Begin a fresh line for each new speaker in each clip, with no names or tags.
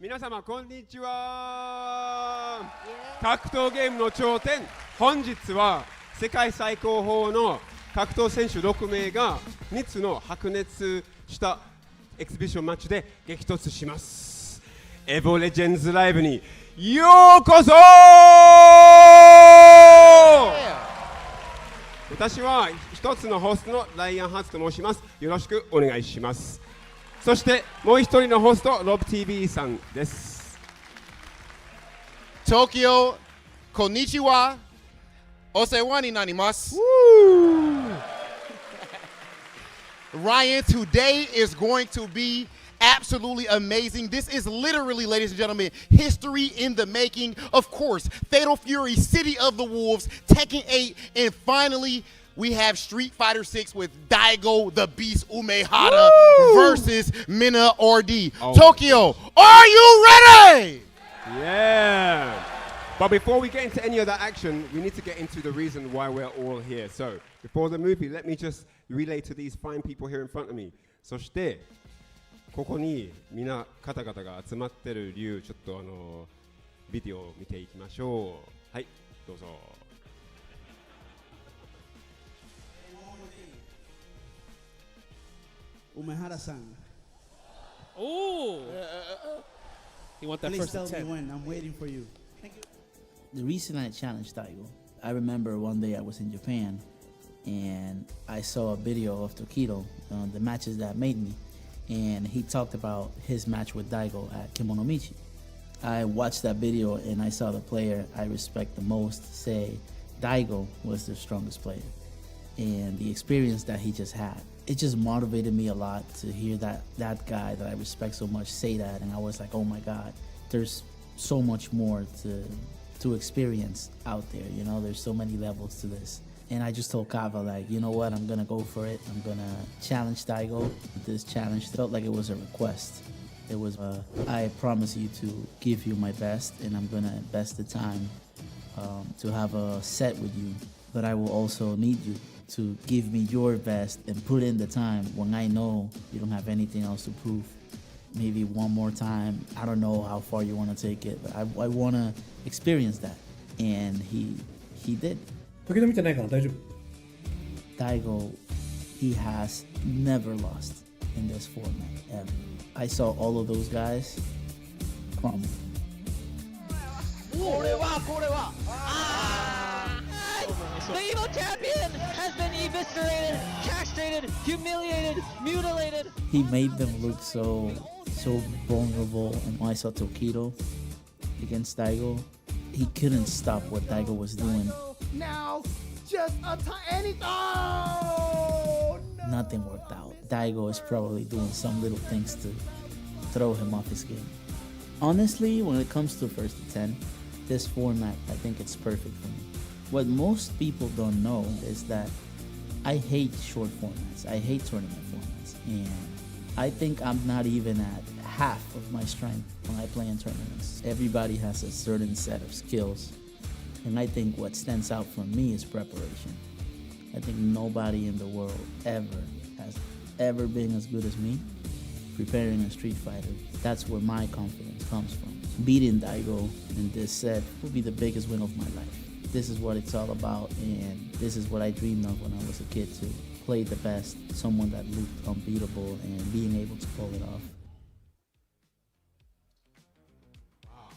皆様こんにちは。格闘ゲームの頂点、本日は世界最高峰の格闘選手6名が3つの白熱したエキシビションマッチで激突します。エボレジェンズライブにようこそ。私は一つのホストのライアン・ハーツと申します。よろしくお願いします。そしてもう一人のホスト、ロブ TV さんです。
東京、こんにちは。お世話になります。Ryan, today is going to be absolutely amazing. This is literally, ladies and gentlemen, history in the making. Of course, Fatal Fury, City of the Wolves, Tekken 8, and finally, we have Street Fighter 6 with Daigo the Beast Umehara versus MenaRD.
Oh.
Tokyo, are you ready?
Yeah. But before we get into any of that action, we need to get into the reason why we're all here. So, before the movie, let me just relay to these fine people here in front of me. そして、ここにみんな方々が集まってる理由、ちょっとビデオを見ていきましょう。はい、どうぞ。
Umehara-san.
Oh! You want that
Please
first
tell me
attempt?
when. I'm waiting for you. Thank you.
The reason I challenged Daigo, I remember one day I was in Japan and I saw a video of Tokido, the matches that made me, and he talked about his match with Daigo at Kemonomichi. I watched that video and I saw the player I respect the most say Daigo was the strongest player, and the experience that he just had. It just motivated me a lot to hear that guy that I respect so much say that, and I was like, oh my God, there's so much more to experience out there, you know, there's so many levels to this. And I just told Kava, like, you know what, I'm gonna go for it. I'm gonna challenge Daigo. This challenge felt like it was a request. It was, I promise you to give you my best, and I'm gonna invest the time to have a set with you, but I will also need you to give me your best and put in the time when I know you don't have anything else to prove. Maybe one more time. I don't know how far you want to take it, but I want to experience that. And he did.
時々見てないかな、大丈夫。
Daigo, he has never lost in this format ever. I saw all of those guys crumble.
The Evo Champion has been eviscerated, castrated, humiliated, mutilated.
He made them look so vulnerable. And when I saw Tokido against Daigo, he couldn't stop what Daigo was doing.
Now, just a tiny. Oh, no.
Nothing worked out. Daigo is probably doing some little things to throw him off his game. Honestly, when it comes to first to 10, this format, I think it's perfect for me. What most people don't know is that I hate short formats. I hate tournament formats. And I think I'm not even at half of my strength when I play in tournaments. Everybody has a certain set of skills. And I think what stands out for me is preparation. I think nobody in the world has ever been as good as me preparing a Street Fighter. That's where my confidence comes from. Beating Daigo in this set will be the biggest win of my life. This is what it's all about, and this is what I dreamed of when I was a kid, to play the best, someone that looked unbeatable and being able to pull it off.
Wow.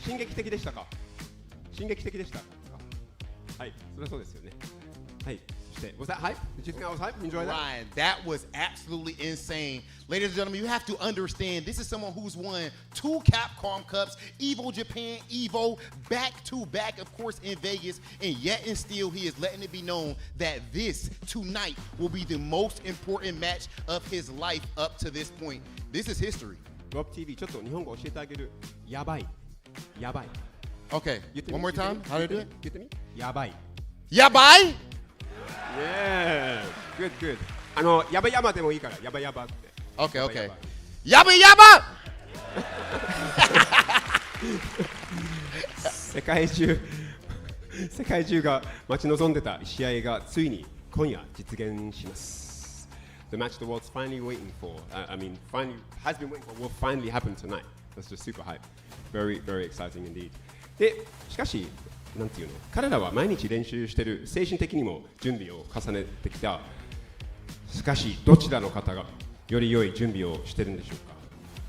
進撃的でしたか？進撃的でしたか？はい、それはそうですよね。はい。Was that hype? Did you think I was hype? Enjoy that?
Ryan, that was absolutely insane. Ladies and gentlemen, you have to understand, this is someone who's won 2 Capcom Cups, Evo Japan, Evo, back-to-back, of course, in Vegas, and yet and still he is letting it be known that this, tonight, will be the most important match of his life up to this point. This is history.
Rob TV ちょっと日本語教えてあげる。やばい。やばい。
Okay, one more time. How do you do it?
言ってみ。やばい。
やばい?
Yeah. Good, good. やばやばでもいいから。やばやばって。
Okay, okay. やばやば!
世界中世界中が待ち望んでた試合がついに今夜実現します。The match the world's finally waiting for, finally has been waiting for, will finally happen tonight. That's just super hype. Very, very exciting indeed. で、しかし、なんていうの、彼らは毎日練習してる、精神的にも準備を重ねてきた。しかし、どちらの方がより良い準備をしてるんでしょうか。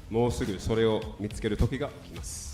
もうすぐそれを見つける時が来ます。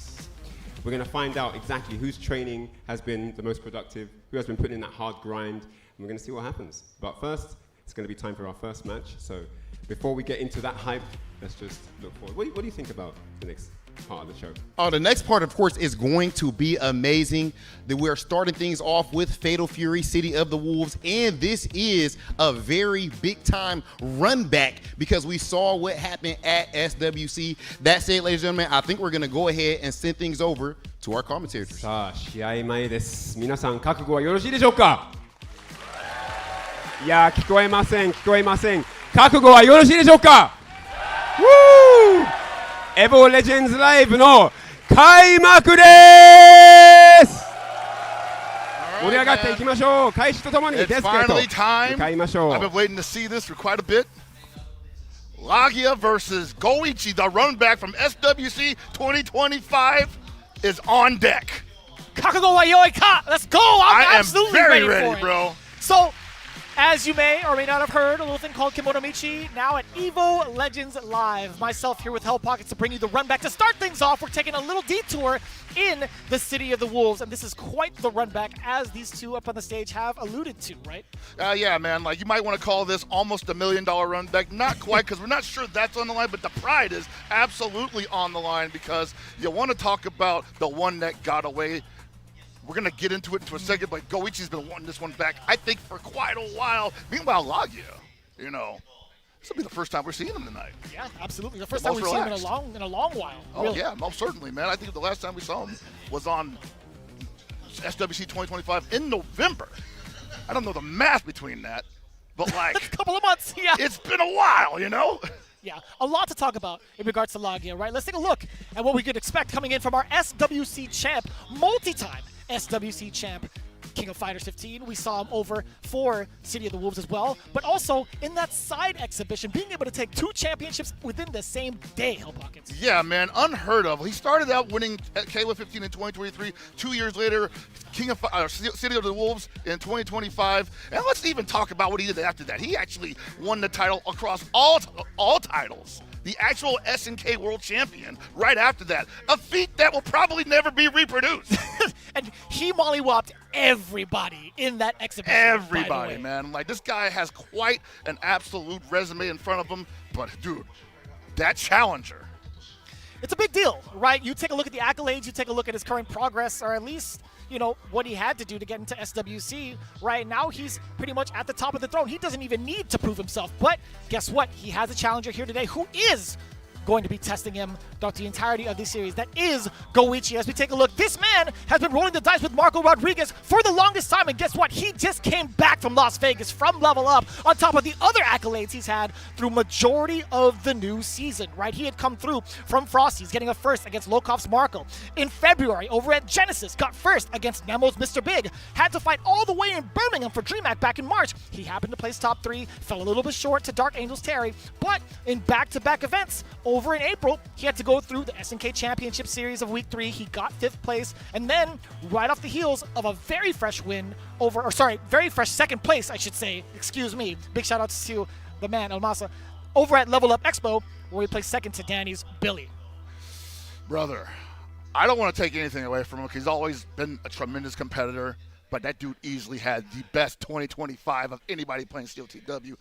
We're going to find out exactly whose training has been the most productive, who has been putting in that hard grind, and we're going to see what happens. But first, it's going to be time for our first match. So before we get into that hype, let's just look forward. What do you think about the next part of the show?
Oh, the next part, of course, is going to be amazing. That we're starting things off with Fatal Fury, City of the Wolves, and this is a very big-time run back because we saw what happened at SWC. That said, ladies and gentlemen, I think we're going to go ahead and send things over to our commentators.
さあ、試合前です。皆さん覚悟はよろしいでしょうか？いやー、聞こえません。覚悟はよろしいでしょうか？エボレジェンズライブの開幕でーす。盛り上がっていきましょう。開始とともにデスケへと向かいましょう。
I've been waiting to see this for quite a bit. Laggia versus Goichi, the run back from SWC 2025, is on deck.
覚悟は良いか? Let's go! I'm
I am
absolutely
very
ready for
ready,
it.
bro.
So, as you may or may not have heard, a little thing called Kemonomichi, now at Evo Legends Live. Myself here with Hell Pockets to bring you the run back. To start things off, we're taking a little detour in the City of the Wolves, and this is quite the run back, as these two up on the stage have alluded to, right?
Yeah, man. Like, you might want to call this almost $1 million run back. Not quite, because we're not sure that's on the line, but the pride is absolutely on the line because you want to talk about the one that got away. We're going to get into it into a second, but Goichi's been wanting this one back, I think, for quite a while. Meanwhile, Laggia, this will be the first time we're seeing him tonight.
Yeah, absolutely. The first time we've seen him in a long while.
Oh, really. Yeah, most certainly, man. I think the last time we saw him was on SWC 2025 in November. I don't know the math between that, but like
a couple of months, yeah.
It's been a while,
Yeah, a lot to talk about in regards to Laggia, right? Let's take a look at what we could expect coming in from our SWC champ, multi-time SWC champ, King of Fighters 15. We saw him over for City of the Wolves as well, but also in that side exhibition, being able to take 2 championships within the same day, Hell Pockets.
Yeah, man, unheard of. He started out winning at KOF 15 in 2023. 2 years later, King of City of the Wolves in 2025. And let's even talk about what he did after that. He actually won the title across all titles. The actual SNK World Champion right after that. A feat that will probably never be reproduced.
And he mollywopped everybody in that exhibition.
Everybody, man. Like, this guy has quite an absolute resume in front of him. But, dude, that challenger.
It's a big deal, right? You take a look at the accolades, you take a look at his current progress, or at least, what he had to do to get into SWC. Right now, he's pretty much at the top of the throne. He doesn't even need to prove himself. But guess what? He has a challenger here today who is going to be testing him throughout the entirety of this series. That is Goichi. As we take a look, this man has been rolling the dice with Marco Rodriguez for the longest time, and guess what? He just came back from Las Vegas from Level Up on top of the other accolades he's had through majority of the new season, right? He had come through from Frosty's, getting a first against Lokov's Marco. In February, over at Genesis, got first against Nemo's Mr. Big. Had to fight all the way in Birmingham for DreamHack back in March. He happened to place top 3, fell a little bit short to Dark Angels Terry, but in back-to-back events, over in April, he had to go through the SNK Championship Series of Week 3. He got 5th place, and then right off the heels of a very fresh very fresh second place, I should say. Excuse me. Big shout outs to the man, El Masa, over at Level Up Expo, where he placed second to Danny's Billy.
Brother, I don't want to take anything away from him because he's always been a tremendous competitor. But that dude easily had the best 2025 of anybody playing COTW,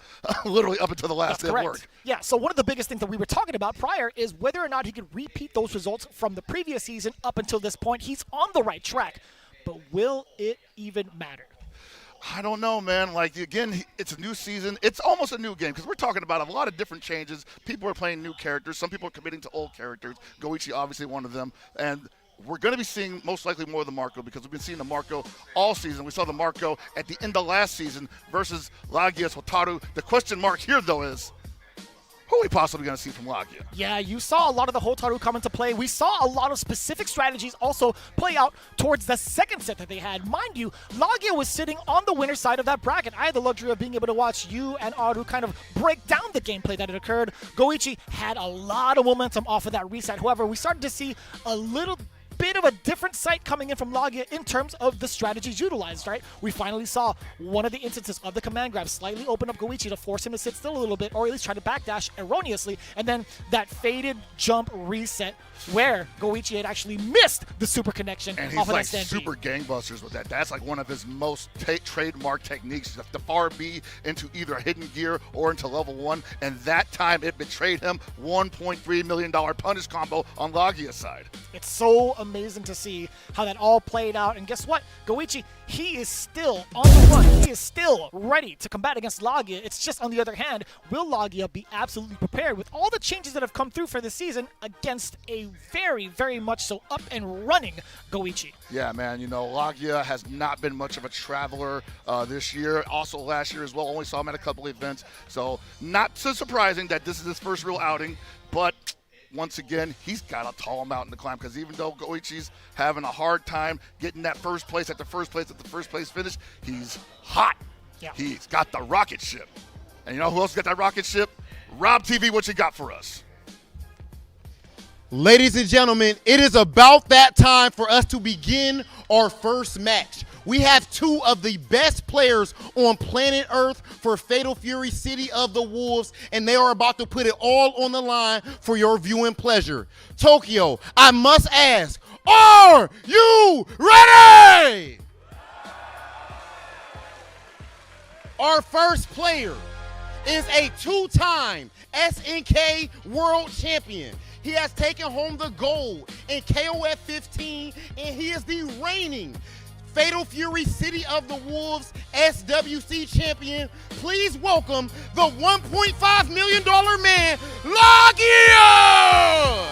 literally up until the last day of work.
Yeah, so one of the biggest things that we were talking about prior is whether or not he could repeat those results from the previous season up until this point. He's on the right track, but will it even matter?
I don't know, man. Like, again, it's a new season. It's almost a new game because we're talking about a lot of different changes. People are playing new characters. Some people are committing to old characters. Goichi, obviously, one of them. And we're going to be seeing most likely more of the Marco because we've been seeing the Marco all season. We saw the Marco at the end of last season versus Laggia's Hotaru. The question mark here, though, is What are we possibly going to see from Laggia?
Yeah, you saw a lot of the Hotaru come into play. We saw a lot of specific strategies also play out towards the second set that they had. Mind you, Laggia was sitting on the winner's side of that bracket. I had the luxury of being able to watch you and Aru kind of break down the gameplay that had occurred. Goichi had a lot of momentum off of that reset. However, we started to see a little bit of a different sight coming in from Laggia in terms of the strategies utilized, right? We finally saw one of the instances of the command grab slightly open up Goichi to force him to sit still a little bit, or at least try to backdash erroneously, and then that faded jump reset where Goichi had actually missed the super connection
and
off
he's
of
like
that stand
super gangbusters with that. That's like one of his most trademark techniques, the far B into either hidden gear or into level 1, and that time it betrayed him. $1.3 million punish combo on Laggia's side.
It's so amazing to see how that all played out. And guess what? Goichi, he is still on the run. He is still ready to combat against Laggia. It's just, on the other hand, will Laggia be absolutely prepared with all the changes that have come through for this season against a very, very much so up and running Goichi?
Yeah, man, you know, Laggia has not been much of a traveler this year. Also last year as well, only saw him at a couple events. So not so surprising that this is his first real outing, but once again, he's got a tall mountain to climb, because even though Goichi's having a hard time getting that first place at the first place finish, he's hot.
Yeah.
He's got the rocket ship. And you know who else got that rocket ship? Rob TV, what you got for us?
Ladies and gentlemen, it is about that time for us to begin our first match. We have two of the best players on planet Earth for Fatal Fury City of the Wolves, and they are about to put it all on the line for your viewing pleasure. Tokyo, I must ask, are you ready? Our first player is a two-time SNK World Champion. He has taken home the gold in KOF 15, and he is the reigning Fatal Fury City of the Wolves SWC champion. Please welcome the $1.5 million man, Laggia!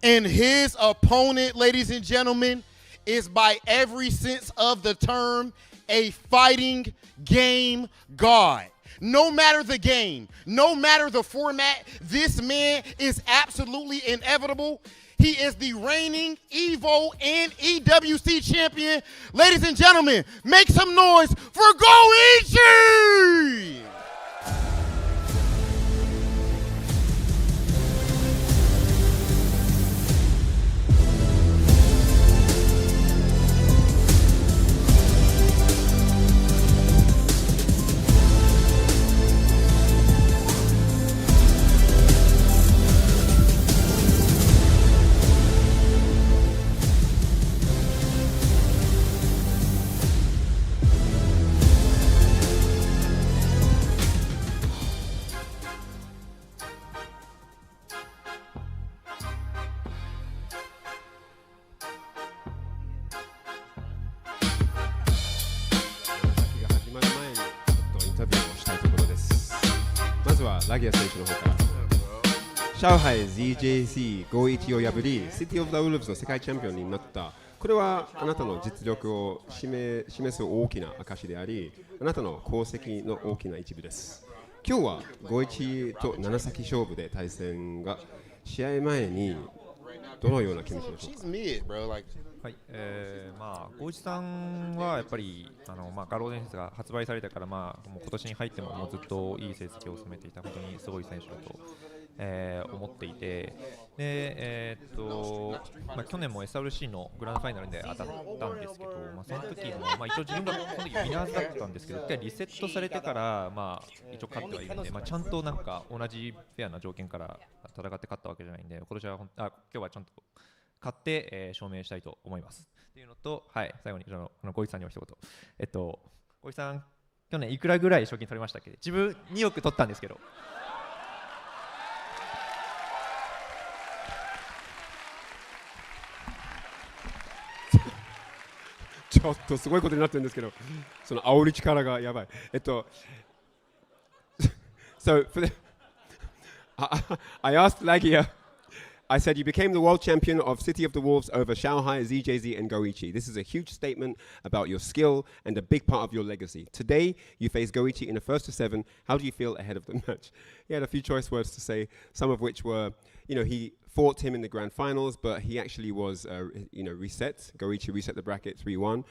And his opponent, ladies and gentlemen, is by every sense of the term a fighting game god. No matter the game, no matter the format, this man is absolutely inevitable. He is the reigning Evo and EWC champion. Ladies and gentlemen, make some noise for Goichi!
Laggia 選手の方から上海 ZJC51 を破りシティオブザウルブズの世界チャンピオンになった。これはあなたの実力を示す大きな証であり、あなたの功績の大きな一部です。今日は51と長崎勝負で対戦が、試合前にどのような気持ちでしょうか。
はい、ゴイチさんはやっぱりガロー伝説が発売されたから、もう今年に入ってももうずっといい成績を収めていた本当にすごい選手だと、思っていて、で、去年も SRC のグランドファイナルで当たったんですけど、その時も、一応自分がその時ウィナーズだったんですけど、一回リセットされてから、一応勝ってはいるんで、ちゃんとなんか同じフェアな条件から戦って勝ったわけじゃないんで、今日はちゃんと勝って、証明したいと思います。っていうのと、はい、最後にゴイチさんにも一言。ゴイチさん、去年いくらぐらい賞金取りましたっけ？自分2億取ったんですけど。
ちょっとすごいことになってるんですけど、その煽り力がやばい。So for the, I asked Laggia. I said you became the world champion of City of the Wolves over Shanghai, ZJZ, and Goichi. This is a huge statement about your skill and a big part of your legacy. Today, you face Goichi in a 1-7. How do you feel ahead of the match? He had a few choice words to say, some of which were, he fought him in the grand finals, but he actually was, reset. Goichi reset the bracket 3-1.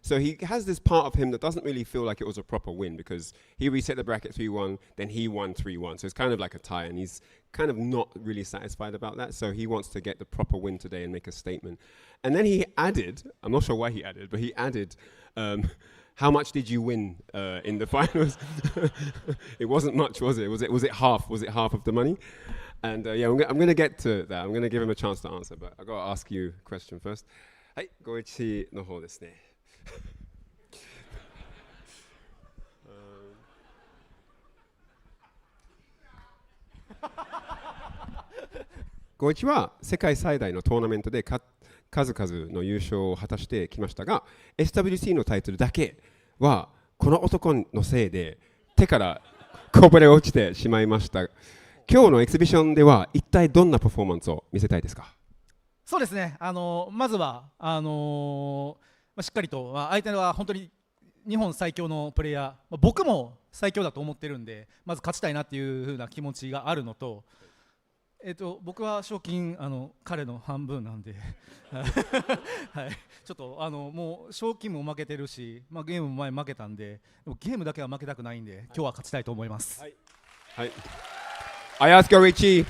So he has this part of him that doesn't really feel like it was a proper win because he reset the bracket 3-1, then he won 3-1. So it's kind of like a tie, and he's kind of not really satisfied about that. So he wants to get the proper win today and make a statement. And then he added, I'm not sure why he added, but he added, how much did you win in the finals? It wasn't much, was it? Was it half? Was it half of the money? And I'm going to get to that. I'm going to give him a chance to answer, but I've got to ask you a question first. はい、Goichiの方ですね。Goichi は世界最大のトーナメントで数々の優勝を果たしてきましたが、SWC のタイトルだけはこの男のせいで手からこぼれ落ちてしまいました。今日のエキシビションでは一体どんなパフォーマンスを見せたいですか？
そうですね、まずはしっかりと、相手は本当に日本最強のプレイヤー、僕も最強だと思ってるんで、まず勝ちたいなっていう風な気持ちがあるのと、僕は賞金彼の半分なんで、はい、ちょっともう賞金も負けてるし、ゲームも前負けたんで、でもゲームだけは負けたくないんで、今日は勝ちたいと思います。はい。はい。
I ask Goichi.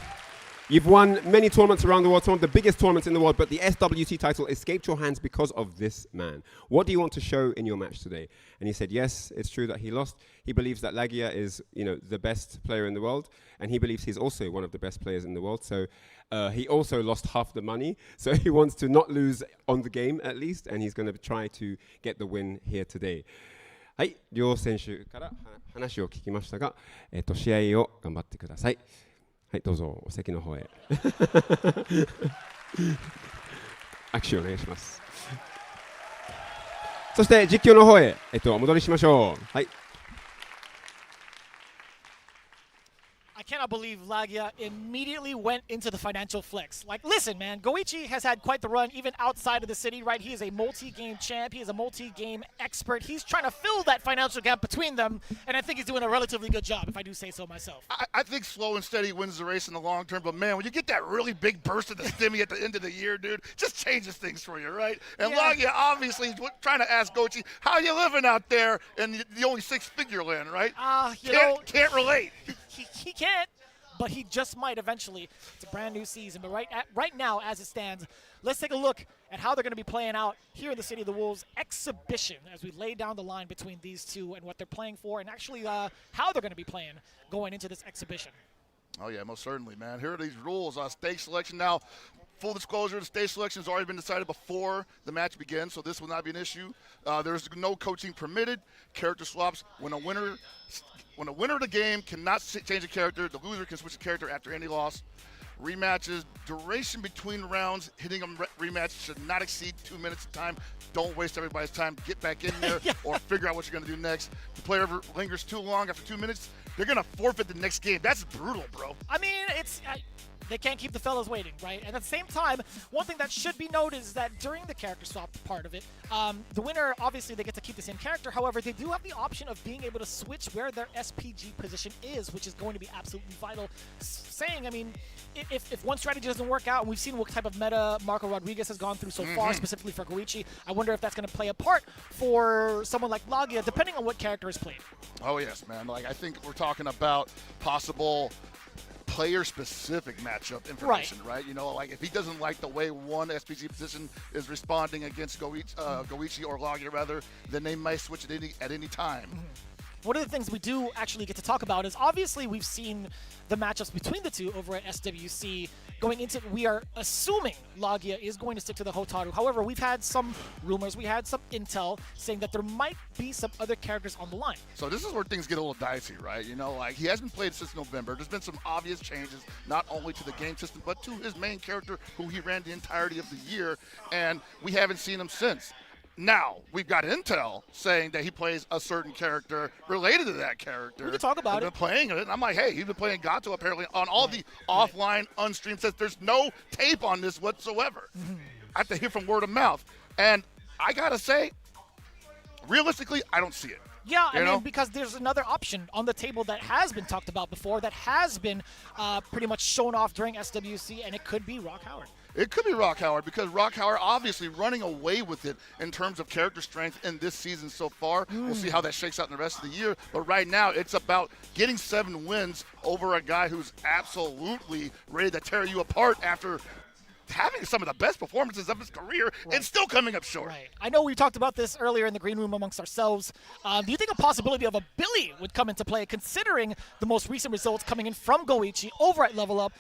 You've won many tournaments around the world, some of the biggest tournaments in the world, but the SWC title escaped your hands because of this man. What do you want to show in your match today? And he said, yes, it's true that he lost. He believes that Laggia is, the best player in the world, and he believes he's also one of the best players in the world. So he also lost half the money, so he wants to not lose on the game at least, and he's going to try to get the win here today. はい、両選手から話を聞きましたが、試合を頑張ってください。はい、どうぞお席の方へ握手をお願いします。そして実況の方へ、お戻りしましょう。はい。
I cannot believe Laggia immediately went into the financial flex. Like, listen, man, Goichi has had quite the run even outside of the city, right? He is a multi-game champ. He is a multi-game expert. He's trying to fill that financial gap between them, and I think he's doing a relatively good job, if I do say so myself.
I think slow and steady wins the race in the long term, but, man, when you get that really big burst of the stimmy at the end of the year, dude, just changes things for you, right? And Laggia obviously trying to ask Goichi, how you living out there in the only six-figure land, right? Can't relate.
He can't, but he just might eventually. It's a brand new season, but right now, as it stands, let's take a look at how they're going to be playing out here in the City of the Wolves exhibition as we lay down the line between these two and what they're playing for, and actually how they're going to be playing going into this exhibition.
Oh, yeah, most certainly, man. Here are these rules. Stage selection now. Full disclosure, the stage selection has already been decided before the match begins, so this will not be an issue. There's no coaching permitted. Character swaps. When a winner of the game cannot change a character, the loser can switch a character after any loss. Rematches, duration between rounds, hitting a rematch should not exceed 2 minutes of time. Don't waste everybody's time. Get back in there or figure out what you're going to do next. If the player lingers too long after 2 minutes, they're going to forfeit the next game. That's brutal, bro.
I mean, they can't keep the fellas waiting, right? And at the same time, one thing that should be noted is that during the character swap part of it, the winner, obviously, they get to keep the same character. However, they do have the option of being able to switch where their SPG position is, which is going to be absolutely vital. Saying, I mean, if one strategy doesn't work out, and we've seen what type of meta Marco Rodriguez has gone through so far, specifically for Goichi, I wonder if that's going to play a part for someone like Laggia, depending on what character is played.
Oh, yes, man. Like, I think we're talking about possible player-specific matchup information, right? Like if he doesn't like the way one SPG position is responding against Goichi or Laggia rather, then they might switch it at any time.
one of the things we do actually get to talk about is obviously we've seen the matchups between the two over at SWC. Going into, we are assuming Laggia is going to stick to the Hotaru. However, we've had some rumors, we had some intel saying that there might be some other characters on the line.
So this is where things get a little dicey, right? You know, like he hasn't played since November. There's been some obvious changes, not only to the game system, but to his main character, who he ran the entirety of the year, and we haven't seen him since. Now, we've got intel saying that he plays a certain character related to that character.
We can talk about
it. Been playing it, and I'm like, hey, he's been playing Gato apparently on all the offline, unstreamed sets. There's no tape on this whatsoever. I have to hear from word of mouth. And I got to say, realistically, I don't see it.
Yeah, I mean, because there's another option on the table that has been talked about before, that has been pretty much shown off during SWC, and it could be Rock Howard.
It could be Rock Howard, because Rock Howard obviously running away with it in terms of character strength in this season so far. We'll see how that shakes out in the rest of the year. But right now, it's about getting 7 wins over a guy who's absolutely ready to tear you apart after having some of the best performances of his career and still coming up short.
Right. I know we talked about this earlier in the green room amongst ourselves. Do you think a possibility of a Billy would come into play, considering the most recent results coming in from Goichi over at Level Up,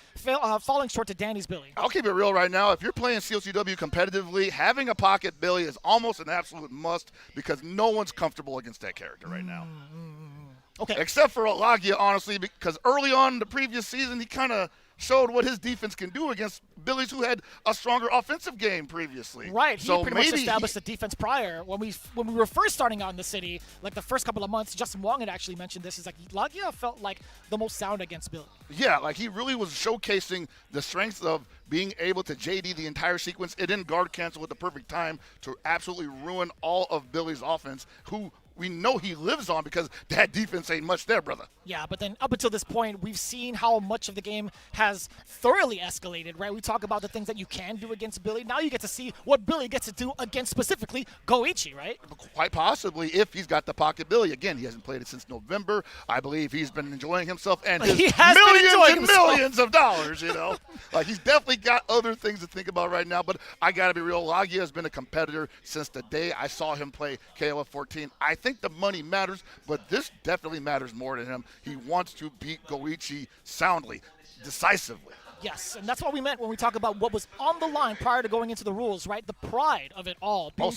falling short to Danny's Billy?
I'll keep it real right now. If you're playing COCW competitively, having a pocket Billy is almost an absolute must, because no one's comfortable against that character right now.
Okay.
Except for Laggia, honestly, because early on in the previous season, he kind of showed what his defense can do against Billies who had a stronger offensive game previously.
Right, he
so
pretty much established the defense prior. When we were first starting out in the city, like the first couple of months, Justin Wong had actually mentioned this. Is like Laggia felt like the most sound against Billy.
Yeah, like he really was showcasing the strengths of being able to JD the entire sequence and then guard cancel at the perfect time to absolutely ruin all of Billy's offense, who we know he lives on, because that defense ain't much there, brother.
Yeah, but then up until this point, we've seen how much of the game has thoroughly escalated, right? We talk about the things that you can do against Billy. Now you get to see what Billy gets to do against specifically Goichi, right?
Quite possibly, if he's got the pocket Billy. Again, he hasn't played it since November. I believe he's been enjoying himself and his millions of dollars, you know. Like, he's definitely got other things to think about right now, but I got to be real. Laggia has been a competitor since the day I saw him play KOF 14. I think the money matters, but this definitely matters more to him. He wants to beat Goichi soundly, decisively.
Yes, and that's what we meant when we talk about what was on the line prior to going into the rules, right? The pride of it all, being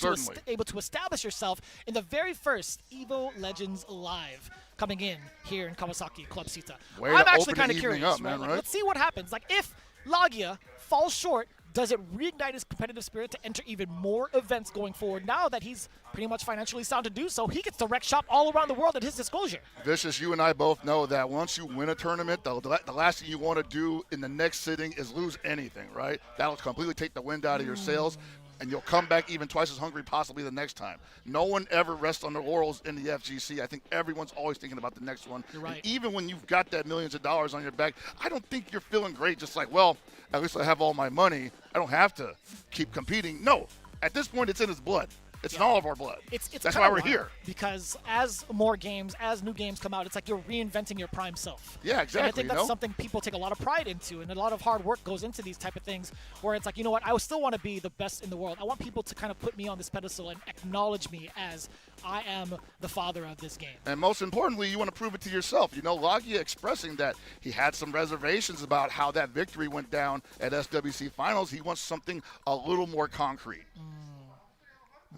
able to establish yourself in the very first Evo Legends Live coming in here in Kawasaki Club Sita. I'm actually kind of curious,
up, man,
right?
right?
Let's see what happens. Like, if Laggia falls short, does it reignite his competitive spirit to enter even more events going forward? Now that he's pretty much financially sound to do so, he gets to wreck shop all around the world at his disclosure.
Vicious, you and I both know that once you win a tournament, the last thing you want to do in the next sitting is lose anything, right? That'll completely take the wind out of your sails, and you'll come back even twice as hungry possibly the next time. No one ever rests on their laurels in the FGC. I think everyone's always thinking about the next one.
You're right.
And even when you've got that millions of dollars on your back, I don't think you're feeling great just like, well, at least I have all my money. I don't have to keep competing. No, at this point, it's in his blood. It's in all of our blood. That's why we're here.
Because as more games, as new games come out, it's like you're reinventing your prime self.
Yeah, exactly.
And I think that's something people take a lot of pride into, and a lot of hard work goes into these type of things, where it's like, you know what, I still want to be the best in the world. I want people to kind of put me on this pedestal and acknowledge me as I am the father of this game.
And most importantly, you want to prove it to yourself. You know, Laggia expressing that he had some reservations about how that victory went down at SWC Finals. He wants something a little more concrete.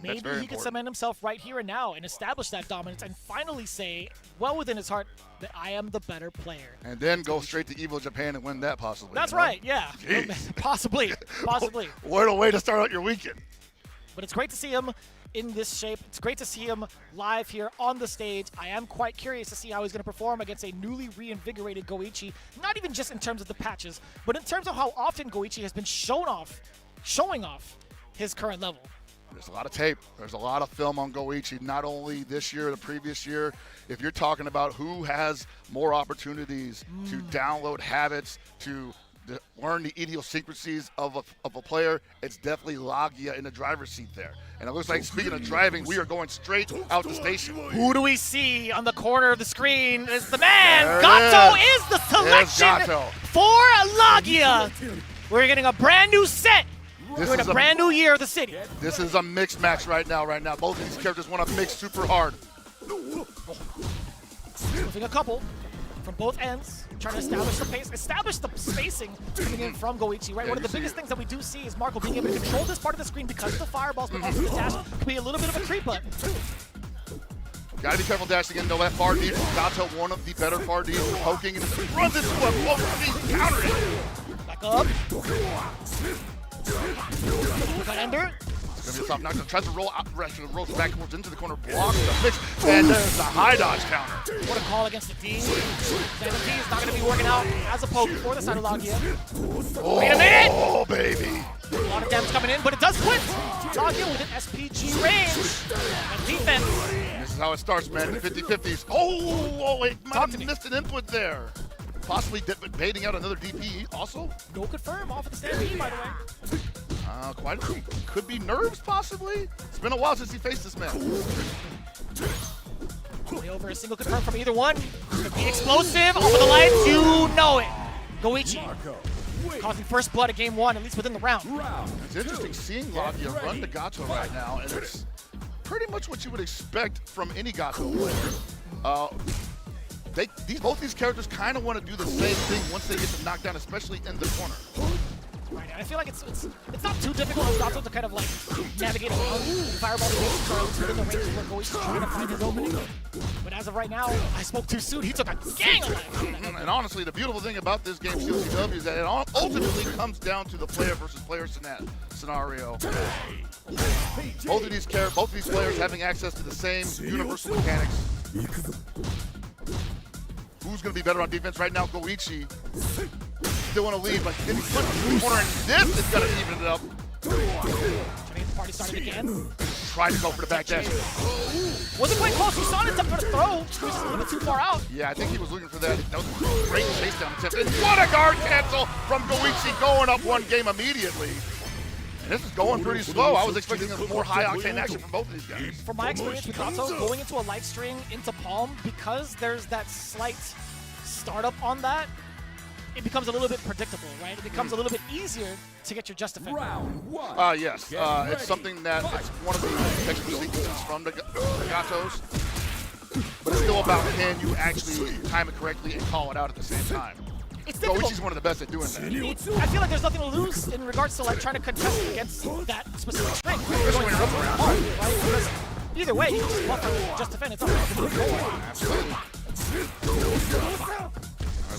Maybe he can cement himself right here and now and establish that dominance and finally say, well within his heart, that I am the better player.
And then go straight to Evo Japan and win that possibly.
That's right, yeah. Possibly.
What a way to start out your weekend.
But it's great to see him in this shape. It's great to see him live here on the stage. I am quite curious to see how he's going to perform against a newly reinvigorated Goichi, not even just in terms of the patches, but in terms of how often Goichi has been showing off his current level.
There's a lot of tape. There's a lot of film on Goichi, not only this year, the previous year. If you're talking about who has more opportunities to download habits, to learn the idiosyncrasies of a player, it's definitely Laggia in the driver's seat there. And it looks like, speaking of driving, we are going straight out the station.
Who do we see on the corner of the screen? Is the man. Gato is the selection for Laggia. We're getting a brand new set. We're in a brand new year of the city.
This is a mixed match right now. Both of these characters want to mix super hard.
Moving a couple from both ends, trying to establish the pace, establish the spacing coming in from Goichi, right? One of the biggest things that we do see is Marco being able to control this part of the screen because of the fireballs, but also the dash can be a little bit of a creep button.
Gotta be careful dashing in, though. That far D from Gato, one of the better far Ds, poking and runs into a poke and counter it.
Back up. Got Ender.
It's gonna be a soft knockdown. Tries to roll out, rolls backwards into the corner, blocks the fix, and there's the high dodge counter.
What a call against the D. The D is not gonna be working out as a poke for the side of Laggia. Wait a minute!
Oh, baby.
A lot of damage coming in, but it does quit. Laggia with an SPG range. And defense.
This is how it starts, man. 50-50s. Oh, it might have missed an input there. Possibly baiting out another DP also.
No confirm off of the stand B, by the way.
Quite a few. Could be nerves, possibly. It's been a while since he faced this man.
Play over a single confirm from either one. Could be explosive. Off of the lights, you know it. Goichi causing first blood of game one, at least within the round.
It's interesting seeing Laggia run the Gato right now, and it's pretty much what you would expect from any Gato player. Both these characters kind of want to do the same thing once they get them knocked down, especially in the corner.
Right, and I feel like it's not too difficult for Gato to kind of like navigate around fireball evasions or at least within the range where Goichi's trying to find his opening. But as of right now, I spoke too soon. He took a gang of life.
And honestly, the beautiful thing about this game, CLCW, is that it ultimately comes down to the player versus player scenario. Both of these players having access to the same universal mechanics. Who's going to be better on defense right now? Goichi still in a lead, but if he flips the corner and this is going to even it up.
The party started again.
Tried to go for the back dash.
Wasn't quite close. He saw it attempt for the throw. He was just a little bit too far out.
Yeah, I think he was looking for that. That was a great chase down attempt. And what a guard cancel from Goichi, going up one game immediately. And this is going pretty slow. I was expecting a more high-octane action from both of these guys.
From my experience with Gato, going into a light string into palm, because there's that slight startup on that, it becomes a little bit predictable, right? It becomes a little bit easier to get your just defense.
Yes. It's something that it's one of the extra sequences from the Gatos. But it's still about can you actually time it correctly and call it out at the same time.
It's difficult.
Goichi's one of the best at doing that.
I feel like there's nothing to lose in regards to like trying to contest against that specific string. Going hard, right? Because either way, you can just buffer, just defend. It's not
Absolutely. All right,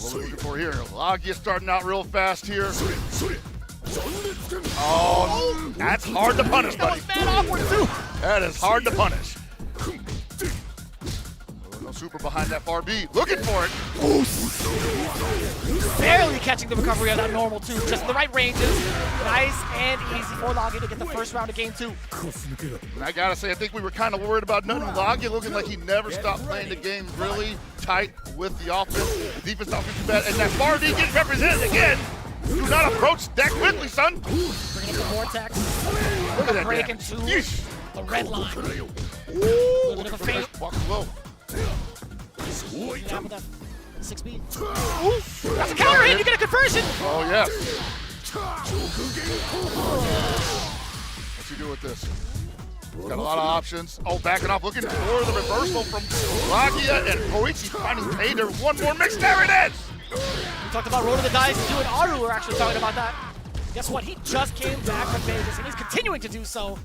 what we're looking for here. Laggia starting out real fast here. Oh, that's hard to punish, buddy.
That was mad awkward too.
That is hard to punish. No super behind that far B. Looking for it.
Barely catching the recovery of that normal too. Just in the right ranges. Nice and easy for Laggia to get the first round of game two.
And I gotta say, I think we were kind of worried about nothing. Laggia looking like he never stopped playing the game really tight with the offense. The defense not too bad. And that far D gets represented again. Do not approach that quickly, son.
Bringing up the vortex.
Look at that
break
damage.
into the red line.
Ooh,
Little bit of a feint.
walk low.
With that 6B. That's a counter hit. You get a conversion.
Oh, yes. What you do with this? Got a lot of options. Oh, backing off, looking for the reversal from Laggia, and Goichi finding pay there. One more mix. There it is.
We talked about rolling the dice and doing Aru. We're actually talking about that. Guess what? He just came back from Vegas, and he's continuing to do so,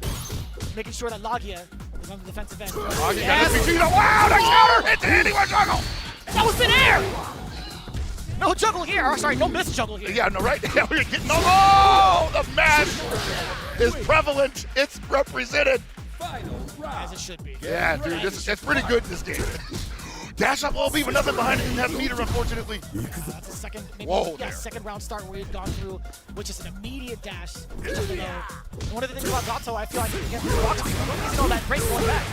making sure that Laggia is on the defensive end.
Laggia got this. Wow, the counter hit the anywhere juggle.
That was midair. No juggle here. Or, sorry, no miss juggle here.
Yeah, no, right? Yeah, we're getting the match is prevalent. It's represented.
As it should be.
Yeah, dude, it's pretty good, this game. Dash up OB, but nothing behind it. Didn't have meter, unfortunately.
That's a second, maybe,
Whoa,
second round start where he'd gone through, which is an immediate dash. And one of the things about Gato, I feel like against the box, he's on that break going back.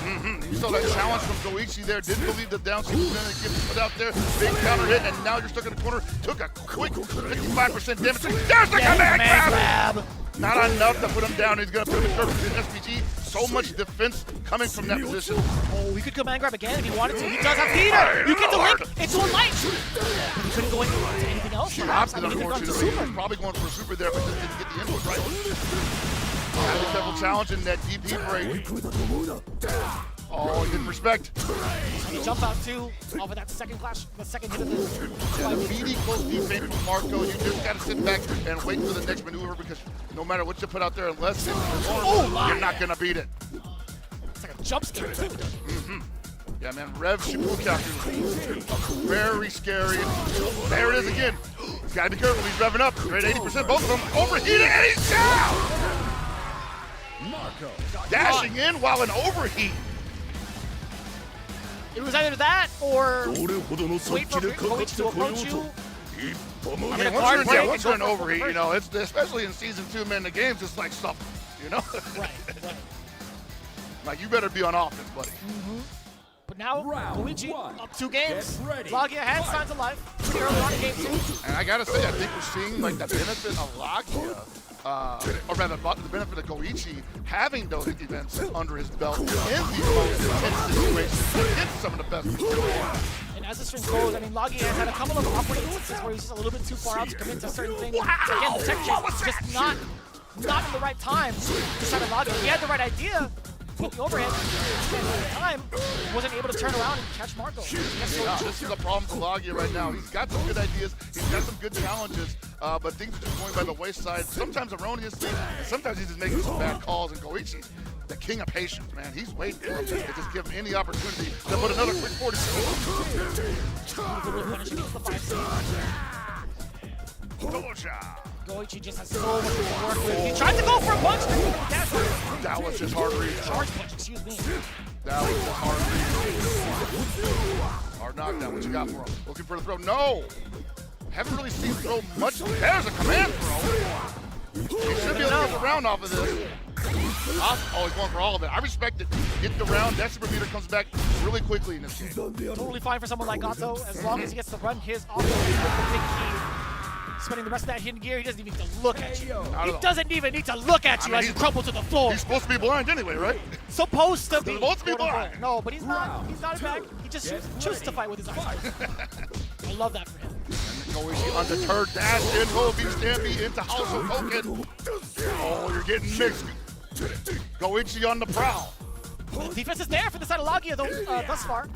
You saw that challenge from Goichi there. Didn't believe the down was going to get put out there. Big counter hit, and now you're stuck in the corner. Took a quick 55% damage. There's the command grab! Not enough to put him down. He's going to put him in turf with SPG. So much defense coming from that position.
Oh, he could command grab again if he wanted to. He does have Peter. You get the link into a light. But he couldn't go into anything else.
He opted, unfortunately. He was probably going for a super there, but just didn't get the input right. Having several challenge in that DP break. Oh, he didn't respect.
He jump out too off of that second clash, the second hit of the
Yeah, beating close defense from Marco, you just got to sit back and wait for the next maneuver because no matter what you put out there, unless it's you're not going to beat it.
It's like a jump scare too.
Yeah, man, Rev Shibuya very scary. There it is again. He's got to be careful. He's revving up. Right, 80%, both of them overheating, and he's down! Dashing in while in overheat.
It was either that or wait for Koichi to approach you.
I mean, once you're in overheat, you know, it's especially in Season 2, man, the game's just like stuff, you know?
Right.
Like, you better be on offense, buddy.
But now, Koichi up 2 games. Laggia has signs of life pretty early on in game 2.
And I gotta say, I think we're seeing like the benefit of Laggia, or rather the benefit of Koichi having those events under his belt in these most intense situations against some of the best.
And as the string goes, I mean, Laggia has had a couple of awkward instances where he's just a little bit too far out to commit to certain things. Again, the tech check was just not in the right time to try to Laggia. He had the right idea. The overhead at the time wasn't able to turn around and catch Marco.
Yeah, this is a problem for Laggia right now. He's got some good ideas, he's got some good challenges, but things are just going by the wayside. Sometimes erroneously, and sometimes he's just making some bad calls. And Koichi, the king of patience, man, he's waiting for him to just give him any opportunity to put another quick 40.
Koichi just has so much to work with. He tried to go for a punch.
That was just hard read.
Charge punch, excuse me.
That was just hard read. Hard knockdown. What you got for him? Looking for the throw. No! Haven't really seen him throw much. There's a command throw. He should be able to get the round off of this. Oh, he's going for all of it. I respect it. Get the round. That super meter comes back really quickly in this game.
Totally fine for someone like Gato, as long as he gets to run his offense with the big key. Spending the rest of that hidden gear, he doesn't even need to look at you. He doesn't even need to look at you as you crumble to the floor.
He's supposed to be blind anyway, right?
Supposed to be.
Supposed to be blind.
No, but he's not. He's not it back. He just chooses to fight with his eyes. I love that for him.
Koichi undeterred, dash in, low beat Stampy into House of Token. Oh, you're getting mixed. Koichi on the prowl.
The defense is there for the side of Laggia, though, thus far.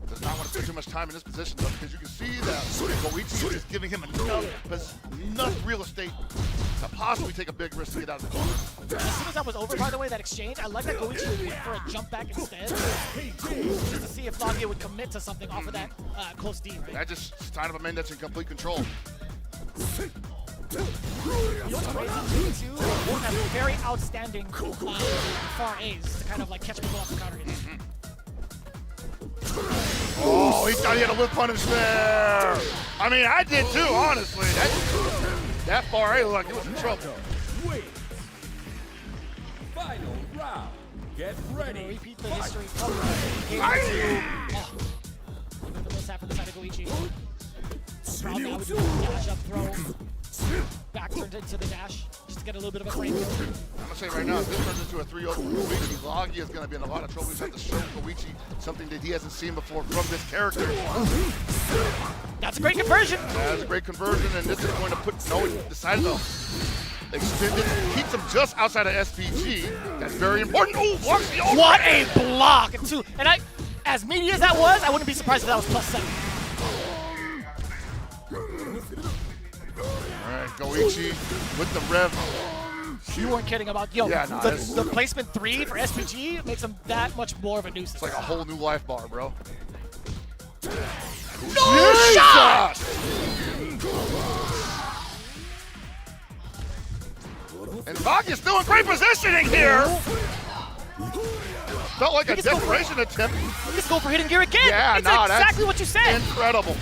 Does not want to spend too much time in this position, though, because you can see that Koichi is giving him enough real estate to possibly take a big risk to get out of the corner.
As soon as that was over, by the way, that exchange, I like that Koichi went for a jump back instead, just to see if Laggia would commit to something off of that close D, right?
That just is kind of a man that's in complete control.
You know what's crazy, too? They both have very outstanding far A's to kind of like catch people off the counter hit.
Oh, he thought he had a whip punish there. I mean, I did too, honestly. That far A looked like it was in trouble.
Final round. Get ready.
Repeat the history of game 2. The mishap from the side of Koichi. Proud now with the dash up throw. Back turned into the dash, just to get a little bit of a frame.
I'm gonna say right now, if this turns into a 3-0 for Koichi, Laggia is gonna be in a lot of trouble. He's have to show Koichi something that he hasn't seen before from this character.
That's a great conversion.
That's a great conversion, and this is going to put decided to extend it, keeps him just outside of SPG. That's very important. Oh, blocks the overhead.
What a block! And as meaty as that was, I wouldn't be surprised if that was +7.
All right, Koichi with the rev.
You weren't kidding about, the placement 3 for SPG makes him that much more of a nuisance.
It's like a whole new life bar, bro.
No shot!
And Laggia's still in great positioning here. Felt like a desperation attempt.
Let's go for hidden gear again.
Yeah,
it's exactly what you said.
Incredible.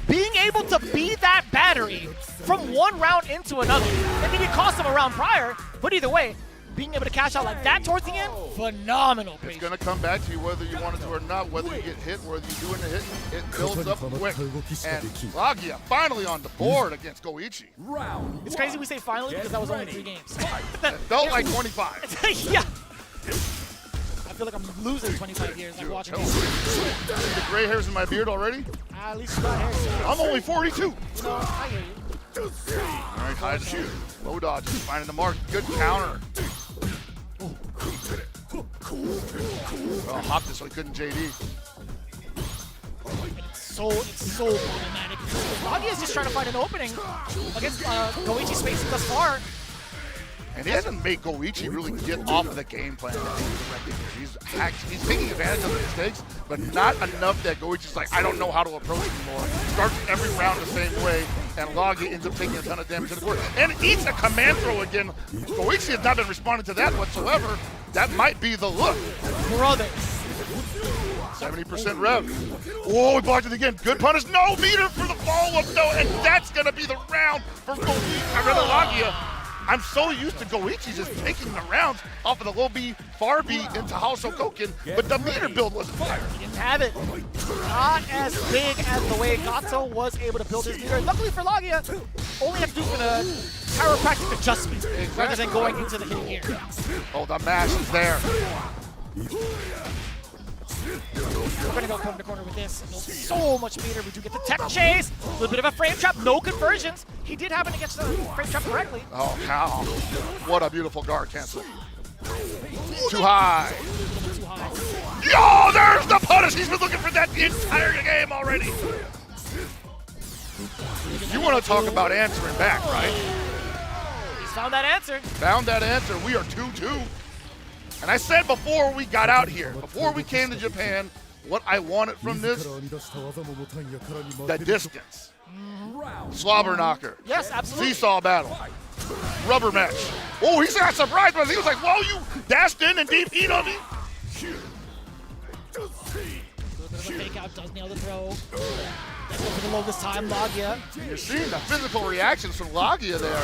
Being able to beat that battery from one round into another. I mean, it cost him a round prior, but either way, being able to cash out like that towards the end, phenomenal.
It's going to come back to you whether you want it to or not, whether you get hit, whether you're doing the hit, it builds up quick. And Laggia finally on the board against Koichi.
It's crazy we say finally because that was only 3 games.
It felt like 25.
Yeah. I feel like I'm losing 25 years like watching this.
The gray hairs in my beard already?
At least you got hair.
I'm only 42.
You know, I hear you.
All right, high shoot. Low dodge, finding the mark. Good counter. hopped it so he couldn't JD.
It's so problematic. Laggia is just trying to find an opening against Goichi's spacing thus far.
And he hasn't made Goichi really get off of the game plan that he's directed. He's taking advantage of the mistakes, but not enough that Goichi's like, I don't know how to approach anymore. Starts every round the same way, and Laggia ends up taking a ton of damage to the board. And eats a command throw again. Goichi has not been responding to that whatsoever. That might be the look.
Brother.
70% rev. Oh, he blocked it again. Good punish. No meter for the follow-up, though, and that's going to be the round for Laggia. I'm so used to Goichi just taking the rounds off of the low B, far B into Haosho Koken, but the meter build was fire.
He didn't have it. Not as big as the way Gato was able to build his meter. Luckily for Laggia, only have to do a chiropractic adjustment rather than going into the hitting gear.
Oh, the mash is there.
We're going to go corner to corner with this. So much meter. We do get the tech chase. A little bit of a frame trap. No conversions. He did happen to get the frame trap correctly.
Oh, cow. What a beautiful guard cancel. Too high.
Too high.
Yo, there's the punish. He's been looking for that the entire game already. You want to talk about answering back, right?
He's found that answer.
Found that answer. We are 2-2. And I said before we got out here, before we came to Japan, what I wanted from this, the distance. Slobber knocker.
Yes, absolutely.
Seesaw battle. Rubber match. Oh, he got surprised, but he was like, whoa, you dashed in and DP'd on me.
A little bit of a fake out, does nail the throw. Let's go for the low this time, Laggia.
You're seeing the physical reactions from Laggia there.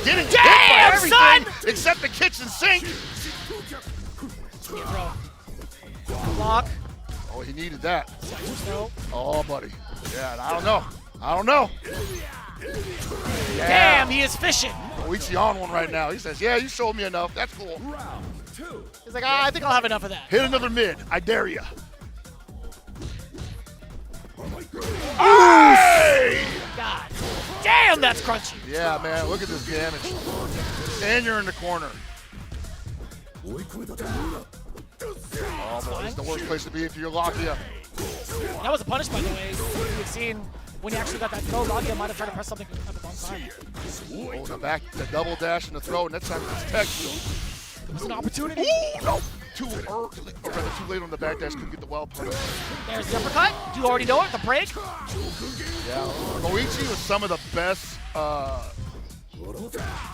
Getting hit
Damn,
by everything
son!
except the kitchen sink.
Block.
Oh, he needed that.
Throw.
Oh, buddy. Yeah, I don't know. I don't know. Yeah.
Damn, he is fishing.
Goichi on one right now. He says, yeah, you showed me enough. That's cool.
He's like, I think I'll have enough of that.
Hit another mid. I dare ya. Hey!
God damn, that's crunchy.
Yeah, man, look at this damage. And you're in the corner. Oh, boy, this is the worst place to be if you're Laggia.
That was a punish, by the way. We've seen when he actually got that throw, Laggia might have tried to press something at the wrong time.
Oh, the double dash and the throw, and that's time for tech.
There was an opportunity.
Ooh, no. Too early, or rather too late on the back dash, couldn't get the wild punish.
There's the uppercut. Do you already know it? The break.
Yeah, Goichi was some of the best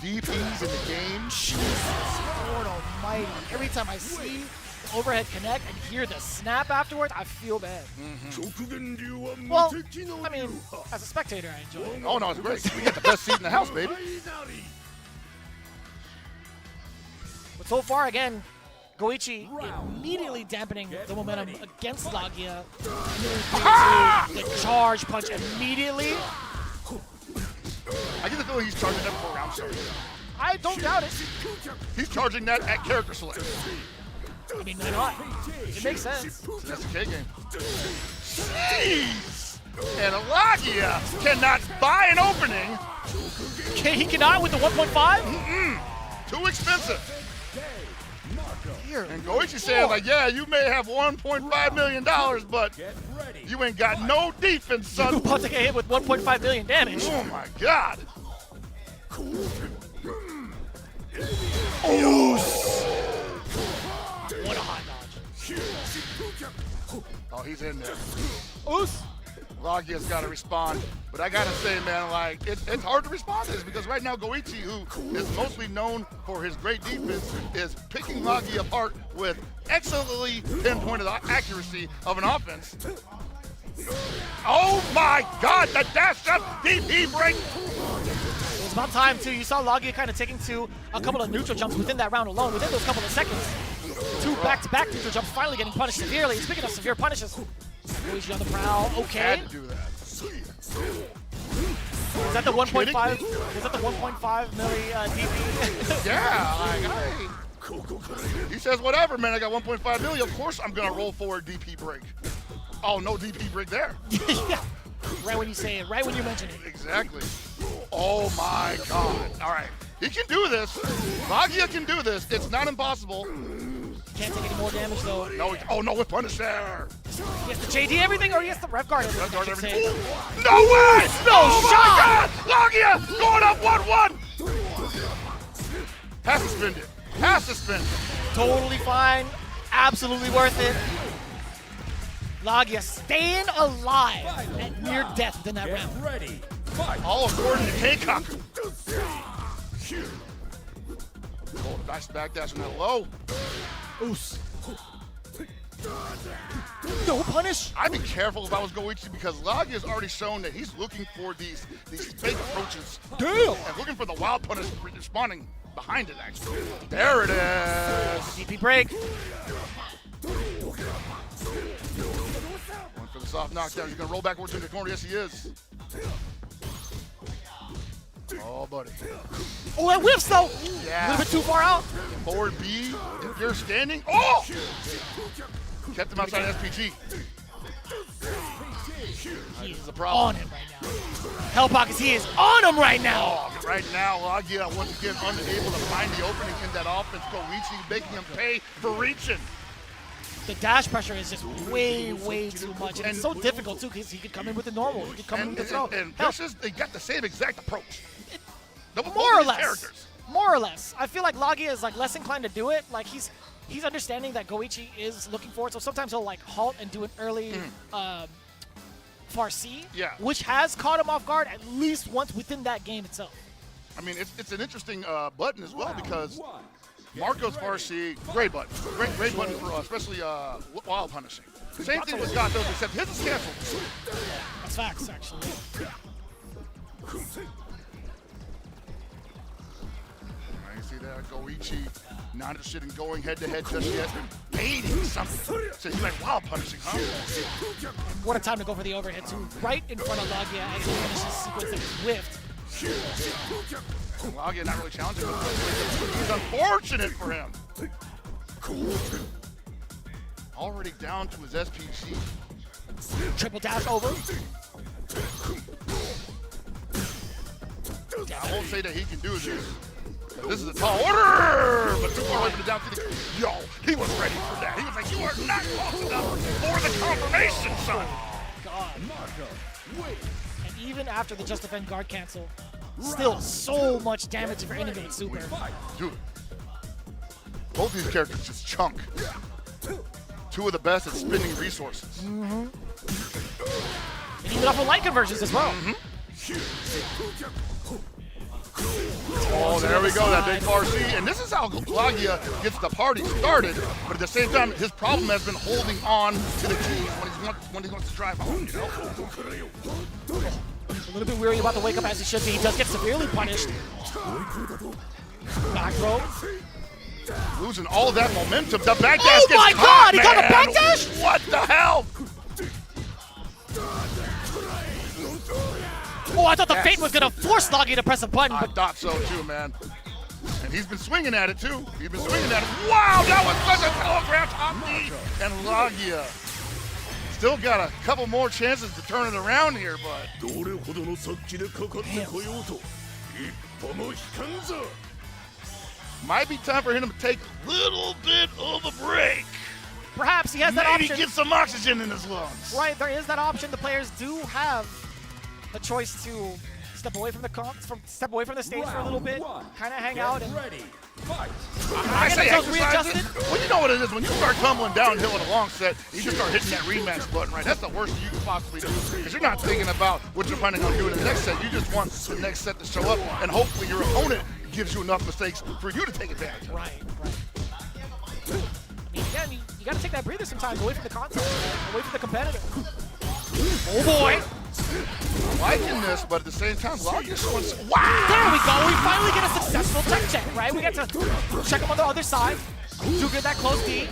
DPs in the game.
Jesus Lord almighty. Every time I see the overhead connect and hear the snap afterwards, I feel bad. Well, I mean, as a spectator, I enjoy it.
Oh, no, it's great. We get the best seat in the house, baby.
But so far, again, Goichi immediately dampening the momentum against Laggia. The charge punch immediately.
I get the feeling he's charging that for round start.
I don't doubt it.
He's charging that at character select.
I mean, why not? It makes sense.
It's an SNK game. Jeez! And Laggia cannot buy an opening.
He cannot with the 1.5?
Too expensive. And Goichi said, like, yeah, you may have $1.5 million, but you ain't got no defense, son.
About to get hit with 1.5 million damage.
Oh, my God.
What a high dodge.
Oh, he's in there.
Oos.
Laggia's got to respond. But I got to say, man, like, it's hard to respond to this because right now Goichi, who is mostly known for his great defense, is picking Laggia apart with excellently pinpointed accuracy of an offense. Oh, my God, the dash up DP break.
It was about time, too. You saw Laggia kind of taking to a couple of neutral jumps within that round alone, within those couple of seconds. 2 back-to-back neutral jumps, finally getting punished severely. Speaking of severe punishes, Goichi on the prowl. Okay.
Had to do that.
Is that the 1.5? Is that the 1.5 milli DP?
Yeah, like, he says, whatever, man. I got 1.5 million. Of course, I'm gonna roll forward DP break. Oh, no DP break there.
Yeah. Right when you say it. Right when you mention it.
Exactly. Oh my God. All right, he can do this. Laggia can do this. It's not impossible.
Can't take any more damage though.
No, oh no, with Punisher.
He has to JD everything, or he has to rev guard everything.
Rev guard
I should
everything.
say.
No way!
No
Oh
shot!
my God! Laggia going up 1-1. Has to spend it. Has to spend it.
Totally fine. Absolutely worth it. Laggia staying alive at near death within that round.
Get ready. Fight.
All according to K-Cock. Oh, nice backdash from that low.
Oos. No punish.
I'd be careful if I was Goichi because Laggia has already shown that he's looking for these fake approaches.
Damn.
And looking for the wild punish responding behind it, actually. There it is.
DP break.
Going for the soft knockdown. He's going to roll backwards into the corner. Yes, he is. Oh, buddy.
Oh, that whiffs though.
Yeah.
A little bit too far out.
Forward B, if you're standing. Oh! Kept him outside SPG.
He is
the problem.
on him right now. Hellpockets, he is on him right now.
Oh, right now, Laggia once again unable to find the opening in that offense. Goichi making him pay for reaching.
The dash pressure is just way, way too much. And it's so difficult too because he could come in with the normal. He could come in with the throw.
And
Hell,
they got the same exact approach.
more or less. More or less. I feel like Laggia is like less inclined to do it. Like he's understanding that Goichi is looking for it. So sometimes he'll like halt and do an early far C, which has caught him off guard at least once within that game itself.
I mean, it's an interesting button as well because Marco's far C, great button. Great button for especially wild punishing. Same thing with Gatos, except his is canceled.
That's facts, actually.
You see that? Goichi not interested in going head-to-head just yet. Baiting something. So he's like wild punishing, huh?
What a time to go for the overhead, too. Right in front of Laggia as he finishes sequence that was whiffed.
Laggia not really challenging him. It's unfortunate for him. Already down to his SPG.
Triple dash over.
I won't say that he can do this. This is a tall order, but too far away from the down to the. Yo, he was ready for that. He was like, you are not close enough for the confirmation, son.
God. And even after the just defend guard cancel, still so much damage for intimate super.
Dude, both these characters just chunk. Two of the best at spending resources.
And even off of light conversions as well.
Oh, there we go, that big far C. And this is how Laggia gets the party started, but at the same time, his problem has been holding on to the keys when he wants to drive home, you know?
A little bit weary about the wake up as he should be. He does get severely punished. Back throw.
Losing all that momentum. The backdash
oh
gets
my
caught,
God, he got a backdash?
What the hell?
Oh, I thought the Fate was going to force Laggia to press a button.
I thought so too, man. And he's been swinging at it too. He's been swinging at it. Wow, that was such a telegraph top knee. And Laggia still got a couple more chances to turn it around here, but. Might be time for him to take a little bit of a break.
Perhaps he has that option.
Maybe get some oxygen in his lungs.
Right, there is that option. The players do have a choice to step away from the stage for a little bit, kind of hang out and
ready. Fight.
I say exercise it. Well, you know what it is. When you start tumbling downhill in a long set, you just start hitting that rematch button, right? That's the worst you can possibly do because you're not thinking about what you're planning on doing in the next set. You just want the next set to show up, and hopefully your opponent gives you enough mistakes for you to take advantage of.
Right. I mean, again, you got to take that breather sometimes away from the contact, away from the competitor. Oh boy!
I'm liking this, but at the same time, Laggia wants.
Wow! There we go. We finally get a successful check, right? We get to check him on the other side. Do get that close D.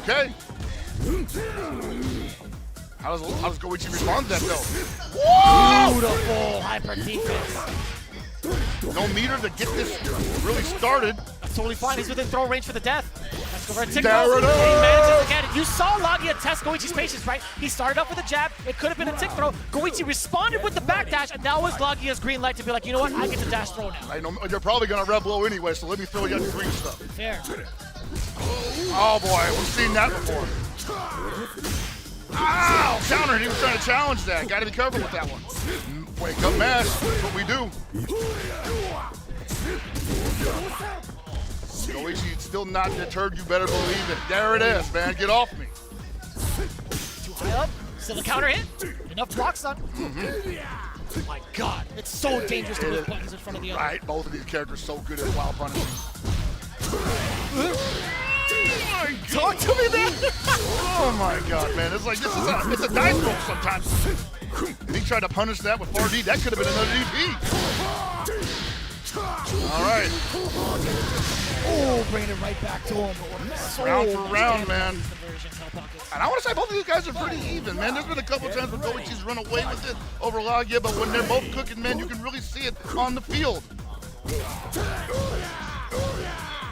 Okay. How does Goichi respond to that though?
Beautiful hyper defense.
No meter to get this really started.
That's totally fine. He's within throw range for the death. Let's go for a tick
There
throw.
it
He
is.
manages to get it. You saw Laggia test Goichi's patience, right? He started off with a jab. It could have been a tick throw. Goichi responded with the backdash, and that was Laggia's green light to be like, you know what? I get to dash throw now.
I know you're probably gonna rev low anyway, so let me throw you out the green stuff.
Fair.
Oh boy, we've seen that before. Ow! Counter, he was trying to challenge that. Got to be careful with that one. Wake up mash, that's what we do. Goichi still not deterred, you better believe it. There it is, man, get off me.
Too high up, still a counter hit. Enough blocks on. Oh my god, it's so dangerous to put buttons in front of the other.
Right, both of these characters so good at wild punishing.
Talk to me then!
Oh my god, man, it's like, it's a dice roll sometimes. If he tried to punish that with 4D, that could have been another DP. All right.
Oh, bringing it right back to him. So
round for round, man.
Conversions, hell pockets.
And I want to say both of these guys are pretty even, man. There's been a couple times where Goichi's run away with it over Laggia, but when they're both cooking, man, you can really see it on the field.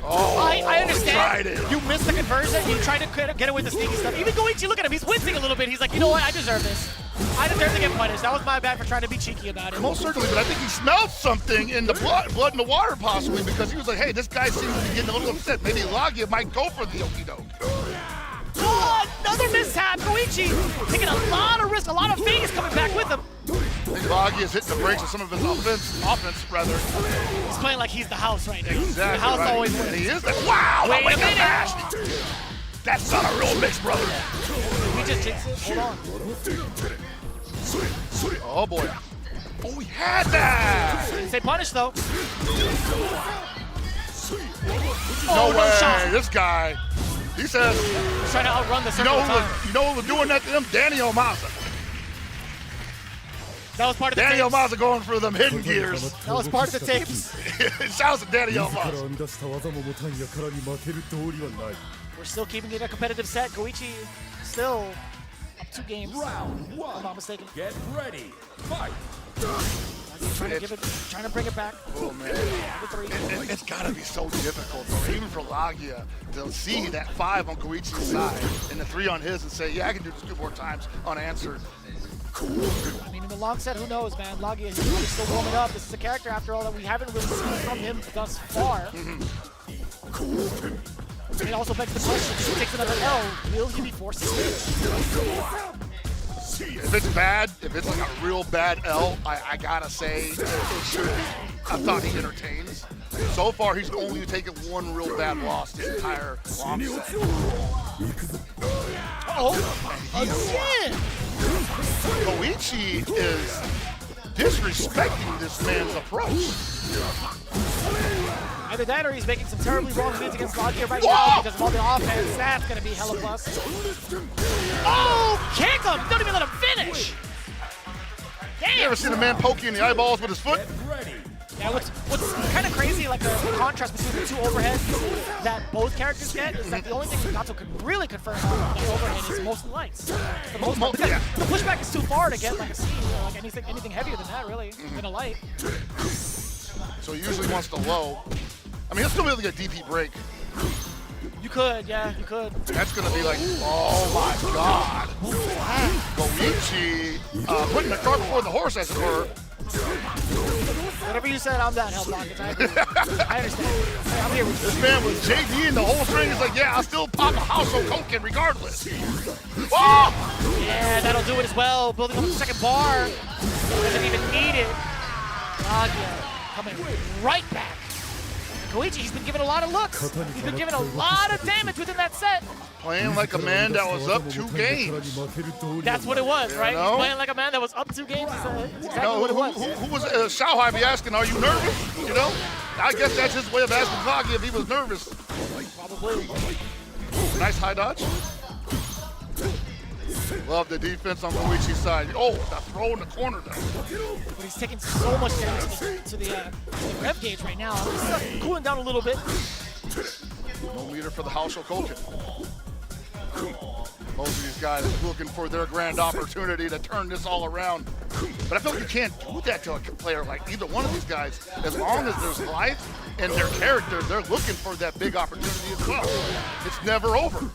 Oh,
I understand.
Tried it.
You missed the conversion. You tried to get away with the sneaky stuff. Even Goichi, look at him. He's wincing a little bit. He's like, you know what? I deserve this. I deserve to get punished. That was my bad for trying to be cheeky about it.
Most certainly, but I think he smelled something in the blood in the water possibly, because he was like, hey, this guy seems to be getting a little upset. Maybe Laggia might go for the okie doke.
Oh, another mishap. Goichi taking a lot of risk, a lot of phase coming back with him.
I think Laggia is hitting the brakes of some of his offense rather.
He's playing like he's the house right now.
Exactly.
The house
right.
always wins.
And he is that. Wow!
Wait a minute.
Mash. That's not a real mix, brother.
We just jinxed it. Hold on.
Oh boy. Oh, he had that!
Didn't say punish though.
No way.
Shot.
This guy. He says.
He's trying to outrun the circle of time.
You know who was doing that to him? Danny Omasa.
That was part of the
Danny
tapes.
Omasa going for them hidden gears.
That was part of the tapes.
Shouts to Danny Omasa.
We're still keeping it a competitive set. Goichi still up 2 games.
Round
If I'm
one.
not mistaken.
Get ready. Fight.
Trying to bring it back.
Oh man, it's gotta be so difficult, though, even for Laggia, to see that 5 on Goichi's side and the 3 on his and say, yeah, I can do this 2 more times unanswered.
I mean, in the long set, who knows, man? Laggia is probably still warming up. This is a character, after all, that we haven't really seen from him thus far. It also begs the question, if he takes another L, will he be forced to switch?
If it's bad, if it's like a real bad L, I gotta say it should be. I thought he entertains. So far, he's only taken 1 real bad loss this entire long set.
Oh, again!
Goichi is disrespecting this man's approach.
Either that or he's making some terribly wrong reads against Laggia right now because of all the offense. That's going to be hella plus. Oh, kick him! Don't even let him finish! Damn!
You ever seen a man poke you in the eyeballs with his foot?
Yeah, what's kind of crazy, like the contrast between the 2 overheads that both characters get, is that the only thing Gato can really confirm on that overhead is most lights. The pushback is too far to get like a C, or like anything heavier than that, really, than a light.
So he usually wants the low. I mean, he'll still be able to get DP break.
You could, yeah, you could.
That's going to be like, oh my god. Goichi putting the cart before the horse, as it were.
Whatever you said, I'm down, Hell Pockets. I agree. I understand. Hey, I'm here with you.
This man was JD and the whole string is like, yeah, I'll still pop a house of Koken regardless. Oh!
Yeah, that'll do it as well. Building up the second bar. Doesn't even need it. Laggia coming right back. Goichi, he's been given a lot of looks. He's been given a lot of damage within that set.
Playing like a man that was up 2 games.
That's what it was, right?
know?
He's playing like a man that was up 2 games. It's exactly what it was.
Who was Xiaohai be asking, are you nervous? You know? I guess that's his way of asking Laggia if he was nervous.
Probably.
Nice high dodge. Love the defense on Goichi's side. Oh, the throw in the corner though.
But he's taking so much damage to the rev gauge right now. He's cooling down a little bit.
No meter for the House of Koken. Most of these guys are looking for their grand opportunity to turn this all around. But I feel like you can't do that to a player like either one of these guys. As long as there's life in their character, they're looking for that big opportunity as well. It's never over.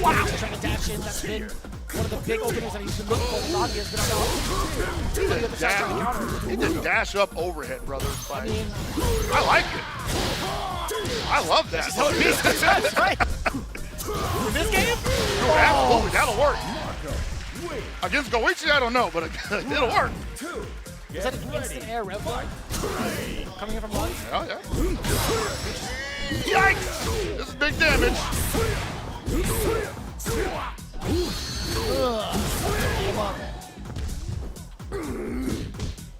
Wow! Trying to dash in. That's been one of the big openings that he's been looking for. Laggia has been on the
He did dash up overhead, brother.
I mean,
I like it. I love that.
this is how it is. That's right. In this game?
Absolutely, that'll work. Against Goichi, I don't know, but it'll work.
Is that an instant air rev gun? Coming in from lunge?
Yeah, yeah. Yikes! This is big damage.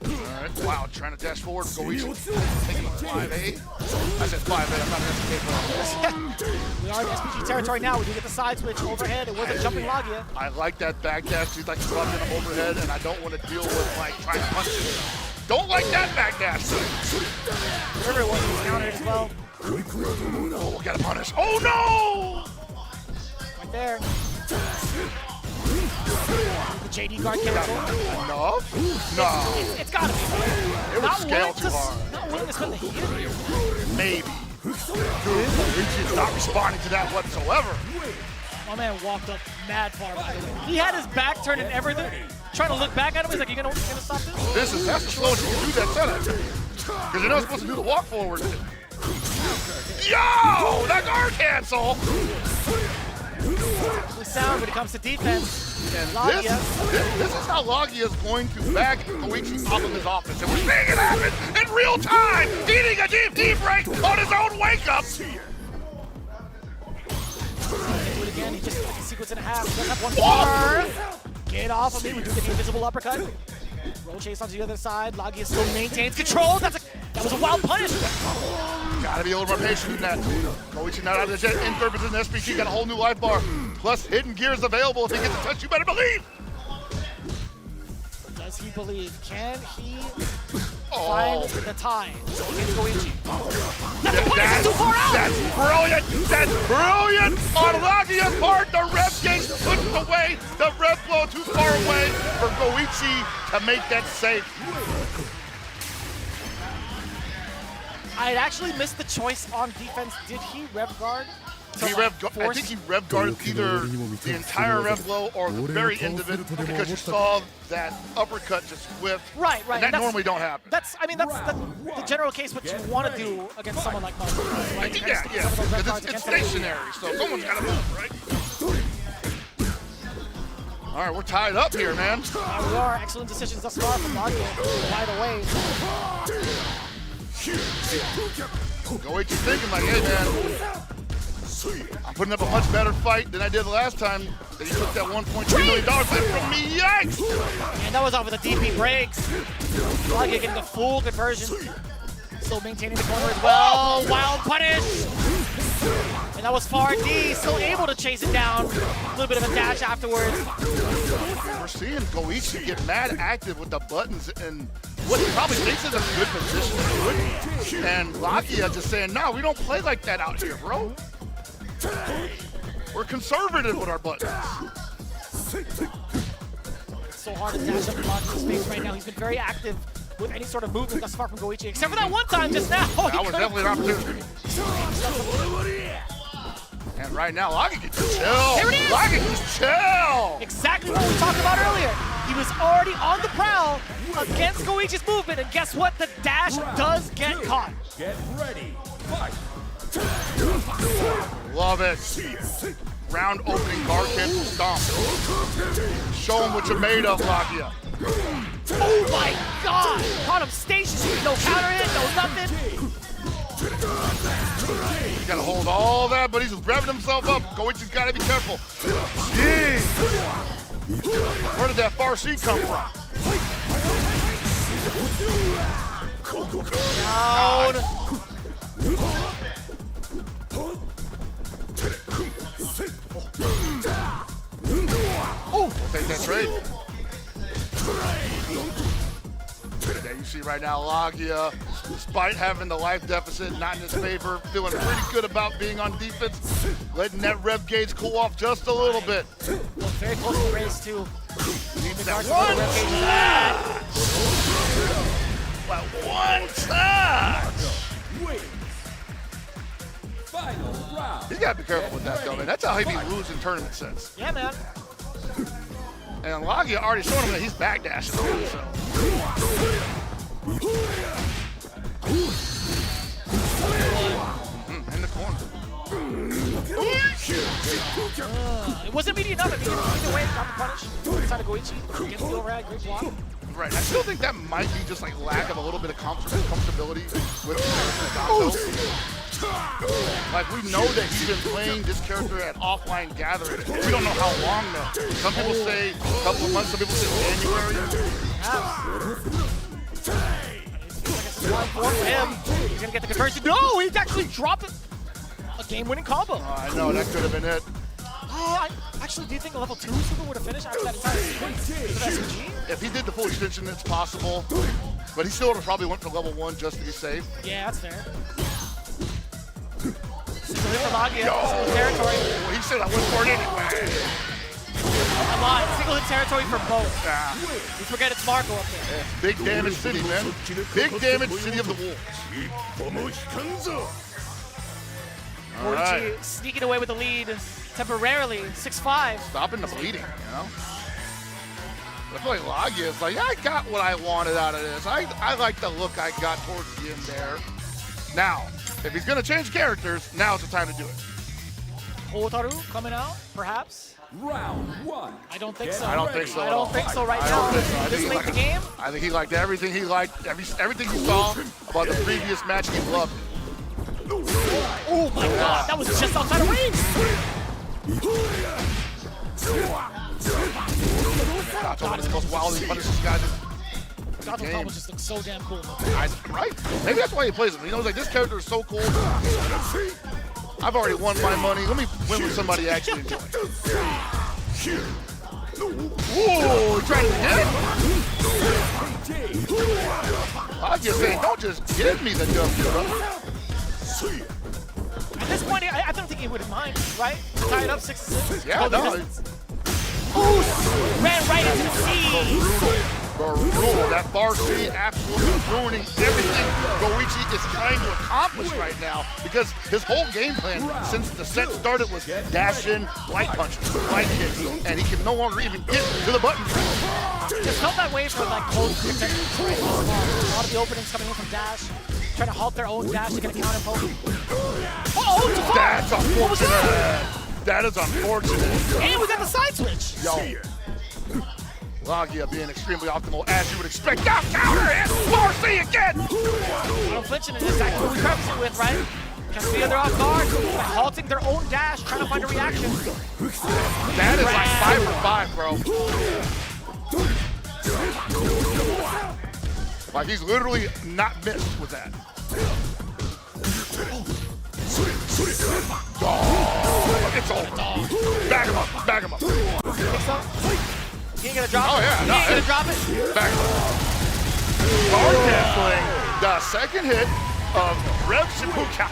Alright, wow, trying to dash forward. Goichi taking a 5A. I said 5A, I'm not going to escape.
We are in SPG territory now. We do get the side switch overhead. It was a jumping Laggia.
I like that back dash. He's like dropping him overhead, and I don't want to deal with like trying to punch it. Don't like that back dash.
Whatever it was, he was countered as well.
Oh, we gotta punish. Oh no!
Right there. The JD guard cancel.
Enough? No.
It's gotta be.
It was scaled too hard.
Not willing to spend the heat.
Maybe. Dude, Goichi is not responding to that whatsoever.
My man walked up mad far, by the way. He had his back turned and everything. Trying to look back at him, he's like, you gonna stop this?
That's the slowest you can do that setup. Because you're not supposed to do the walk forward. Yo! That guard cancel!
The sound when it comes to defense.
And
Laggia.
this is how Laggia is going to back Goichi off of his offense. And we're seeing it happen in real time! Eating a deep break on his own wake-up!
Do it again, he just like a sequence and a half. He doesn't have one more. Get off of me, we do get the invisible uppercut. Roll chase onto the other side. Laggia still maintains control. That was a wild punish.
Gotta be a little more patient than that. Goichi not out of the jet in third position. SPG got a whole new life bar. Plus hidden gears available if he gets a touch. You better believe.
Does he believe? Can he find the tie against Goichi? That's too far out.
That's brilliant. That's brilliant on Laggia's part. The rev gauge pushed away. The rev flow too far away for Goichi to make that safe.
I had actually missed the choice on defense. Did he rev guard?
I think he rev guarded either the entire rev blow or the very end of it because you saw that uppercut just whip.
Right.
And that normally don't happen.
That's the general case what you want to do against someone like Marco. Right?
Yeah. Because it's stationary, so someone's got to move, right? All right, we're tied up here, man.
We are. Excellent decisions thus far from Laggia. By the way.
Goichi's thinking like, hey, man. I'm putting up a much better fight than I did the last time that he took that $1.2 million hit from me. Yikes!
And that was off with the DP breaks. Laggia getting the full conversion. Still maintaining the corner as well. Wild punish! And that was far D, still able to chase it down. A little bit of a dash afterwards.
We're seeing Goichi get mad active with the buttons and what he probably thinks is a good position to do it. And Laggia just saying, no, we don't play like that out here, bro. We're conservative with our buttons.
It's so hard to dash up in Laggia's space right now. He's been very active with any sort of movement thus far from Goichi, except for that one time just now.
That was definitely an opportunity. And right now, Laggia can just chill.
There it is.
Laggia can just chill.
Exactly what we talked about earlier. He was already on the prowl against Goichi's movement, and guess what? The dash does get caught.
Get ready. Fight.
Love it. Round opening guard cancel stomp. Show him what you're made of, Laggia.
Oh my God! Caught him stationary, no counter hit, no nothing.
He's got to hold all that, but he's just revving himself up. Goichi's got to be careful. Jeez. Where did that far C come from?
Down.
Oh, take that trade. There you see right now, Laggia, despite having the life deficit not in his favor, feeling pretty good about being on defense, letting that rev gauge cool off just a little bit.
Look very close to the race too.
Needs that one touch.
Final round.
You gotta be careful with that though, man. That's how he be losing tournament sets.
Yeah, man.
And Laggia already showing him that he's backdashing. So. In the corner.
It wasn't immediate enough. I mean, either way, got the punish. Inside of Goichi. Gets the overhead. Great block.
Right. I still think that might be just like lack of a little bit of comfortability with Gato. Like, we know that he's been playing this character at offline gatherings. We don't know how long though. Some people say a couple of months, some people say January.
For him. He's gonna get the conversion. No, he's actually dropped a game-winning combo.
Oh, I know, that could have been it.
Actually, do you think a level 2 super would have finished after that entire sequence?
If he did the full extension, it's possible. But he still would have probably went for level 1 just to be safe.
Yeah, that's fair. Single hit for Laggia. Single territory.
Well, he said I went for it anyway.
A lot. Single hit territory for both.
Yeah.
You forget it's Marco up there.
Yeah. Big damage city, man. Big damage city of the wolves. All right.
Sneaking away with the lead temporarily, 6-5.
Stopping the bleeding, you know? I feel like Laggia is like, I got what I wanted out of this. I like the look I got towards the end there. Now, if he's going to change characters, now's the time to do it.
Hotaru coming out, perhaps?
Round 1.
I don't think so.
I don't think so.
I don't think so right now. This late the game?
I think he liked everything he liked, everything he saw about the previous match. He loved it.
Oh my god, that was just outside of range!
Gato, one of the most wildly punishes guys.
Gato combo just looks so damn cool.
Right? Maybe that's why he plays him. He knows like this character is so cool. I've already won my money. Let me win with somebody I actually enjoy. Ooh, trying to get it. I just saying, don't just give me the W.
At this point, I don't think he would mind, right? Tie it up 6-6.
Yeah, no.
Ooh, ran right into the sea.
Brutal. That bar C absolutely ruining everything Goichi is trying to accomplish right now because his whole game plan since the set started was dash in, light punches, light kicks, and he can no longer even get to the button.
It felt that way for like close contenders, right? A lot of the openings coming in from dash, trying to halt their own dash to get a counter poke. Oh,
that's unfortunate. That is unfortunate.
And we got the side switch.
Yo. Laggia being extremely optimal as you would expect. Down counter and Marcy again!
I'm flinching in this exactly what we prefaced it with, right? Castillo, they're off guard by halting their own dash, trying to find a reaction.
That is like 5 for 5, bro. Like he's literally not missed with that. Oh, it's over. Back him up, back him up.
Think so? He ain't gonna drop it.
Oh, yeah,
he ain't gonna drop it.
Back him up. Guard canceling the second hit of Rev Shibuya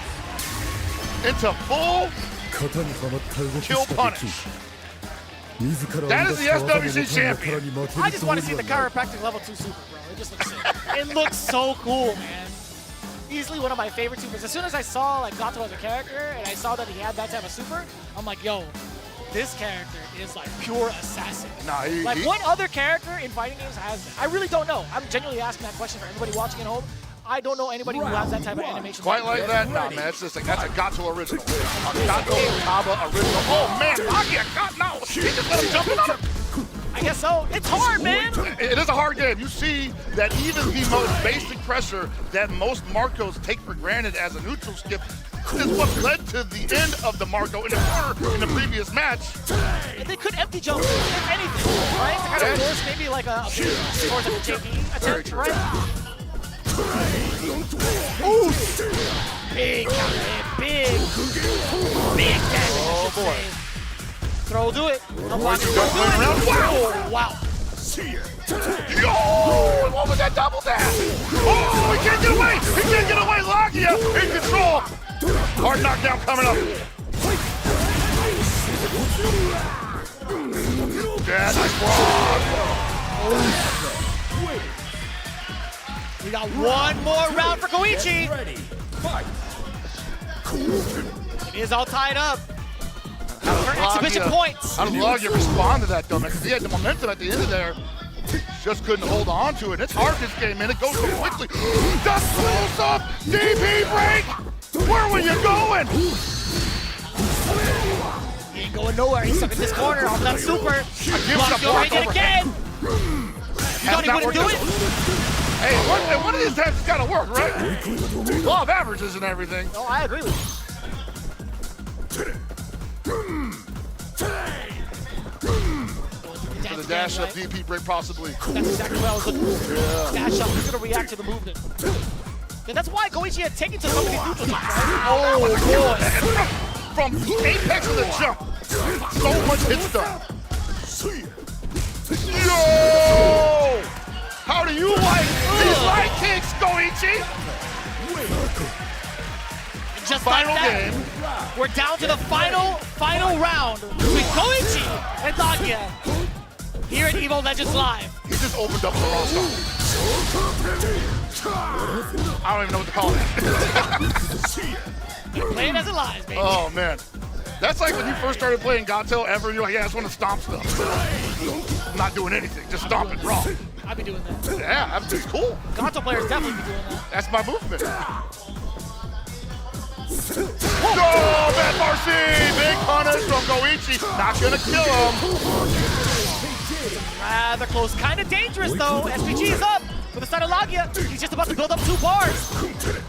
into full kill punish. That is the SWC champion.
I just want to see the chiropractic level 2 super, bro. It just looks sick. It looks so cool, man. Easily one of my favorite supers. As soon as I saw like Gato as a character and I saw that he had that type of super, I'm like, yo, this character is like pure assassin.
Nah,
like what other character in fighting games has that? I really don't know. I'm genuinely asking that question for everybody watching at home. I don't know anybody who has that type of animation.
Quite like that? Nah, man, it's just like, that's a Gato original. A Gato Kaba original. Oh, man, Laggia got no. He just let him jump in on him.
I guess so. It's hard, man.
It is a hard game. You see that even the most basic pressure that most Marcos take for granted as a neutral skip is what led to the end of the Marco in the corner in the previous match.
They could empty jump, if anything, right? To kind of force maybe like a towards like a JP attempt, right? Ooh! Big counter hit, big damage.
Oh boy.
Throw will do it.
Wow! Wow! Yo! What was that double dash? Oh! He can't get away! He can't get away! Laggia in control! Hard knockdown coming up. Yeah, nice block!
We got one more round for Koichi.
Ready, fight.
It is all tied up. for exhibition points.
How does Laggia respond to that though, man? Because he had the momentum at the end of there. Just couldn't hold on to it. It's hard this game, man. It goes so quickly. The close-up DP break! Where were you going?
He ain't going nowhere. He's stuck in this corner off that super. Block it again. You thought he wouldn't do it?
Hey, one of these times it's got to work, right? Law of averages and everything.
No, I agree with you.
For the dash up DP break, possibly.
That's exactly what I was looking for. Yeah. Dash up. He's going to react to the movement. And that's why Goichi had taken to so many neutral shots, right? Oh, boy.
From apex to the jump. So much hits done. Yo! How do you like these light kicks, Goichi?
Just
final
like that,
game.
We're down to the final round between Goichi and Laggia here at Evo Legends Live.
He just opened up the roster. I don't even know what to call that.
Play it as it lies, baby.
Oh, man. That's like when you first started playing Gato ever, and you're like, yeah, I just want to stomp stuff. I'm not doing anything, just stomping raw.
I'd be doing that.
Yeah, it's cool.
Gato players definitely be doing that.
That's my movement. Oh, bad Marcy! Big punish from Goichi. Not gonna kill him.
Rather close. Kind of dangerous, though. SPG is up with the side of Laggia. He's just about to build up 2 bars.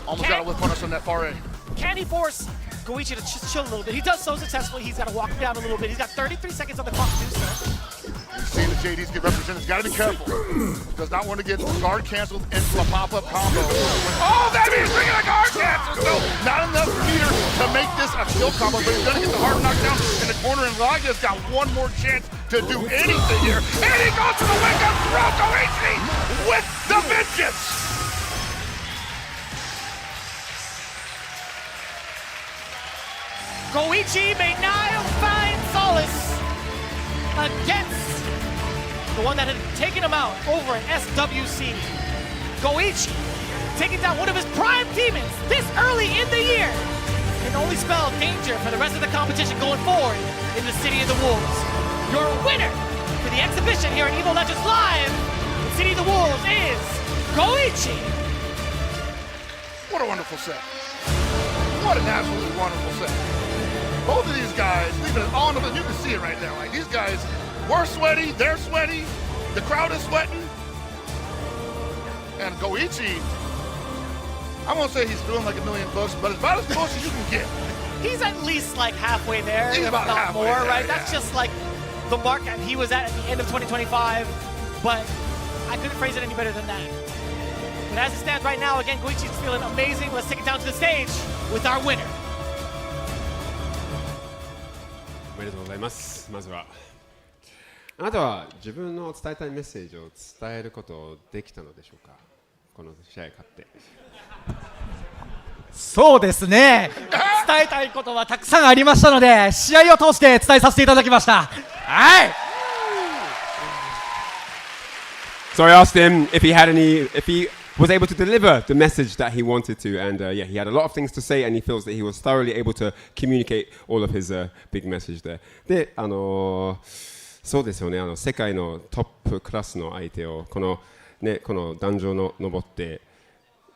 Almost got a whip punish on that far end.
Can he force Goichi to just chill a little bit? He does so successfully. He's got to walk him down a little bit. He's got 33 seconds on the clock to do so.
You've seen the JDs get represented. Got to be careful. Does not want to get guard canceled into a pop-up combo. Oh, that means bringing a guard cancel. So not enough meter to make this a kill combo, but he's going to get the hard knockdown in the corner, and Laggia's got one more chance to do anything here. And he goes to the wake-up throw. Goichi with the vengeance.
Goichi may now find solace against the one that had taken him out over at SWC. Goichi taking down one of his prime demons this early in the year can only spell danger for the rest of the competition going forward in the City of the Wolves. Your winner for the exhibition here at Evo Legends Live in City of the Wolves is Goichi.
What a wonderful set. What an absolutely wonderful set. Both of these guys, leaving it all in the, you can see it right now. Like, these guys were sweaty, they're sweaty, the crowd is sweating. And Goichi, I won't say he's doing like $1 million, but it's about as close as you can get.
He's at least like halfway there,
He's
if
about
not
halfway
more,
there,
right?
yeah.
That's just like the mark that he was at the end of 2025, but I couldn't phrase it any better than that. But as it stands right now, again, Goichi's feeling amazing. Let's take it down to the stage with our winner.
おめでとうございます。まずはあなたは自分の伝えたいメッセージを伝えることできたのでしょうか。この試合勝って。
そうですね。伝えたいことはたくさんありましたので、試合を通して伝えさせていただきました。はい。
So I asked him if he was able to deliver the message that he wanted to, and yeah, he had a lot of things to say, and he feels that he was thoroughly able to communicate all of his big message there. で、そうですよね。世界のトップクラスの相手をこの壇上の登って、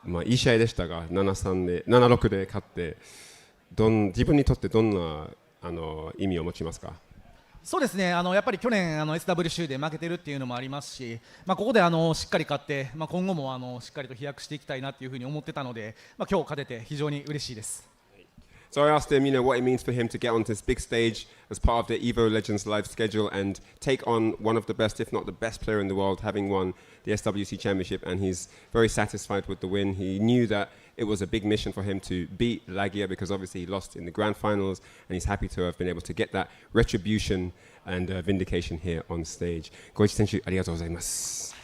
まあいい試合でしたが、7-3で7-6で勝って、自分にとってどんな意味を持ちますか？
そうですね。やっぱり去年SWC で負けてるっていうのもありますし、ここでしっかり勝って、今後もしっかりと飛躍していきたいなっていうふうに思ってたので、今日勝てて非常に嬉しいです。
So I asked him, what it means for him to get onto this big stage as part of the Evo Legends live schedule and take on one of the best, if not the best player in the world, having won the SWC Championship, and he's very satisfied with the win. He knew that it was a big mission for him to beat Laggia because obviously he lost in the grand finals, and he's happy to have been able to get that retribution and vindication here on stage. Goichi 選手、ありがとうございます。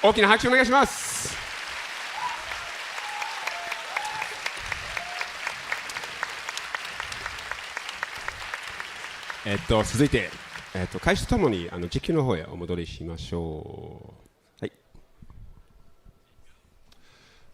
大きな拍手お願いします。続いて、開始とともに実況の方へお戻りしましょう。はい。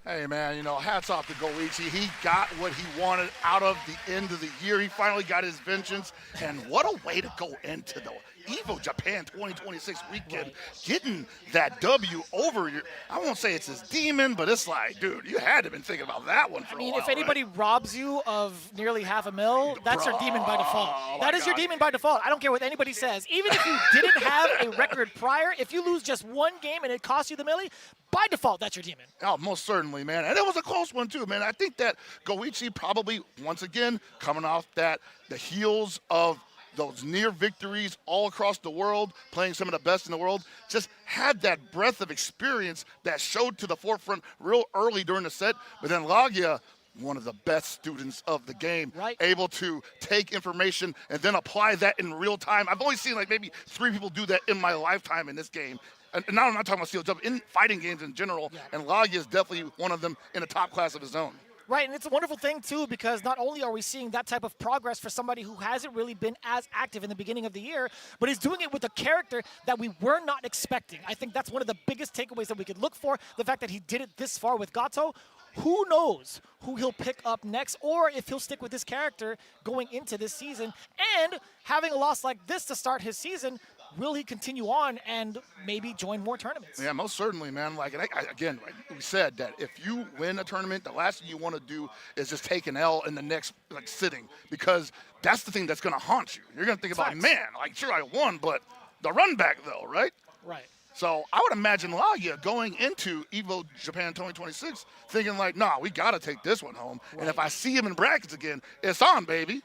Hey, man, you know, hats off to Goichi. He got what he wanted out of the end of the year. He finally got his vengeance. And what a way to go into the Evo Japan 2026 weekend, getting that W over your, I won't say it's his demon, but it's like, dude, you had to have been thinking about that one for a while.
If anybody robs you of nearly $500,000, that's your demon by default. That is your demon by default. I don't care what anybody says. Even if you didn't have a record prior, if you lose just one game and it costs you the milli, by default, that's your demon.
Oh, most certainly, man. And it was a close one, too, man. I think that Goichi probably, once again, coming off the heels of those near victories all across the world, playing some of the best in the world, just had that breadth of experience that showed to the forefront real early during the set. But then Laggia, one of the best students of the game, able to take information and then apply that in real time. I've only seen like maybe 3 people do that in my lifetime in this game. And now I'm not talking about CLW, in fighting games in general, and Laggia is definitely one of them in a top class of his own.
Right, and it's a wonderful thing, too, because not only are we seeing that type of progress for somebody who hasn't really been as active in the beginning of the year, but he's doing it with a character that we were not expecting. I think that's one of the biggest takeaways that we could look for, the fact that he did it this far with Gato. Who knows who he'll pick up next, or if he'll stick with this character going into this season. And having a loss like this to start his season, will he continue on and maybe join more tournaments?
Yeah, most certainly, man. Like, and again, we said that if you win a tournament, the last thing you want to do is just take an L in the next sitting, because that's the thing that's going to haunt you. You're going to think about, man, like, sure, I won, but the run back, though, right?
Right.
So I would imagine Laggia going into Evo Japan 2026 thinking like, nah, we got to take this one home. Right. And if I see him in brackets again, it's on, baby.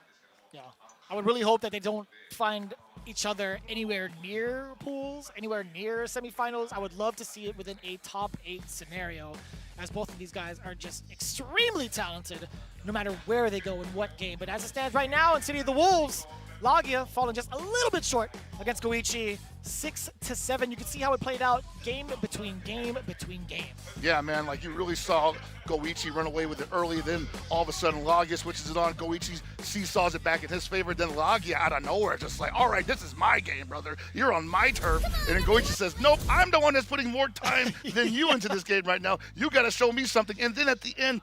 Yeah. I would really hope that they don't find each other anywhere near pools, anywhere near semifinals. I would love to see it within a top 8 scenario, as both of these guys are just extremely talented no matter where they go in what game. But as it stands right now in City of the Wolves, Laggia falling just a little bit short against Goichi, 6-7. You can see how it played out game between game between game.
Yeah, man, like you really saw Goichi run away with it early, then all of a sudden Laggia switches it on. Goichi seesaws it back in his favor, then Laggia out of nowhere just like, all right, this is my game, brother. You're on my turf. And then Goichi says, nope, I'm the one that's putting more time than you into this game right now. You got to show me something. And then at the end,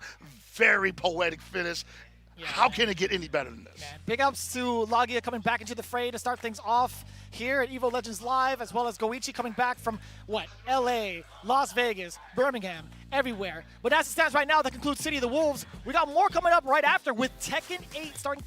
very poetic finish. Yeah. How can it get any better than this?
Man, big ups to Laggia coming back into the fray to start things off here at Evo Legends Live, as well as Goichi coming back from, LA, Las Vegas, Birmingham, everywhere. But as it stands right now, that concludes City of the Wolves. We got more coming up right after with Tekken 8 starting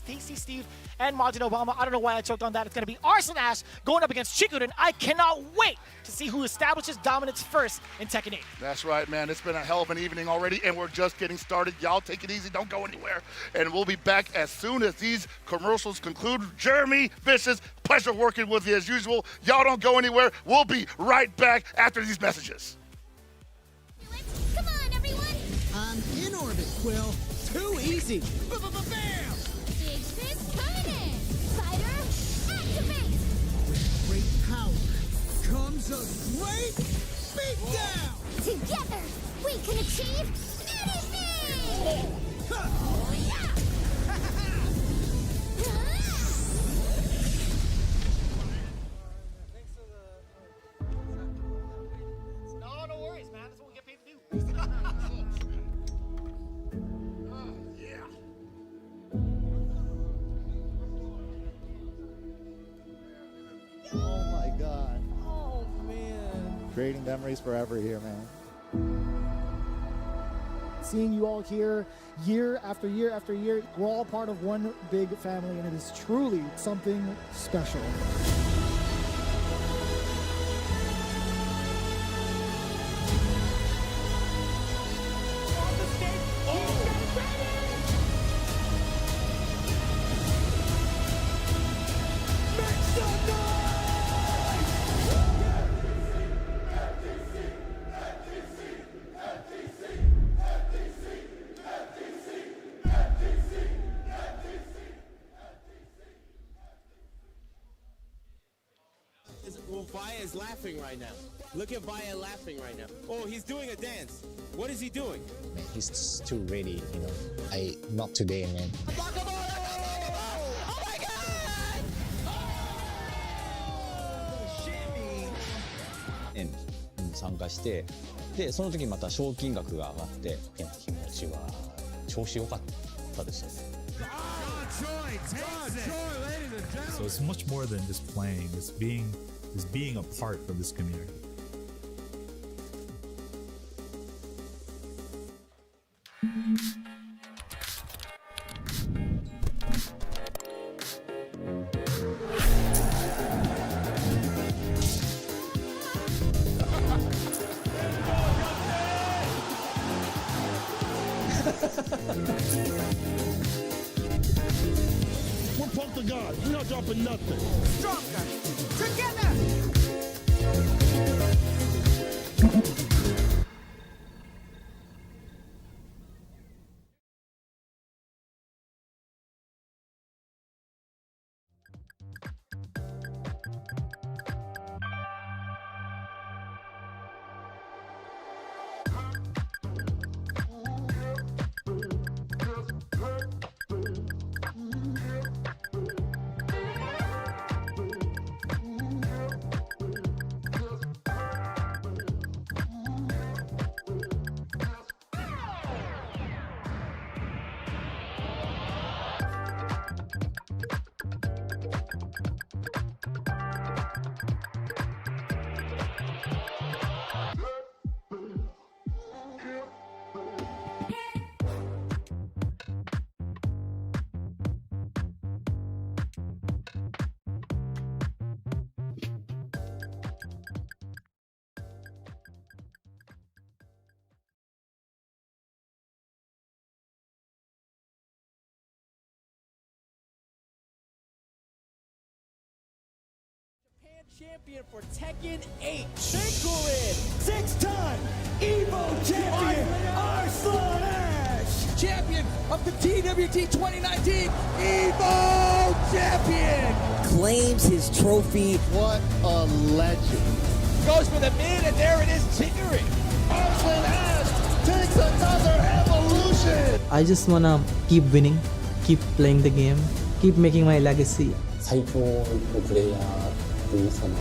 Tasty Steve and Majin Obama. I don't know why I choked on that. It's going to be Arslan Ash going up against Chikurin. I cannot wait to see who establishes dominance first in Tekken 8.
That's right, man. It's been a hell of an evening already, and we're just getting started. Y'all take it easy. Don't go anywhere. And we'll be back as soon as these commercials conclude. Jeremy Vicious, pleasure working with you as usual. Y'all don't go anywhere. We'll be right back after these messages.
Come on, everyone!
I'm in orbit, Quill. Too easy. Bam!
Big fist coming in! Fighter, activate!
With great power comes a great beatdown!
Together, we can achieve anything!
No worries, man. That's what we get paid to do.
Oh my god. Oh man. Creating memories forever here, man.
Seeing you all here year after year after year, we're all part of one big family, and it is truly something special.
Well, Vaya is laughing right now. Look at Vaya laughing right now. Oh, he's doing a dance. What is he doing?
Man, he's just too ready, you know. Not today, man.
Oh my God!
N に参加して
でその時にまた賞金額が上がって気持ちは調子良かったですね。
So it's much more than just playing. It's being a part of this community.
We're pumped to God. We're not dropping nothing.
Stronger together. Champion for Tekken 8, Chikurin, 6-time Evo Champion Arslan Ash, champion of the TWT 2019 Evo Champion, claims his trophy.
What a legend.
Goes for the mid, and there it is, Chikurin.
Arslan Ash takes another evolution.
I just wanna keep winning, keep playing the game, keep making my legacy.
最高のプレイヤーというその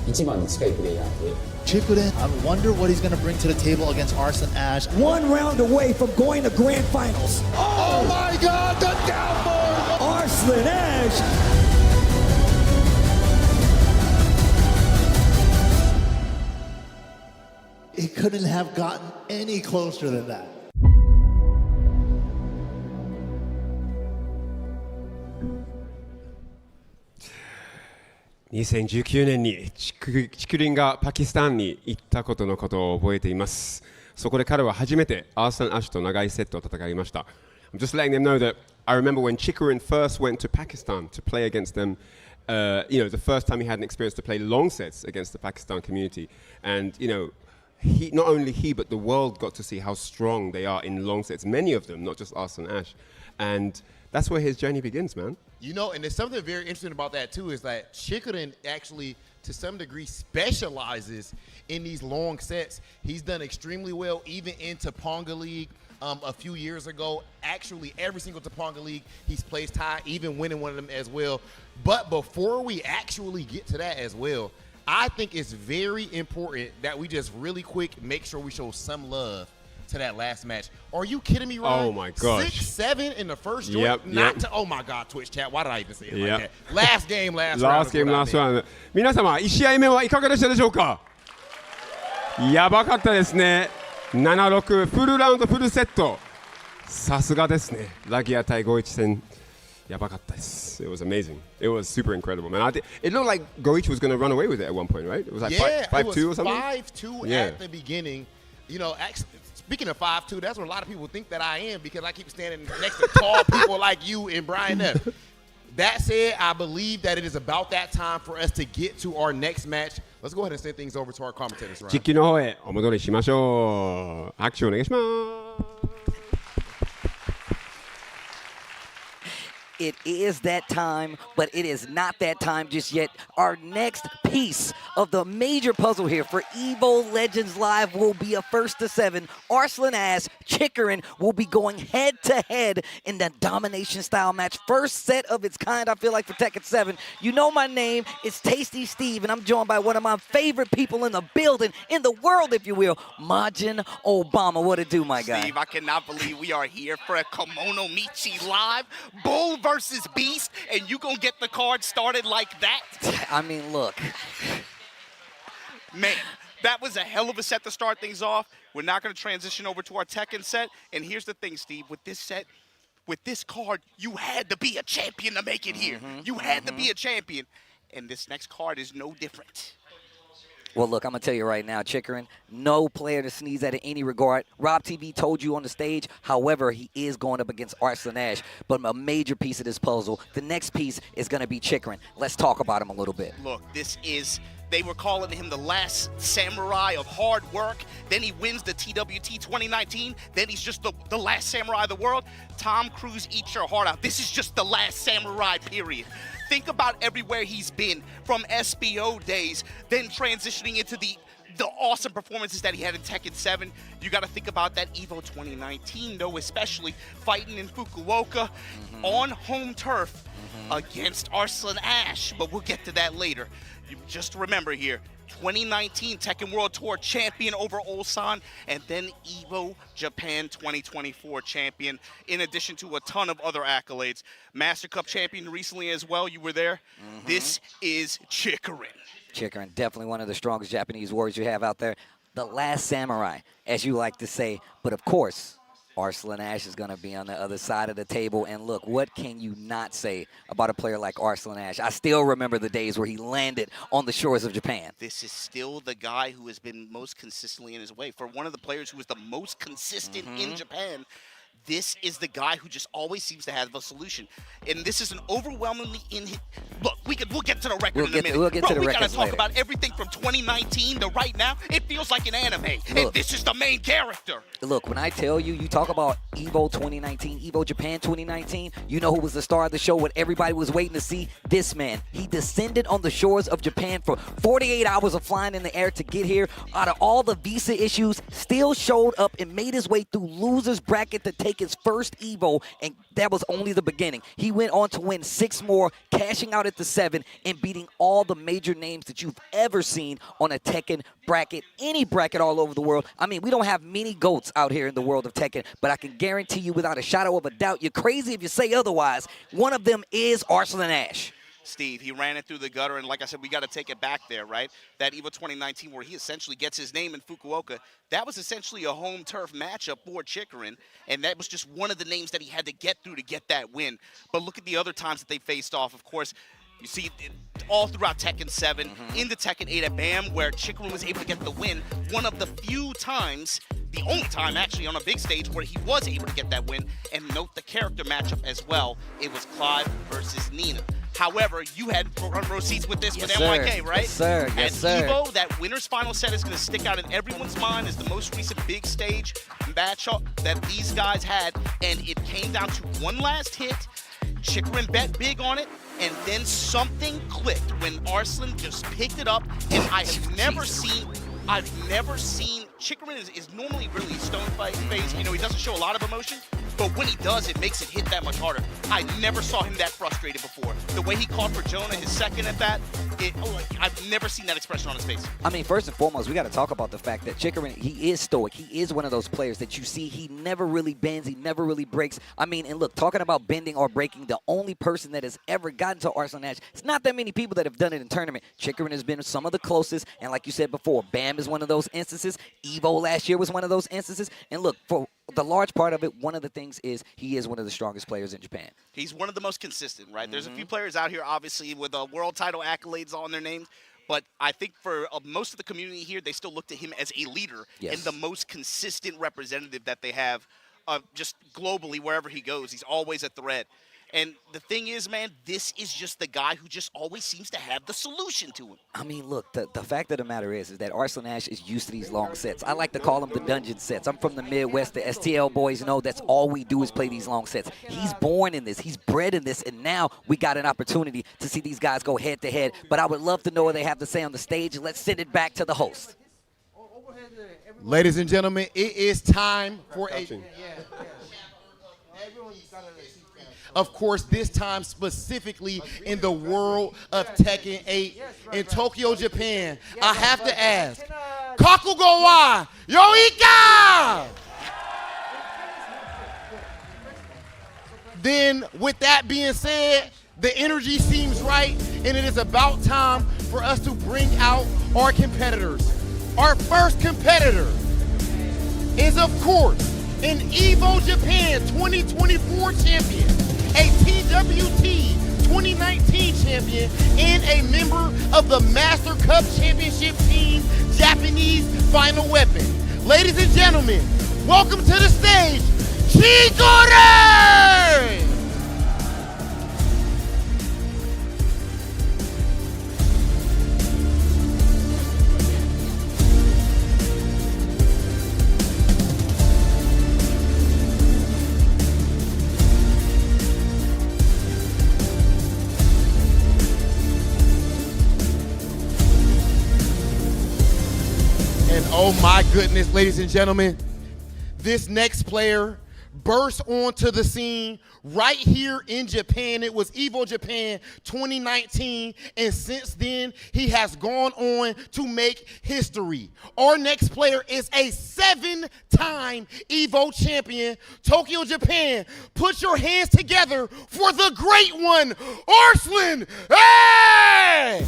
一番に近いプレイヤーで。
Chikurin, I wonder what he's going to bring to the table against Arslan Ash.
1 round away from going to grand finals.
Oh my God, the downforce!
Arslan Ash.
It couldn't have gotten any closer than that.
2019年にチクリンがパキスタンに行ったことのことを覚えています。そこで彼は初めてアースラン・アッシュと長いセットを戦いました。I'm just letting them know that I remember when Chikurin first went to Pakistan to play against them, you know, the first time he had an experience to play long sets against the Pakistan community. And, you know, not only he, but the world got to see how strong they are in long sets. Many of them, not just Arslan Ash. And that's where his journey begins, man.
You know, and there's something very interesting about that, too, is that Chikurin actually, to some degree, specializes in these long sets. He's done extremely well, even in Topanga League a few years ago. Actually, every single Topanga League, he's placed high, even winning one of them as well. But before we actually get to that as well, I think it's very important that we just really quick make sure we show some love to that last match. Are you kidding me, Ryan?
Oh my gosh.
6-7 in the first joint. Oh my God, Twitch chat. Why did I even say it like that? Last game, last round.
皆様、1試合目はいかがでしたでしょうか。やばかったですね。7-6フルラウンドフルセット。さすがですね。ラギア対5-1戦。やばかったです。It was amazing. It was super incredible, man. It looked like Goichi was going to run away with it at one point, right? It was like 5-2 or something?
5-2 at the beginning. You know, actually, speaking of 5'2", that's what a lot of people think that I am because I keep standing next to tall people like you and Brian F. That said, I believe that it is about that time for us to get to our next match. Let's go ahead and send things over to our commentators.
実況の方へお戻りしましょう。拍手お願いします。
it is that time, but it is not that time just yet. Our next piece of the major puzzle here for Evo Legends Live will be a 1-7. Arslan Ash, Chikurin will be going head-to-head in the domination style match. First set of its kind, I feel like, for Tekken 7. You know my name. It's Tasty Steve, and I'm joined by one of my favorite people in the building, in the world, if you will, Majin Obama. What it do, my guy?
Steve, I cannot believe we are here for a Kemonomichi Live, Bull versus Beast, and you gonna get the card started like that?
I mean, look.
Man, that was a hell of a set to start things off. We're not gonna transition over to our Tekken set, and here's the thing, Steve, with this set, with this card, you had to be a champion to make it here. You had to be a champion, and this next card is no different.
Well, look, I'm going to tell you right now, Chikurin, no player to sneeze at in any regard. Rob TV told you on the stage. However, he is going up against Arslan Ash. But a major piece of this puzzle, the next piece is going to be Chikurin. Let's talk about him a little bit.
Look, this is, they were calling him the last samurai of hard work. Then he wins the TWT 2019. Then he's just the last samurai of the world. Tom Cruise, eat your heart out. This is just the last samurai, period. Think about everywhere he's been, from SBO days, then transitioning into the awesome performances that he had in Tekken 7. You got to think about that Evo 2019, though, especially fighting in Fukuoka on home turf against Arslan Ash. But we'll get to that later. You just remember here, 2019 Tekken World Tour champion over Ulsan, and then Evo Japan 2024 champion, in addition to a ton of other accolades. Master Cup champion recently as well. You were there. This is Chikurin.
Chikurin, definitely one of the strongest Japanese warriors you have out there. The last samurai, as you like to say. But of course, Arslan Ash is going to be on the other side of the table. And look, what can you not say about a player like Arslan Ash? I still remember the days where he landed on the shores of Japan.
This is still the guy who has been most consistently in his way. For one of the players who was the most consistent in Japan, this is the guy who just always seems to have a solution. And this is an overwhelmingly look, we'll get to the record in a minute.
We'll get to the
we gotta
records
talk
later.
about everything from 2019 to right now. It feels like an anime. And this is the main character.
Look, when I tell you, you talk about Evo 2019, Evo Japan 2019, you know who was the star of the show, what everybody was waiting to see? This man. He descended on the shores of Japan for 48 hours of flying in the air to get here. Out of all the visa issues, still showed up and made his way through loser's bracket to take his first Evo, and that was only the beginning. He went on to win 6 more, cashing out at the 7 and beating all the major names that you've ever seen on a Tekken bracket, any bracket all over the world. I mean, we don't have many GOATs out here in the world of Tekken, but I can guarantee you without a shadow of a doubt, you're crazy if you say otherwise, one of them is Arslan Ash.
Steve, he ran it through the gutter, and like I said, we got to take it back there, right? That Evo 2019 where he essentially gets his name in Fukuoka, that was essentially a home turf matchup for Chikurin, and that was just one of the names that he had to get through to get that win. But look at the other times that they faced off. Of course, you see all throughout Tekken 7, into Tekken 8 at BAM, where Chikurin was able to get the win. One of the few times, the only time actually on a big stage where he was able to get that win. And note the character matchup as well. It was Clive versus Nina. However, you had front row seats with this with NYK, right?
Yes, sir. Yes, sir.
Evo, that winner's final set is going to stick out in everyone's mind as the most recent big stage matchup that these guys had. And it came down to one last hit. Chikurin bet big on it, and then something clicked when Arslan just picked it up, and I've never seen, Chikurin is normally really stone-faced, you know, he doesn't show a lot of emotion, but when he does, it makes it hit that much harder. I never saw him that frustrated before. The way he called for Jonah, his second at that, I've never seen that expression on his face.
I mean, first and foremost, we got to talk about the fact that Chikurin, he is stoic. He is one of those players that you see, he never really bends, he never really breaks. I mean, and look, talking about bending or breaking, the only person that has ever gotten to Arslan Ash, it's not that many people that have done it in tournament. Chikurin has been some of the closest, and like you said before, BAM is one of those instances. Evo last year was one of those instances. And look, for the large part of it, one of the things is he is one of the strongest players in Japan.
He's one of the most consistent, right? There's a few players out here, obviously, with world title accolades on their names. But I think for most of the community here, they still look to him as a leader and the most consistent representative that they have just globally wherever he goes. He's always a threat. And the thing is, man, this is just the guy who just always seems to have the solution to him.
I mean, look, the fact of the matter is that Arslan Ash is used to these long sets. I like to call them the dungeon sets. I'm from the Midwest. The STL boys know that's all we do is play these long sets. He's born in this. He's bred in this. And now we got an opportunity to see these guys go head-to-head. But I would love to know what they have to say on the stage. Let's send it back to the host.
Ladies and gentlemen, it is time for a... Of course, this time specifically in the world of Tekken 8 in Tokyo, Japan. I have to ask, Kakugo wa Yoika! Then, with that being said, the energy seems right, and it is about time for us to bring out our competitors. Our first competitor is, of course, an Evo Japan 2024 champion, a TWT 2019 champion, and a member of the Master Cup Championship Team Japanese Final Weapon. Ladies and gentlemen, welcome to the stage, Chikurin! And oh my goodness, ladies and gentlemen, this next player burst onto the scene right here in Japan. It was Evo Japan 2019, and since then, he has gone on to make history. Our next player is a 7-time Evo champion, Tokyo, Japan. Put your hands together for the great one, Arslan Ash!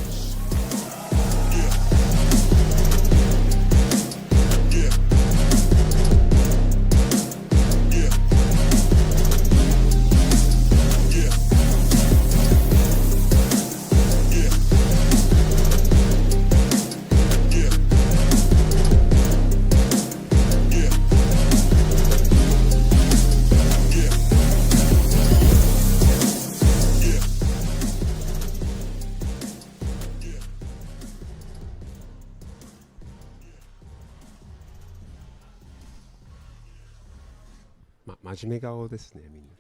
真面目顔ですね、みんな。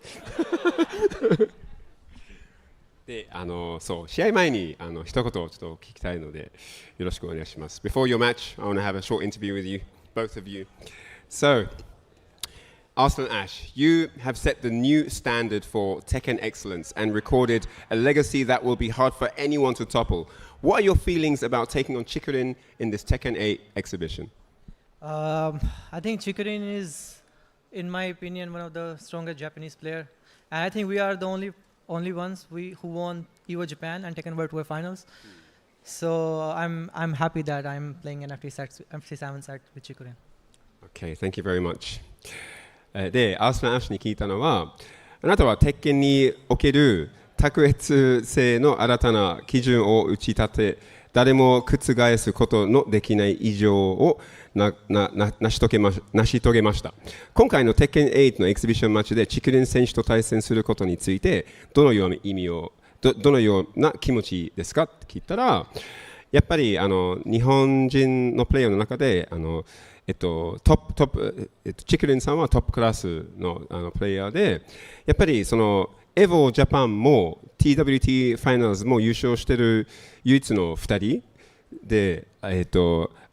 で、そう、試合前に一言ちょっと聞きたいので、よろしくお願いします。Before your match, I want to have a short interview with you, both of you. So, Arslan Ash, you have set the new standard for Tekken excellence and recorded a legacy that will be hard for anyone to topple. What are your feelings about taking on Chikurin in this Tekken 8 exhibition?
I think Chikurin is, in my opinion, one of the strongest Japanese player, and I think we are the only ones who won Evo Japan and Tekken World Tour Finals. So I'm happy that I'm playing an FT7 set with Chikurin.
Okay, thank you very much. で、アースラン・アッシュに聞いたのは、あなたは鉄拳における卓越性の新たな基準を打ち立て、誰も覆すことのできない以上を成し遂げました。今回の Tekken 8のエキシビションマッチでチクリン選手と対戦することについてどのような意味をどのような気持ちですかって聞いたら、やっぱり日本人のプレイヤーの中でチクリンさんはトップクラスのプレイヤーで、やっぱりそのEvo Japan も TWT ファイナルズも優勝している唯一の2人で、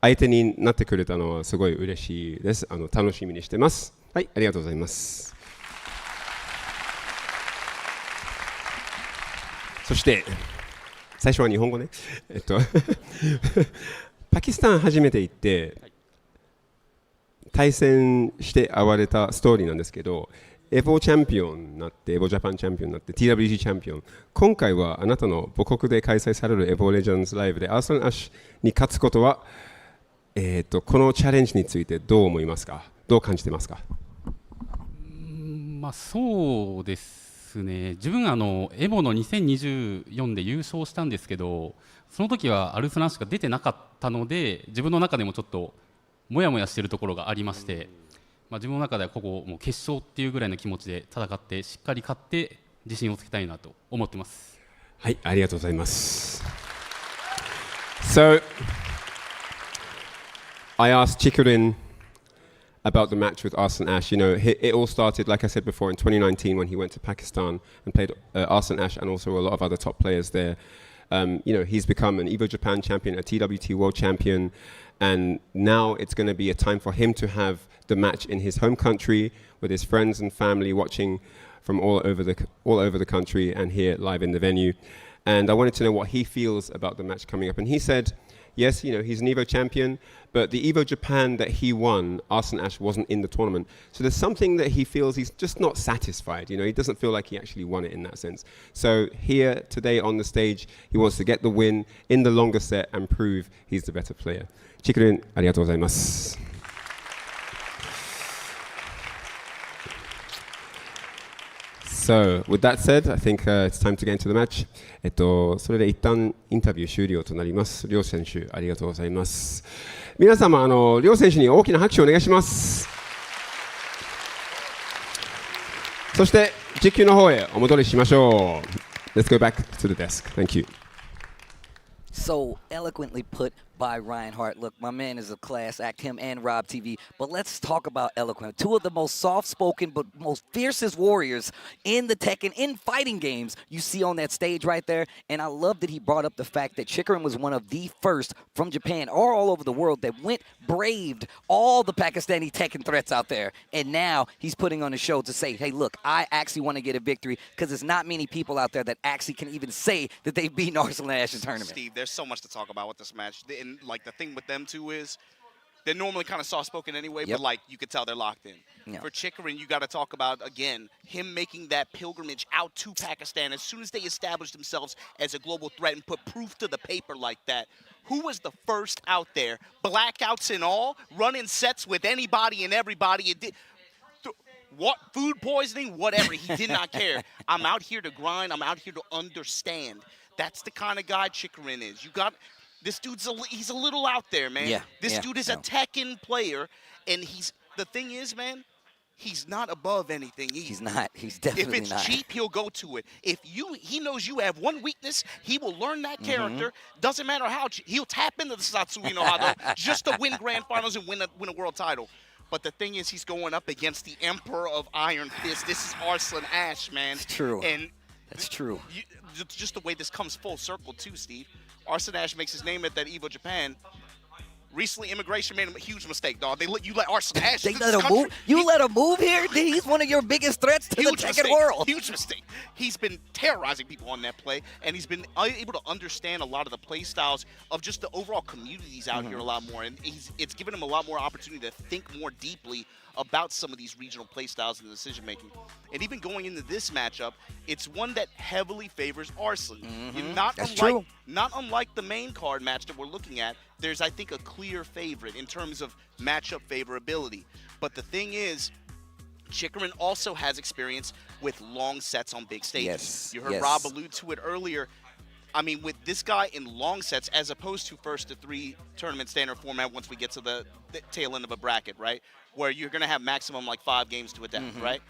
相手になってくれたのはすごい嬉しいです。楽しみにしてます。はい、ありがとうございます。そして最初は日本語ね。パキスタン初めて行って対戦して会われたストーリーなんですけど、エボチャンピオンになって、エボジャパンチャンピオンになって、TWG チャンピオン。今回はあなたの母国で開催されるエボレジェンズライブでアースラン・アッシュに勝つことは、このチャレンジについてどう思いますか？どう感じてますか？
まあ、そうですね。自分エボの2024で優勝したんですけど、その時はアルスラン・アッシュが出てなかったので、自分の中でもちょっともやもやしているところがありまして、まあ、自分の中ではここもう決勝っていうぐらいの気持ちで戦ってしっかり勝って自信をつけたいなと思ってます。
はい、ありがとうございます。So, I asked Chikurin about the match with Arslan Ash. You know, it all started, like I said before, in 2019 when he went to Pakistan and played Arslan Ash and also a lot of other top players there. You know, he's become an Evo Japan champion, a TWT World Champion, and now it's going to be a time for him to have the match in his home country with his friends and family watching from all over the country and here live in the venue. And I wanted to know what he feels about the match coming up. And he said, yes, you know, he's an Evo champion, but the Evo Japan that he won, Arslan Ash wasn't in the tournament. So there's something that he feels he's just not satisfied. You know, he doesn't feel like he actually won it in that sense. So here today on the stage, he wants to get the win in the longer set and prove he's the better player. Chikurin, ありがとうございます。So, with that said, I think it's time to get into the match. それで一旦インタビュー終了となります。両選手ありがとうございます。皆様両選手に大きな拍手をお願いします。そして実況の方へお戻りしましょう。Let's go back to the desk. Thank you.
So eloquently put by Ryan Hart. Look, my man is a class act, him and Rob TV. But let's talk about eloquent. Two of the most soft-spoken but most fiercest warriors in the Tekken, in fighting games, you see on that stage right there. And I love that he brought up the fact that Chikurin was one of the first from Japan or all over the world that braved all the Pakistani Tekken threats out there. And now he's putting on a show to say, hey, look, I actually want to get a victory because there's not many people out there that actually can even say that they've beaten Arslan Ash's tournament.
Steve, there's so much to talk about with this match. And like the thing with them two is they're normally kind of soft-spoken anyway, but like you could tell they're locked in.
Yeah.
For Chikurin, you got to talk about, again, him making that pilgrimage out to Pakistan as soon as they established themselves as a global threat and put proof to the paper like that. Who was the first out there, blackouts and all, running sets with anybody and everybody? It did. What, food poisoning, whatever, he did not care. I'm out here to grind. I'm out here to understand. That's the kind of guy Chikurin is. You got this dude's he's a little out there, man.
Yeah,
this dude is a Tekken player, and the thing is, man, he's not above anything either.
He's not. He's definitely not.
If it's cheap, he'll go to it. If he knows you have one weakness, he will learn that character. Doesn't matter how he'll tap into the Satsui no Hado just to win grand finals and win a world title. But the thing is, he's going up against the Emperor of Iron Fist. This is Arslan Ash, man.
It's true.
And
that's true.
Just the way this comes full circle, too, Steve. Arslan Ash makes his name at that Evo Japan. Recently, immigration made a huge mistake, dog. You let Arslan Ash.
They let him move. You let him move here. He's one of your biggest threats to the Tekken world.
Huge mistake. He's been terrorizing people on that play, and he's been able to understand a lot of the play styles of just the overall communities out here a lot more. And it's given him a lot more opportunity to think more deeply about some of these regional play styles and decision making. And even going into this matchup, it's one that heavily favors Arslan. Not unlike the main card match that we're looking at, there's, I think, a clear favorite in terms of matchup favorability. But the thing is, Chikurin also has experience with long sets on big stages.
Yes,
you heard Rob allude to it earlier. I mean, with this guy in long sets, as opposed to first to three tournament standard format once we get to the tail end of a bracket, right? Where you're going to have maximum like 5 games to adapt, right?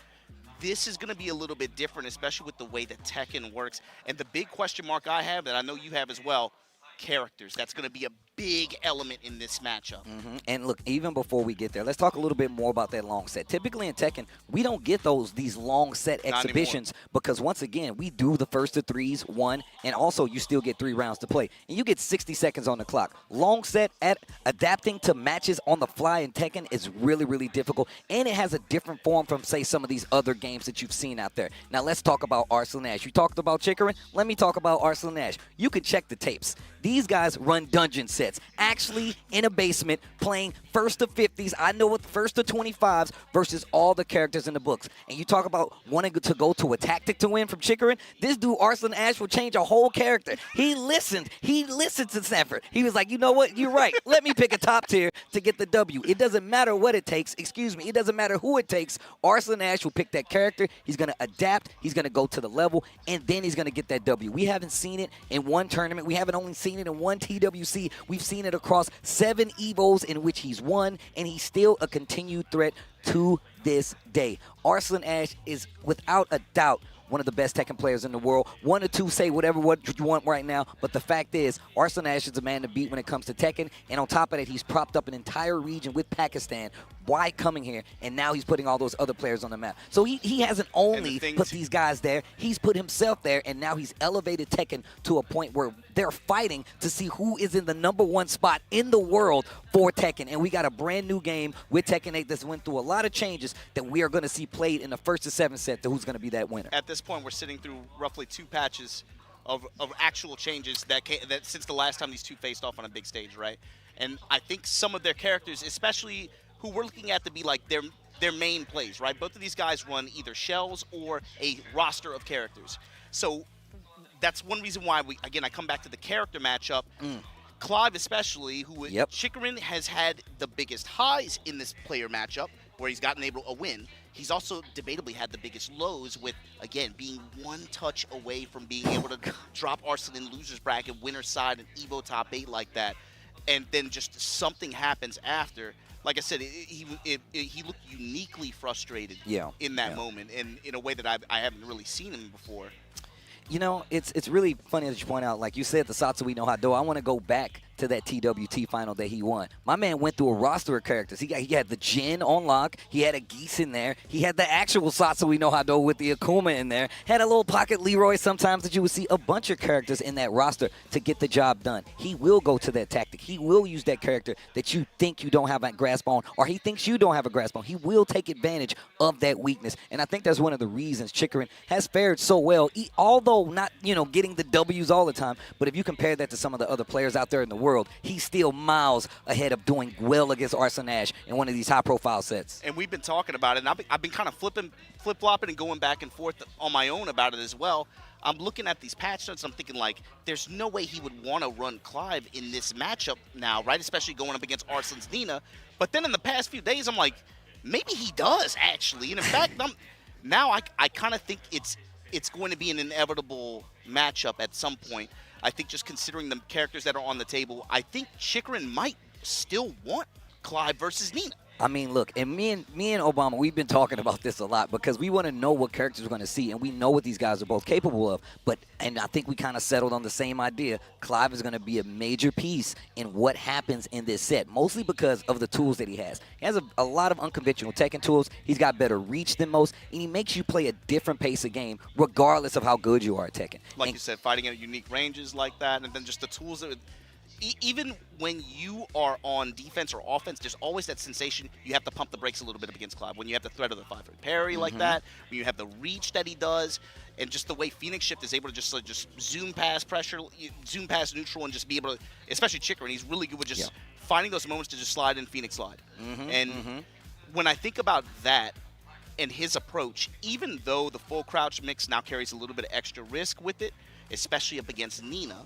This is going to be a little bit different, especially with the way that Tekken works. And the big question mark I have, that I know you have as well, characters. That's going to be a big element in this matchup.
And look, even before we get there, let's talk a little bit more about that long set. Typically in Tekken, we don't get these long set exhibitions because once again, we do the first to threes, one, and also you still get 3 rounds to play. And you get 60 seconds on the clock. Long set at adapting to matches on the fly in Tekken is really, really difficult. And it has a different form from, say, some of these other games that you've seen out there. Now let's talk about Arslan Ash. You talked about Chikurin. Let me talk about Arslan Ash. You can check the tapes. These guys run dungeon sets, actually in a basement, playing first to 50s. I know what first to 25s versus all the characters in the books. And you talk about wanting to go to a tactic to win from Chikurin. This dude, Arslan Ash, will change a whole character. He listened. He listened to Sanford. He was like, you know what? You're right. Let me pick a top tier to get the W. It doesn't matter what it takes. Excuse me. It doesn't matter who it takes. Arslan Ash will pick that character. He's going to adapt. He's going to go to the level, and then he's going to get that W. We haven't seen it in one tournament. We haven't only seen it in one TWC. We've seen it across 7 Evos in which he's won, and he's still a continued threat to this day. Arslan Ash is, without a doubt, one of the best Tekken players in the world. 1 or 2, say whatever what you want right now, but the fact is, Arslan Ash is a man to beat when it comes to Tekken, and on top of that, he's propped up an entire region with Pakistan. Why coming here, and now he's putting all those other players on the map. So he hasn't only put these guys there, he's put himself there, and now he's elevated Tekken to a point where they're fighting to see who is in the #1 spot in the world for Tekken. And we got a brand new game with Tekken 8 that's went through a lot of changes that we are going to see played in the first of 7 set to who's going to be that winner.
At this point, we're sitting through roughly 2 patches of actual changes that since the last time these two faced off on a big stage, right? And I think some of their characters, especially who we're looking at to be like their main plays, right? Both of these guys run either shells or a roster of characters. So that's one reason why I come back to the character matchup. Clive especially, who Chikurin has had the biggest highs in this player matchup, where he's gotten able to win. He's also debatably had the biggest lows with, again, being 1 touch away from being able to drop Arslan in loser's bracket, winner's side, and Evo top 8 like that. And then just something happens after. Like I said, he looked uniquely frustrated in that moment, and in a way that I haven't really seen him before.
You know, it's really funny that you point out, like you said, the Satsui no Hado. I want to go back to that TWT final that he won. My man went through a roster of characters. He had the Jin on lock. He had a Geese in there. He had the actual Satsui no Hado with the Akuma in there. Had a little pocket Leroy sometimes that you would see a bunch of characters in that roster to get the job done. He will go to that tactic. He will use that character that you think you don't have a grasp on, or he thinks you don't have a grasp on. He will take advantage of that weakness. And I think that's one of the reasons Chikurin has fared so well, although not, getting the W's all the time. But if you compare that to some of the other players out there in the world, he's still miles ahead of doing well against Arslan Ash in one of these high-profile sets.
And we've been talking about it, and I've been kind of flip-flopping and going back and forth on my own about it as well. I'm looking at these patch notes, I'm thinking, like, there's no way he would want to run Clive in this matchup now, right? Especially going up against Arslan's Nina. But then in the past few days, I'm like, maybe he does, actually. And in fact, now I kind of think it's going to be an inevitable matchup at some point. I think just considering the characters that are on the table, I think Chikurin might still want Clive versus Nina.
I mean, look, and me and Obama, we've been talking about this a lot because we want to know what characters we're going to see, and we know what these guys are both capable of. And I think we kind of settled on the same idea. Clive is going to be a major piece in what happens in this set, mostly because of the tools that he has. He has a lot of unconventional Tekken tools. He's got better reach than most, and he makes you play a different pace of game regardless of how good you are at Tekken.
Like you said, fighting at unique ranges like that, and then just the tools that even when you are on defense or offense, there's always that sensation you have to pump the brakes a little bit against Clive. When you have the threat of the 5-foot parry like that, when you have the reach that he does, and just the way Phoenix Shift is able to just zoom past pressure, zoom past neutral, and just be able to, especially Chikurin, he's really good with just finding those moments to just slide in Phoenix slide. When I think about that and his approach, even though the full crouch mix now carries a little bit of extra risk with it, especially up against Nina,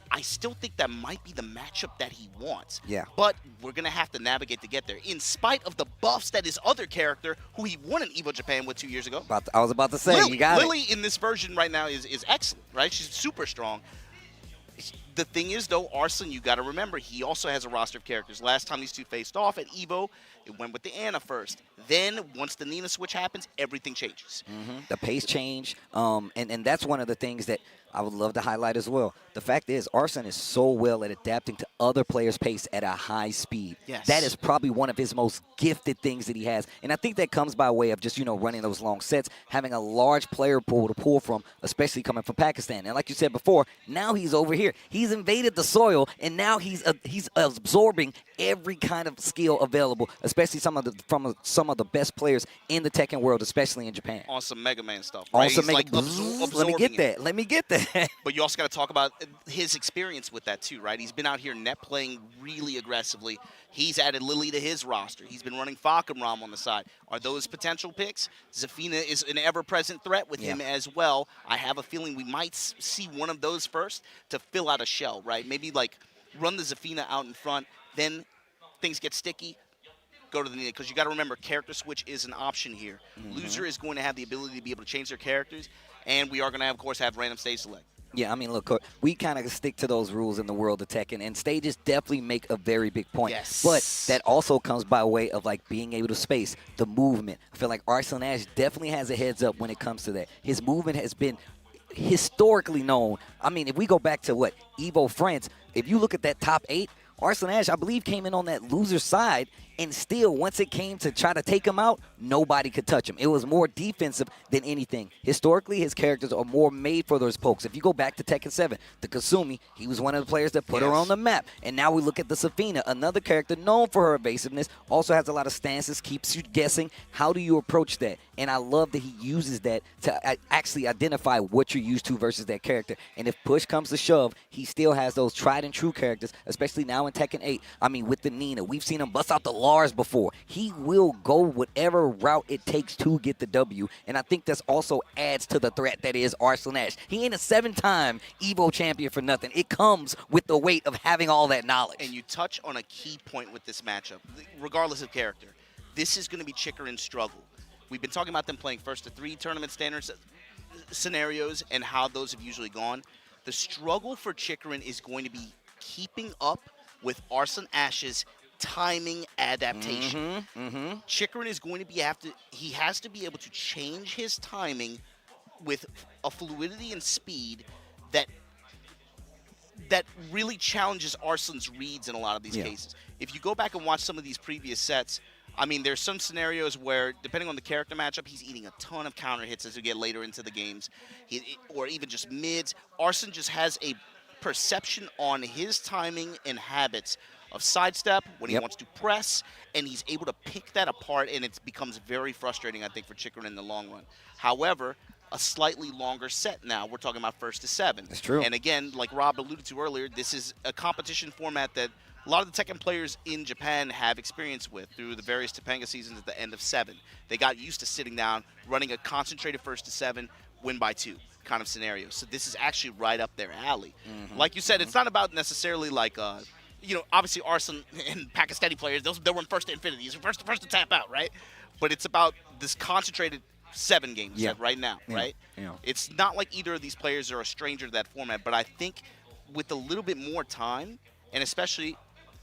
I still think that might be the matchup that he wants. But we're going to have to navigate to get there, in spite of the buffs that his other character, who he won in Evo Japan with 2 years ago.
I was about to say,
Lily,
you got
Lily in this version right now is excellent, right? She's super strong. The thing is, though, Arslan, you got to remember, he also has a roster of characters. Last time these two faced off at Evo, it went with the Anna first. Then, once the Nina switch happens, everything changes.
The pace change, and that's one of the things that I would love to highlight as well. The fact is, Arslan is so well at adapting to other players' pace at a high speed. That is probably one of his most gifted things that he has. And I think that comes by way of just, running those long sets, having a large player pool to pull from, especially coming from Pakistan. And like you said before, now he's over here. He's invaded the soil, and now he's absorbing every kind of skill available, especially from some of the best players in the Tekken world, especially in Japan.
On some Mega Man stuff, right?
Also,
Let
me get that.
But you also got to talk about his experience with that too, right? He's been out here net playing really aggressively. He's added Lily to his roster. He's been running Falcon Ram on the side. Are those potential picks? Zafina is an ever-present threat with him as well. I have a feeling we might see one of those first to fill out a shell, right? Maybe like run the Zafina out in front, then things get sticky, go to the Nina, because you got to remember, character switch is an option here. Loser is going to have the ability to be able to change their characters, and we are going to, of course, have random stage select.
Yeah, I mean, look, we kind of stick to those rules in the world of Tekken, and stages definitely make a very big point.
Yes.
But that also comes by way of, like, being able to space, the movement. I feel like Arslan Ash definitely has a heads up when it comes to that. His movement has been historically known. I mean, if we go back to, Evo France, if you look at that top 8, Arslan Ash, I believe, came in on that loser side, and still, once it came to try to take him out, nobody could touch him. It was more defensive than anything. Historically, his characters are more made for those pokes. If you go back to Tekken 7, the Kasumi, he was one of the players that put her on the map. And now we look at the Safina, another character known for her evasiveness, also has a lot of stances, keeps you guessing. How do you approach that? And I love that he uses that to actually identify what you're used to versus that character. And if push comes to shove, he still has those tried and true characters, especially now in Tekken 8. I mean, with the Nina, we've seen him bust out the Lars before. He will go whatever route it takes to get the W, and I think that's also adds to the threat that is Arslan Ash. He ain't a 7-time Evo champion for nothing. It comes with the weight of having all that knowledge.
And you touch on a key point with this matchup, regardless of character. This is going to be Chikurin's struggle. We've been talking about them playing first to 3 tournament standards scenarios and how those have usually gone. The struggle for Chikurin is going to be keeping up with Arslan Ash's timing adaptation. Chikurin is going to be he has to be able to change his timing with a fluidity and speed that really challenges Arslan's reads in a lot of these cases. If you go back and watch some of these previous sets, I mean, there's some scenarios where, depending on the character matchup, he's eating a ton of counter hits as we get later into the games, or even just mids. Arslan just has a perception on his timing and habits of sidestep, when he wants to press, and he's able to pick that apart, and it becomes very frustrating, I think, for Chikurin in the long run. However, a slightly longer set now. We're talking about first to 7.
That's true.
And again, like Rob alluded to earlier, this is a competition format that a lot of the Tekken players in Japan have experience with through the various Topanga seasons at the end of 7. They got used to sitting down, running a concentrated first to 7, win by 2 kind of scenario. So this is actually right up their alley. Like you said, it's not about necessarily like obviously Arslan and Pakistani players, they'll run first to infinity. He's first to tap out, right? But it's about this concentrated 7 games right now, right? It's not like either of these players are a stranger to that format, but I think with a little bit more time, and especially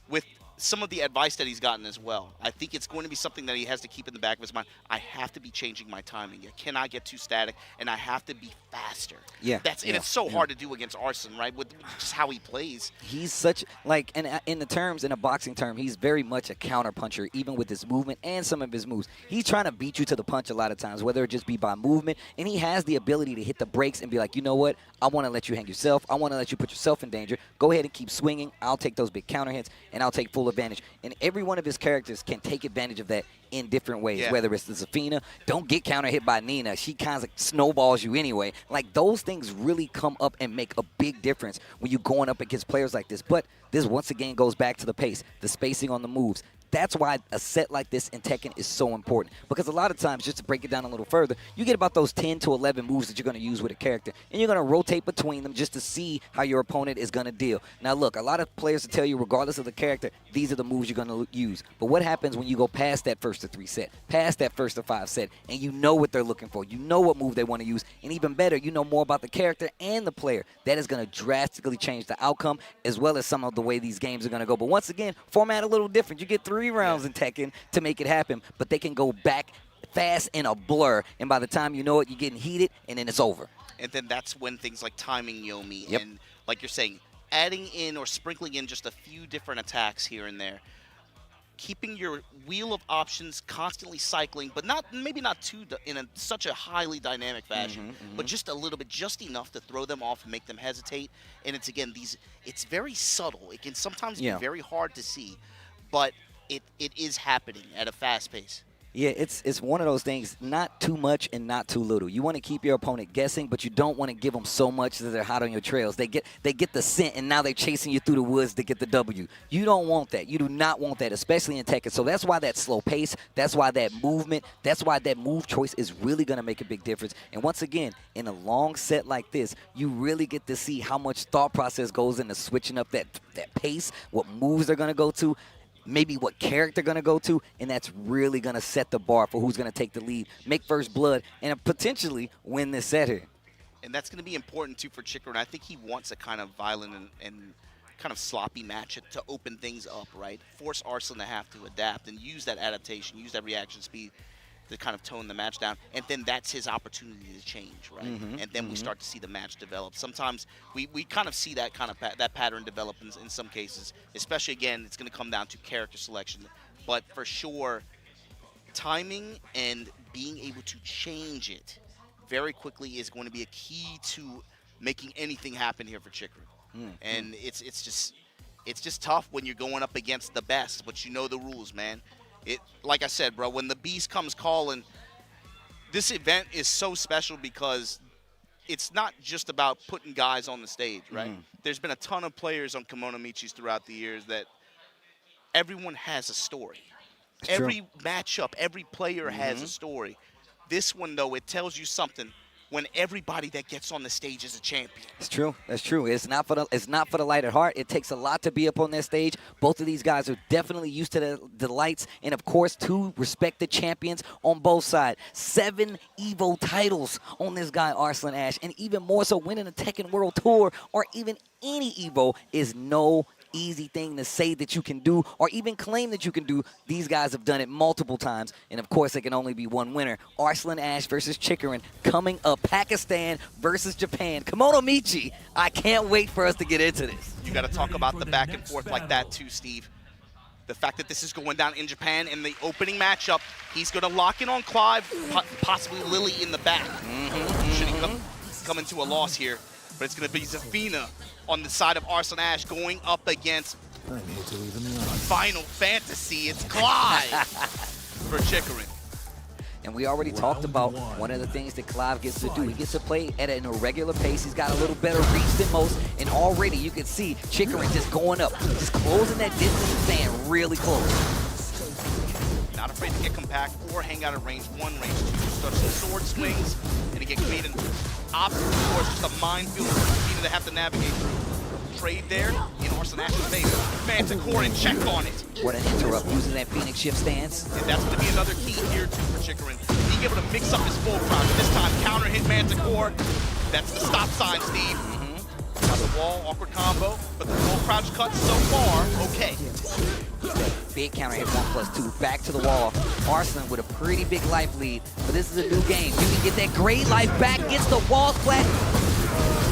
with some of the advice that he's gotten as well, I think it's going to be something that he has to keep in the back of his mind. I have to be changing my timing. I cannot get too static, and I have to be faster. And it's so hard to do against Arslan, right? With just how he plays.
He's such, like, in a boxing term, he's very much a counter puncher, even with his movement and some of his moves. He's trying to beat you to the punch a lot of times, whether it just be by movement, and he has the ability to hit the brakes and be like, you know what? I want to let you hang yourself. I want to let you put yourself in danger. Go ahead and keep swinging. I'll take those big counter hits, and I'll take full advantage. And every one of his characters can take advantage of that in different ways, whether it's the Zafina, don't get counter hit by Nina. She kind of snowballs you anyway. Like, those things really come up and make a big difference when you're going up against players like this. But this once again goes back to the pace, the spacing on the moves. That's why a set like this in Tekken is so important. Because a lot of times, just to break it down a little further, you get about those 10 to 11 moves that you're going to use with a character. And you're going to rotate between them just to see how your opponent is going to deal. Now, look, a lot of players will tell you, regardless of the character, these are the moves you're going to use. But what happens when you go past that first to 3 set, past that first to 5 set, and you know what they're looking for? You know what move they want to use. And even better, you know more about the character and the player. That is going to drastically change the outcome, as well as some of the way these games are going to go. But once again, format a little different. You get 3 rounds in Tekken to make it happen, but they can go back fast in a blur, and by the time you know it, you're getting heated, and then it's over.
And then that's when things like timing Yomi and, like you're saying, adding in or sprinkling in just a few different attacks here and there, keeping your wheel of options constantly cycling, but maybe not too in such a highly dynamic fashion, but just a little bit, just enough to throw them off and make them hesitate. And it's, again, it's very subtle. It can sometimes be very hard to see, but it is happening at a fast pace.
Yeah, it's one of those things, not too much and not too little. You want to keep your opponent guessing, but you don't want to give them so much that they're hot on your trails. They get the scent, and now they're chasing you through the woods to get the W. You don't want that. You do not want that, especially in Tekken. So that's why that slow pace, that's why that movement, that's why that move choice is really going to make a big difference. And once again, in a long set like this, you really get to see how much thought process goes into switching up that pace, what moves they're going to go to, maybe what character going to go to, and that's really going to set the bar for who's going to take the lead, make first blood, and potentially win this set here.
And that's going to be important, too, for Chikurin. I think he wants a kind of violent and kind of sloppy match to open things up, right? Force Arslan to have to adapt and use that adaptation, use that reaction speed to kind of tone the match down. And then that's his opportunity to change, right? And then we start to see the match develop. Sometimes we kind of see that kind of that pattern develop in some cases, especially, again, it's going to come down to character selection. But for sure, timing and being able to change it very quickly is going to be a key to making anything happen here for Chikurin. And it's just tough when you're going up against the best, but you know the rules, man. Like I said, bro, when the beast comes calling, this event is so special because it's not just about putting guys on the stage, right? There's been a ton of players on Kemonomichis throughout the years that everyone has a story. Every matchup, every player has a story. This one, though, it tells you something when everybody that gets on the stage is a champion.
It's true. That's true. It's not for the light at heart. It takes a lot to be up on that stage. Both of these guys are definitely used to the lights, and of course, 2 respected champions on both sides. 7 Evo titles on this guy, Arslan Ash, and even more so, winning a Tekken World Tour or even any Evo is no easy thing to say that you can do or even claim that you can do. These guys have done it multiple times, and of course there can only be one winner. Arslan Ash versus Chikurin coming up. Pakistan versus Japan. Kemonomichi, I can't wait for us to get into this.
You got to talk about the back and forth like that too, Steve. The fact that this is going down in Japan in the opening matchup, he's going to lock in on Clive, possibly Lily in the back. Should he come into a loss here. But it's going to be Zafina on the side of Arslan Ash going up against Final Fantasy. It's Clive for Chikurin.
And we already talked about one of the things that Clive gets to do. He gets to play at an irregular pace. He's got a little better reach than most. And already you can see Chikurin just going up, just closing that distance and staying really close.
Not afraid to get compact or hang out at range 1, range 2. Start some sword swings, and again, create an obstacle course, just a minefield for Zafina to have to navigate through. Trade there in Arslan Ash's favor. Manticore and check on it.
What an interrupt using that Phoenix shift stance.
And that's going to be another key here too for Chikurin. Being able to mix up his full crouch. This time counter hit Manticore. That's the stop sign, Steve. Now the wall, awkward combo, but the full crouch cut so far, okay.
Big counter hit 1+2, back to the wall. Arslan with a pretty big life lead, but this is a new game. You can get that great life back, gets the walls flat.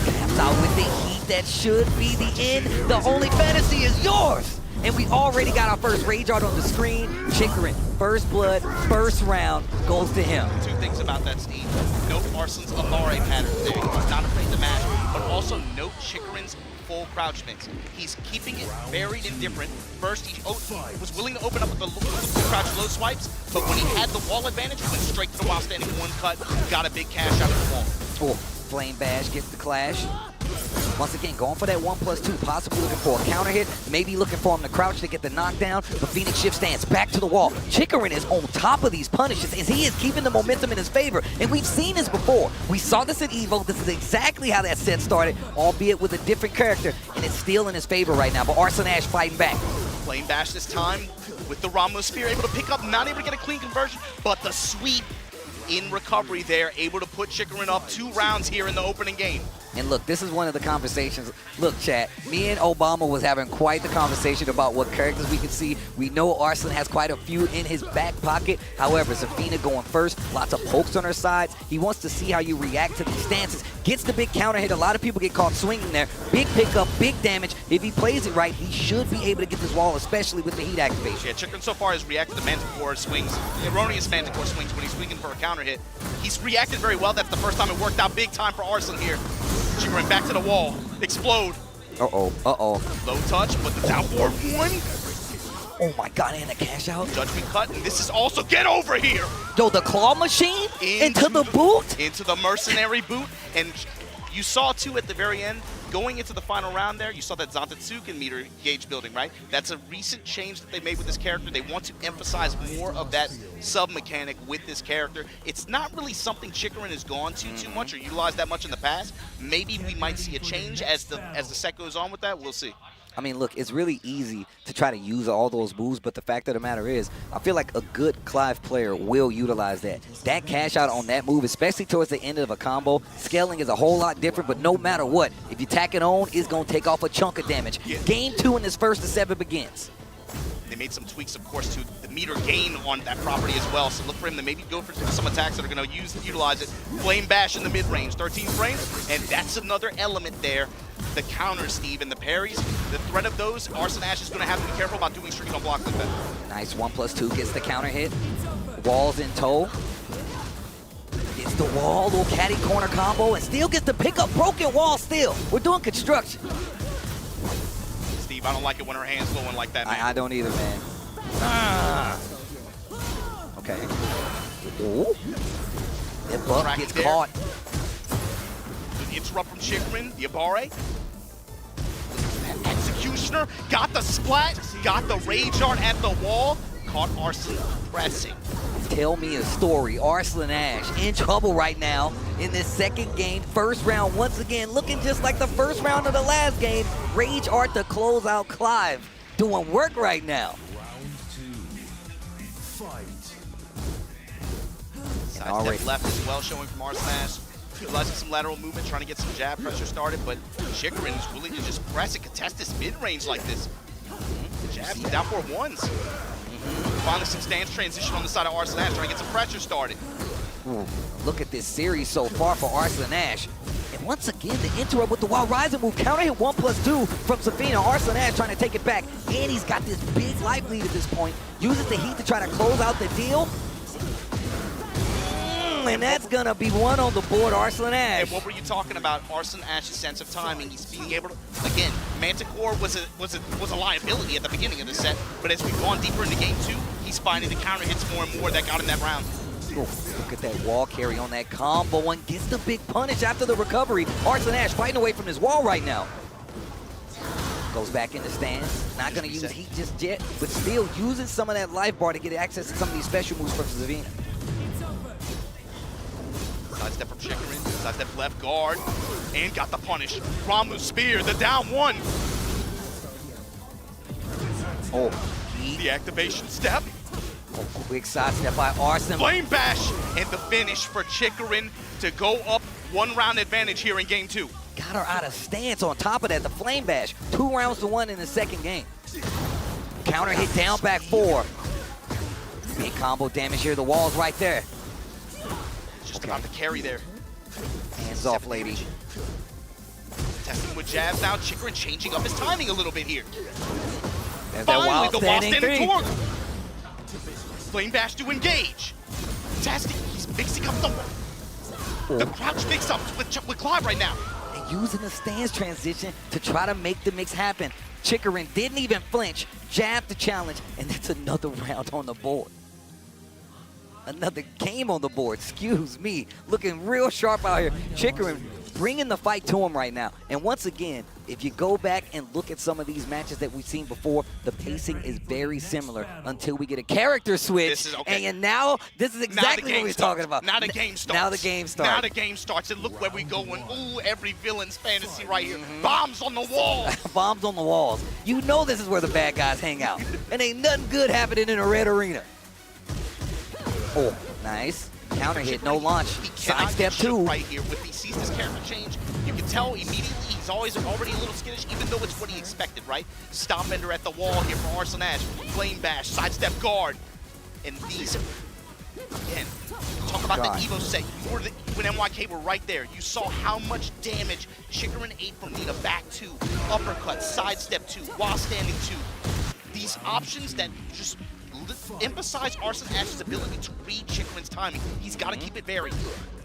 Taps out with the heat, that should be the end. The only fantasy is yours. And we already got our first Rage Art on the screen. Chikurin, first blood, first round, goes to him.
2 things about that, Steve. Note Arslan's Amare pattern there. He's not afraid to match, but also note Chikurin's full crouch mix. He's keeping it varied and different. First, he was willing to open up with the full crouch low swipes, but when he had the wall advantage, he went straight to the while standing 1 cut, got a big cash out of the wall.
Oh, Flame Bash gets the clash. Once again, going for that 1+2, possibly looking for a counter hit, maybe looking for him to crouch to get the knockdown, but Phoenix shift stance back to the wall. Chikurin is on top of these punishes as he is keeping the momentum in his favor, and we've seen this before. We saw this at Evo. This is exactly how that set started, albeit with a different character, and it's still in his favor right now, but Arslan Ash fighting back.
Flame Bash this time with the Ramos Spear, able to pick up, not able to get a clean conversion, but the sweep in recovery there, able to put Chikurin up 2 rounds here in the opening game.
And look, this is one of the conversations. Look, chat, me and Obama was having quite the conversation about what characters we could see. We know Arslan has quite a few in his back pocket. However, Zafina going first, lots of pokes on her sides. He wants to see how you react to these stances. Gets the big counter hit. A lot of people get caught swinging there. Big pickup, big damage. If he plays it right, he should be able to get this wall, especially with the heat activation.
Yeah, Chikurin so far has reacted to Manticore swings, erroneous Manticore swings when he's swinging for a counter hit. He's reacted very well. That's the first time it worked out big time for Arslan here. Chikurin back to the wall. Explode.
Uh-oh, uh-oh.
Low touch, but the down forward 1.
Oh my god, and a cash out.
Judgment cut, and this is also, get over here!
Yo, the claw machine into the boot?
Into the mercenary boot, and you saw too at the very end, going into the final round there, you saw that Zantetsuken meter gauge building, right? That's a recent change that they made with this character. They want to emphasize more of that sub-mechanic with this character. It's not really something Chikurin has gone to too much or utilized that much in the past. Maybe we might see a change as the set goes on with that. We'll see.
I mean, look, it's really easy to try to use all those moves, but the fact of the matter is, I feel like a good Clive player will utilize that. That cash out on that move, especially towards the end of a combo, scaling is a whole lot different, but no matter what, if you tack it on, it's going to take off a chunk of damage. Game 2 in this first to 7 begins.
They made some tweaks, of course, to the meter gain on that property as well. So look for him to maybe go for some attacks that are going to utilize it. Flame Bash in the mid-range, 13 frames, and that's another element there. The counters, Steve, and the parries. The threat of those, Arslan Ash is going to have to be careful about doing strings on block like that.
Nice 1+2 gets the counter hit. Walls in tow. Gets the wall, little caddy corner combo, and still gets to pick up broken wall still. We're doing construction.
Steve, I don't like it when her hand's going like that, man.
I don't either, man. Okay. Ooh. That buck gets caught.
The interrupt from Chikurin, the Abare. Executioner, got the splat, got the Rage Art at the wall, caught Arslan pressing.
Tell me a story. Arslan Ash in trouble right now in this second game. First round, once again, looking just like the first round of the last game. Rage Art to close out Clive. Doing work right now.
Side step left as well, showing from Arslan Ash. Utilizing some lateral movement, trying to get some jab pressure started, but Chikurin is willing to just press and contest this mid-range like this. Jabs, down 4-1s. Finally some stance transition on the side of Arslan Ash, trying to get some pressure started.
Ooh, look at this series so far for Arslan Ash. And once again, the interrupt with the wild rising move. Counter hit 1+2 from Safina. Arslan Ash trying to take it back. And he's got this big life lead at this point. Uses the heat to try to close out the deal. And that's going to be one on the board, Arslan Ash.
And what were you talking about? Arslan Ash's sense of timing. He's being able to, again, Manticore was a liability at the beginning of the set, but as we've gone deeper into game 2, he's finding the counter hits more and more that got him that round.
Ooh, look at that wall carry on that combo and gets the big punish after the recovery. Arslan Ash fighting away from his wall right now. Goes back in the stance. Not going to use heat just yet, but still using some of that life bar to get access to some of these special moves from Zavina.
Side step from Chikurin, side step left guard, and got the punish. Ramu spear, the down 1.
Oh,
the activation step.
Oh, quick side step by Arslan.
Flame Bash, and the finish for Chikurin to go up 1 round advantage here in game 2.
Got her out of stance on top of that, the Flame Bash. 2 rounds to 1 in the second game. Counter hit down back 4. Big combo damage here, the wall's right there.
Just about to carry there.
Hands off, lady.
Testing with jabs now. Chikurin changing up his timing a little bit here.
There's
Finally, the wall
standing
standing torque. Flame Bash to engage. Testing. He's mixing up the crouch mix up with Clive right now.
And using the stance transition to try to make the mix happen. Chikurin didn't even flinch. Jabbed the challenge, and that's another round on the board. Another game on the board, excuse me. Looking real sharp out here. Chikurin bringing the fight to him right now. And once again, if you go back and look at some of these matches that we've seen before, the pacing is very similar until we get a character switch. And now, this is exactly what we're talking about.
Now the game starts.
Now the game starts.
Now the game starts. And look where we going. Ooh, every villain's fantasy right here. Bombs on the wall.
Bombs on the walls. You know this is where the bad guys hang out. And ain't nothing good happening in a red arena. Oh, nice. Counter hit, no launch. Side step 2.
Right here, with he sees this camera change, you can tell immediately he's already a little skittish, even though it's what he expected, right? Stop ender at the wall here for Arslan Ash. Flame Bash, side step guard. And these, again, talk about the Evo set. When NYK were right there, you saw how much damage Chikurin ate from Nina. Back 2, uppercut, side step 2, while standing 2. These options that just emphasize Arslan Ash's ability to read Chikurin's timing. He's got to keep it varied.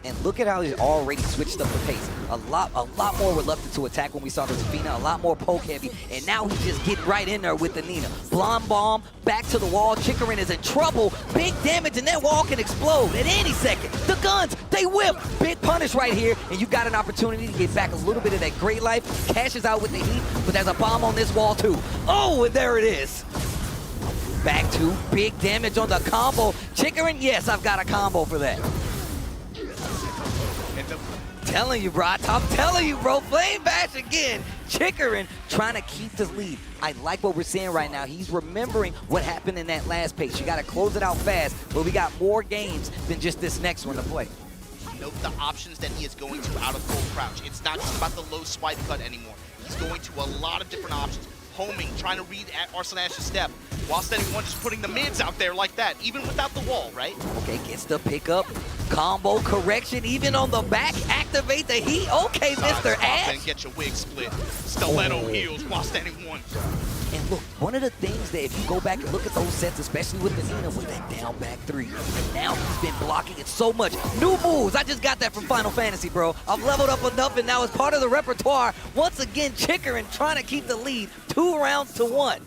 And look at how he's already switched up the pace. A lot more reluctant to attack when we saw the Zafina, a lot more poke heavy, and now he's just getting right in there with the Nina. Blonde bomb, back to the wall. Chikurin is in trouble. Big damage, and that wall can explode at any second. The guns, they whip. Big punish right here, and you got an opportunity to get back a little bit of that great life. Cashes out with the heat, but there's a bomb on this wall too. Oh, and there it is. Back 2, big damage on the combo. Chikurin, yes, I've got a combo for that. Telling you, bro. I'm telling you, bro. Flame Bash again. Chikurin trying to keep the lead. I like what we're seeing right now. He's remembering what happened in that last pace. You got to close it out fast, but we got more games than just this next one to play.
Note the options that he is going to out of full crouch. It's not just about the low swipe cut anymore. He's going to a lot of different options. Homing, trying to read at Arslan Ash's step, while standing one, just putting the mids out there like that, even without the wall, right?
Okay, gets the pickup. Combo correction, even on the back. Activate the heat. Okay, Mr. Ash.
And get your wig split. Stiletto heels while standing one.
And look, one of the things that if you go back and look at those sets, especially with the Nina, was that down back three. And now he's been blocking it so much. New moves. I just got that from Final Fantasy, bro. I've leveled up enough, and now it's part of the repertoire. Once again, Chikurin trying to keep the lead 2 rounds to 1.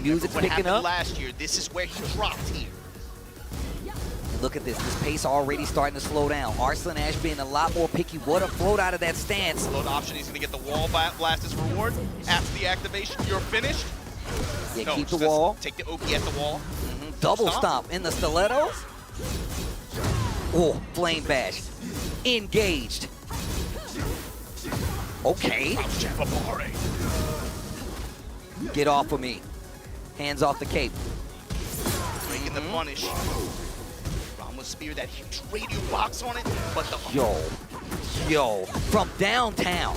Music's picking up.
Last year, this is where he dropped here.
Look at this pace already starting to slow down. Arslan Ash being a lot more picky. What a float out of that stance.
Float option, he's gonna get the wall blast as reward. After the activation, you're finished.
Yeah,
no,
keep the wall.
Take the OP at the wall.
Double stomp in the stilettos. Oh, flame bash. Engaged. Okay. Get off of me. Hands off the cape.
Breaking the punish. Spear, that huge radio box on it, but the
yo, from downtown.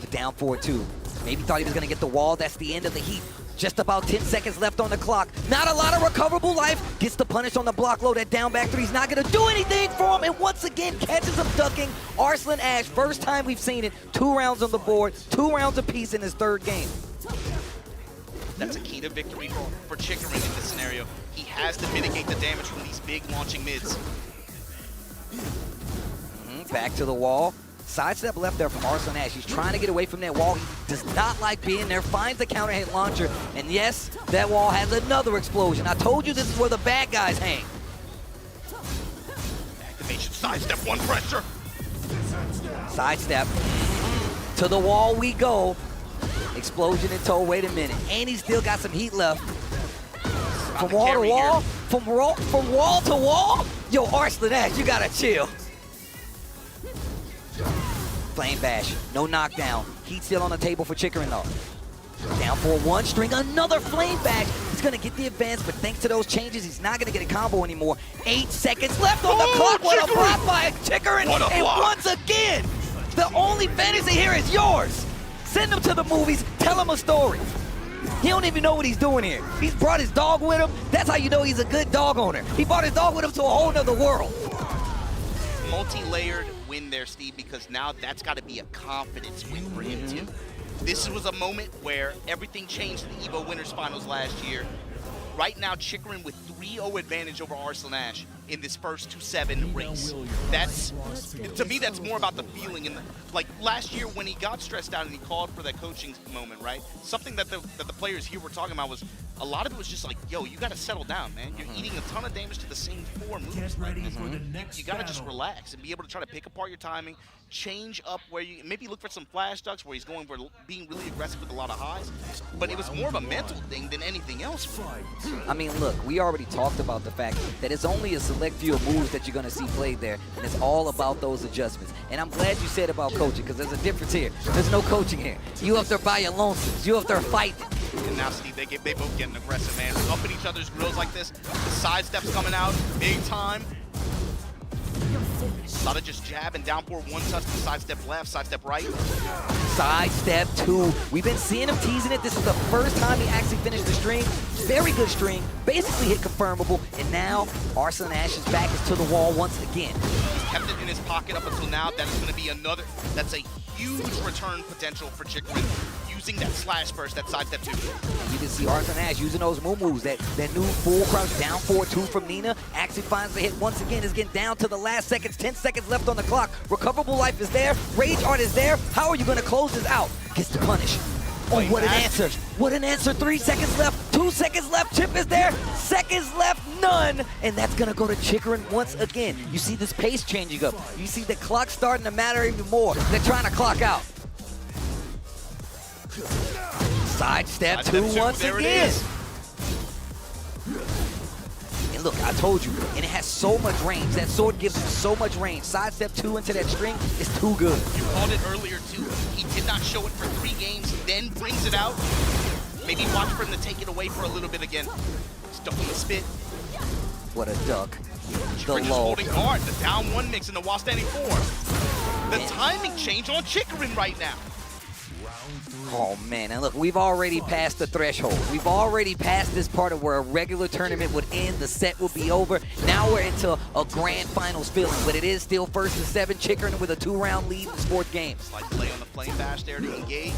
The down 4-2. Maybe thought he was gonna get the wall. That's the end of the heat. Just about 10 seconds left on the clock. Not a lot of recoverable life. Gets the punish on the block low. That down back three is not gonna do anything for him. And once again, catches him ducking. Arslan Ash, first time we've seen it. 2 rounds on the board, 2 rounds apiece in his 3rd game.
That's a key to victory for Chikurin in this scenario. He has to mitigate the damage from these big launching mids.
Back to the wall. Sidestep left there from Arslan Ash. He's trying to get away from that wall. He does not like being there. Finds the counter hit launcher. And yes, that wall has another explosion. I told you this is where the bad guys hang.
Activation, sidestep, one pressure.
Sidestep. To the wall we go. Explosion in tow. Wait a minute. And he's still got some heat left. From wall to wall? From wall to wall? Yo, Arslan Ash, you gotta chill. Flame bash. No knockdown. Heat still on the table for Chikurin though. Down 4-1. String another flame bash. He's gonna get the advance, but thanks to those changes, he's not gonna get a combo anymore. 8 seconds left on the clock. What a block by Chikurin. And once again, the only fantasy here is yours. Send him to the movies, tell him a story. He don't even know what he's doing here. He's brought his dog with him. That's how you know he's a good dog owner. He brought his dog with him to a whole nother world.
Multi-layered win there, Steve, because now that's got to be a confidence win for him too. This was a moment where everything changed in the Evo Winners Finals last year. Right now, Chikurin with 3-0 advantage over Arslan Ash in this first 2-7 race. That's, to me, that's more about the feeling. And like last year when he got stressed out and he called for that coaching moment, right? Something that the players here were talking about was a lot of it was just like, yo, you got to settle down, man. You're eating a ton of damage to the same 4 moves. You got to just relax and be able to try to pick apart your timing, change up where you maybe look for some flash ducks where he's going for being really aggressive with a lot of highs. But it was more of a mental thing than anything else.
I mean, look, we already talked about the fact that it's only a select few of moves that you're going to see played there, and it's all about those adjustments. And I'm glad you said about coaching, because there's a difference here. There's no coaching here. You up there by your lonesomes. You up there fighting.
And now, Steve, they both getting aggressive, man. Up in each other's grills like this. The sidesteps coming out big time. A lot of just jab and down 4-1 touch to sidestep left, sidestep right.
Sidestep 2. We've been seeing him teasing it. This is the first time he actually finished the string. Very good string. Basically hit confirmable. And now Arslan Ash's back is to the wall once again.
He's kept it in his pocket up until now. That is going to be another. That's a huge return potential for Chikurin. Using that slash burst, that sidestep 2.
You can see Arslan Ash using those moves. That new full crouch down 4-2 from Nina. Actually finds the hit once again. Is getting down to the last seconds. 10 seconds left on the clock. Recoverable life is there. Rage art is there. How are you going to close this out? Gets the punish. Oh, what an answer. What an answer. 3 seconds left. 2 seconds left. Chip is there. Seconds left. None. And that's going to go to Chikurin once again. You see this pace changing up. You see the clock starting to matter even more. They're trying to clock out. Sidestep 2 once again. And look, I told you, and it has so much range. That sword gives him so much range. Sidestep 2 into that string is too good.
You called it earlier too. He did not show it for 3 games, then brings it out. Maybe watch for him to take it away for a little bit again. Stuck on the spit.
What a duck.
Chikurin just holding guard. The down 1 mix in the while standing 4. The timing change on Chikurin right now.
Oh man, and look, we've already passed the threshold. We've already passed this part of where a regular tournament would end, the set would be over. Now we're into a grand finals feeling, but it is still 1st and 7. Chikurin with a 2-round lead in the 4th game.
Slight delay on the flame bash there to engage.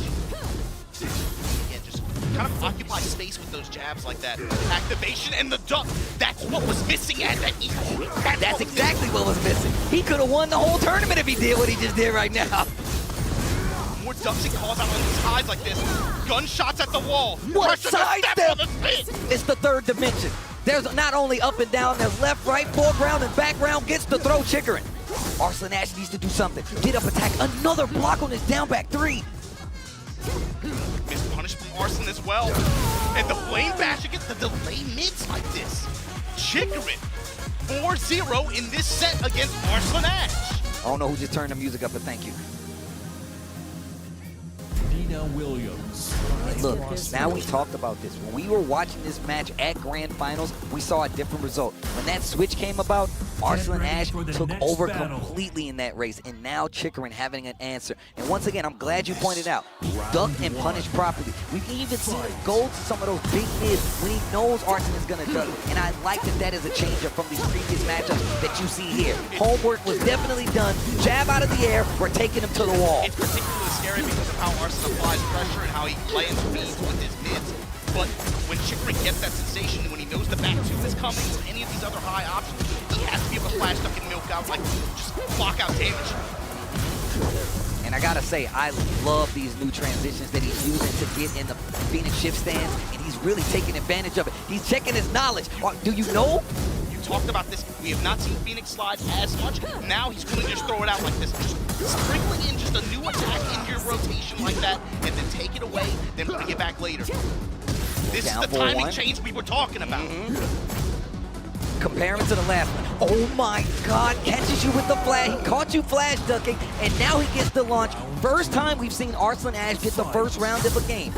Again, just kind of occupy space with those jabs like that. Activation and the duck. That's what was missing at that Evo.
That's exactly what was missing. He could have won the whole tournament if he did what he just did right now.
More ducks and calls out on these highs like this. Gunshots at the wall.
What
Pressure to step on the spin.
It's the 3rd dimension. There's not only up and down, there's left, right, foreground, and background gets to throw Chikurin. Arslan Ash needs to do something. Get up attack. Another block on his down back 3.
Missed punish from Arslan as well. And the flame bash against the delay mids like this. Chikurin 4-0 in this set against Arslan Ash.
I don't know who just turned the music up, but thank you.
Williams.
Look, now we talked about this. When we were watching this match at Grand Finals, we saw a different result. When that switch came about, Arslan Ash took over completely in that race, and now Chikurin having an answer. And once again, I'm glad you pointed out, duck and punish properly. We've even seen him go to some of those big mids when he knows Arslan is going to duck. And I like that is a change up from these previous matchups that you see here. Homework was definitely done. Jab out of the air, we're taking him to the wall.
It's particularly scary because of how Arslan applies pressure and how he lands beams with his mids. But when Chikurin gets that sensation, when he knows the back 2 is coming, or any of these other high options, he has to be able to flash duck and milk out, like just block out damage.
And I gotta say, I love these new transitions that he's using to get in the Phoenix shift stance, and he's really taking advantage of it. He's checking his knowledge. Do you know?
You talked about this. We have not seen Phoenix slide as much. Now he's going to just throw it out like this. Just sprinkling in just a new attack in your rotation like that, and then take it away, then bring it back later. This is the timing change we were talking about.
Comparing to the last one. Oh my God, catches you with the flash. He caught you flash ducking, and now he gets the launch. First time we've seen Arslan Ash get the 1st round of a game.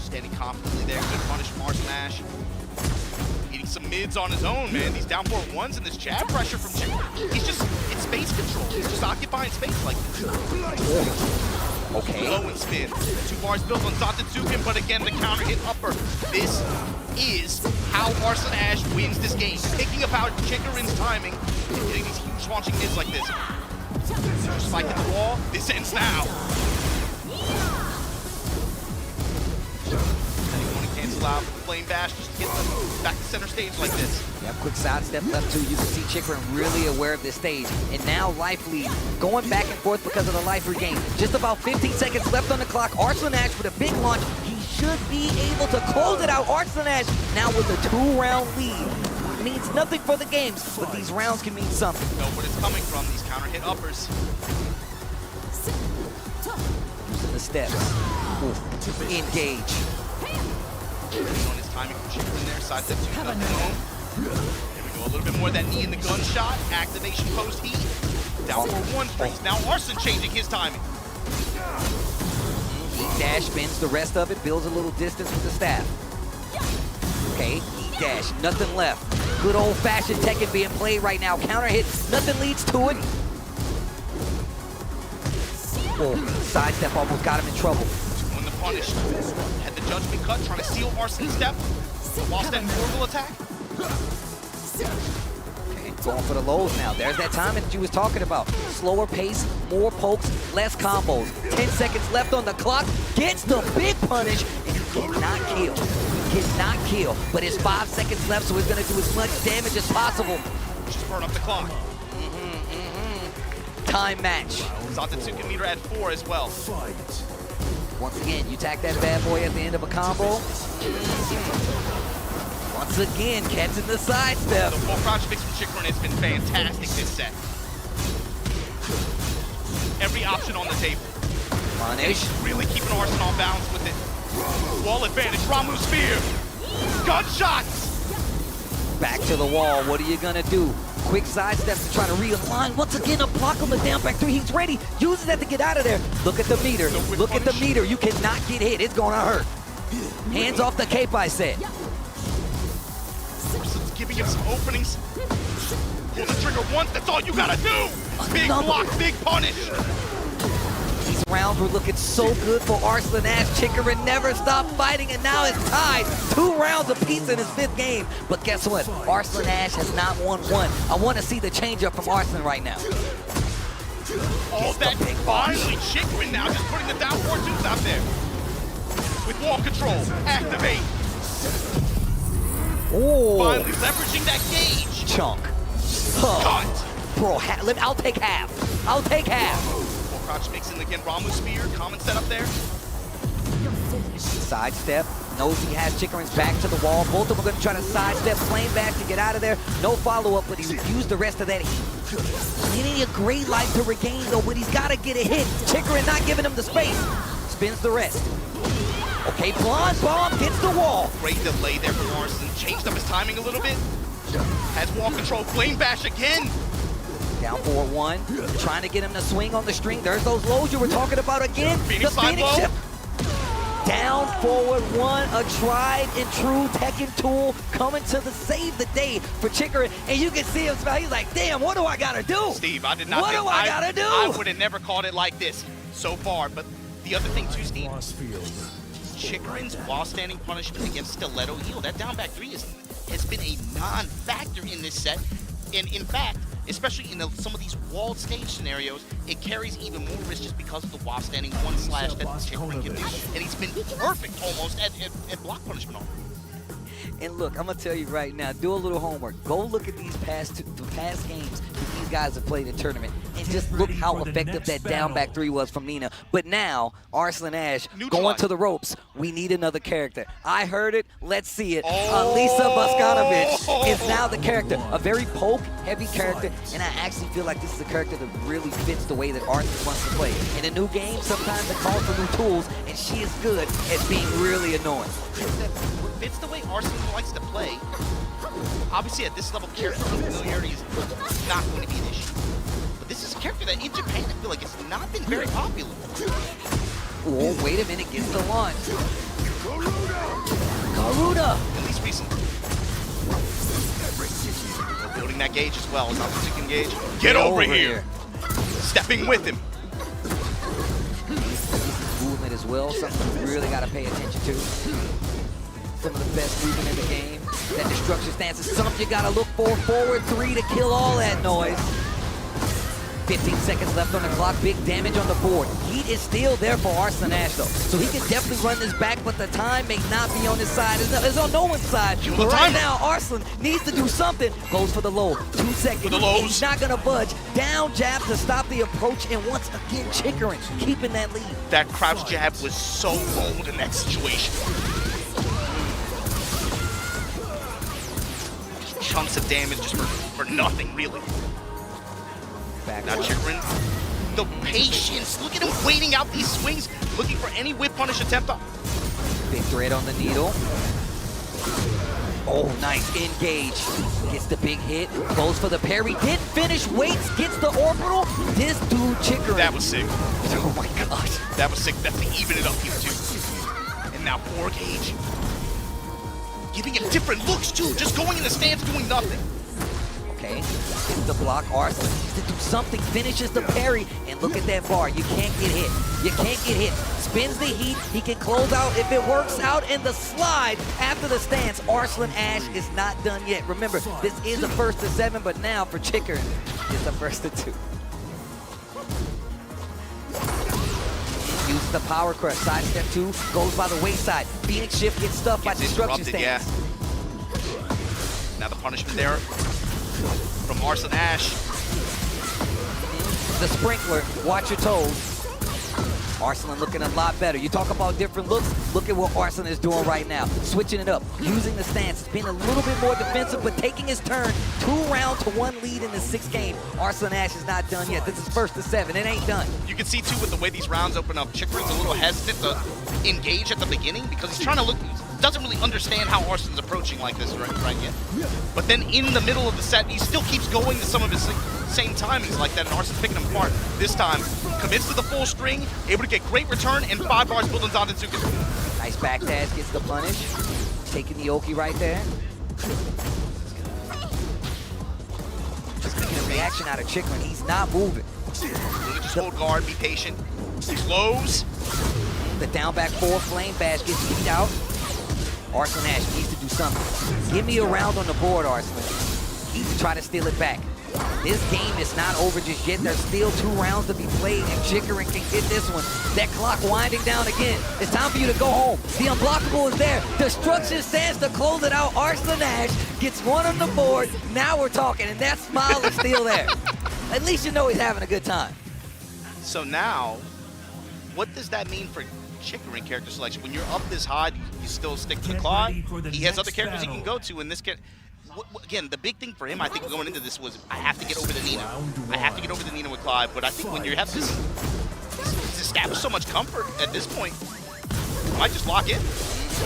Standing confidently there. Good punish from Arslan Ash. Eating some mids on his own, man. These down 4-1s and this jab pressure from Chikurin. He's just, it's space control. He's just occupying space like this.
Okay.
Low and spin. 2 bars built on Zatsukin, but again, the counter hit upper. This is how Arslan Ash wins this game. Picking about Chikurin's timing and getting these huge launching mids like this. Spike in the wall. This ends now. Cancel out with the flame bash, just to get them back to center stage like this.
Yep, quick sidestep left 2. You can see Chikurin really aware of this stage. And now life lead, going back and forth because of the life regain. Just about 15 seconds left on the clock. Arslan Ash with a big launch. He should be able to close it out. Arslan Ash now with a 2-round lead. Means nothing for the games, but these rounds can mean something.
Know what it's coming from, these counter hit uppers.
Using the steps. Ooh. Engage.
On his timing from Chikurin there, sidestep 2 nothing home. Here we go, a little bit more of that knee in the gunshot. Activation post heat. Down 4-1 freeze. Now Arslan changing his timing.
Dash spins the rest of it, builds a little distance with the staff. Okay, dash, nothing left. Good old-fashioned Tekken being played right now. Counter hit, nothing leads to it. Oh, sidestep almost got him in trouble.
When the punish had the judgment cut, trying to seal Arslan's step. Lost that orbital attack.
Okay, going for the lows now. There's that timing that you was talking about. Slower pace, more pokes, less combos. 10 seconds left on the clock. Gets the big punish, and he cannot kill. He cannot kill, but it's 5 seconds left, so he's gonna do as much damage as possible.
Just burn up the clock.
Time match.
Zatsukin meter at 4 as well.
Once again, you tack that bad boy at the end of a combo. Once again, catching the sidestep.
The full crouch mix from Chikurin has been fantastic this set. Every option on the table.
Punish.
Really keeping Arslan on balance with it. Wall advantage, Ramu Spear. Gunshots!
Back to the wall. What are you gonna do? Quick sidestep to try to realign. Once again, a block on the down back three. He's ready. Uses that to get out of there. Look at the meter. Look at the meter. You cannot get hit. It's gonna hurt. Hands off the cape, I said.
Arslan's giving him some openings. Pull the trigger once. That's all you gotta do. Big block, big punish.
These rounds were looking so good for Arslan Ash. Chikurin never stopped fighting, and now it's tied. 2 rounds apiece in his 5th game. But guess what? Arslan Ash has not won one. I want to see the change-up from Arslan right now.
All that finally Chikurin now just putting the down 4-2s out there. With wall control, activate.
Oh.
Finally leveraging that gauge.
Chunk.
Cut.
Bro, I'll take half. I'll take half.
Crouch mixing again, Ramu spear, common setup there.
Sidestep, knows he has Chikurin's back to the wall. Both of them are gonna try to sidestep, flame back to get out of there. No follow-up, but he refused the rest of that heat. He need a great life to regain though, but he's gotta get a hit. Chikurin not giving him the space. Spins the rest. Okay, blonde bomb hits the wall.
Great delay there from Arslan. Changed up his timing a little bit. Has wall control, flame bash again.
Down 4-1, trying to get him to swing on the string. There's those lows you were talking about again.
Phoenix
the Phoenix shift. Down forward 1, a tried and true Tekken tool coming to the save the day for Chikurin. And you can see him smile. He's like, damn, what do I gotta do?
Steve, I did not
What
think
do I gotta do?
I would have never called it like this so far. But the other thing too, Steve, Chikurin's while standing punishment against Stiletto Heel, that down back 3 has been a non-factor in this set. And in fact, especially in some of these walled stage scenarios, it carries even more risk just because of the while standing 1/ that Chikurin can do. And he's been perfect almost at block punishment already.
And look, I'm gonna tell you right now, do a little homework. Go look at these past games that these guys have played in tournament, and just look how effective that down back 3 was from Nina. But now, Arslan Ash going to the ropes. We need another character. I heard it. Let's see it. Lisa Boskanovic is now the character. A very poke-heavy character, and I actually feel like this is a character that really fits the way that Arslan wants to play. In a new game, sometimes it calls for new tools, and she is good at being really annoying.
Fits the way Arslan likes to play. Obviously, at this level, character familiarity is not going to be an issue. But this is a character that in Japan, I feel like it's not been very popular.
Oh, wait a minute, gets the launch. Garuda!
At least recently. They're building that gauge as well. It's not the Tekken gauge. Get over here! Stepping with him.
Movement as well, something you really got to pay attention to. Some of the best movement in the game. That destruction stance is something you gotta look for. Forward 3 to kill all that noise. 15 seconds left on the clock. Big damage on the board. Heat is still there for Arslan Ash though. So he can definitely run this back, but the time may not be on his side. It's on no one's side. But right now, Arslan needs to do something. Goes for the low. 2 seconds.
For the lows.
He's not gonna budge. Down jab to stop the approach. And once again, Chikurin keeping that lead.
That crouch jab was so bold in that situation. Chunks of damage just for nothing, really.
Back
now Chikurin, the patience. Look at him waiting out these swings, looking for any whip punish attempt.
Big thread on the needle. Oh, nice engage. Gets the big hit, goes for the parry. Did finish, waits, gets the orbital. This dude, Chikurin.
That was sick.
Oh my gosh.
That was sick. That's to even it up here too. And now 4 gauge. Giving him different looks too, just going in the stance, doing nothing.
Okay, gets the block. Arslan needs to do something, finishes the parry, and look at that bar. You can't get hit. You can't get hit. Spins the heat, he can close out if it works out, and the slide after the stance. Arslan Ash is not done yet. Remember, this is a 1st to 7, but now for Chikurin, it's a 1st to 2. Uses the power crush, sidestep 2, goes by the wayside. Phoenix shift gets stuffed by destruction stance.
Yeah. Now the punishment there from Arslan Ash.
The sprinkler, watch your toes. Arslan looking a lot better. You talk about different looks, look at what Arslan is doing right now. Switching it up, using the stance, being a little bit more defensive, but taking his turn. 2 round to 1 lead in the 6th game. Arslan Ash is not done yet. This is 1st to 7, it ain't done.
You can see too with the way these rounds open up, Chikurin's a little hesitant to engage at the beginning because he's trying to look, doesn't really understand how Arslan's approaching like this right yet. But then in the middle of the set, he still keeps going to some of his same timings like that, and Arslan's picking him apart. This time, commits to the full string, able to get great return, and 5 bars built on Zantetsuka.
Nice back dash, gets the punish. Taking the Oki right there. Just making a reaction out of Chikurin. He's not moving.
Really just hold guard, be patient. Slows.
The down back 4 flame bash gets beat out. Arslan Ash needs to do something. Give me a round on the board, Arslan. Try to steal it back. This game is not over just yet. There's still 2 rounds to be played, and Chikurin can get this one. That clock winding down again. It's time for you to go home. The unblockable is there. Destruction stands to close it out. Arslan Ash gets 1 on the board. Now we're talking, and that smile is still there. At least you know he's having a good time.
So now, what does that mean for Chikurin character selection? When you're up this high, you still stick to the Claw. He has other characters he can go to, and this character. Again, the big thing for him, I think, going into this was, I have to get over the Nina. I have to get over the Nina with Clive, but I think when you have this, he's established so much comfort at this point, you might just lock in.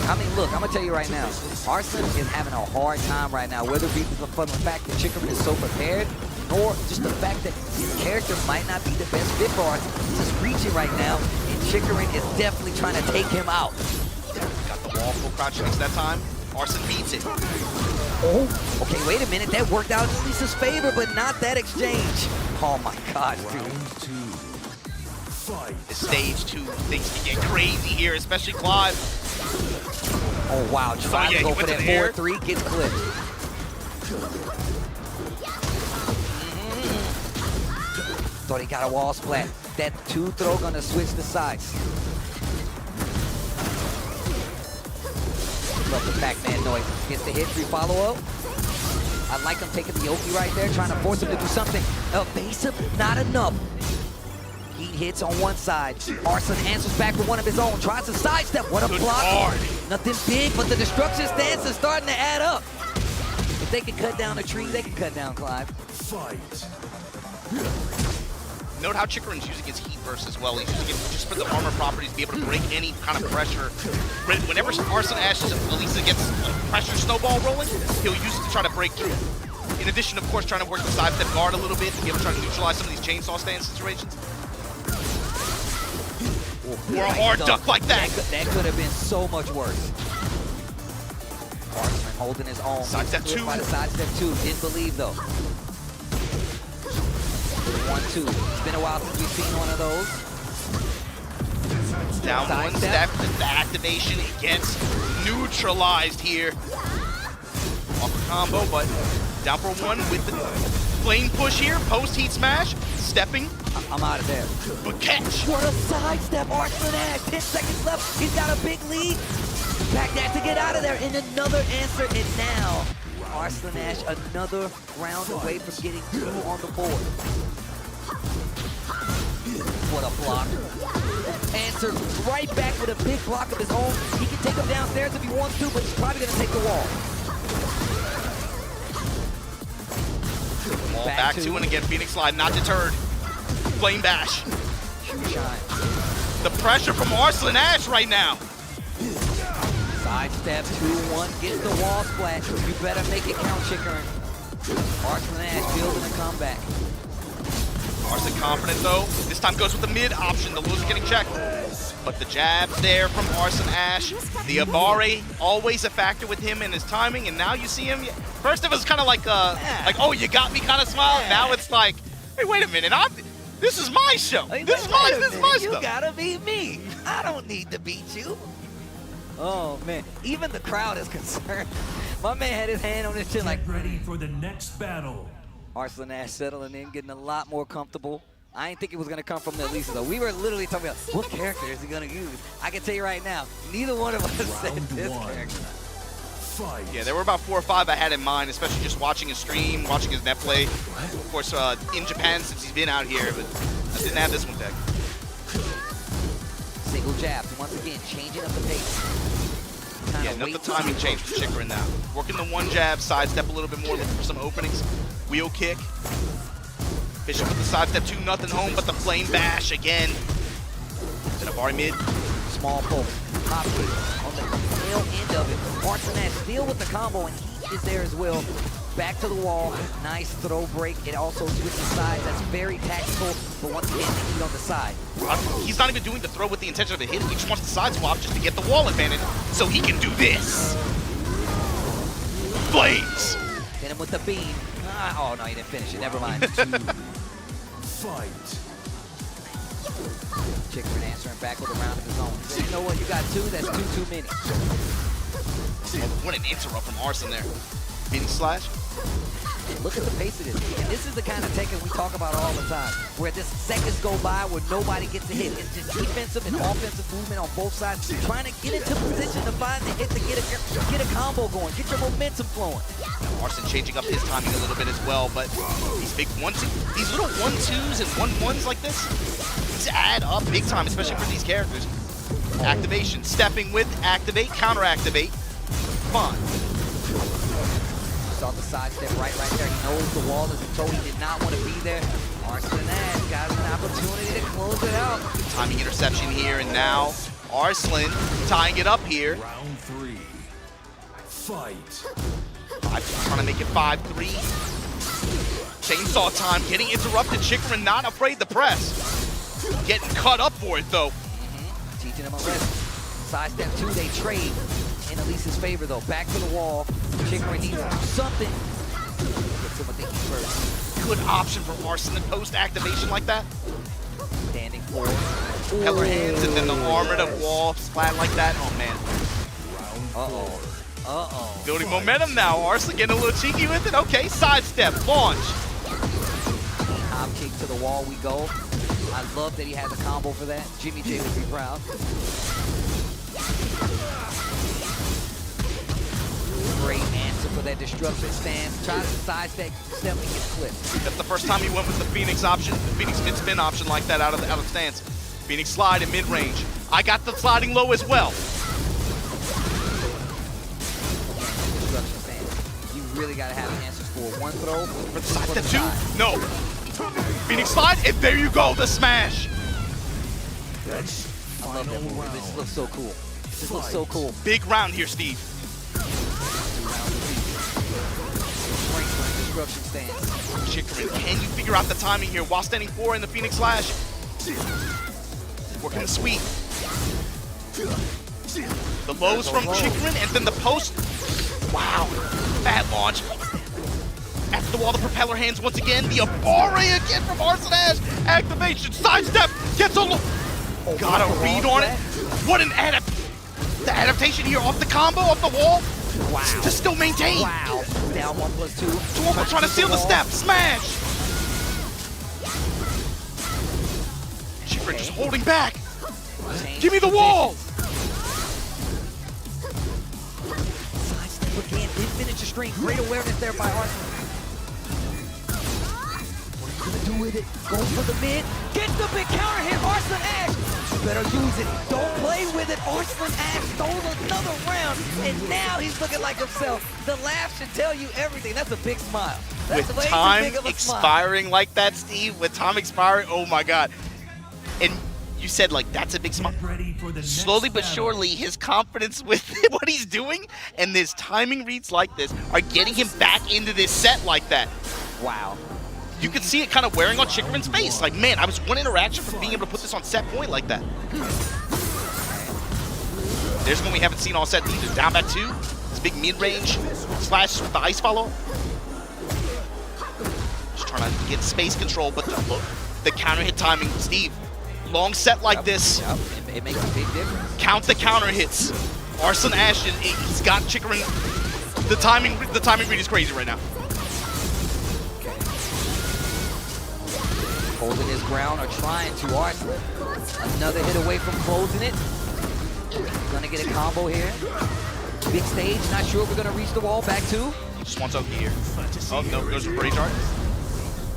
I mean, look, I'm going to tell you right now, Arslan is having a hard time right now, whether it be from the fact that Chikurin is so prepared, or just the fact that his character might not be the best fit for Arslan. He's just reaching right now, and Chikurin is definitely trying to take him out.
Got the wall full crouch next that time. Arslan beats it.
Oh, okay, wait a minute. That worked out in Lisa's favor, but not that exchange. Oh my God, dude.
The stage 2, things can get crazy here, especially Clive.
Oh wow, trying to go for that 4-3, gets clipped. Thought he got a wall splat. That 2 throw gonna switch the sides. Love the Pac-Man noise. Gets the hit, 3 follow-up. I like him taking the Oki right there, trying to force him to do something. Evasive, not enough. He hits on one side. Arslan answers back with one of his own. Tries to sidestep. What a block. Nothing big, but the destruction stance is starting to add up. If they can cut down a tree, they can cut down Clive.
Fight. Note how Chikurin's using his heat burst as well. He's using it just for the armor properties, to be able to break any kind of pressure. Whenever Arslan Ash Elisa gets a pressure snowball rolling, he'll use it to try to break through. In addition, of course, trying to work the sidestep guard a little bit to be able to try to neutralize some of these chainsaw stand situations. Or a hard duck like that.
That could have been so much worse. Arslan holding his own.
Sidestep 2.
By the sidestep 2. Didn't believe though. 1-2. It's been a while since we've seen one of those.
Down one step, the activation gets neutralized here. Off the combo, but down for 1 with the flame push here. Post heat smash, stepping.
I'm out of there.
But catch.
What a sidestep, Arslan Ash. 10 seconds left. He's got a big lead. Back that to get out of there. And another answer. And now, Arslan Ash another round away from getting 2 on the board. What a block. Answer right back with a big block of his own. He can take him downstairs if he wants to, but he's probably going to take the wall.
Wall back 2, and again, Phoenix Slide not deterred. Flame bash. The pressure from Arslan Ash right now.
Sidestep 2-1, gets the wall splat. You better make it count, Chikurin. Arslan Ash building a comeback.
Arslan confident though. This time goes with the mid option. The loser getting checked. But the jabs there from Arslan Ash. The Abare, always a factor with him and his timing. And now you see him. First it was kind of like oh, you got me kind of smile. Yeah. Now it's like, hey, wait a minute. This is my show.
Hey,
this is my stuff.
You gotta beat me. I don't need to beat you. Oh man, even the crowd is concerned. My man had his hand on his chin like,
ready for the next battle.
Arslan Ash settling in, getting a lot more comfortable. I didn't think it was going to come from the Elisa, though. We were literally talking about what character is he going to use. I can tell you right now, neither one of us said this character.
Fight.
Yeah, there were about 4 or 5 I had in mind, especially just watching his stream, watching his net play. Of course, in Japan since he's been out here, but I didn't have this one deck.
Single jab, once again, changing up the pace.
Yeah, note the timing change for Chikurin now. Working the 1 jab, sidestep a little bit more, looking for some openings. Wheel kick. Bishop with the sidestep 2, nothing home but the flame bash again. Then a bar mid.
Small pull. Top kick on the tail end of it. Arslan Ash still with the combo, and he is there as well. Back to the wall, nice throw break. It also switches sides. That's very tactical, but once again, the heat on the side.
He's not even doing the throw with the intention of a hit. He just wants the side swap just to get the wall advantage so he can do this. Flames!
Hit him with the beam. Oh, no, he didn't finish it. Never mind.
Fight.
Chikurin answering back with a round of his own. You know what? You got two. That's too many.
What an interrupt from Arslan there. Beating slash.
And look at the pace of this. And this is the kind of Tekken we talk about all the time, where this seconds go by where nobody gets a hit. It's just defensive and offensive movement on both sides, trying to get into position to find the hit to get a combo going, get your momentum flowing.
Arslan changing up his timing a little bit as well, but these big these little 1-2s and 1-1s like this, these add up big time, especially for these characters. Activation, stepping with, activate, counter activate. Fun.
Saw the side step right there. He knows the wall isn't so he did not want to be there. Arslan Ash got an opportunity to close it out.
Timing interception here, and now Arslan tying it up here.
Round 3. Fight.
Trying to make it 5-3. Chainsaw time, getting interrupted. Chikurin not afraid to press. Getting cut up for it, though.
Teaching him a lesson. Side step 2, they trade. In Elise's favor, though. Back to the wall. Chikurin needs to do something. Gets him with the heat first.
Good option from Arslan post-activation like that.
Standing forward.
Propeller hands and then the armor to wall splat like that. Oh, man.
Uh-oh.
Building momentum now. Arslan getting a little cheeky with it. Okay, sidestep, launch.
Hop kick to the wall we go. I love that he has a combo for that. Jimmy J would be proud. Great answer for that destruction stance. Tries to sidestep, step and gets clipped.
That's the first time he went with the Phoenix option, the Phoenix mid-spin option like that out of stance. Phoenix slide in mid-range. I got the sliding low as well.
Destruction stance. You really got to have answers for one throw.
For the side step 2? No. Phoenix slide, and there you go, the smash.
I love that move. This looks so cool. This looks so cool.
Big round here, Steve.
Destruction stance.
Chikurin, can you figure out the timing here while standing 4 in the Phoenix Slash? Working the sweep. The lows from Chikurin and then the post. Wow, bad launch. After the wall, the propeller hands once again. The Abare again from Arslan Ash. Activation, sidestep, gets a look. Got a read on it. What an the adaptation here off the combo, off the wall.
Wow.
To still maintain.
Wow. Down 1+2.
Dwarfo trying to seal the step. Smash. Chikurin just holding back. Give me the wall.
Sidestep again. Didn't finish the string. Great awareness there by Arslan. What are you going to do with it? Goes for the mid. Gets the big counter hit. Arslan Ash. You better use it. Don't play with it. Arslan Ash stole another round, and now he's looking like himself. The laugh should tell you everything. That's a big smile. That's
With
way too
time
big of a
expiring like that, Steve, with time expiring, oh my God. And you said, like, that's a big smile. Slowly but surely, his confidence with what he's doing and his timing reads like this are getting him back into this set like that.
Wow.
You can see it kind of wearing on Chikurin's face. Like, man, I was one interaction from being able to put this on set point like that. There's one we haven't seen all set either. Down back 2. This big mid-range slash with the ice follow. Just trying to get space control, but the counter hit timing, Steve. Long set like this.
Yep. It makes a big difference.
Count the counter hits. Arslan Ash, he's got Chikurin. The timing read is crazy right now.
Holding his ground or trying to. Arslan. Another hit away from closing it. Gonna get a combo here. Big stage, not sure if we're gonna reach the wall. Back 2.
He just wants out here. Oh, no, goes for Brave Art.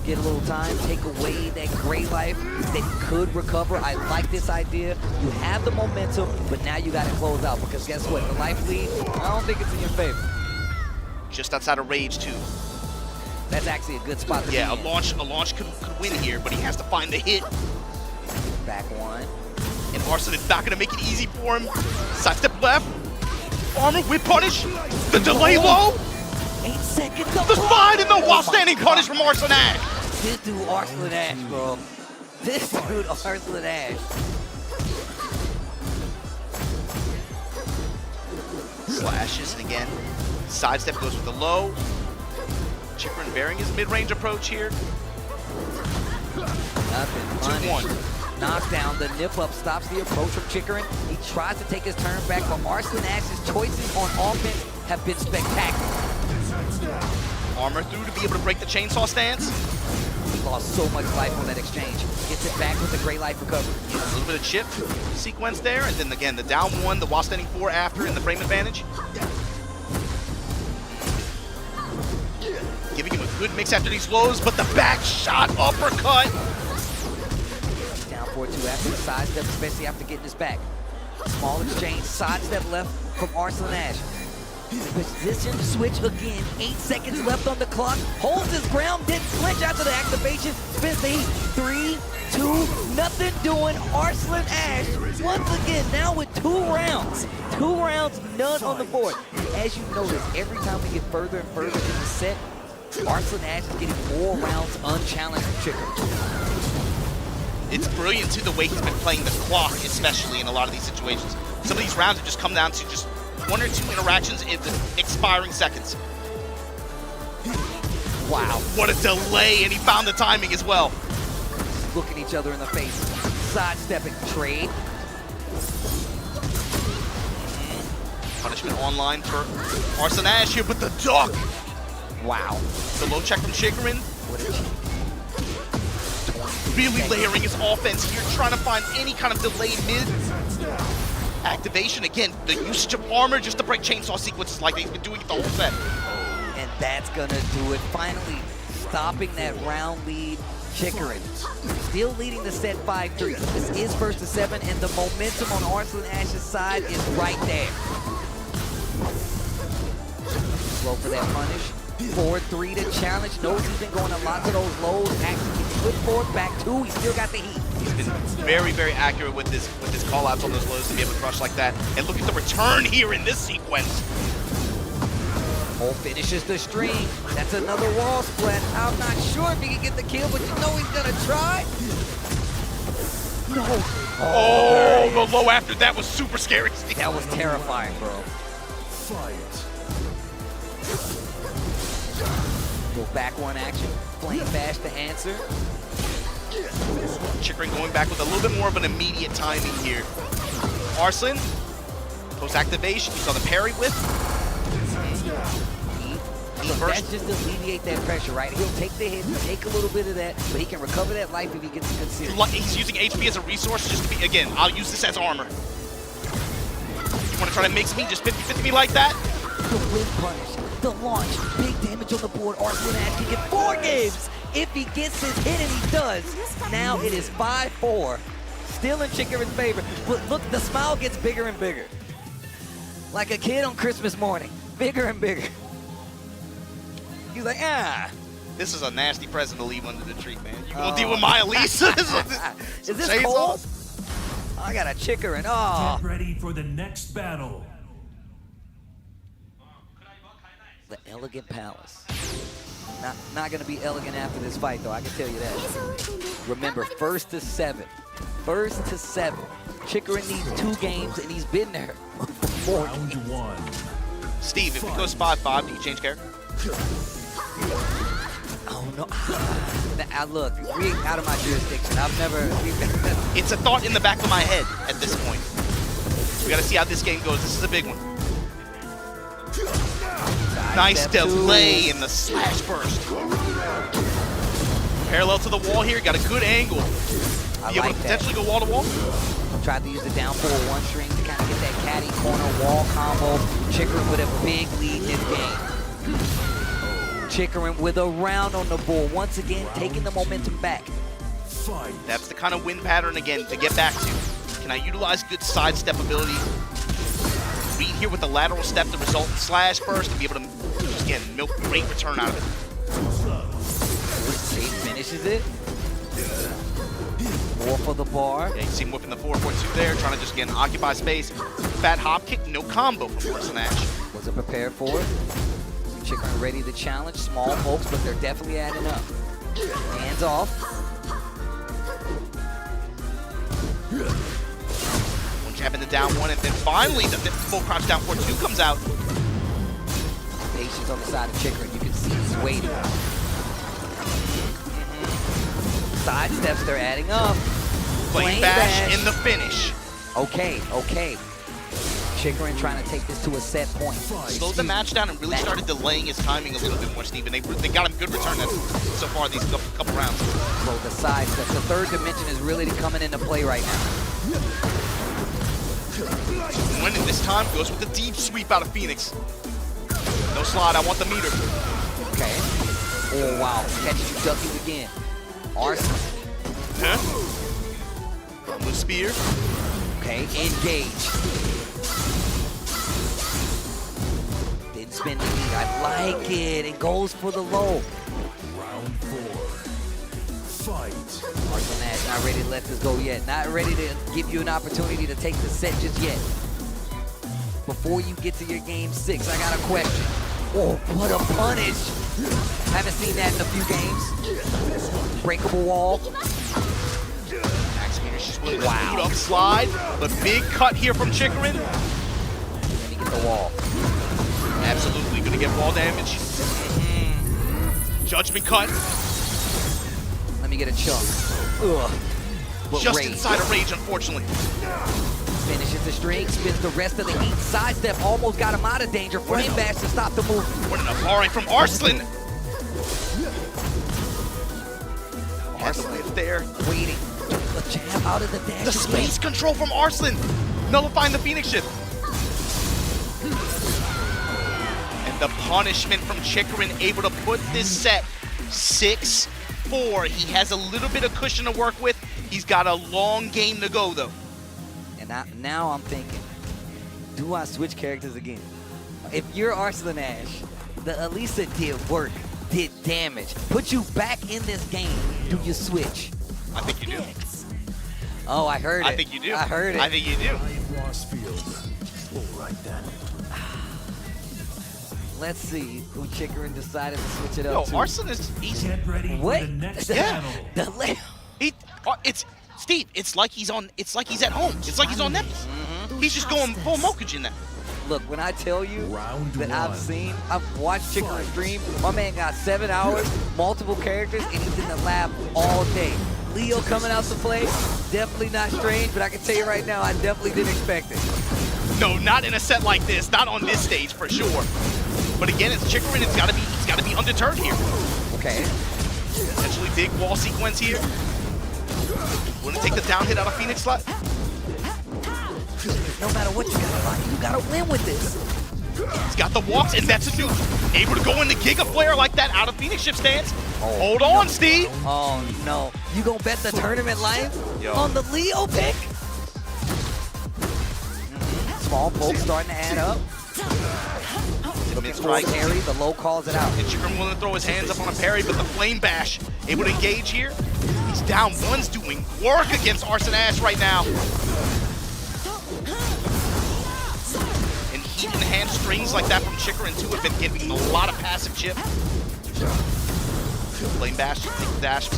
Get a little time, take away that great life that he could recover. I like this idea. You have the momentum, but now you gotta close out because guess what? The life lead, I don't think it's in your favor.
Just outside of Rage 2.
That's actually a good spot to be in.
A launch could win here, but he has to find the hit.
Back 1.
And Arslan is not going to make it easy for him. Sidestep left. Armor with punish. The delay low.
8 seconds.
The slide and the while standing punish from Arslan Ash.
This dude Arslan Ash, bro. This dude Arslan Ash.
Slashes, and again, sidestep goes with the low. Chikurin bearing his mid-range approach here.
Nothing.
2-1.
Knockdown, the nip up stops the approach from Chikurin. He tries to take his turn back, but Arslan Ash's choices on offense have been spectacular.
Armor through to be able to break the chainsaw stance.
He lost so much life on that exchange. Gets it back with a great life recovery.
A little bit of chip sequence there, and then again, the down one, the while standing 4 after, and the frame advantage. Giving him a good mix after these lows, but the back shot uppercut.
Down 4-2 after the sidestep, especially after getting his back. Small exchange, sidestep left from Arslan Ash. Position switch again, 8 seconds left on the clock. Holds his ground, didn't flinch after the activation. Spins the heat, 3, 2, nothing doing. Arslan Ash, once again, now with 2 rounds. 2 rounds, none on the board. As you notice, every time we get further and further in the set, Arslan Ash is getting more rounds unchallenged from Chikurin.
It's brilliant, too, the way he's been playing the clock, especially in a lot of these situations. Some of these rounds have just come down to just 1 or 2 interactions in the expiring seconds. Wow, what a delay, and he found the timing as well.
Looking each other in the face, sidestepping, trade.
Punishment online for Arslan Ash here, but the duck.
Wow.
The low check from Chikurin. Really layering his offense here, trying to find any kind of delayed mid. Activation, again, the usage of armor just to break chainsaw sequences like he's been doing it the whole set.
And that's gonna do it. Finally, stopping that round lead, Chikurin. Still leading the set 5-3. This is 1st to 7, and the momentum on Arslan Ash's side is right there. Slow for that punish. 4-3 to challenge. Knows he's been going a lot of those lows. Actually, put forward, back 2. He still got the heat.
He's been very, very accurate with his call-outs on those lows to be able to crush like that. And look at the return here in this sequence.
Cole finishes the string. That's another wall split. I'm not sure if he can get the kill, but you know he's gonna try. No.
Oh, the low after that was super scary.
That was terrifying, bro.
Fight.
Go back 1 action. Flame bash to answer.
Chikurin going back with a little bit more of an immediate timing here. Arslan, post-activation, you saw the parry with.
That's just to alleviate that pressure, right? He'll take the hit, take a little bit of that, but he can recover that life if he gets a good series.
He's using HP as a resource just to be, again, I'll use this as armor. You want to try to mix me, just 50-50 me like that?
The win punish, the launch, big damage on the board. Arslan Ash can get 4 games if he gets his hit, and he does. Now it is 5-4, still in Chikurin's favor. But look, the smile gets bigger and bigger. Like a kid on Christmas morning, bigger and bigger. He's like, ah.
This is a nasty present to leave under the tree, man. You gonna deal with my Elise?
Is this cold? I got a Chikurin. Oh.
Get ready for the next battle.
The Elegant Palace. Not going to be elegant after this fight, though. I can tell you that. Remember, 1st to 7. 1st to 7. Chikurin needs 2 games, and he's been there for 4
Round
games.
1.
Steve, if it goes 5-5, do you change character?
Oh, no. Look, we ain't out of my jurisdiction. I've never...
It's a thought in the back of my head at this point. We got to see how this game goes. This is a big one. Nice delay in the slash burst. Parallel to the wall here, got a good angle. Be able to potentially go wall to wall.
Tried to use the down 4-1 string to kind of get that caddy corner wall combo. Chikurin with a big lead in this game. Chikurin with a round on the board. Once again, taking the momentum back.
That's the kind of win pattern, again, to get back to. Can I utilize good sidestep ability? Read here with the lateral step to result in slash burst and be able to, just again, milk great return out of it.
He finishes it. More for the bar.
Yeah, you see him whipping the 4-4-2 there, trying to just get an occupy space. Fat hop kick, no combo from Arslan Ash.
Wasn't prepared for it. Chikurin ready to challenge. Small folks, but they're definitely adding up. Hands off.
One jab in the down one, and then finally the full crouch down 4-2 comes out.
Patience on the side of Chikurin. You can see he's waiting. Side steps, they're adding up.
Flame bash in the finish.
Okay. Chikurin trying to take this to a set point.
Slowed the match down and really started delaying his timing a little bit more, Steve. And they got him good return so far these couple rounds.
Slow the side steps. The third dimension is really coming into play right now.
Winning this time goes with the deep sweep out of Phoenix. No slide, I want the meter.
Okay. Oh, wow. Catches you ducking again. Arslan.
Huh? With spear.
Okay, engage. Didn't spin the heat. I like it. It goes for the low.
Round 4. Fight.
Arslan Ash not ready to let this go yet. Not ready to give you an opportunity to take the set just yet. Before you get to your game 6, I got a question. Oh, what a punish. Haven't seen that in a few games. Breakable wall.
Max Meter, she's willing to boot up slide. But big cut here from Chikurin.
Let me get the wall.
Absolutely gonna get wall damage. Judgment cut.
Let me get a chunk. Ugh. But
Just
rage.
inside of rage, unfortunately.
Finishes the string, spins the rest of the heat. Sidestep almost got him out of danger. Flame bash to stop the move.
What an barring from Arslan. Arslan is there.
Waiting. The jab out of the dash.
The space control from Arslan. Nullifying the Phoenix shift. And the punishment from Chikurin, able to put this set 6-4. He has a little bit of cushion to work with. He's got a long game to go, though.
And now I'm thinking, do I switch characters again? If you're Arslan Ash, the Elisa did work, did damage, put you back in this game. Do you switch?
I think you do.
Oh, I heard it.
I think you do.
I heard it.
I think you do.
All right then.
Let's see who Chikurin decided to switch it
Yo,
up to.
Arslan is easy.
Get ready
What?
for the next
Yeah.
battle.
It's Steve. It's like he's on. It's like he's at home. It's like he's on Netflix. He's just going full Mokujin now.
Look, when I tell you
Round
that
1.
I've watched Chikurin stream, my man got 7 hours, multiple characters, and he's in the lab all day. Leo coming out to play, definitely not strange, but I can tell you right now, I definitely didn't expect it.
No, not in a set like this. Not on this stage for sure. But again, it's Chikurin. He's got to be undeterred here.
Okay.
Potentially big wall sequence here. Want to take the down hit out of Phoenix slot?
No matter what you gotta find, you gotta win with this.
He's got the walks, and that's a new. Able to go in the Giga Flare like that out of Phoenix shift stance. Hold on, Steve.
Oh no. You gonna bet the tournament life on the Leo pick? Small poke starting to add up. Looking for a parry, the low calls it out.
And Chikurin willing to throw his hands up on a parry, but the Flame Bash able to engage here. He's down. One's doing work against Arslan Ash right now. And heat and hand strings like that from Chikurin too have been giving him a lot of passive chip. Flame Bash, take the dash.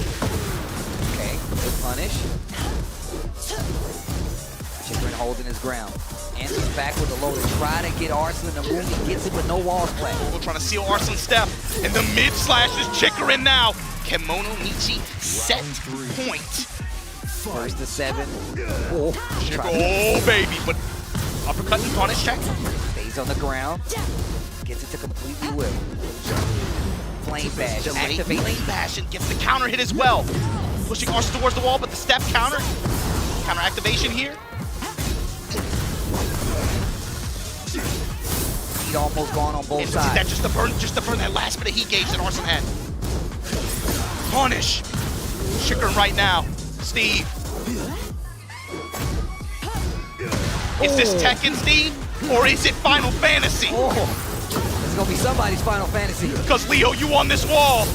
Okay, good punish. Chikurin holding his ground. Answers back with a low to try to get Arslan to move. He gets it, but no walls flat.
We're trying to seal Arslan's step. And the mid slash is Chikurin now. Kemonomichi set point.
First to 7. Oh,
baby. But uppercut and punish check.
Stays on the ground. Gets it to completely whip. Flame bash.
Activate Flame Bash and gets the counter hit as well. Pushing Arslan towards the wall, but the step counter. Counter activation here.
Heat almost gone on both sides.
That just to burn that last bit of heat gauge that Arslan had. Punish. Chikurin right now. Steve. Is this Tekken, Steve? Or is it Final Fantasy?
Oh, it's gonna be somebody's Final Fantasy.
Because Leo, you on this wall.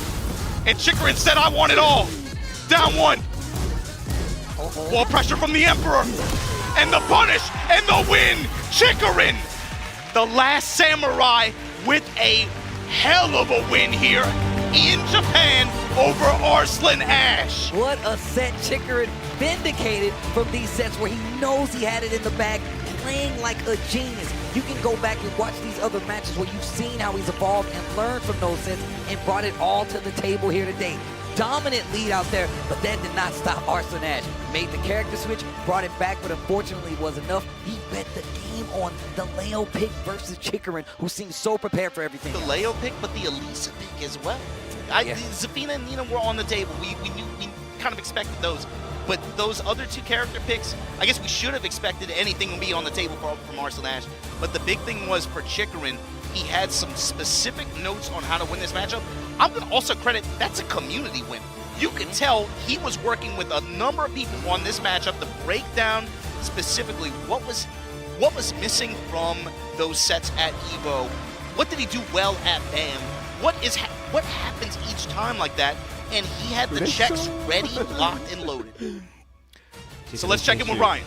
And Chikurin said I want it all. Down 1. Wall pressure from the Emperor. And the punish and the win. Chikurin, the last samurai, with a hell of a win here in Japan over Arslan Ash.
What a set. Chikurin vindicated from these sets where he knows he had it in the bag, playing like a genius. You can go back and watch these other matches where you've seen how he's evolved and learned from those sets and brought it all to the table here today. Dominant lead out there, but that did not stop Arslan Ash. Made the character switch, brought it back, but unfortunately it was enough. He bet the game on the Leo pick versus Chikurin, who seems so prepared for everything.
The Leo pick, but the Elisa pick as well. Zafina and Nina were on the table. We kind of expected those. But those other two character picks, I guess we should have expected anything to be on the table from Arslan Ash. But the big thing was for Chikurin, he had some specific notes on how to win this matchup. I'm going to also credit, that's a community win. You can tell he was working with a number of people on this matchup to break down specifically what was missing from those sets at Evo. What did he do well at BAM? What happens each time like that? And he had the checks ready, locked, and loaded. So let's check in with Ryan.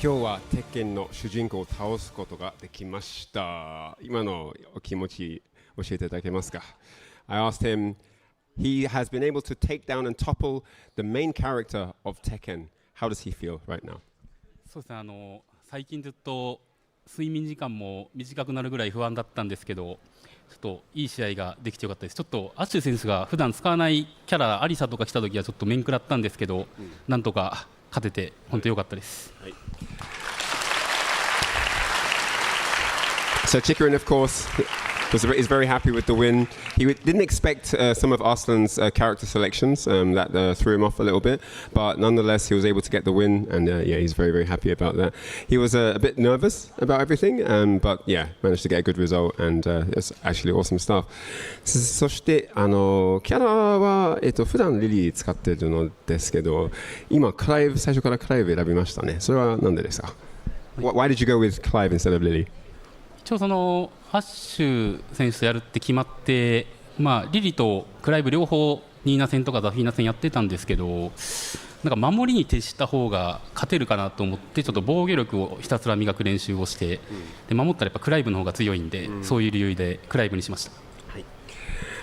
今日は鉄拳の主人公を倒すことができました。今のお気持ち教えていただけますか? I asked him, he has been able to take down and topple the main character of Tekken. How does he feel right now?
そうですね、最近ずっと睡眠時間も短くなるぐらい不安だったんですけど、ちょっといい試合ができてよかったです。ちょっとアッシュ選手が普段使わないキャラアリサとか来た時はちょっと面食らったんですけど、なんとか勝てて本当に良かったです。はい。
So Chikurin, of course, is very happy with the win. He didn't expect some of Arslan's character selections that threw him off a little bit, but nonetheless he was able to get the win, and yeah, he's very, very happy about that. He was a bit nervous about everything, but yeah, managed to get a good result, and it's actually awesome stuff. そしてキャラは普段リリー使ってるのですけど、今最初からクライブ選びましたね。それはなんでですか? Why did you go with Clive instead of Lily?
一応アッシュ選手とやるって決まって、リリとクライブ両方ニーナ戦とかザフィーナ戦やってたんですけど、なんか守りに徹した方が勝てるかなと思ってちょっと防御力をひたすら磨く練習をして、で守ったらやっぱクライブの方が強いんで、そういう理由でクライブにしました。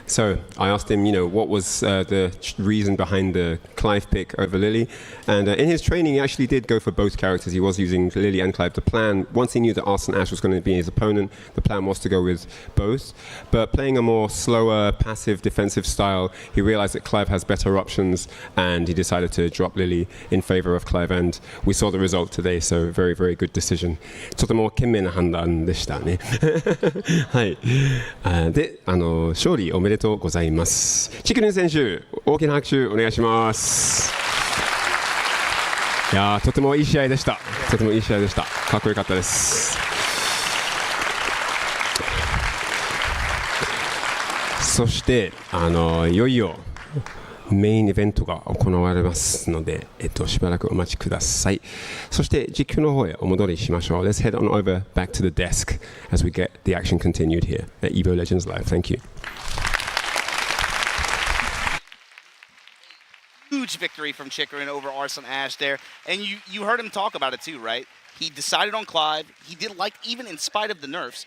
So I asked him, what was the reason behind the Clive pick over Lily, and in his training he actually did go for both characters. He was using Lily and Clive. The plan, once he knew that Arslan Ash was going to be his opponent, the plan was to go with both. But playing a more slower, passive, defensive style, he realized that Clive has better options, and he decided to drop Lily in favor of Clive. And we saw the result today. So very, very good decision. とても賢明な判断でしたね。はい。で、勝利おめでとうございます。チクリン選手、大きな拍手お願いします。いやー、とてもいい試合でした。とてもいい試合でした。かっこよかったです。そしていよいよメインイベントが行われますので、しばらくお待ちください。そして実況の方へお戻りしましょう。Let's head on over back to the desk as we get the action continued here at Evo Legends Live. Thank you.
Huge victory from Chikurin over Arslan Ash there. And you heard him talk about it too, right? He decided on Clive. He did like, even in spite of the nerfs,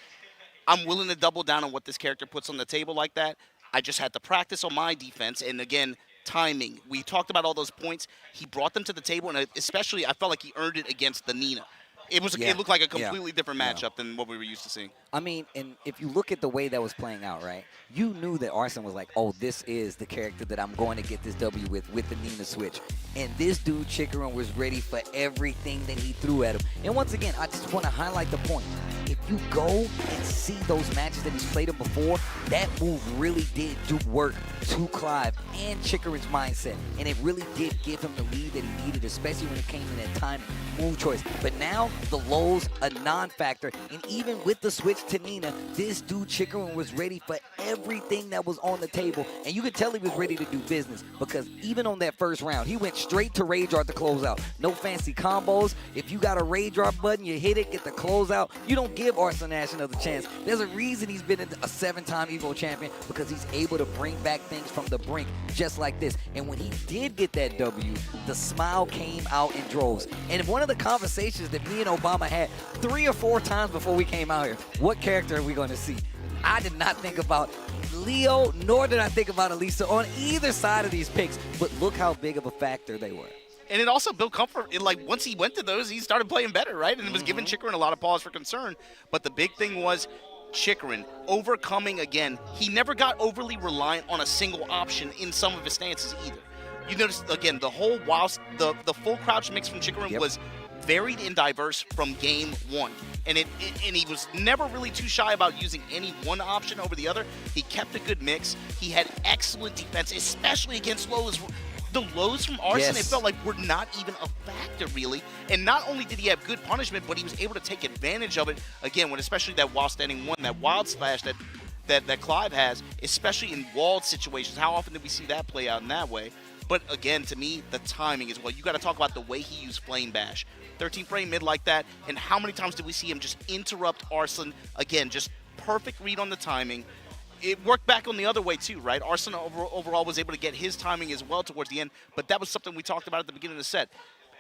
I'm willing to double down on what this character puts on the table like that. I just had to practice on my defense. And again, timing. We talked about all those points. He brought them to the table, and especially I felt like he earned it against the Nina. It looked like a completely different matchup than what we were used to seeing.
I mean, and if you look at the way that was playing out, right, you knew that Arslan was like, oh, this is the character that I'm going to get this W with the Nina switch. And this dude, Chikurin, was ready for everything that he threw at him. And once again, I just want to highlight the point. If you go and see those matches that he's played him before, that move really did do work to Clive and Chikurin's mindset. And it really did give him the lead that he needed, especially when it came to that time move choice. But now, the lows a non-factor, and even with the switch to Nina, this dude Chikurin was ready for everything that was on the table, and you could tell he was ready to do business, because even on that first round, he went straight to Rage Art to close out. No fancy combos. If you got a Rage Art button, you hit it, get the close out. You don't give give Arslan Ash another chance. There's a reason he's been a 7-time Evo champion, because he's able to bring back things from the brink just like this. And when he did get that W, the smile came out in droves. And one of the conversations that me and Obama had 3 or 4 times before we came out here, what character are we going to see? I did not think about Leo, nor did I think about Elisa on either side of these picks, but look how big of a factor they were.
And it also built comfort. Like, once he went to those, he started playing better, right? And it was giving Chikurin a lot of pause for concern. But the big thing was Chikurin overcoming again. He never got overly reliant on a single option in some of his stances either. You notice, again, the whole whilst the full crouch mix from Chikurin was varied and diverse from game 1. And he was never really too shy about using any one option over the other. He kept a good mix. He had excellent defense, especially against lows. The lows from Arslan, it felt like were not even a factor, really. And not only did he have good punishment, but he was able to take advantage of it, again, when especially that while standing one, that wild slash that Clive has, especially in walled situations. How often did we see that play out in that way? But again, to me, the timing as well. You got to talk about the way he used Flame Bash. 13 frame mid like that, and how many times did we see him just interrupt Arslan? Again, just perfect read on the timing. It worked back on the other way too, right? Arslan overall was able to get his timing as well towards the end, but that was something we talked about at the beginning of the set.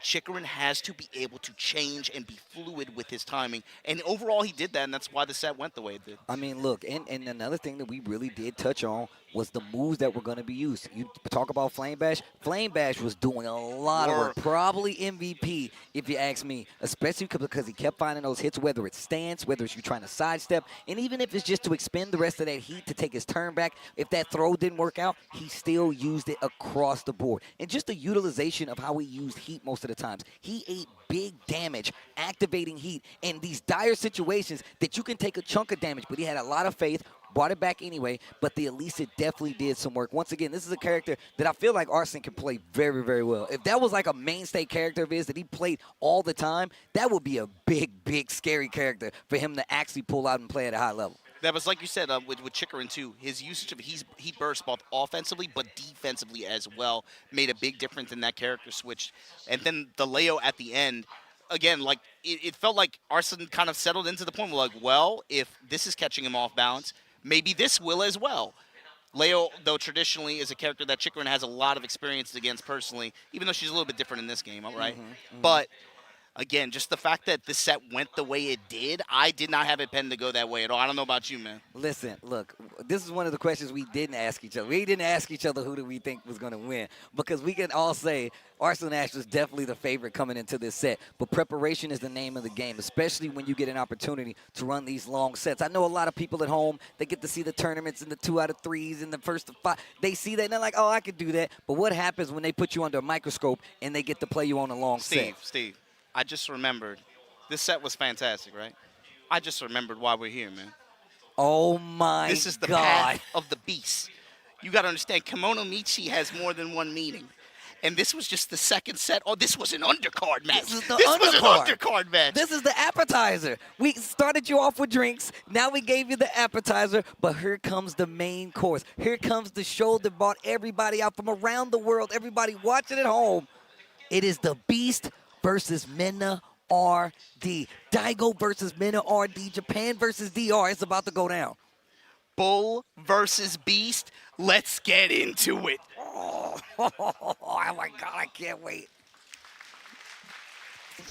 Chikurin has to be able to change and be fluid with his timing. And overall, he did that, and that's why the set went the way it did.
I mean, look, and another thing that we really did touch on was the moves that were going to be used. You talk about Flame Bash. Flame Bash was doing a lot of work. Probably MVP, if you ask me, especially because he kept finding those hits, whether it's stance, whether it's you trying to sidestep, and even if it's just to expend the rest of that heat to take his turn back. If that throw didn't work out, he still used it across the board. And just the utilization of how he used heat most of the times. He ate big damage, activating heat in these dire situations that you can take a chunk of damage, but he had a lot of faith, brought it back anyway, but the Elisa definitely did some work. Once again, this is a character that I feel like Arslan can play very, very well. If that was like a mainstay character of his that he played all the time, that would be a big, big, scary character for him to actually pull out and play at a high level.
That was, like you said, with Chikurin, too. His usage of heat burst both offensively but defensively as well made a big difference in that character switch. And then the Leo at the end, again, like it felt like Arslan kind of settled into the point where, like, well, if this is catching him off balance, maybe this will as well. Leo, though, traditionally is a character that Chikurin has a lot of experience against personally, even though she's a little bit different in this game, all right? But again, just the fact that the set went the way it did, I did not have it penned to go that way at all. I don't know about you, man.
Listen, look, this is one of the questions we didn't ask each other. We didn't ask each other who do we think was going to win, because we can all say Arslan Ash was definitely the favorite coming into this set. But preparation is the name of the game, especially when you get an opportunity to run these long sets. I know a lot of people at home, they get to see the tournaments in the 2 out of 3s and the first to 5. They see that and they're like, oh, I could do that. But what happens when they put you under a microscope and they get to play you on a long set?
Steve, I just remembered. This set was fantastic, right? I just remembered why we're here, man.
Oh, my God.
This is the path of the beast. You got to understand, Kemonomichi has more than one meaning. And this was just the second set. Oh, this was an undercard match.
This was an
undercard match.
This is the appetizer. We started you off with drinks. Now we gave you the appetizer. But here comes the main course. Here comes the show that brought everybody out from around the world, everybody watching at home. It is the Beast versus MenaRD. Daigo versus MenaRD. Japan versus DR. It's about to go down.
Bull versus Beast. Let's get into it.
Oh my God, I can't wait.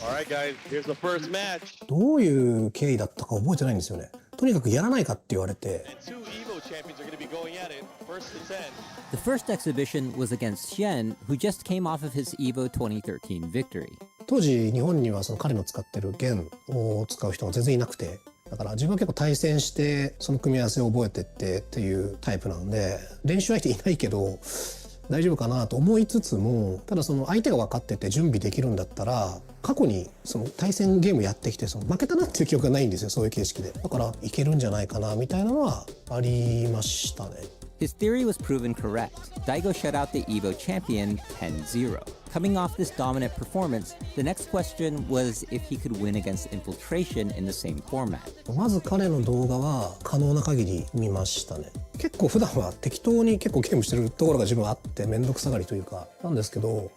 All right, guys, here's the first match.
どういう経緯だったか覚えてないんですよね。とにかくやらないかって言われて。
Two Evo champions are going to be going at it, first to 10.
The first exhibition was against Xian, who just came off of his Evo 2013 victory.
当時日本にはその彼の使ってる弦を使う人が全然いなくて。だから自分は結構対戦してその組み合わせを覚えてっていうタイプなので練習相手いないけど大丈夫かなと思いつつもただその相手が分かってて準備できるんだったら過去にその対戦ゲームやってきてその負けたなっていう記憶がないんですよそういう形式でだからいけるんじゃないかなみたいなのはありましたね。
His theory was proven correct. Daigo shut out the Evo champion 10-0. Coming off this dominant performance, the next question was if he could win against Infiltration in the same format.
まず彼の動画は可能な限り見ましたね。結構普段は適当に結構ゲームしてるところが自分はあって面倒くさがりというかなんですけど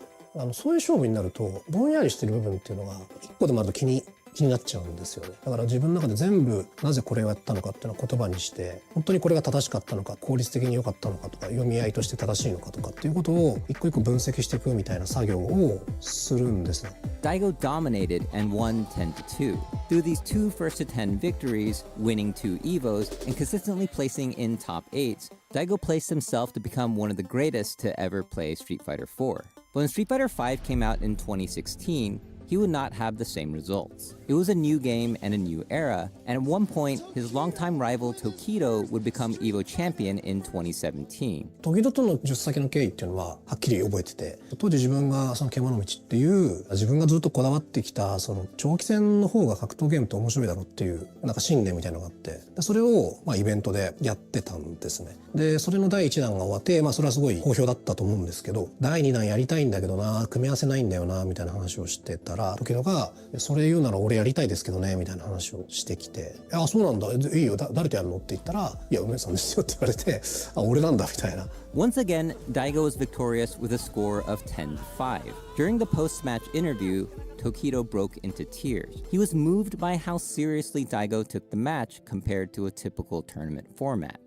そういう勝負になるとぼんやりしてる部分っていうのが一個でもあると気に気になっちゃうんですよね。だから自分の中で全部なぜこれをやったのかっていうのを言葉にして、本当にこれが正しかったのか、効率的に良かったのかとか、読み合いとして正しいのかとかっていうことを一個一個分析していくみたいな作業をするんですね。
Daigo dominated and won 10-2. Through these 2 first-to-10 victories, winning 2 Evos, and consistently placing in top 8s, Daigo placed himself to become one of the greatest to ever play Street Fighter IV. But when Street Fighter V came out in 2016, he would not have the same results. It was a new game and a new era, and at one point, his longtime rival Tokido would become Evo Champion in 2017.
トキドとの10先の経緯っていうのははっきり覚えてて、当時自分がその獣道っていう自分がずっとこだわってきたその長期戦の方が格闘ゲームって面白いだろうっていうなんか信念みたいなのがあって、それをイベントでやってたんですね。でそれの第1弾が終わって、それはすごい好評だったと思うんですけど、第2弾やりたいんだけどな、組み合わせないんだよなみたいな話をしてたら、時々がそれ言うなら俺やりたいですけどねみたいな話をしてきて、あそうなんだ、いいよ、誰とやるのって言ったら、いや梅さんですよって言われて、あ俺なんだみたいな。
Once again, Daigo was victorious with a score of 10-5. During the post-match interview, Tokido broke into tears. He was moved by how seriously Daigo took the match compared to a typical tournament format.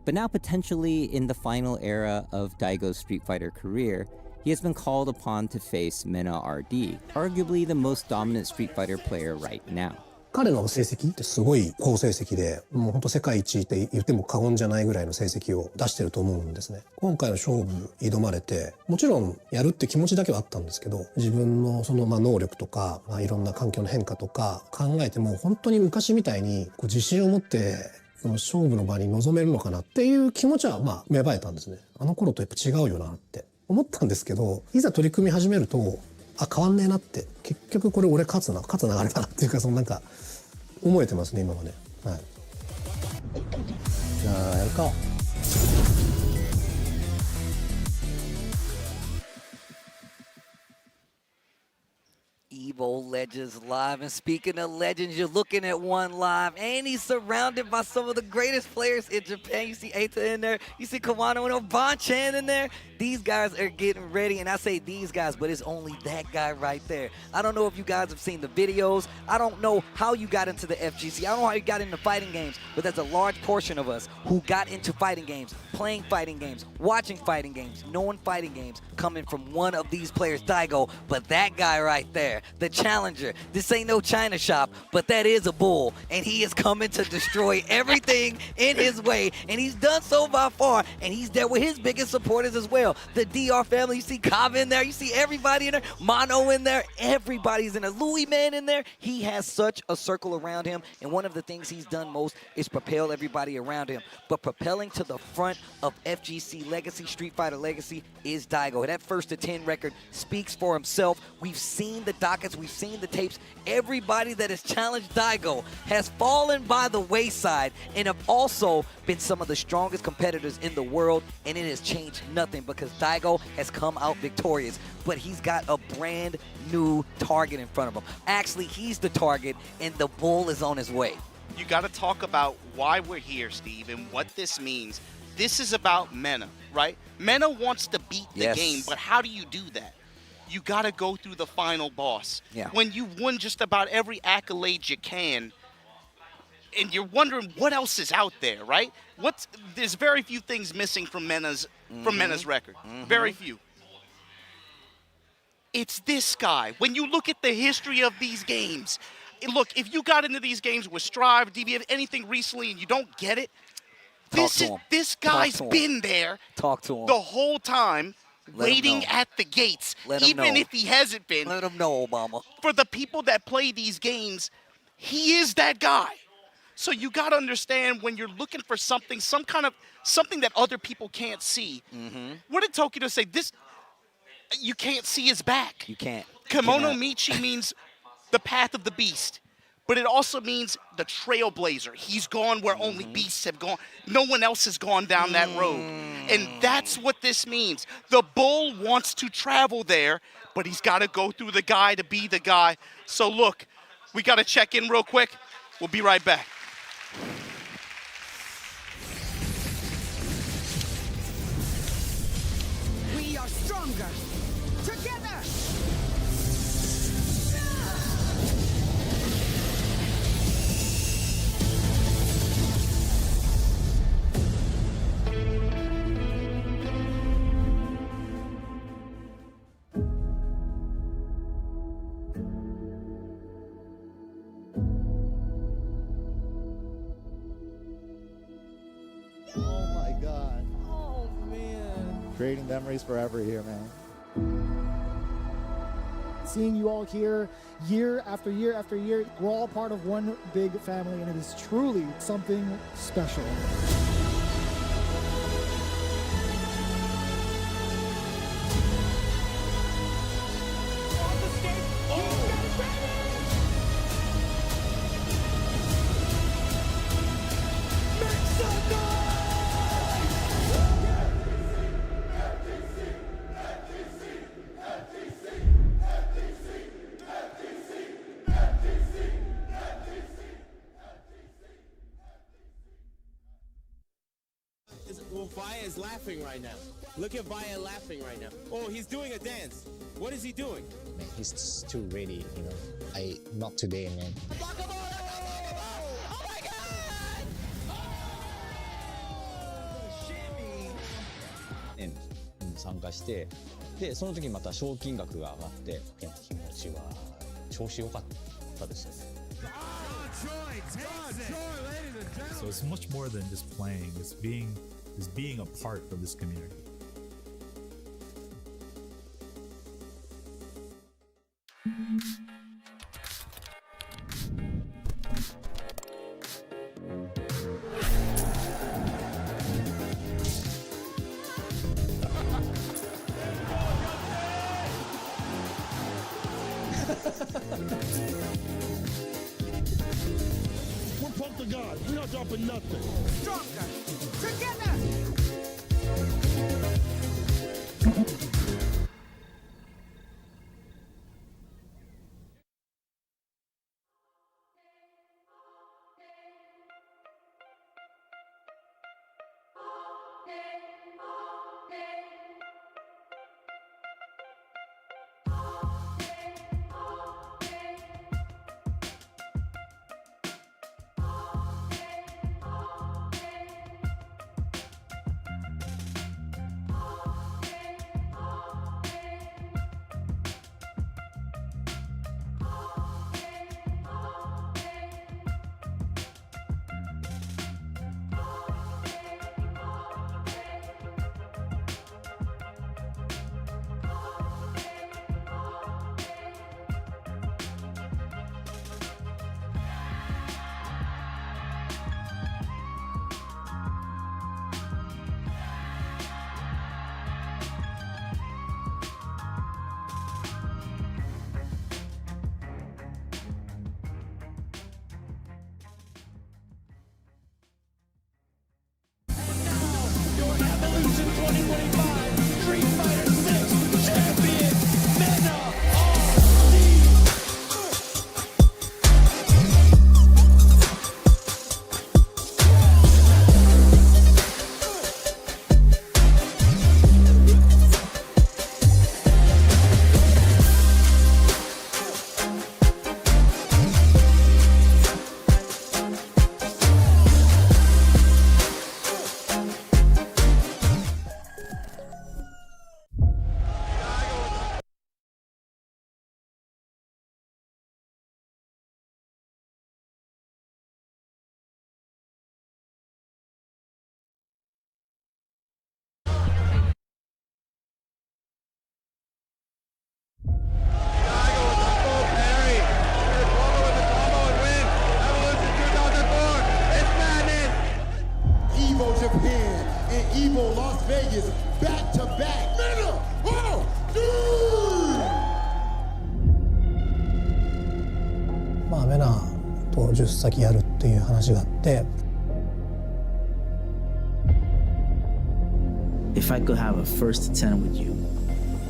But now potentially in the final era of Daigo's Street Fighter career, he has been called upon to face MenaRD, arguably the most dominant Street Fighter player right now.
彼の成績ってすごい好成績で、もう本当世界一って言っても過言じゃないぐらいの成績を出してると思うんですね。今回の勝負挑まれて、もちろんやるって気持ちだけはあったんですけど、自分のその能力とか、いろんな環境の変化とか考えても、本当に昔みたいに自信を持ってその勝負の場に臨めるのかなっていう気持ちは芽生えたんですね。あの頃とやっぱ違うよなって思ったんですけど、いざ取り組み始めると、変わんねえなって、結局これ俺勝つ流れだなっていうか、そのなんか思えてますね今まで。はい。じゃあやるか。
Evo Legends live, and speaking of legends, you're looking at one live, and he's surrounded by some of the greatest players in Japan. You see Eita in there, you see Kawano and Oban-chan in there. These guys are getting ready, and I say these guys, but it's only that guy right there. I don't know if you guys have seen the videos. I don't know how you got into the FGC. I don't know how you got into fighting games, but there's a large portion of us who got into fighting games, playing fighting games, watching fighting games, knowing fighting games, coming from one of these players, Daigo. But that guy right there, the challenger, this ain't no China shop, but that is a bull, and he is coming to destroy everything in his way, and he's done so by far, and he's there with his biggest supporters as well. The DR family, you see Kava in there, you see everybody in there, Mono in there, everybody's in there, Louis Man in there. He has such a circle around him, and one of the things he's done most is propel everybody around him. But propelling to the front of FGC Legacy, Street Fighter Legacy, is Daigo. That first to 10 record speaks for himself. We've seen the dockets, we've seen the tapes. Everybody that has challenged Daigo has fallen by the wayside and have also been some of the strongest competitors in the world, and it has changed nothing because Daigo has come out victorious, but he's got a brand new target in front of him. Actually, he's the target, and the bull is on his way.
You got to talk about why we're here, Steve, and what this means. This is about Mena, right? Mena wants to beat the game, but how do you do that? You got to go through the final boss.
Yeah.
When you've won just about every accolade you can, and you're wondering what else is out there, right? There's very few things missing from Mena's record. Very few. It's this guy. When you look at the history of these games, look, if you got into these games with Strive, DBF, anything recently, and you don't get it, this guy's been there the whole time, waiting at the gates, even if he hasn't been.
Let him know, Obama.
For the people that play these games, he is that guy. So you got to understand when you're looking for something that other people can't see. What did Tokido say? This, you can't see his back.
You can't.
Kemonomichi means the path of the beast, but it also means the trailblazer. He's gone where only beasts have gone. No one else has gone down that road. And that's what this means. The bull wants to travel there, but he's got to go through the guy to be the guy. So look, we got to check in real quick. We'll be right back.
We are stronger together.
creating memories forever here, man.
Seeing you all here year after year after year, we're all part of one big family, and it is truly something special.
Well, Vaya is laughing right now. Look at Vaya laughing right now. Oh, he's doing a dance. What is he doing?
Man, he's too ready, you know. Not today, man.
円参加して、でその時また賞金額が上がって気持ちは調子良かったですね。
So it's much more than just playing. It's being a part of this community.
We're pumped to God. We're not dropping nothing.
Stronger together.
Evo Japan and Evo Las Vegas back to back.
MENA まあメナと10先やるっていう話があって。
If I could have a first to 10 with you,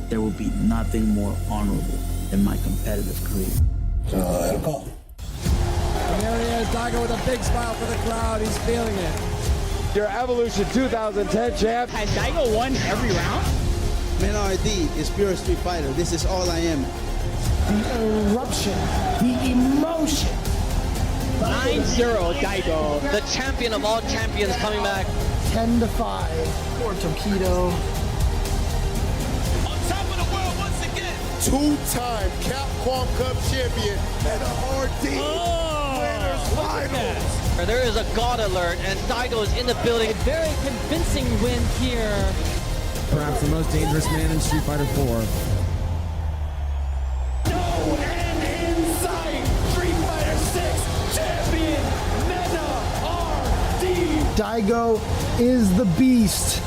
there would be nothing more honorable than my competitive career.
There he is, Daigo with a big smile for the crowd. He's feeling it.
Your Evolution 2010 champ.
Has Daigo won every round?
MenaRD is pure Street Fighter. This is all I am.
The eruption, the emotion.
9-0 Daigo, the champion of all champions coming back.
10-5.
Poor Torpedo.
On top of the world once again. Two-time Capcom Cup champion MenaRD. Winners finals.
There is a God alert, and Daigo is in the building.
A very convincing win here.
perhaps the most dangerous man in Street Fighter 4.
No end in sight! Street Fighter 6 champion, MenaRD!
Daigo is the beast.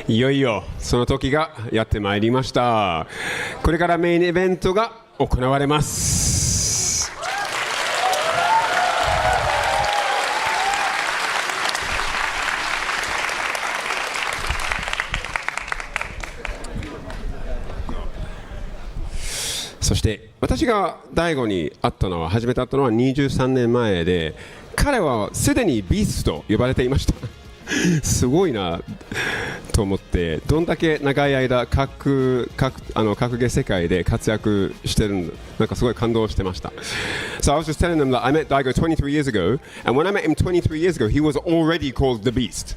いよいよその時がやってまいりました。これからメインイベントが行われます。そして私が大悟に初めて会ったのは23年前で、彼はすでにビーストと呼ばれていました。すごいなと思って、どんだけ長い間格ゲー世界で活躍してるの、なんかすごい感動してました。So I was just telling them that I met Daigo 23 years ago, and when I met him 23 years ago, he was already called the Beast.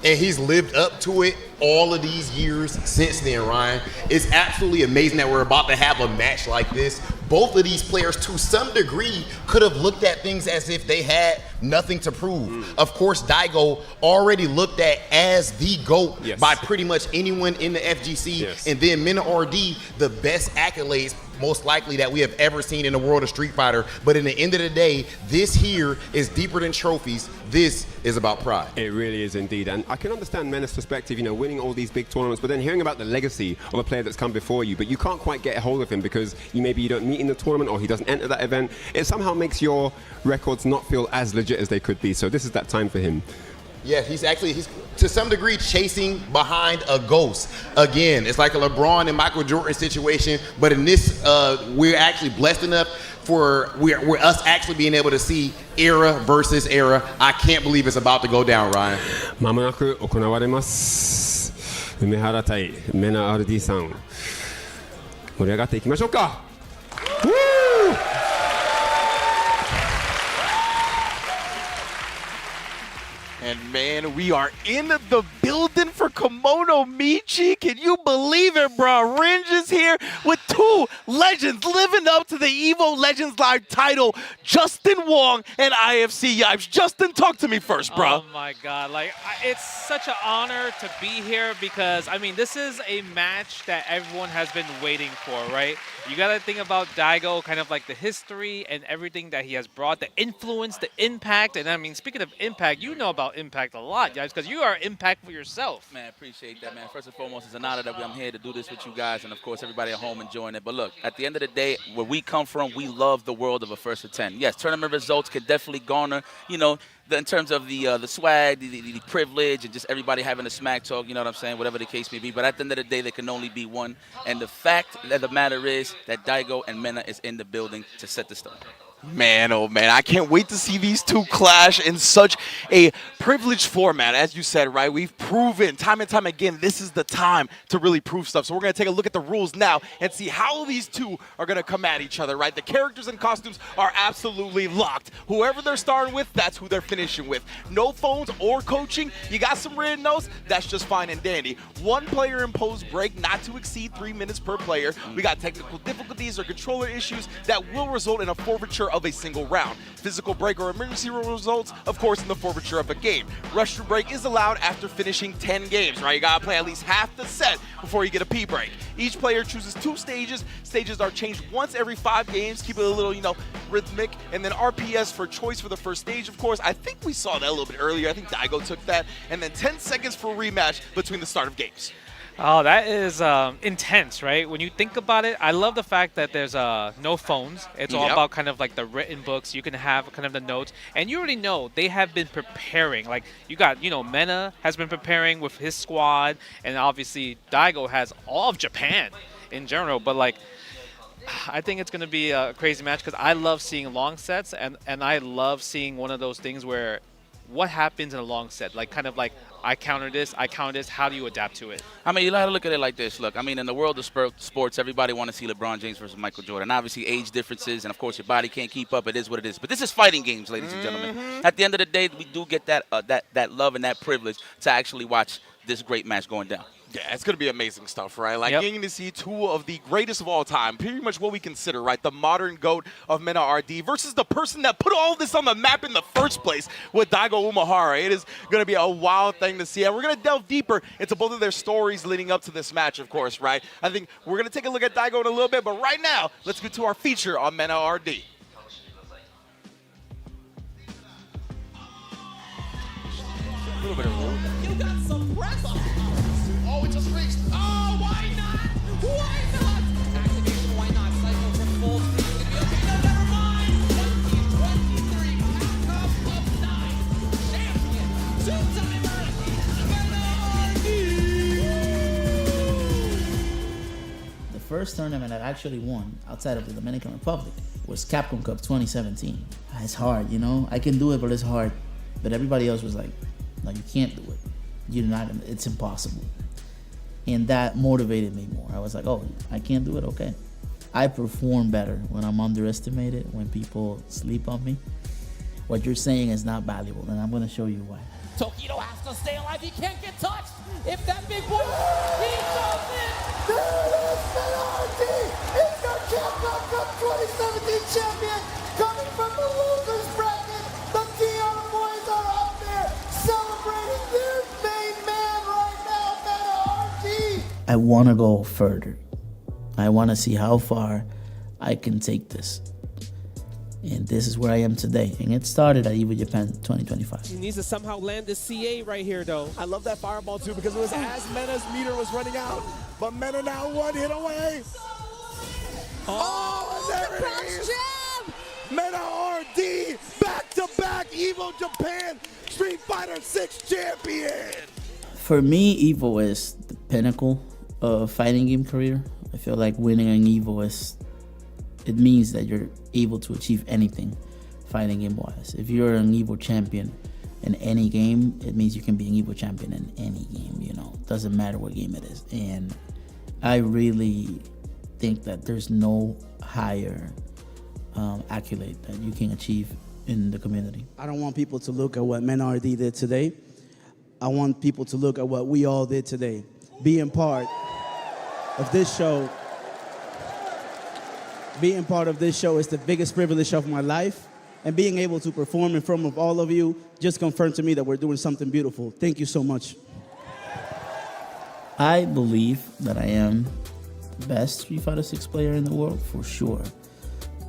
And he's lived up to it all of these years since then, Ryan. It's absolutely amazing that we're about to have a match like this. Both of these players, to some degree, could have looked at things as if they had nothing to prove. Of course, Daigo already looked at as the GOAT by pretty much anyone in the FGC. And then MenaRD, the best accolades most likely that we have ever seen in the world of Street Fighter. But in the end of the day, this here is deeper than trophies. This is about pride.
It really is indeed. And I can understand Mena's perspective, winning all these big tournaments, but then hearing about the legacy of a player that's come before you, but you can't quite get a hold of him because maybe you don't meet in the tournament or he doesn't enter that event. It somehow makes your records not feel as legit as they could be. So this is that time for him.
Yeah, he's to some degree chasing behind a ghost. Again, it's like a LeBron and Michael Jordan situation, but in this, we're actually blessed enough for we're us actually being able to see era versus era. I can't believe it's about to go down, Ryan.
まもなく行われます。梅原対MenaRDさん、盛り上がっていきましょうか。
And man, we are in the building for Kemonomichi. Can you believe it, bro? Ringe is here with two legends living up to the Evo Legends Live title, Justin Wong and IFC Yipes. Justin, talk to me first, bro.
Oh my God, it's such an honor to be here because, this is a match that everyone has been waiting for, right? You gotta think about Daigo, kind of like the history and everything that he has brought, the influence, the impact. And speaking of impact, you know about impact a lot, guys, because you are impactful yourself.
Man, appreciate that, man. First and foremost, it's an honor that I'm here to do this with you guys, and of course, everybody at home enjoying it. But look, at the end of the day, where we come from, we love the world of a first to 10. Yes, tournament results could definitely garner, in terms of the swag, the privilege, and just everybody having a smack talk, you know what I'm saying, whatever the case may be. But at the end of the day, there can only be one. And the fact of the matter is that Daigo and Mena is in the building to set the stone.
Man, oh man, I can't wait to see these two clash in such a privileged format. As you said, right, we've proven time and time again, this is the time to really prove stuff. So we're going to take a look at the rules now and see how these two are going to come at each other, right? The characters and costumes are absolutely locked. Whoever they're starting with, that's who they're finishing with. No phones or coaching. You got some written notes, that's just fine and dandy. One player imposed break not to exceed 3 minutes per player. We got technical difficulties or controller issues that will result in a forfeiture of a single round. Physical break or emergency results, of course, in the forfeiture of a game. Rush to break is allowed after finishing 10 games, right? You gotta play at least half the set before you get a P break. Each player chooses 2 stages. Stages are changed once every 5 games, keep it a little, rhythmic. And then RPS for choice for the first stage, of course. I think we saw that a little bit earlier. I think Daigo took that. And then 10 seconds for rematch between the start of games.
Oh, that is intense, right? When you think about it, I love the fact that there's no phones. It's all about kind of like the written books. You can have kind of the notes. And you already know they have been preparing. Like, you got, Mena has been preparing with his squad. And obviously, Daigo has all of Japan in general. But, I think it's going to be a crazy match because I love seeing long sets. And I love seeing one of those things where what happens in a long set? I counter this, how do you adapt to it?
You gotta look at it like this. Look, in the world of sports, everybody want to see LeBron James versus Michael Jordan. Obviously, age differences, and of course, your body can't keep up. It is what it is. But this is fighting games, ladies and gentlemen. At the end of the day, we do get that love and that privilege to actually watch this great match going down.
Yeah, it's going to be amazing stuff, right? Like getting to see two of the greatest of all time, pretty much what we consider, right? The modern GOAT of MenaRD versus the person that put all this on the map in the first place with Daigo Umehara. It is going to be a wild thing to see. And we're going to delve deeper into both of their stories leading up to this match, of course, right? I think we're going to take a look at Daigo in a little bit, but right now, let's get to our feature on MenaRD. A little bit of room.
You got some press.
Oh, it just reached.
Oh, why not? Why not? Activation, why not? Cycle from full speed. Okay, no, never mind. 2023 Cup of 9 champion. Two-timer.
The first tournament I actually won outside of the Dominican Republic was Capcom Cup 2017. It's hard, you know? I can do it, but it's hard. But everybody else was like, no, you can't do it. You're not, it's impossible. And that motivated me more. I was like, oh, I can't do it, okay. I perform better when I'm underestimated, when people sleep on me. What you're saying is not valuable, and I'm gonna show you why.
Tokido has to stay alive. He can't get touched. If that big boy, he goes in.
There it is, MenaRD is your Capcom Cup 2017 champion, coming from the losers bracket. The DR boys are out there celebrating their main man right now, MenaRD.
I wanna go further. I wanna see how far I can take this. And this is where I am today. And it started at Evo Japan 2025.
He needs to somehow land this CA right here, though. I love that fireball, too, because it was as Mena's meter was running out. But Mena now one hit away. Oh, and there it is. MenaRD, back-to-back Evo Japan Street Fighter 6 champion.
For me, Evo is the pinnacle of fighting game career. I feel like winning an Evo it means that you're able to achieve anything fighting game wise. If you're an Evo champion in any game, it means you can be an Evo champion in any game, you know. Doesn't matter what game it is. And I really think that there's no higher accolade that you can achieve in the community.
I don't want people to look at what MenaRD did today. I want people to look at what we all did today. Being part of this show is the biggest privilege of my life, and being able to perform in front of all of you just confirmed to me that we're doing something beautiful. Thank you so much.
I believe that I am the best Street Fighter 6 player in the world, for sure.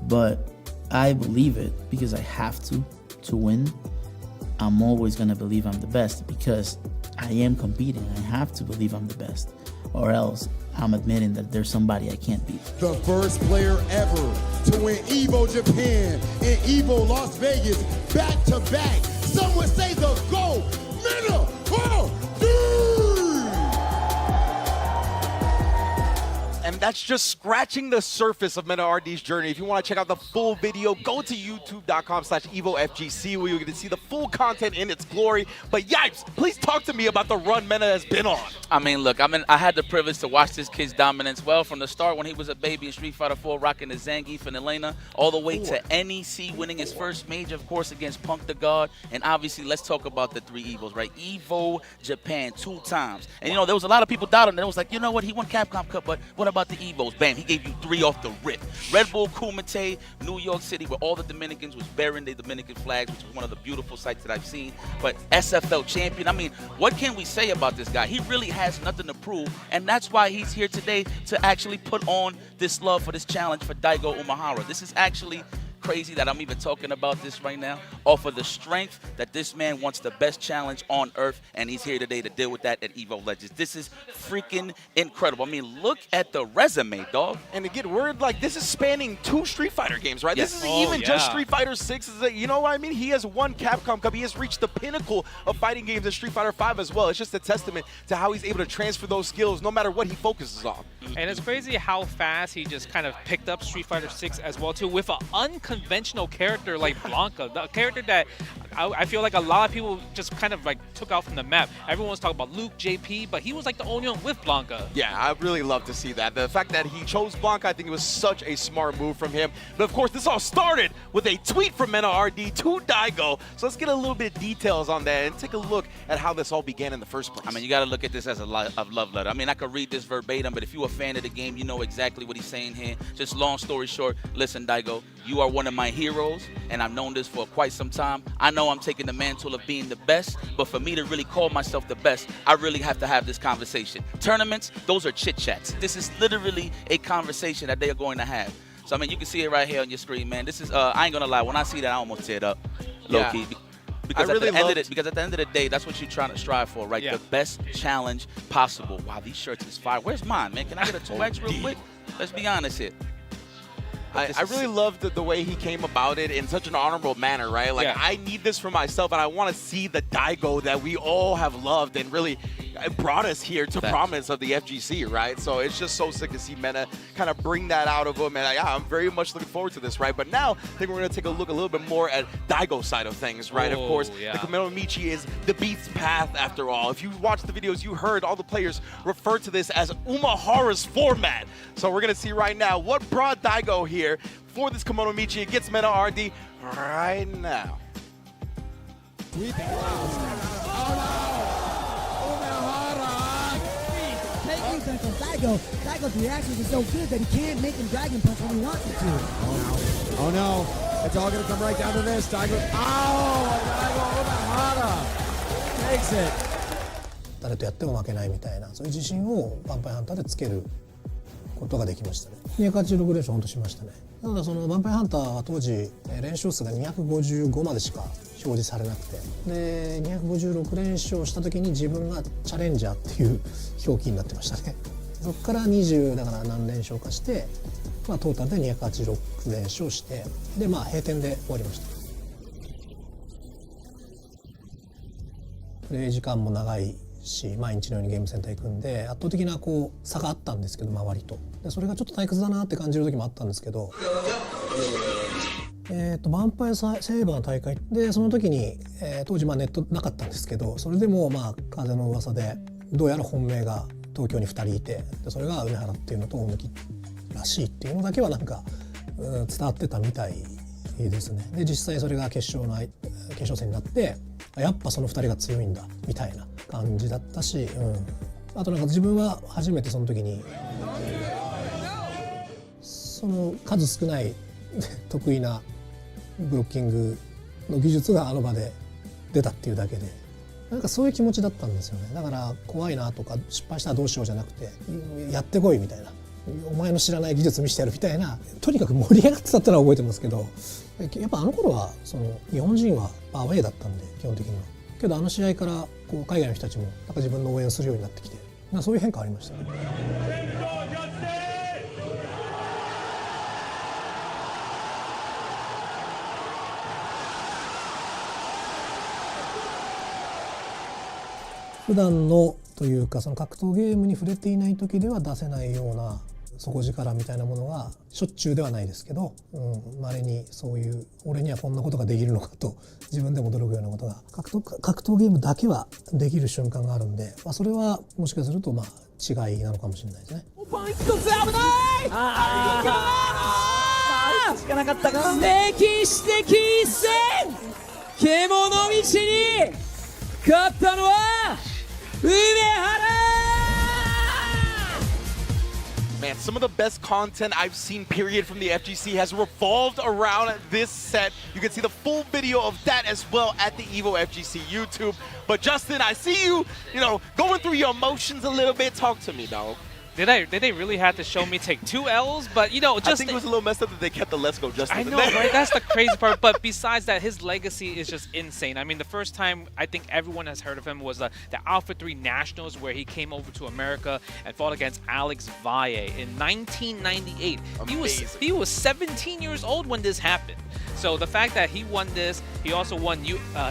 But I believe it because I have to win. I'm always gonna believe I'm the best because I am competing. I have to believe I'm the best, or else I'm admitting that there's somebody I can't beat.
The first player ever to win Evo Japan and Evo Las Vegas back-to-back. Some would say the GOAT, MenaRD!
And that's just scratching the surface of MenaRD's journey. If you want to check out the full video, go to youtube.com/EvoFGC where you're going to see the full content in its glory. But Yipes, please talk to me about the run Mena has been on.
I mean, look, I had the privilege to watch this kid's dominance well from the start when he was a baby in Street Fighter 4 rocking the Zangief and Elena, all the way to NEC winning his first major, of course, against Punk the God. And obviously, let's talk about the three Evos, right? Evo Japan 2 times. And, you know, there was a lot of people doubting him. It was like, you know what, he won Capcom Cup, but what about the Evos? Bam, he gave you 3 off the rip. Red Bull Kumite, New York City, where all the Dominicans was bearing their Dominican flags, which was one of the beautiful sights that I've seen. But SFL champion, I mean, what can we say about this guy? He really has nothing to prove, and that's why he's here today to actually put on this love for this challenge for Daigo Umehara. This is actually crazy that I'm even talking about this right now, off of the strength that this man wants the best challenge on earth, and he's here today to deal with that at Evo Legends. This is freaking incredible. I mean, look at the resume, dog.
And to get word, like, this is spanning 2 Street Fighter games, right?
Yes.
This isn't even just Street Fighter 6. You know what I mean? He has won Capcom Cup. He has reached the pinnacle of fighting games in Street Fighter 5 as well. It's just a testament to how he's able to transfer those skills no matter what he focuses on.
And it's crazy how fast he just kind of picked up Street Fighter 6 as well, too, with an unconventional character like Blanca, the character that I feel like a lot of people just kind of like took out from the map. Everyone's talking about Luke, JP, but he was like the only one with Blanca.
Yeah, I really love to see that. The fact that he chose Blanca, I think it was such a smart move from him. But of course, this all started with a tweet from MenaRD to Daigo. So let's get a little bit of details on that and take a look at how this all began in the first place.
I mean, you got to look at this as a love letter. I mean, I could read this verbatim, but if you're a fan of the game, you know exactly what he's saying here. Just long story short, listen, Daigo, you are one of my heroes, and I've known this for quite some time. I know I'm taking the mantle of being the best, but for me to really call myself the best, I really have to have this conversation. Tournaments, those are chit-chats. This is literally a conversation that they are going to have. So, I mean, you can see it right here on your screen, man. This is, I ain't going to lie, when I see that, I almost teared up, low-key. Because at the end of the day, that's what you're trying to strive for, right? The best challenge possible. Wow, these shirts is fire. Where's mine, man? Can I get a 2X real quick? Let's be honest here.
I really loved the way he came about it in such an honorable manner, right? Like, I need this for myself, and I want to see the Daigo that we all have loved and really brought us here to prominence of the FGC, right? So it's just so sick to see Mena kind of bring that out of him, and I'm very much looking forward to this, right? But now I think we're going to take a look a little bit more at Daigo's side of things, right? Of course, the Kemonomichi is the beast's path after all. If you watched the videos, you heard all the players refer to this as Umehara's format. So we're going to see right now what brought Daigo here for this Kemonomichi against MenaRD right now.
From Daigo's reactions are so good that he can't make him Dragon Punch when he wants him to.
Oh no, it's all gonna come right down to this. Daigo Umehara takes it.
誰とやっても負けないみたいな、そういう自信をヴァンパイアハンターでつけることができましたね。286連勝本当しましたね。ただそのヴァンパイアハンターは当時連勝数が255までしか表示されなくて、で256連勝した時に自分がチャレンジャーっていう表記になってましたね。そこから20だから何連勝かして、トータルで286連勝して、で閉店で終わりました。プレイ時間も長いし、毎日のようにゲームセンター行くんで圧倒的な差があったんですけど、周りと。でそれがちょっと退屈だなって感じる時もあったんですけど、ヴァンパイアセーバーの大会でその時に、当時ネットなかったんですけど、それでも風の噂でどうやら本命が東京に2人いて、でそれが梅原っていうのと大貫らしいっていうのだけはなんか伝わってたみたいですね。で実際それが決勝戦になって、やっぱその2人が強いんだみたいな感じだったし、あとなんか自分は初めてその時にその数少ない得意なブロッキングの技術があの場で出たっていうだけで、なんかそういう気持ちだったんですよね。だから怖いなとか失敗したらどうしようじゃなくて、やってこいみたいな、お前の知らない技術見せてやるみたいな、とにかく盛り上がってたってのは覚えてますけど、やっぱあの頃はその日本人はアウェーだったんで基本的には。けどあの試合から海外の人たちもなんか自分の応援をするようになってきて、そういう変化ありましたね。普段のというかその格闘ゲームに触れていない時では出せないような底力みたいなものがしょっちゅうではないですけど、稀にそういう俺にはこんなことができるのかと自分でも驚くようなことが格闘ゲームだけはできる瞬間があるんで、それはもしかすると違いなのかもしれないですね。
ポイント危ないしかなかったか。歴史的一戦、獣道に勝ったのは梅原。
Man, some of the best content I've seen, period, from the FGC has revolved around this set. You can see the full video of that as well at the Evo FGC YouTube. But Justin, I see you, going through your emotions a little bit. Talk to me, dog.
Did they really have to show me take 2 L's? But just
I think it was a little messed up that they kept the Let's Go Justin.
I know, right? That's the crazy part. But besides that, his legacy is just insane. I mean, the first time I think everyone has heard of him was the Alpha 3 Nationals, where he came over to America and fought against Alex Valle in 1998. He was 17 years old when this happened. So the fact that he won this, he also won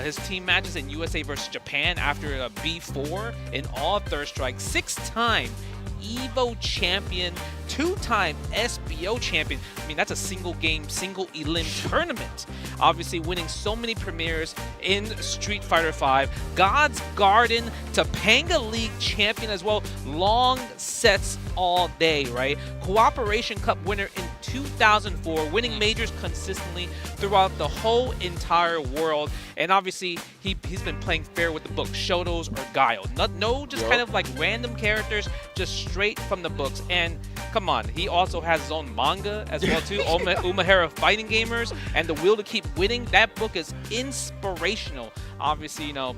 his team matches in USA versus Japan after a B4 in all Third Strike, 6-time Evo Champion 2-time SBO champion. I mean, that's a single game, single elim tournament. Obviously winning so many premieres in Street Fighter V. God's Garden Topanga League champion as well. Long sets all day, right? Cooperation Cup winner in 2004, winning majors consistently throughout the whole entire world. And obviously, he's been playing fair with the book, Shotos or Guile. No just kind of like random characters, just straight from the books. And come on, he also has his own manga as well too, Umehara Fighting Gamers, and The Will to Keep Winning. That book is inspirational. Obviously, you know,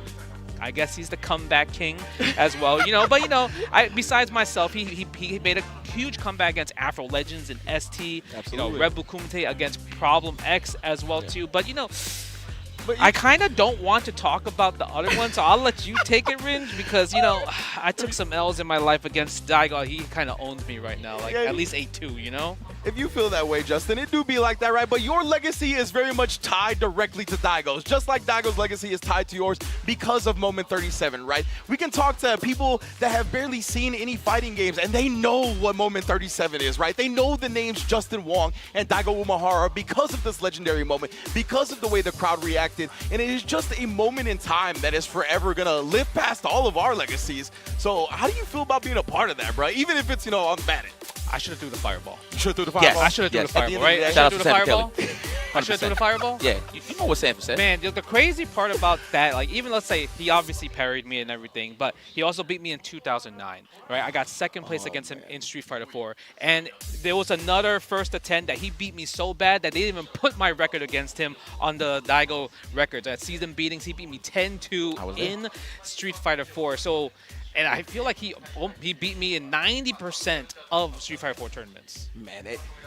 I guess he's the comeback king as well, you know. But you know, besides myself, he made a huge comeback against Afro Legends and ST. Absolutely. You know, Red Bull Kumite against Problem X as well too. But you know, I kind of don't want to talk about the other one, so I'll let you take it, Ringe, because you know I took some L's in my life against Daigo. He kind of owns me right now, like at least 8-2, you know.
If you feel that way, Justin, it do be like that, right? But your legacy is very much tied directly to Daigo's, just like Daigo's legacy is tied to yours because of Moment 37, right? We can talk to people that have barely seen any fighting games, and they know what Moment 37 is, right? They know the names Justin Wong and Daigo Umehara because of this legendary moment, because of the way the crowd reacted, and it is just a moment in time that is forever gonna live past all of our legacies. So how do you feel about being a part of that, bro? Even if it's, you know, unbatted.
I should have threw the fireball.
You should have threw the fireball?
Yes. I should have threw the fireball, right? I should have threw the fireball. I should have threw the fireball?
Yeah, you know what Sanford said.
Man, the crazy part about that, like, even let's say he obviously parried me and everything, but he also beat me in 2009, right? I got second place against him in Street Fighter 4. And there was another first attempt that he beat me so bad that they didn't even put my record against him on the Daigo records. At season beatings, he beat me 10-2 in Street Fighter 4. So, and I feel like he beat me in 90% of Street Fighter 4 tournaments.
Man,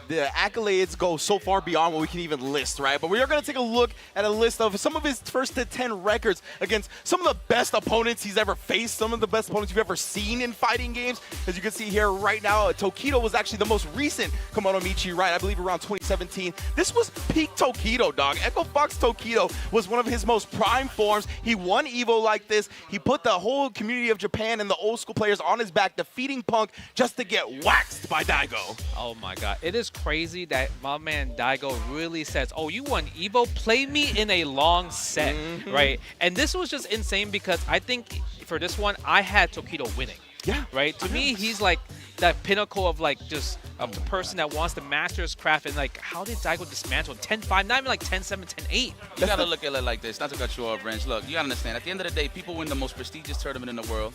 the accolades go so far beyond what we can even list, right? But we are going to take a look at a list of some of his first to 10 records against some of the best opponents he's ever faced, some of the best opponents you've ever seen in fighting games. As you can see here right now, Tokido was actually the most recent Kemonomichi, right? I believe around 2017. This was peak Tokido, dog. Echo Fox Tokido was one of his most prime forms. He won Evo like this. He put the whole community of Japan and the old school players on his back, defeating Punk just to get waxed by Daigo.
Oh my God. It is crazy that my man Daigo really says, oh, you won Evo? Play me in a long set, right? And this was just insane because I think for this one, I had Tokido winning.
Yeah.
Right? To me, he's like that pinnacle of like just the person that wants to master his craft. And like, how did Daigo dismantle 10-5, not even like 10-7, 10-8?
You gotta look at it like this, not to cut you off, Wrench. Look, you gotta understand, at the end of the day, people win the most prestigious tournament in the world,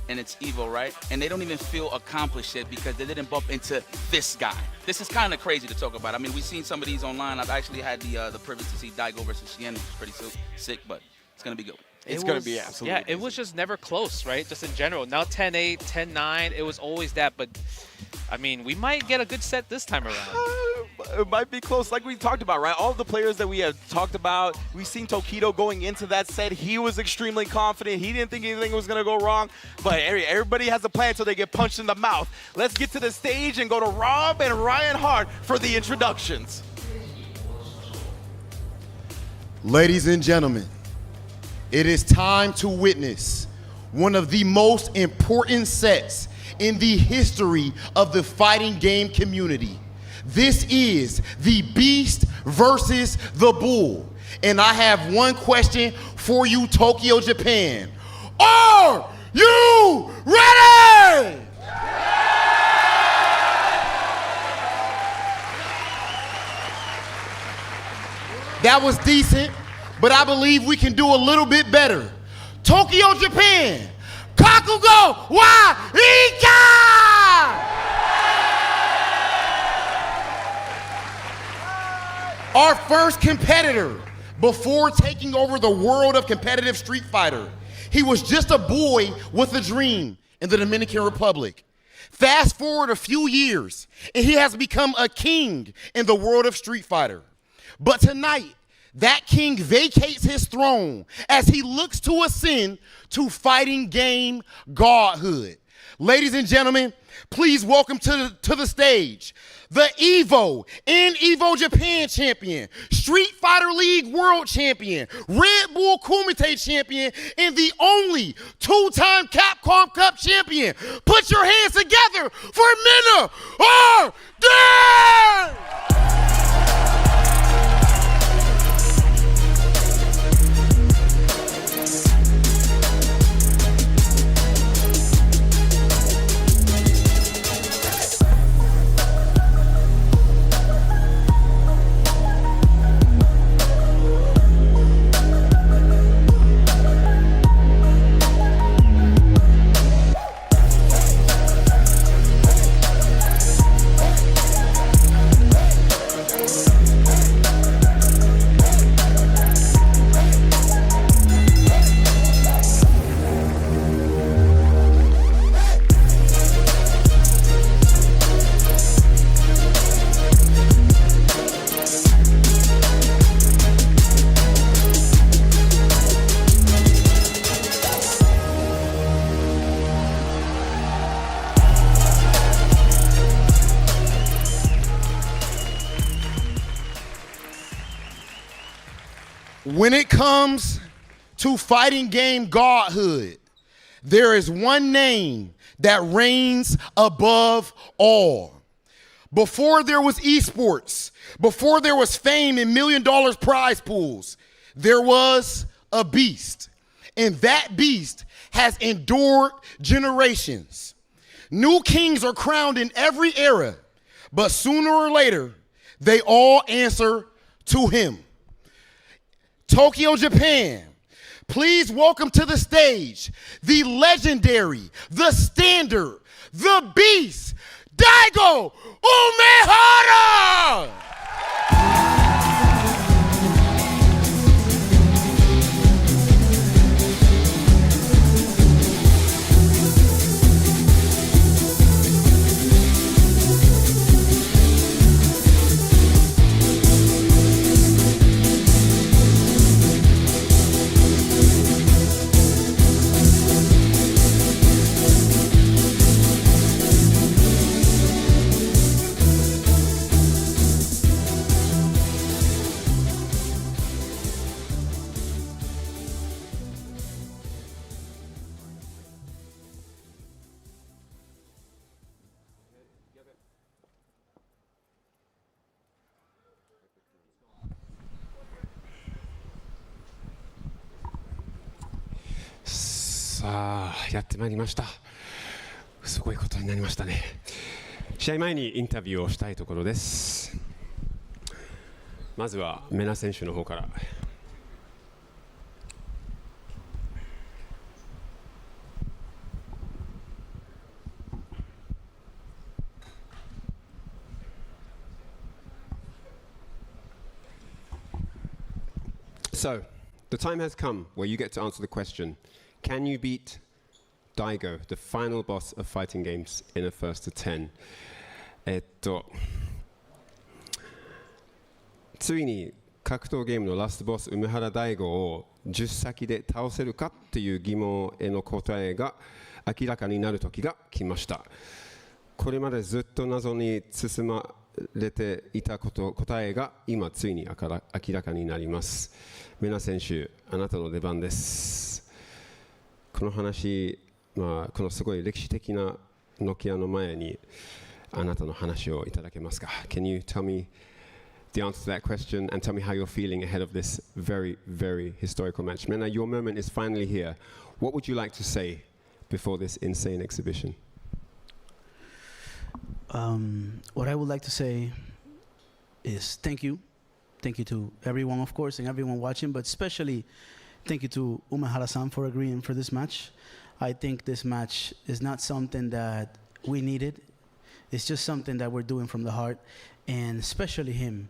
and it's Evo, right? And they don't even feel accomplished yet because they didn't bump into this guy. This is kind of crazy to talk about. I mean, we've seen some of these online. I've actually had the privilege to see Daigo versus Shien, which is pretty sick, but it's gonna be good.
It's going to be absolutely
it was just never close, right? Just in general. Now 10-8, 10-9, it was always that. But, I mean, we might get a good set this time around.
It might be close, like we talked about, right? All of the players that we have talked about, we've seen Tokido going into that set. He was extremely confident. He didn't think anything was going to go wrong. But everybody has a plan until they get punched in the mouth. Let's get to the stage and go to Rob and Ryan Hart for the introductions.
Ladies and gentlemen, it is time to witness one of the most important sets in the history of the fighting game community. This is the Beast versus the Bull. And I have one question for you, Tokyo, Japan. Are you ready? That was decent, but I believe we can do a little bit better. Tokyo, Japan, Kakugo wa Ika! Our first competitor before taking over the world of competitive Street Fighter. He was just a boy with a dream in the Dominican Republic. Fast forward a few years, and he has become a king in the world of Street Fighter. But tonight, that king vacates his throne as he looks to ascend to fighting game godhood. Ladies and gentlemen, please welcome to the stage the Evo and Evo Japan Champion, Street Fighter League World Champion, Red Bull Kumite Champion, and the only two-time Capcom Cup Champion. Put your hands together for MenaRD! When it comes to fighting game godhood, there is one name that reigns above all. Before there was esports, before there was fame and $1 million prize pools, there was a beast. And that beast has endured generations. New kings are crowned in every era, but sooner or later, they all answer to him. Tokyo, Japan, please welcome to the stage the legendary, the standard, the beast, Daigo Umehara!
さあやってまいりました。すごいことになりましたね。試合前にインタビューをしたいところです。まずはメナ選手の方から。So, the time has come where you get to answer the question, can you beat Daigo, the final boss of fighting games, in a first to 10? ついに格闘ゲームのラストボス、梅原大吾を10先で倒せるかっていう疑問への答えが明らかになる時が来ました。これまでずっと謎に包まれていた答えが今ついに明らかになります。メナ選手、あなたの出番です。この話、このすごい歴史的なノキアの前にあなたの話をいただけますか？ Can you tell me the answer to that question and tell me how you're feeling ahead of this very, very historical match? Mena, your moment is finally here. What would you like to say before this insane exhibition?
What I would like to say is thank you. Thank you to everyone, of course, and everyone watching, but especially thank you to Umehara-san for agreeing for this match. I think this match is not something that we needed. It's just something that we're doing from the heart, and especially him,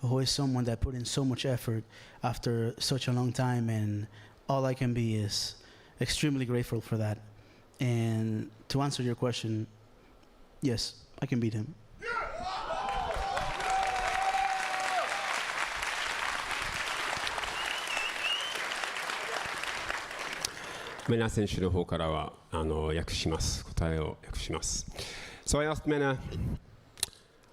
who is someone that put in so much effort after such a long time, and all I can be is extremely grateful for that. And to answer your question, yes, I can beat him.
メナ選手の方からは訳します。答えを訳します。So I asked Mena,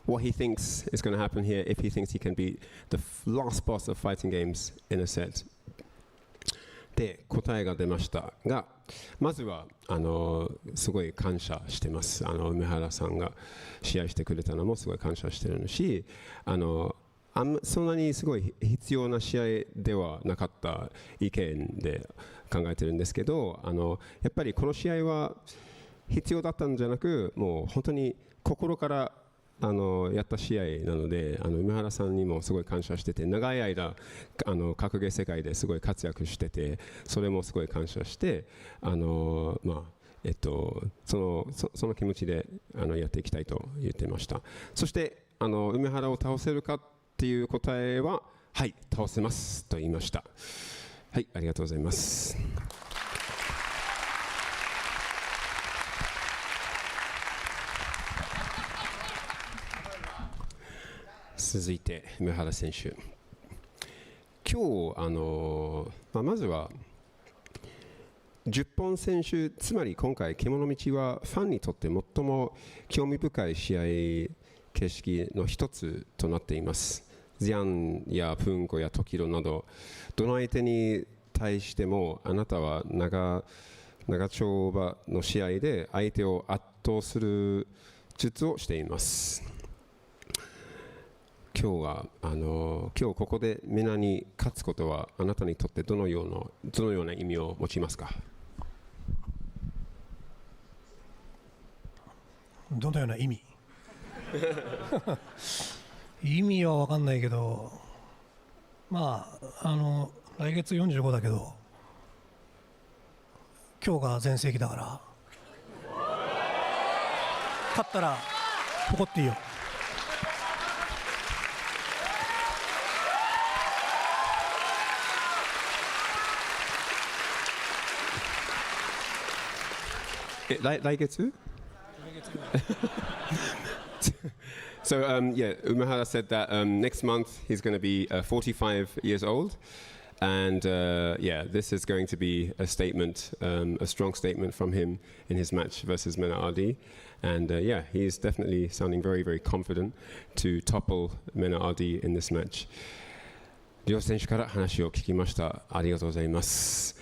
what he thinks is going to happen here if he thinks he can beat the last boss of fighting games in a set. で答えが出ましたが、まずはすごい感謝してます。梅原さんが試合してくれたのもすごい感謝してるし、そんなにすごい必要な試合ではなかった意見で考えてるんですけど、やっぱりこの試合は必要だったんじゃなく、もう本当に心からやった試合なので、梅原さんにもすごい感謝してて、長い間格ゲー世界ですごい活躍してて、それもすごい感謝して、その気持ちでやっていきたいと言ってました。そして梅原を倒せるかっていう答えは、はい、倒せますと言いました。はい、ありがとうございます。続いて梅原選手、今日まずは10本選手、つまり今回Kemonomichiはファンにとって最も興味深い試合形式の一つとなっています。ジャンやプンコやトキロなど、どの相手に対してもあなたは長丁場の試合で相手を圧倒する術をしています。今日ここでメナに勝つことはあなたにとってどのような意味を持ちますか？
どのような意味意味は分かんないけど、まあ来月45だけど今日が全盛期だから、勝ったら怒っていいよ。
来月So yeah, Umehara said that next month he's going to be 45 years old, and yeah, this is going to be a statement, a strong statement from him in his match versus MenaRD, and yeah, he's definitely sounding very, very confident to topple MenaRD in this match. 両選手から話を聞きました。ありがとうございます。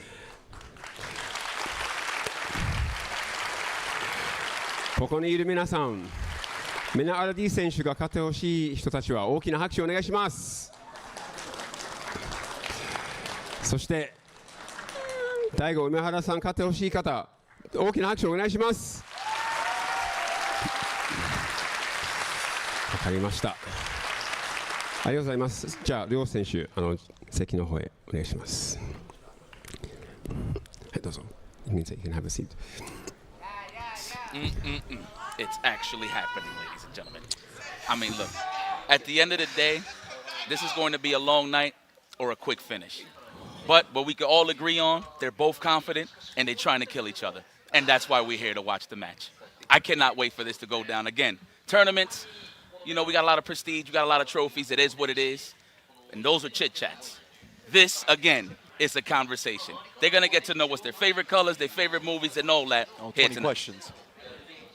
ここにいる皆さん、MenaRD選手が勝ってほしい人たちは大きな拍手をお願いします。そしてDaigo Umeharaさん勝ってほしい方、大きな拍手をお願いします。わかりました。ありがとうございます。じゃあ両選手席の方へお願いします。はい、どうぞ。You can have a seat.
It's actually happening, ladies and gentlemen. I mean, look, at the end of the day, this is going to be a long night or a quick finish. But what we can all agree on, they're both confident and they're trying to kill each other. And that's why we're here to watch the match. I cannot wait for this to go down. Again, tournaments, you know, we got a lot of prestige, we got a lot of trophies. It is what it is. And those are chit-chats. This, again, is a conversation. They're going to get to know what's their favorite colors, their favorite movies, and all that.
20 questions.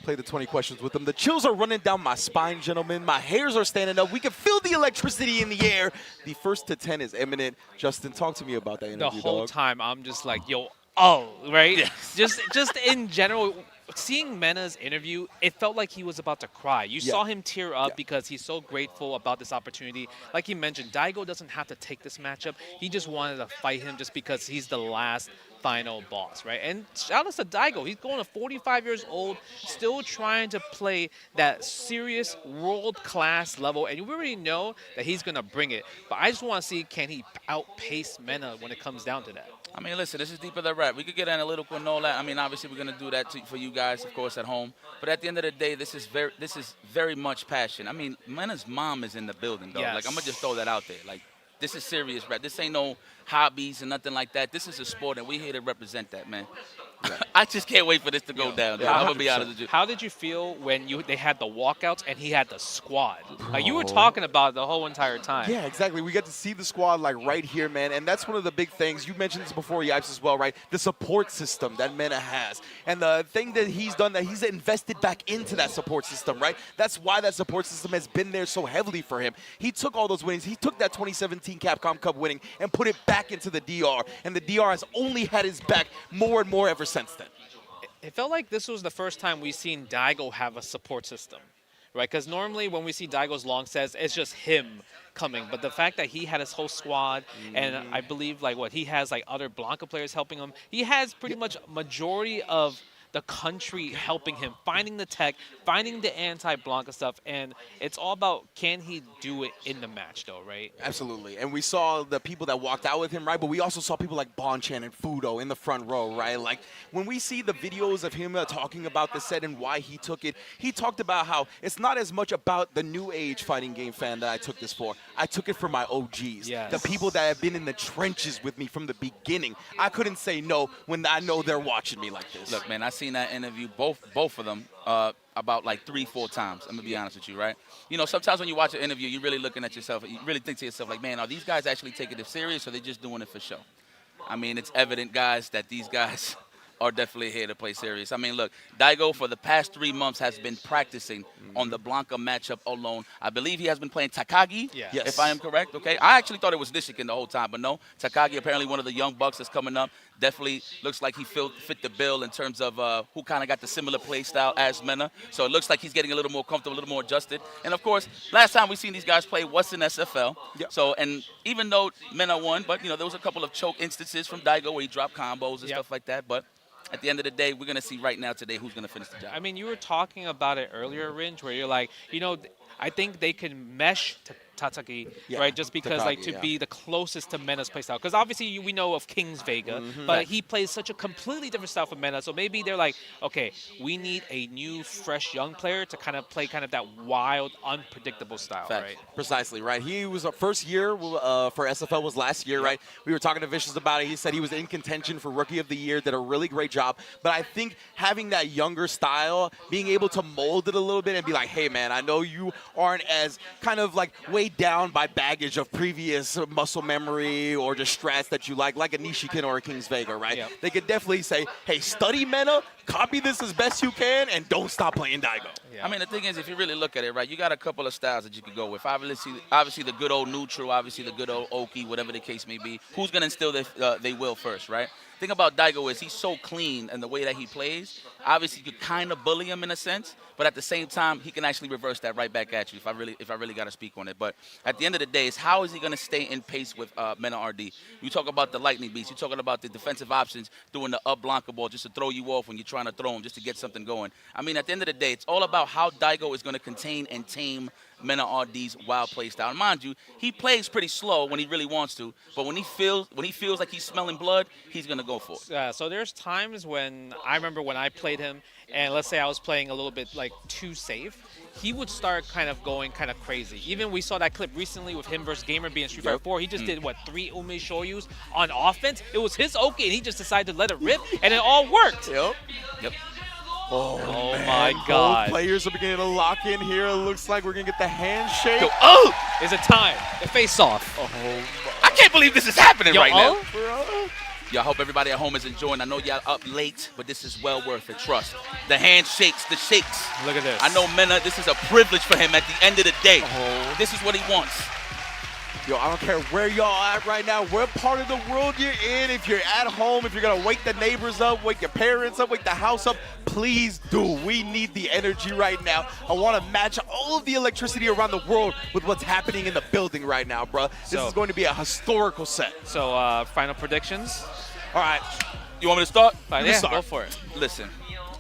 Play the 20 questions with them. The chills are running down my spine, gentlemen. My hairs are standing up. We can feel the electricity in the air. The first to 10 is imminent. Justin, talk to me about that interview,
The whole
dog.
time, I'm just like, yo, right?
Yes.
Just in general, seeing Mena's interview, it felt like he was about to cry. You saw him tear up because he's so grateful about this opportunity. Like he mentioned, Daigo doesn't have to take this matchup. He just wanted to fight him just because he's the last final boss, right? And shout out to Daigo. He's going to 45 years old, still trying to play that serious world-class level, and you already know that he's going to bring it. But I just want to see, can he outpace Mena when it comes down to that?
I mean, listen, this is deeper than rap. We could get analytical and all that. I mean, obviously, we're going to do that for you guys, of course, at home. But at the end of the day, this is very much passion. I mean, Mena's mom is in the building, though.
Yes.
Like, I'm going to just throw that out there. Like, this is serious rap. This ain't no hobbies and nothing like that. This is a sport, and we're here to represent that, man. I just can't wait for this to go down. I'm gonna be honest with you.
How did you feel when they had the walkouts and he had the squad? Like you were talking about it the whole entire time.
Yeah, exactly. We get to see the squad like right here, man. And that's one of the big things. You mentioned this before, Yipes, as well, right? The support system that Mena has. And the thing that he's done, that he's invested back into that support system, right? That's why that support system has been there so heavily for him. He took all those winnings. He took that 2017 Capcom Cup winning and put it back into the DR. And the DR has only had his back more and more ever since then.
It felt like this was the first time we've seen Daigo have a support system, right? Because normally when we see Daigo's long sets, it's just him coming. But the fact that he had his whole squad, and I believe he has like other Blanca players helping him. He has pretty much majority of the country helping him, finding the tech, finding the anti-Blanca stuff, and it's all about can he do it in the match though, right?
Absolutely. And we saw the people that walked out with him, right? But we also saw people like Bonchan and Fudo in the front row, right? Like when we see the videos of him talking about the set and why he took it, he talked about how it's not as much about the new age fighting game fan that I took this for. I took it for my OGs, the people that have been in the trenches with me from the beginning. I couldn't say no when I know they're watching me like this.
Look, man, I seen that interview, both of them, about like 3-4 times. I'm gonna be honest with you, right? You know, sometimes when you watch an interview, you're really looking at yourself, you really think to yourself, like, man, are these guys actually taking it serious, or are they just doing it for show? I mean, it's evident, guys, that these guys are definitely here to play serious. I mean, look, Daigo for the past 3 months has been practicing on the Blanca matchup alone. I believe he has been playing Takagi, if I am correct, okay? I actually thought it was Nishikin the whole time, but no. Takagi, apparently one of the young bucks that's coming up, definitely looks like he fit the bill in terms of who kind of got the similar play style as Mena. So it looks like he's getting a little more comfortable, a little more adjusted. And, of course, last time we seen these guys play was in SFL. So, and even though Mena won, but, you know, there was a couple of choke instances from Daigo where he dropped combos and stuff like that, but at the end of the day, we're going to see right now today who's going to finish the job.
I mean, you were talking about it earlier, Ringe, where you're like, you know, I think they can mesh Tatsuki, right? Just because, like, to be the closest to Mena's playstyle. Because obviously we know of King's Vega, but he plays such a completely different style from Mena. So maybe they're like, okay, we need a new, fresh, young player to kind of play kind of that wild, unpredictable style, right?
Precisely, right? He was a first year for SFL was last year, right? We were talking to Vicious about it. He said he was in contention for Rookie of the Year, did a really great job. But I think having that younger style, being able to mold it a little bit and be like, hey, man, I know you aren't as kind of like weighed down by baggage of previous muscle memory or just strats that you like a Nishikin or a King's Vega, right? They could definitely say, hey, study Mena, copy this as best you can, and don't stop playing Daigo.
I mean, the thing is, if you really look at it, right, you got a couple of styles that you could go with. Obviously the good old neutral, obviously the good old Oki, whatever the case may be. Who's going to instill they will first, right? The thing about Daigo is he's so clean in the way that he plays. Obviously, you could kind of bully him in a sense, but at the same time, he can actually reverse that right back at you if I really got to speak on it. But at the end of the day, it's how is he going to stay in pace with MenaRD? You talk about the lightning beast. You're talking about the defensive options, doing the up Blanca ball just to throw you off when you're trying to throw him, just to get something going. I mean, at the end of the day, it's all about how Daigo is going to contain and tame MenaRD's wild play style. And mind you, he plays pretty slow when he really wants to, but when he feels like he's smelling blood, he's gonna go for it.
So there's times when I remember when I played him, and let's say I was playing a little bit like too safe, he would start kind of going kind of crazy. Even we saw that clip recently with him versus Gamer B in Street Fighter 4. He just did, what, 3 Ume Shoryus on offense? It was his Oki, and he just decided to let it rip, and it all worked.
Yep.
Oh my God.
Both players are beginning to lock in here. It looks like we're going to get the handshake.
Oh! Is it time? The face-off.
I can't believe this is happening right now.
Bro.
Yo, I hope everybody at home is enjoying. I know y'all up late, but this is well worth it. Trust. The handshakes, the shakes.
Look at this.
I know Mena, this is a privilege for him at the end of the day. This is what he wants.
Yo, I don't care where y'all at right now, what part of the world you're in. If you're at home, if you're going to wake the neighbors up, wake your parents up, wake the house up, please do. We need the energy right now. I want to match all of the electricity around the world with what's happening in the building right now, bro. This is going to be a historical set.
So, final predictions?
All right. You want me to start?
Yeah, go for it.
Listen,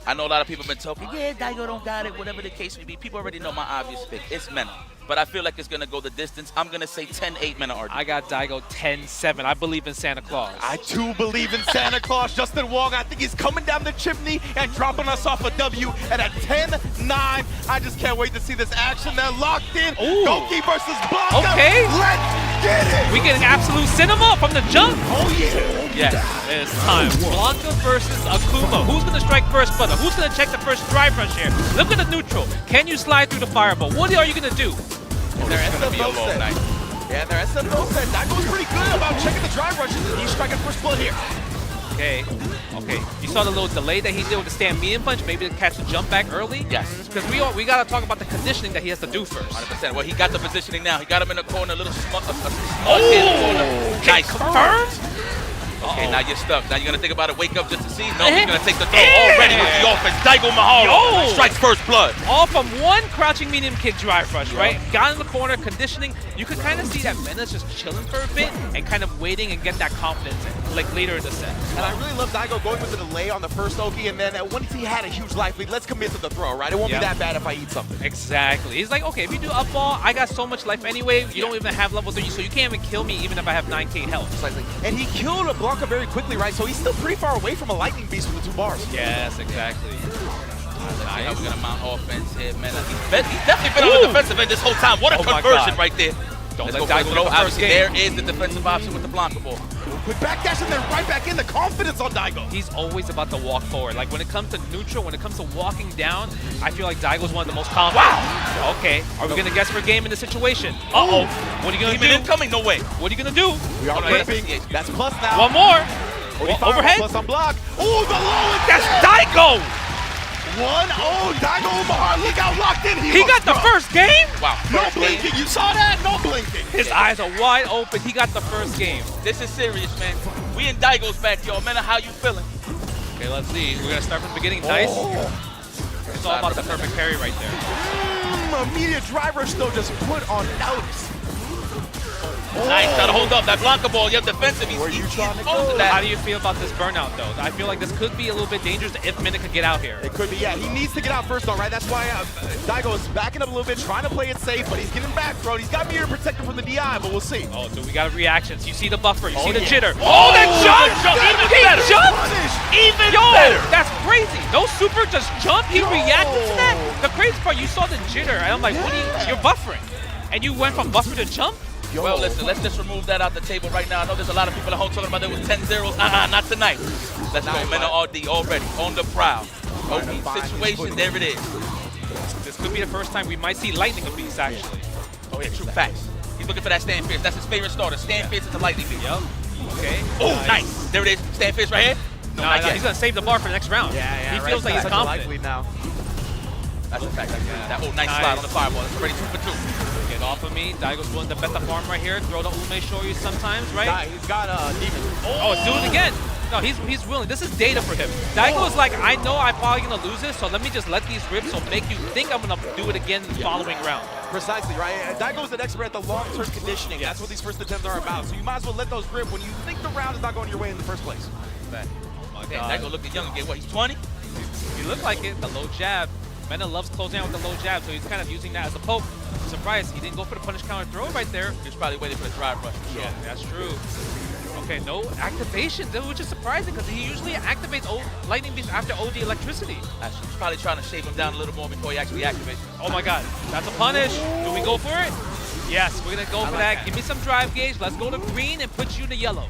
I know a lot of people have been talking, yeah, Daigo don't got it, whatever the case may be. People already know my obvious pick. It's Mena. But I feel like it's going to go the distance. I'm going to say 10-8 MenaRD.
I got Daigo 10-7. I believe in Santa Claus.
I, too, believe in Santa Claus. Justin Wong, I think he's coming down the chimney and dropping us off a W. And at 10-9, I just can't wait to see this action. They're locked in. Goki versus Blanca.
Okay.
Let's get it.
We we getting absolute cinema from the jump?
Oh, yeah. Yes.
It's time. Blanca versus Akuma. Who's going to strike first, brother? Who's going to check the first drive rush here? Look at the neutral. Can you slide through the fireball? What are you going to do?
Their SFO set. Yeah, their SFO set. Daigo was pretty good about checking the drive rushes. He's striking first blood here.
Okay. You saw the little delay that he did with the stand medium punch, maybe to catch the jump back early?
Yes.
Because we got to talk about the conditioning that he has to do first.
100%. Well, he got the positioning now. He got him in the corner, a little small hit in the corner.
Okay,
Nice.
confirmed?
Okay, now you're stuck. Now you're going to think about it, wake up just to see. No, he's going to take the throw already with the offense. Daigo Umehara strikes first blood.
All from one crouching medium kick drive rush, right? Got in the corner, conditioning. You could kind of see that Mena's just chilling for a bit and kind of waiting and get that confidence in, like later in the set.
And I really love Daigo going with the delay on the first Oki, and then once he had a huge life lead, let's commit to the throw, right? It won't be that bad if I eat something.
Exactly. He's like, okay, if you do up ball, I got so much life anyway. You don't even have level 3, so you can't even kill me even if I have 9k health.
Precisely. And he killed Blanca very quickly, right? So he's still pretty far away from a lightning beast with the 2 bars.
Yes, exactly.
Let's see how we're going to mount offense here, man. He's definitely been on the defensive end this whole time. What a conversion right there.
Don't
Let's
let
go
Daigo
throw.
get the first
Obviously,
game.
there is the defensive option with the Blanca ball.
Quick backdash and then right back in, the confidence on Daigo.
He's always about to walk forward. Like when it comes to neutral, when it comes to walking down, I feel like Daigo's one of the most confident.
Wow!
Okay, are we going to guess for game in this situation? Uh-oh. What are you going to do?
Incoming? No way.
What are you going to do?
We are ripping. That's plus now.
One more. Overhead.
Plus on block. Oh, the low.
That's Daigo.
1-0, Daigo Umehara, look how locked in
he got the first game?
Wow.
No blinking, you saw that? No blinking.
His eyes are wide open, he got the first game.
This is serious, man. We in Daigo's back, yo. Man, how you feeling?
Okay, let's see. We're going to start from the beginning. Nice. It's all about the perfect parry right there.
Immediate drive rush, though, just put on notice.
Nice, gotta hold up. That Blanca ball, you have defensive. He's trying to go.
How do you feel about this burnout, though? I feel like this could be a little bit dangerous if Mena could get out here.
It could be, yeah. He needs to get out first, though, right? That's why Daigo is backing up a little bit, trying to play it safe, but he's getting back thrown. He's got me here to protect him from the DI, but we'll see.
Oh, dude, we got reactions. You see the buffer, you see the
yeah.
jitter. Oh, that jump!
Even
Even better! That's crazy. No super, just jump. He reacted to that. The crazy part, you saw the jitter, and I'm like, what are you're buffering. And you went from buffer to jump?
Well, listen, let's just remove that out the table right now. I know there's a lot of people at home talking about there was 10 zeros. Not tonight. Let's go. MenaRD already on the prowl. OP situation, there it is.
This could be the first time we might see Lightning Beast, actually.
Oh, yeah, true facts. He's looking for that stand fierce. That's his favorite starter. Stand fierce is the Lightning Beast.
Yep. Okay.
Oh, nice. There it is. Stand fierce right here.
No, he's going to save the bar for the next round.
Yeah.
He feels like he's confident.
Now.
That's a fact. That old nice slide on the fireball. It's already 2 for 2.
Get off of me. Daigo's willing to bet the farm right here. Throw the Ume Shoyu sometimes, right?
He's got demon.
Oh, do it again. No, he's willing. This is data for him. Daigo is like, I know I'm probably going to lose this, so let me just let these rip so make you think I'm going to do it again in the following round.
Precisely, right? Daigo's an expert at the long-term conditioning. Yes. That's what these first attempts are about. So you might as well let those rip when you think the round is not going your way in the first place.
Oh my God.
Daigo looked young again. What, he's 20?
He looked like it. The low jab. Mena loves closing out with the low jab, so he's kind of using that as a poke. I'm surprised he didn't go for the punish counter throw right there.
He was probably waiting for the drive rush.
Yeah, that's true. Okay, no activation, which is surprising because he usually activates Lightning Beast after OD electricity.
Actually, he's probably trying to shave him down a little more before he actually activates.
Oh my God, that's a punish. Do we go for it? Yes, we're gonna go for that. Give me some drive gauge. Let's go to green and put you to yellow.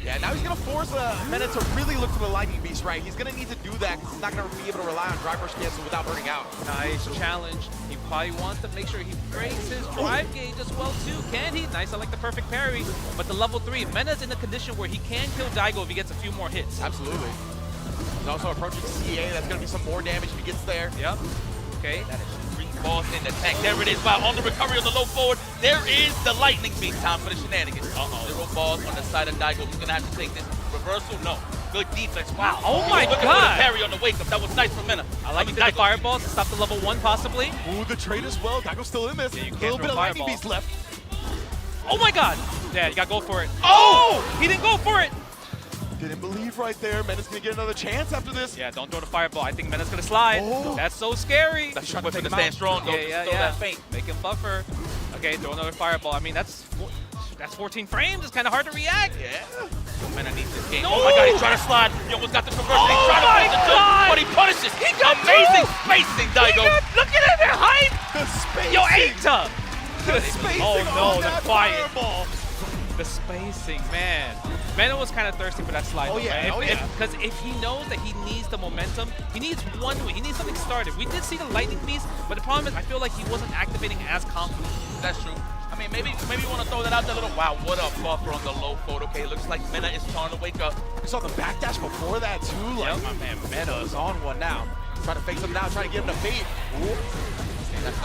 Yeah, now he's going to force Mena to really look for the Lightning Beast, right? He's going to need to do that because he's not going to be able to rely on drive rush cancel without burning out.
Nice challenge. He probably wants to make sure he breaks his drive gauge as well, too. Can he? Nice, I like the perfect parry. But the level 3, Mena's in a condition where he can kill Daigo if he gets a few more hits.
Absolutely. He's also approaching CA. That's going to be some more damage if he gets there.
Yep. Okay.
That is balls in the tank. There it is. Wow, on the recovery on the low forward. There is the Lightning Beast. Time for the shenanigans. 0 balls on the side of Daigo. He's going to have to take this. Reversal? No. Good defense. Wow.
Oh my
God.
God.
For the parry on the wake up. That was nice from Mena.
I like the fireballs to stop the level 1 possibly.
Ooh, the trade as well. Daigo's still in this.
Yeah, you
a
can't
little bit of Lightning
fireballs.
Beast left.
Oh my God. Yeah, you got to go for it. Oh! He didn't go for it.
Didn't believe right there. Mena's going to get another chance after this.
Yeah, don't throw the fireball. I think Mena's going to slide.
Oh.
That's so scary.
That's trying to take the stand strong, though.
Yeah.
That feint.
Make him buffer. Okay, throw another fireball. I mean, that's 14 frames. It's kind of hard to react.
Yeah. Mena needs this game.
No.
Oh my God, he's trying to slide. He almost got the conversion. He's trying to
my
punish the jump,
God.
but he punishes.
He got
amazing spacing, Daigo.
Look at that height.
The spacing.
Yo, Eita.
The spacing
Oh no,
on
the
that
quiet.
fireball.
The spacing, man. Mena was kind of thirsty for that slide.
Oh, yeah.
Because if he knows that he needs the momentum, he needs one win. He needs something started. We did see the lightning piece, but the problem is I feel like he wasn't activating as confident.
That's true. I mean, maybe you want to throw that out there a little. Wow, what a buffer on the low fold. Okay, looks like Mena is trying to wake up.
We saw the backdash before that too. Like, my man, Mena is on one now. Trying to fake something out, trying to get him to bait.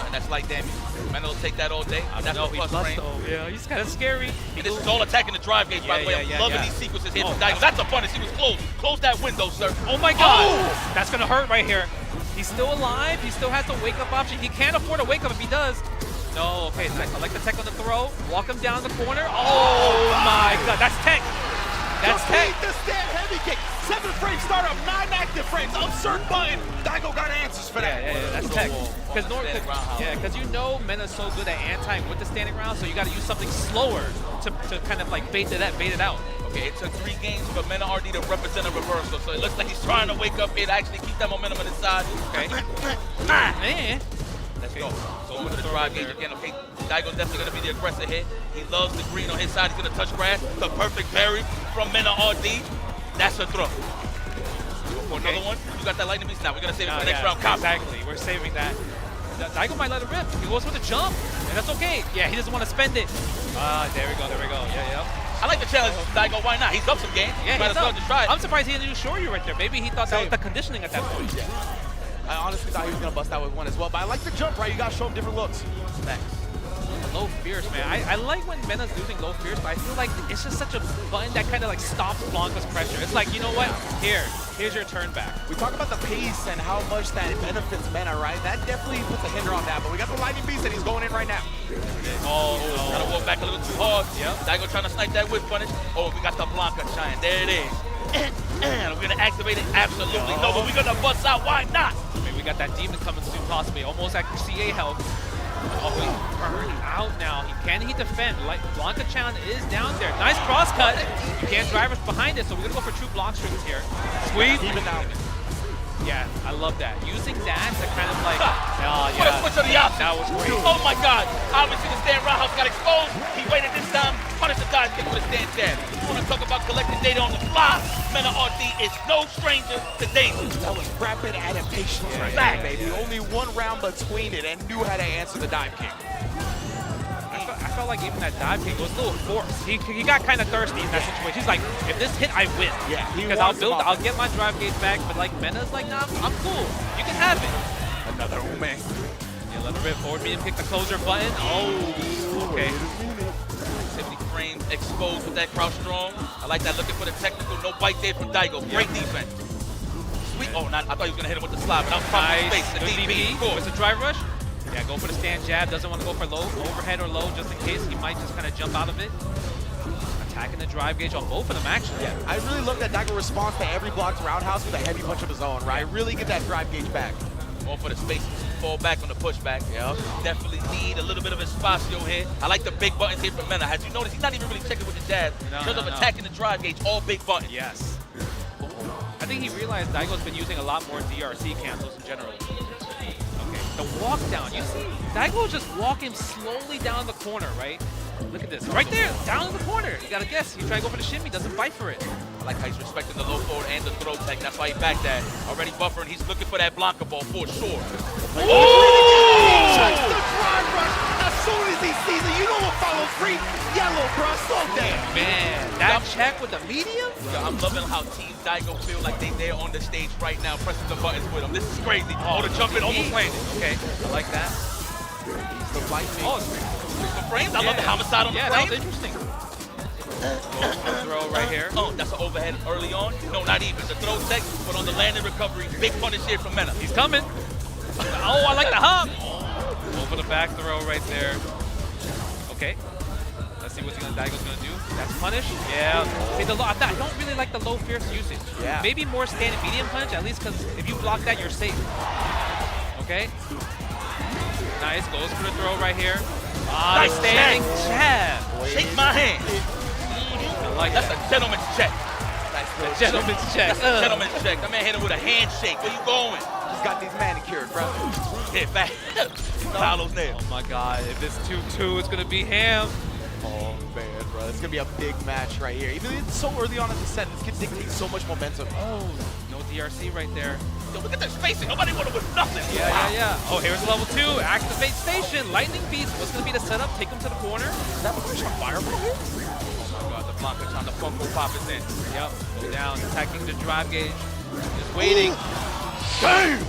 That's light damage. Mena will take that all day. That's no plus frame.
Yeah, he's kind of scary.
And this is all attacking the drive gauge, by the way. I'm loving these sequences here from Daigo. That's a punish. He was close. Close that window, sir.
Oh my god! Oh! That's gonna hurt right here. He's still alive. He still has the wake up option. He can't afford a wake up if he does. No, okay, nice. I like the tech on the throw. Walk him down the corner. Oh my god, that's tech. That's tech.
The stand heavy kick. 7 frame startup, 9 active frames. Absurd button. Daigo got answers for that.
Yeah, that's tech. Because you know Mena's so good at anti with the standing round, so you got to use something slower to kind of like bait it out.
Okay, it took 3 games for MenaRD to represent a reversal, so it looks like he's trying to wake up here to actually keep that momentum on his side.
Okay.
Let's go. So over the drive gauge again. Okay, Daigo's definitely going to be the aggressor here. He loves the green on his side. He's going to touch grass. The perfect parry from MenaRD. That's a throw. Another one. You got that lightning beast now. We're going to save it for the next round.
Exactly. We're saving that. Daigo might let it rip. He goes for the jump, and that's okay. Yeah, he doesn't want to spend it. There we go. Yeah.
I like the challenge, Daigo. Why not? He's up some game.
Yeah,
he's up.
I'm surprised he didn't use Shoryu right there. Maybe he thought that was the conditioning at that point.
Yeah. I honestly thought he was going to bust out with one as well, but I like the jump, right? You got to show him different looks.
Thanks.
Low fierce, man. I like when Mena's using low fierce, but I feel like it's just such a button that kind of like stops Blanca's pressure. It's like, you know what? Here's your turn back.
We talk about the pace and how much that benefits Mena, right? That definitely puts a hinder on that, but we got the lightning beast and he's going in right now.
Oh, no. Gotta walk back a little too hard.
Yep.
Daigo trying to snipe that whip punish. Oh, we got the Blanca shine. There it is. We're gonna activate it. Absolutely no, but we're gonna bust out. Why not?
I mean, we got that demon coming soon, possibly almost at CA health. Oh, he's burned out now. Can he defend? Like Blanca Chan is down there. Nice cross cut. You can't drive us behind it, so we're gonna go for true block strings here. Squeeze.
Even now.
Yeah, I love that. Using that to kind of like,
What a switch of the option.
That was great.
Oh my God. Obviously the stand roundhouse got exposed. He waited this time. Punish the dive kick with a stand jab. You want to talk about collecting data on the fly? MenaRD is no stranger to danger.
That was rapid adaptation right there, baby. Only 1 round between it and knew how to answer the dive kick.
I felt like even that dive kick was a little forced. He got kind of thirsty in that situation. He's like, if this hit, I win.
Yeah,
because I'll get my drive gauge back. But like Mena's like, nah, I'm cool. You can have it.
Another Ume.
Yeah, a little bit forward medium kick the closure button. Oh, okay.
70 frames exposed with that crouch strong. I like that. Looking for the technical. No bite there from Daigo. Great defense. Sweet. Oh, I thought he was gonna hit him with the slide, but that was probably space. The DB. Cool.
It's a drive rush. Yeah, go for the stand jab. Doesn't want to go for low, overhead or low, just in case. He might just kind of jump out of it. Attacking the drive gauge on both of them, actually.
Yeah, I really love that Daigo responds to every blocked roundhouse with a heavy punch of his own, right? Really get that drive gauge back.
Going for the space, fall back on the pushback. Yeah, definitely need a little bit of espacio here. I like the big buttons here from Mena. As you notice, he's not even really checking with his jab. In terms of attacking the drive gauge, all big buttons.
Yes. I think he realized Daigo's been using a lot more DRC cancels in general. The walk down, you see, Daigo just walking slowly down the corner, right? Look at this, right there, down in the corner. You gotta guess, you try to go for the shimmy, doesn't fight for it.
I like how he's respecting the low forward and the throw tech. That's why he backed that. Already buffering, he's looking for that Blanca ball for sure.
Checks the drive rush. As soon as he sees it, you know what follows free? Yellow, bro, slow down.
Man, that check with the medium?
Yeah, I'm loving how Team Daigo feel like they're there on the stage right now, pressing the buttons with him. This is crazy. Oh, the jump in, almost landed.
Okay, I like that.
The lightning.
Oh, it's frames. I love the homicide on the frame.
Yeah, that was interesting. Throw right here.
Oh, that's an overhead early on. No, not even. The throw tech, but on the landing recovery, big punish here from Mena.
He's coming. Oh, I like the hop. Over the back throw right there. Okay. Let's see what Daigo's gonna do. That's punish. Yeah. See, I don't really like the low fierce usage.
Yeah.
Maybe more standing medium punch, at least because if you block that, you're safe. Okay. Nice. Goes for the throw right here.
Nice
standing jab.
Shake my hand.
I like
that's
that.
A gentleman's check.
A gentleman's check.
That's a gentleman's check. That man hit him with a handshake. Where you going?
He's got these manicured, bro.
Hit back. Follows nails.
Oh my God. If it's 2-2, it's gonna be ham.
Oh man, bro. This is going to be a big match right here. Even it's so early on in the set, this can dictate so much momentum.
Oh, no DRC right there.
Yo, look at their spacing. Nobody would have won nothing.
Yeah. Oh, here's level 2. Activate station. Lightning Beast. What's going to be the setup? Take him to the corner.
Is that push on Fireball here?
Oh, God, the Blanca on the Funko Pop is in.
Yep. Go down. Attacking the drive gauge. Just waiting.
Damn!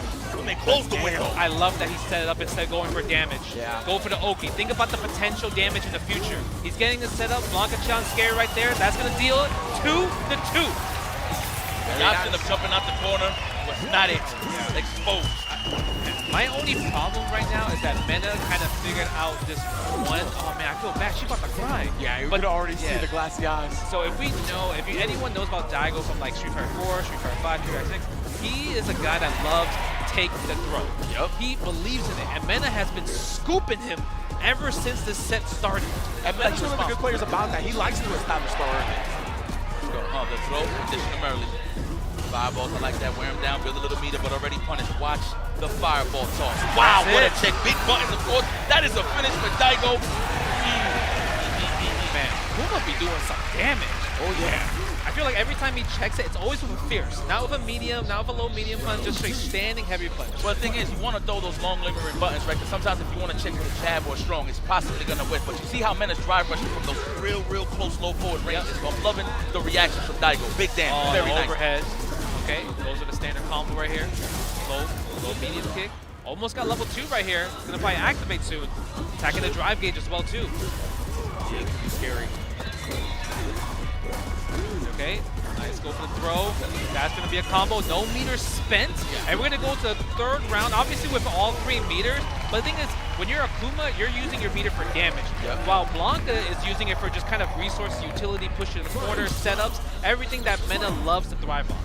They closed the window.
I love that he set it up instead of going for damage.
Yeah.
Go for the Oki. Think about the potential damage in the future. He's getting the setup. Blanca-chan scary right there. That's going to deal it 2 to 2.
The option of jumping out the corner was not it. Exposed.
My only problem right now is that Mena kind of figured out this one. Oh man, I feel bad. She about to cry.
Yeah, you could already see the glassy eyes.
So if we know, if anyone knows about Daigo from like Street Fighter 4, Street Fighter 5, Street Fighter 6, he is a guy that loves take the throw.
Yep.
He believes in it, and Mena has been scooping him ever since this set started.
And Mena's one of the good players about that. He likes to establish the early.
The throw, condition him early. Fireballs, I like that. Wear him down, build a little meter, but already punished. Watch the fireball toss. Wow, what a check. Big buttons, of course. That is a finish for Daigo.
Man, Kuma be doing some damage.
Oh, yeah.
I feel like every time he checks it, it's always with a fierce. Not with a medium, not with a low medium punch, just straight standing heavy punch.
Well, the thing is, you want to throw those long lingering buttons, right? Because sometimes if you want to check with a jab or strong, it's possibly going to whiff. But you see how Mena's drive rushing from those real close, low forward ranges. So I'm loving the reactions from Daigo. Big damage. Very nice.
Overhead. Okay, those are the standard combo right here. Low medium kick. Almost got level 2 right here. It's going to probably activate soon. Attacking the drive gauge as well, too.
Yeah, it can be scary.
Okay, nice, go for the throw. That's going to be a combo. No meters spent. And we're going to go to the 3rd round, obviously with all 3 meters. But the thing is, when you're Akuma, you're using your meter for damage. While Blanca is using it for just kind of resource utility, pushing the corner, setups, everything that Mena loves to thrive on.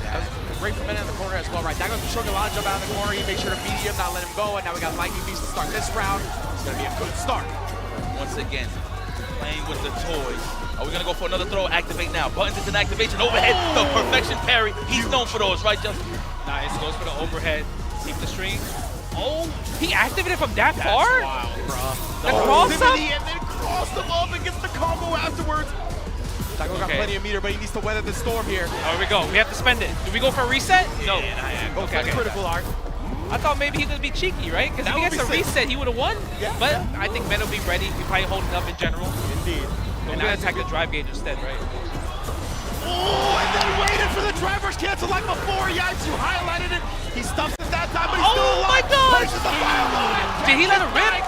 Yeah, great for Mena in the corner as well, right? Daigo's been showing a lot of jump out of the corner. He made sure to medium, not let him go. And now we got Lightning Beast to start this round. It's going to be a good start.
Once again, playing with the toys. Are we going to go for another throw? Activate now. Buttons is an activation. Overhead, the perfection parry. He's known for those, right, Justin?
Nice, goes for the overhead. Keep the string. Oh, he activated from that far?
That's wild, bro.
The cross-up?
And then crossed him up and gets the combo afterwards. Daigo got plenty of meter, but he needs to weather the storm here.
Here we go. We have to spend it. Do we go for a reset? No.
Okay, critical art.
I thought maybe he was going to be cheeky, right? Because if he gets a reset, he would have won.
Yeah.
But I think Mena will be ready. He's probably holding up in general.
Indeed.
And now attack the drive gauge instead, right?
Oh, and then waited for the driver's cancel like before. Yikes, you highlighted it. He stuffs it that time, but he's still alive.
Oh my gosh!
Pushes the fireball.
Did he let it rip?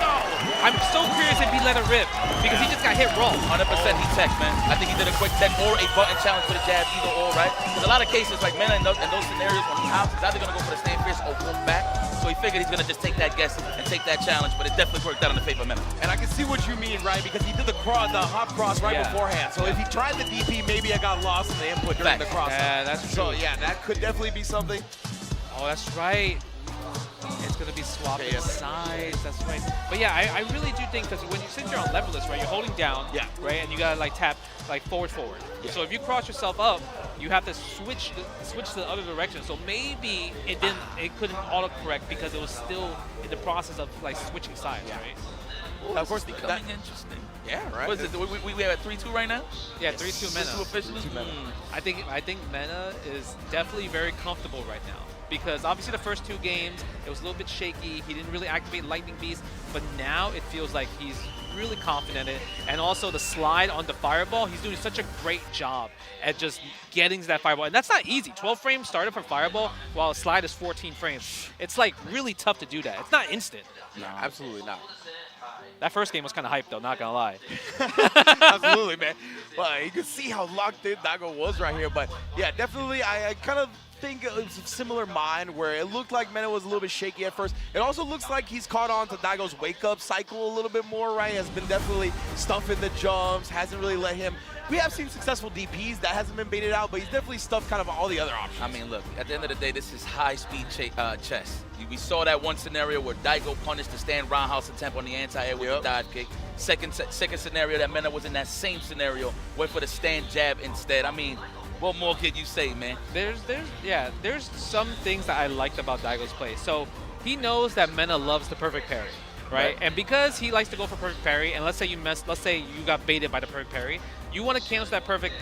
I'm so curious if he let it rip because he just got hit wrong.
100% he tech, man. I think he did a quick tech or a button challenge for the jab, either or, right? There's a lot of cases like Mena in those scenarios when he hops, he's either going to go for the stand fierce or walk back. So he figured he's going to just take that guess and take that challenge, but it definitely worked out in the favor of Mena.
And I can see what you mean, right? Because he did the hop cross right beforehand. So if he tried the DP, maybe I got lost in the input during the cross.
Yeah, that's true.
So yeah, that could definitely be something.
Oh, that's right. It's going to be swapping sides. That's right. But yeah, I really do think because since you're on levelist, right, you're holding down, right, and you got to like tap like forward. Yeah. So if you cross yourself up, you have to switch to the other direction. So maybe it couldn't autocorrect because it was still in the process of like switching sides, right?
Well, of course, becoming interesting.
Yeah, right.
What is it? We have at 3-2 right now?
Yeah, 3-2 Mena.
3-2 officially?
I think Mena is definitely very comfortable right now. Because obviously the first 2 games, it was a little bit shaky. He didn't really activate Lightning Beast, but now it feels like he's really confident in it. And also the slide on the fireball, he's doing such a great job at just getting to that fireball. And that's not easy. 12 frames started for fireball, while a slide is 14 frames. It's like really tough to do that. It's not instant.
No, absolutely not.
That first game was kind of hyped though, not gonna lie.
Absolutely, man. Well, you can see how locked in Daigo was right here. But yeah, definitely, I kind of think it was a similar mind where it looked like Mena was a little bit shaky at first. It also looks like he's caught on to Daigo's wake-up cycle a little bit more, right? Has been definitely stuffing the jumps, hasn't really let him. We have seen successful DPs, that hasn't been baited out, but he's definitely stuffed kind of all the other options.
I mean, look, at the end of the day, this is high-speed chess. We saw that one scenario where Daigo punished the stand roundhouse attempt on the anti-air with the dive kick. Second scenario that Mena was in that same scenario, went for the stand jab instead. I mean, what more can you say, man?
There's some things that I liked about Daigo's play. So he knows that Mena loves the perfect parry. right? And because he likes to go for perfect parry, and let's say you got baited by the perfect parry, you want to cancel that perfect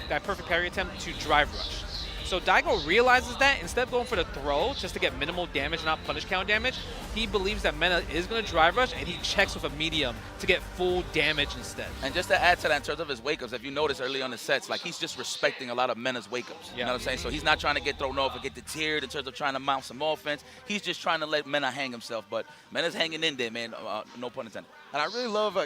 parry attempt to drive rush. So Daigo realizes that instead of going for the throw just to get minimal damage, not punish count damage, he believes that Mena is going to drive rush, and he checks with a medium to get full damage instead.
And just to add to that in terms of his wake-ups, if you notice early on the sets, like he's just respecting a lot of Mena's wake-ups. You know what I'm saying? So he's not trying to get thrown off or get deterred in terms of trying to mount some offense. He's just trying to let Mena hang himself. But Mena's hanging in there, man. No pun intended.
And I really love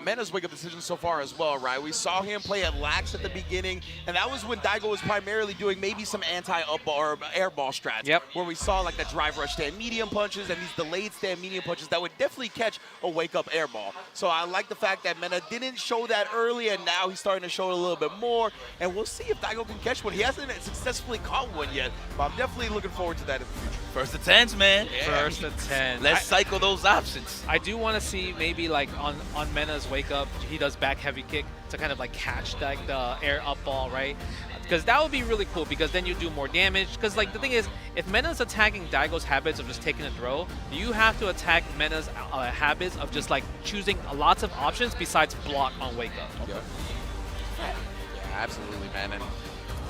Mena's wake-up decision so far as well, right? We saw him play at lax at the beginning, and that was when Daigo was primarily doing maybe some anti-up or air ball strats. Where we saw like the drive rush stand medium punches and these delayed stand medium punches that would definitely catch a wake-up air ball. So I like the fact that Mena didn't show that early, and now he's starting to show it a little bit more. And we'll see if Daigo can catch one. He hasn't successfully caught one yet, but I'm definitely looking forward to that in the future.
First to 10s, man.
Yeah. First to 10.
Let's cycle those options.
I do want to see maybe like on Mena's wake up, he does back heavy kick to kind of like catch like the air up ball, right? Because that would be really cool, because then you do more damage. Because like the thing is, if Mena's attacking Daigo's habits of just taking a throw, you have to attack Mena's habits of just like choosing lots of options besides block on wake up.
Okay. Yeah, absolutely, man. And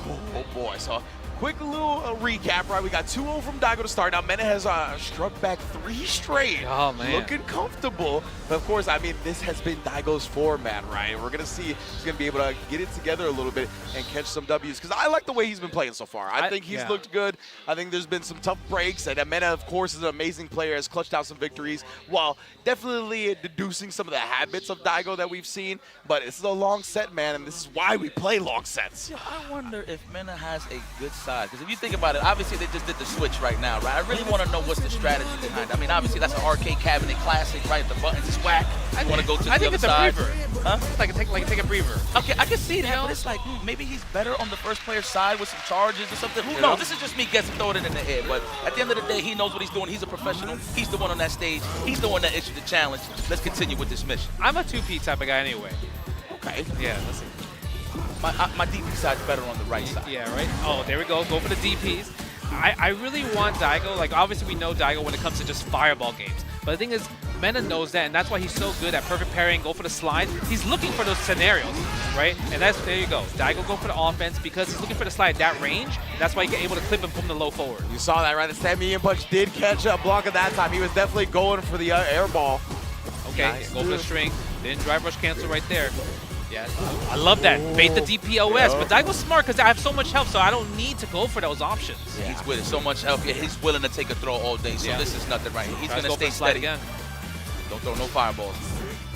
oh boy, so quick little recap, right? We got 2-0 from Daigo to start. Now, Mena has struck back 3 straight.
Oh, man.
Looking comfortable. But, of course, I mean, this has been Daigo's format, right? We're going to see if he's going to be able to get it together a little bit and catch some W's. Because I like the way he's been playing so far. I think he's looked good. I think there's been some tough breaks. And Mena, of course, is an amazing player, has clutched out some victories, while definitely deducing some of the habits of Daigo that we've seen. But this is a long set, man, and this is why we play long sets.
Yeah, I wonder if Mena has a good side. Because if you think about it, obviously they just did the switch right now, right? I really want to know what's the strategy behind it. I mean, obviously that's an arcade cabinet classic, right? The buttons is whack. You want to go to the other side.
I think it's a breather. Huh? Take a breather.
Okay, I can see that, but it's like, maybe he's better on the first player's side with some charges or something. Who knows? This is just me guessing, throwing it in the air. But at the end of the day, he knows what he's doing. He's a professional. He's the one on that stage. He's the one that issued the challenge. Let's continue with this mission.
I'm a 2P type of guy anyway.
Okay.
Yeah, let's see.
My DP side's better on the right side.
Yeah, right? Oh, there we go. Go for the DPs. I really want Daigo. Like, obviously we know Daigo when it comes to just fireball games. But the thing is, Mena knows that, and that's why he's so good at perfect parrying, go for the slide. He's looking for those scenarios, right? And there you go. Daigo go for the offense because he's looking for the slide at that range. That's why he get able to clip him from the low forward.
You saw that, right? The stand medium punch did catch a block at that time. He was definitely going for the air ball.
Okay,
Nice.
go for the string. Then drive rush cancel right there. Yeah, I love that. Bait the DPOS, but Daigo's smart because I have so much health, so I don't need to go for those options.
Yeah. He's with it. So much help. Yeah, he's willing to take a throw all day, so this is nothing right here. He's going to stay steady.
Again.
Don't throw no fireballs.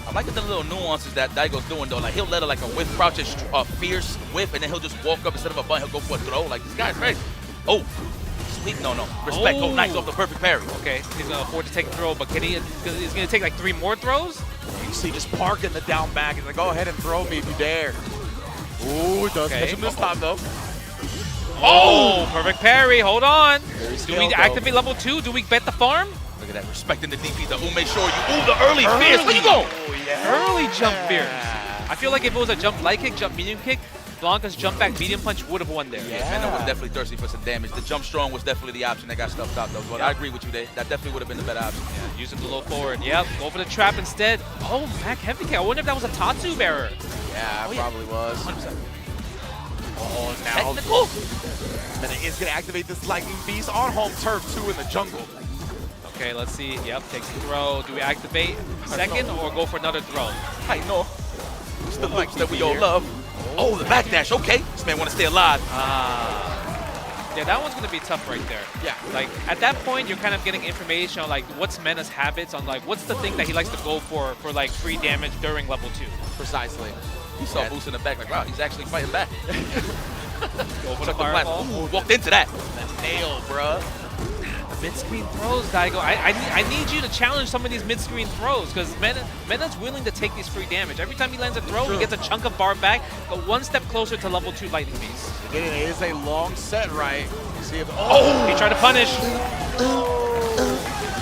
I like the little nuances that Daigo's doing, though. Like, he'll let like a whiff crouch, a fierce whiff, and then he'll just walk up instead of a button. He'll go for a throw. Like, this guy's crazy. Oh, sweet. No. Respect. Oh, nice off the perfect parry.
Okay, he's going to afford to take a throw, but can he? Because he's going to take like 3 more throws?
You see just parking the down back. He's like, go ahead and throw me if you dare. Ooh, it does catch him this time, though.
Oh, perfect parry. Hold on. Do we activate level 2? Do we bet the farm?
Look at that. Respecting the DP, the Ume show you. Ooh, the early fierce. Where you go?
Oh, yeah.
Early jump fierce. I feel like if it was a jump light kick, jump medium kick, Blanca's jump back medium punch would have won there.
Yeah, Mena was definitely thirsty for some damage. The jump strong was definitely the option that got stuffed out, though. But I agree with you there. That definitely would have been the better option.
Yeah, using the low forward. Yep, go for the trap instead. Oh, back heavy kick. I wonder if that was a Tatsu error.
Yeah, it probably was.
100%.
Oh, now Mena is going to activate this Lightning Beast on home turf, too, in the jungle.
Okay, let's see. Yep, takes a throw. Do we activate second or go for another throw?
I know. It's the looks that we all love. Oh, the backdash. Okay. This man want to stay alive.
Yeah, that one's going to be tough right there.
Yeah.
Like, at that point, you're kind of getting information on, like, what's Mena's habits on, like, what's the thing that he likes to go for, like, free damage during level 2.
Precisely.
He saw Boost in the back, like, wow, he's actually fighting back.
Go for the fireball.
Ooh, walked into that.
The nail, bruh.
Mid-screen throws, Daigo. I need you to challenge some of these mid-screen throws because Mena's willing to take these free damage. Every time he lands a throw, he gets a chunk of bar back, but one step closer to level 2 Lightning Beast.
Again, it is a long set, right? See if
he tried to punish.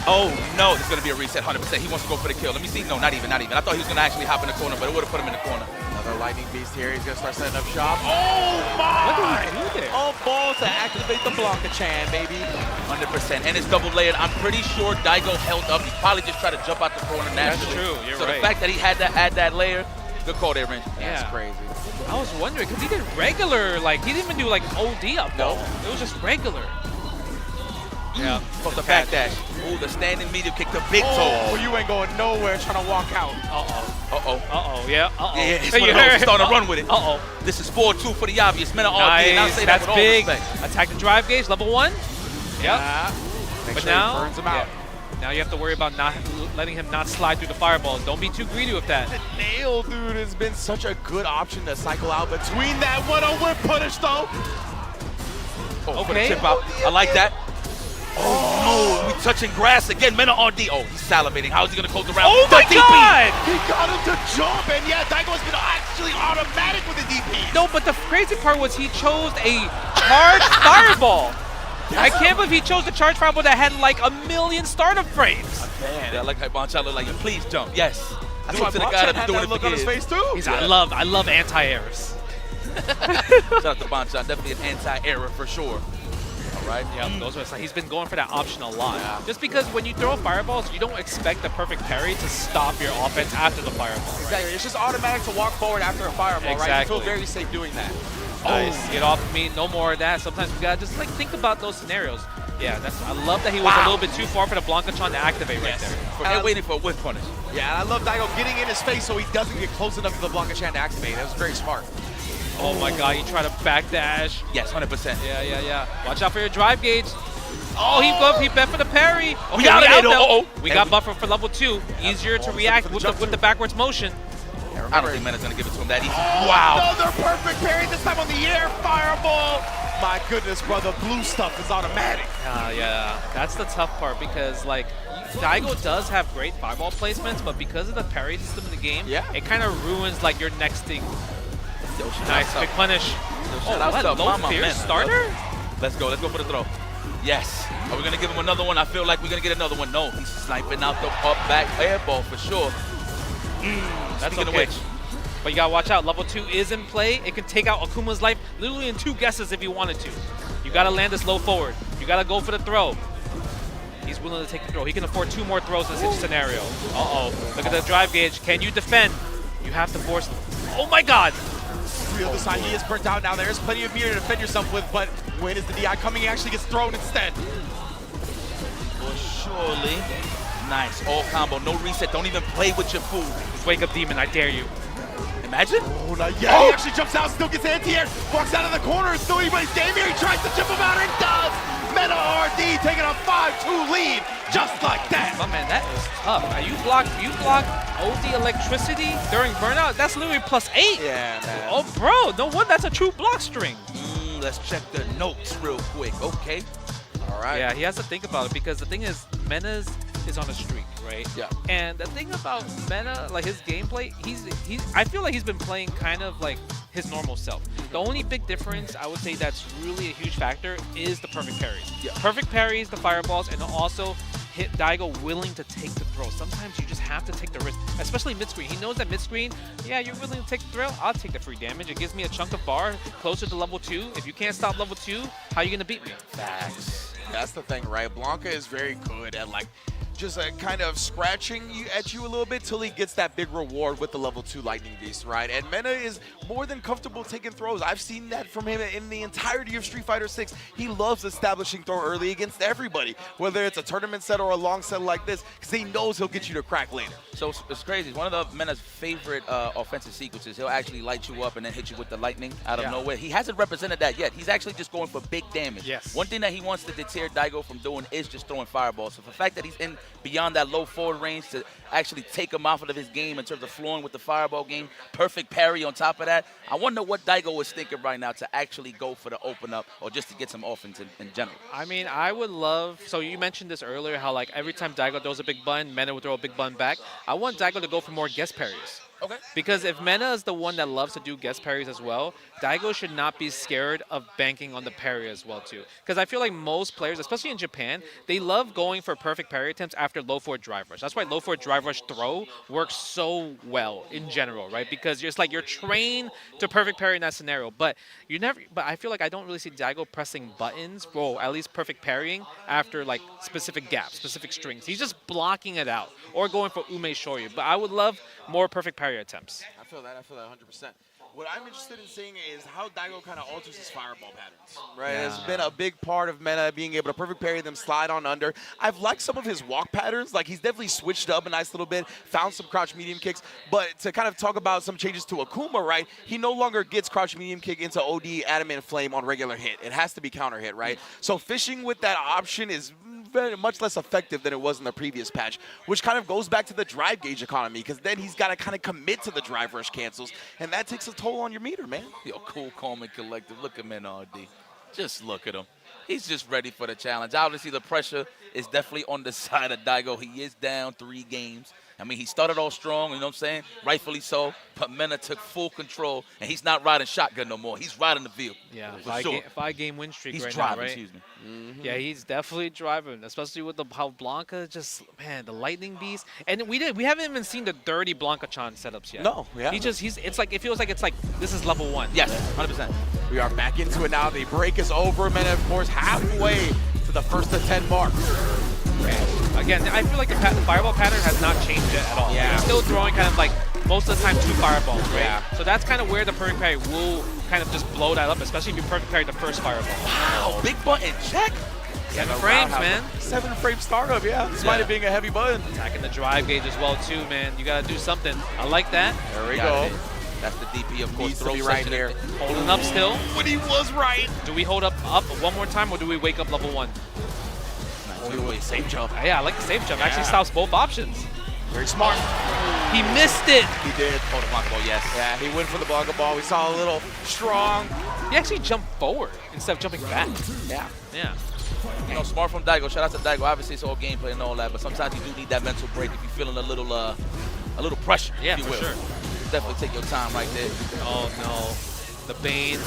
Oh, no, there's going to be a reset, 100%. He wants to go for the kill. Let me see. No, not even. I thought he was going to actually hop in the corner, but it would have put him in the corner.
Another Lightning Lightning Beast here. He's going to start setting up shop. Oh, my!
What did he do there?
Oh, ball to activate the Blanca-chan, baby.
100%. And it's double layered. I'm pretty sure Daigo held up. He probably just tried to jump out the corner naturally.
That's true. You're
so
right.
the fact that he had to add that layer, good call there, Rin.
Yeah.
That's crazy.
I was wondering, because he did regular, like, he didn't even do, like, OD up. No. It was just regular.
Yeah. From the back dash. Ooh, the standing medium kick, the big toe.
Oh, you ain't going nowhere trying to walk out.
Uh-oh. Uh-oh.
Uh-oh, yeah, uh-oh.
Yeah, it's one of those. He's starting to run with it.
Uh-oh.
This is 4-2 for the obvious. MenaRD,
Nice,
and I'll say that
that's
with
big.
all respect.
Attack the drive gauge, level 1. Yep.
Yeah. Make
But
sure
now,
he burns him out.
now you have to worry about not letting him not slide through the fireballs. Don't be too greedy with that.
The nail, dude, has been such a good option to cycle out between that one. A whip punish, though.
Oh, put a
Okay.
chip out. I like that. Oh, no, we touching grass again. MenaRD. Oh, he's salivating. How is he going to close the round?
Oh, my
DP.
God!
He got him to jump, and yeah, Daigo has been actually automatic with the DP.
No, but the crazy part was he chose a charged fireball. I can't believe he chose the charged fireball that had like 1,000,000 startup frames.
Man, I like how Bonchalo look like, please jump. Yes.
That's
Do
why
it to the guy
Bonchan
that's
had
doing
that
it
look
for
on his
kids.
face, too.
He's I love anti-airs.
Shout out to Bonchalo. Definitely an anti-error for sure. All right.
Yeah, those are, he's been going for that option a lot. Just because when you throw fireballs, you don't expect the perfect parry to stop your offense after the fireball. Right?
Exactly. It's just automatic to walk forward after a fireball, right? You feel very safe doing that.
Nice. Get off of me. No more of that. Sometimes we gotta just like think about those scenarios. Yeah, I love that he was a little bit too far for the Blanca-chan to activate right there.
They're waiting for a whip punish.
Yeah, and I love Daigo getting in his face so he doesn't get close enough to the Blanca-chan to activate. That was very smart.
Oh my God, you try to backdash.
Yes, 100%.
Yeah. Watch out for your drive gauge. Oh, he bent for the parry. Okay,
we got it,
though. We got buffer for level 2. Easier to react with the backwards motion.
I don't think Mena's going to give it to him that easy.
Wow. Another perfect parry, this time on the air. Fireball. My goodness, bro, the blue stuff is automatic.
Yeah, that's the tough part because, like, Daigo does have great fireball placements, but because of the parry system in the game, it kind of ruins, like, your next thing. Nice, big punish. Oh, what, low fear starter?
Let's go for the throw. Yes. Are we going to give him another one? I feel like we're going to get another one. No, he's sniping out the up-back airball for sure.
That's
Speaking of
okay.
which.
But you gotta watch out. Level 2 is in play. It can take out Akuma's life literally in 2 guesses if you wanted to. You gotta land this low forward. You gotta go for the throw. He's willing to take the throw. He can afford 2 more throws in this scenario. Uh-oh. Look at the drive gauge. Can you defend? You have to force. Oh my God!
The other side, he is burnt out now. There's plenty of meter to defend yourself with, but when is the DI coming? He actually gets thrown instead.
Well, surely. Nice. All combo. No reset. Don't even play with your food.
Wake up, demon. I dare you.
Imagine.
Oh, no, yeah, he actually jumps out, still gets anti-air, walks out of the corner, still anybody's game here. He tries to chip him out and does. MenaRD taking a 5-2 lead, just like that.
Oh man, that is tough. Now you block OD electricity during burnout. That's literally +8.
Yeah, man.
Oh, bro, no wonder that's a true block string.
Let's check the notes real quick. Okay.
All right.
Yeah, he has to think about it because the thing is, Mena's is on a streak, right?
Yeah.
And the thing about Mena, like his gameplay, I feel like he's been playing kind of like his normal self. The only big difference I would say that's really a huge factor is the perfect parries.
Yeah.
Perfect parries, the fireballs, and also hit Daigo willing to take the throw. Sometimes you just have to take the risk, especially mid-screen. He knows that mid-screen, yeah, you're willing to take the throw, I'll take the free damage. It gives me a chunk of bar closer to level 2. If you can't stop level 2, how are you going to beat me?
Facts. That's the thing, right? Blanca is very good at like just kind of scratching at you a little bit till he gets that big reward with the level 2 Lightning Beast, right? And Mena is more than comfortable taking throws. I've seen that from him in the entirety of Street Fighter 6. He loves establishing throw early against everybody, whether it's a tournament set or a long set like this, because he knows he'll get you to crack later.
So it's crazy. It's one of the Mena's favorite offensive sequences. He'll actually light you up and then hit you with the lightning out of nowhere. He hasn't represented that yet. He's actually just going for big damage.
Yes.
One thing that he wants to deter Daigo from doing is just throwing fireballs. So the fact that he's in beyond that low forward range to actually take him off of his game in terms of flowing with the fireball game, perfect parry on top of that. I wonder what Daigo is thinking right now to actually go for the open up or just to get some offense in general.
I mean, I would love, so you mentioned this earlier, how like every time Daigo throws a big bun, Mena would throw a big bun back. I want Daigo to go for more guest parries. Okay. Because if Mena is the one that loves to do guest parries as well, Daigo should not be scared of banking on the parry as well too. Because I feel like most players, especially in Japan, they love going for perfect parry attempts after low forward drive rush. That's why low forward drive rush throw works so well in general, right? Because it's like you're trained to perfect parry in that scenario, but you never. But I feel like I don't really see Daigo pressing buttons, or at least perfect parrying after like specific gaps, specific strings. He's just blocking it out or going for Ume Shoryu. But I would love more perfect parry attempts.
I feel that 100%. What I'm interested in seeing is how Daigo kind of alters his fireball patterns, right?
Yeah.
It's been a big part of Mena being able to perfect parry them, slide on under. I've liked some of his walk patterns. Like, he's definitely switched up a nice little bit, found some crouch medium kicks. But to kind of talk about some changes to Akuma, right? He no longer gets crouch medium kick into OD Adamant Flame on regular hit. It has to be counter hit, right? So fishing with that option is very much less effective than it was in the previous patch, which kind of goes back to the drive gauge economy, because then he's got to kind of commit to the drive rush cancels, and that takes a toll on your meter, man.
Yo, cool, calm, and collective. Look at MenaRD. Just look at him. He's just ready for the challenge. Obviously, the pressure is definitely on the side of Daigo. He is down 3 games. I mean, he started off strong, you know what I'm saying? Rightfully so. But Mena took full control, and he's not riding shotgun no more. He's riding the vehicle.
Yeah,
sure.
5-game win streak
He's
right
driving,
now, right?
excuse me.
Yeah, he's definitely driving, especially with how Blanca just, man, the lightning beast. And we haven't even seen the dirty Blanca-chan setups yet.
No, yeah.
It feels like it's like this is level 1.
Yes, 100%.
We are back into it now. The break is over. Mena, of course, halfway to the first to 10 mark.
Again, I feel like the fireball pattern has not changed yet at all.
Yeah.
He's still throwing kind of like most of the time 2 fireballs, right?
Yeah.
So that's kind of where the perfect parry will kind of just blow that up, especially if you perfect parry the first fireball.
Wow, big button check.
7 frames, man.
7 frame startup, yeah. Despite it being a heavy button.
Attacking the drive gauge as well too, man. You gotta do something. I like that.
There we go.
That's the DP, of course.
Needs to be right here.
Holding up still.
But he was right.
Do we hold up one more time, or do we wake up level 1?
Safe jump.
Yeah, I like the safe jump. Actually stops both options.
Very smart.
He missed it.
He did.
Oh, the Blanca ball, yes.
Yeah, he went for the Blanca ball. We saw a little strong.
He actually jumped forward instead of jumping back.
Yeah.
Yeah.
You know, smart from Daigo. Shout out to Daigo. Obviously, it's all gameplay and all that, but sometimes you do need that mental break if you're feeling a little pressure.
Yeah,
if you
for
will.
sure.
Definitely take your time right there.
Oh no, the Bane,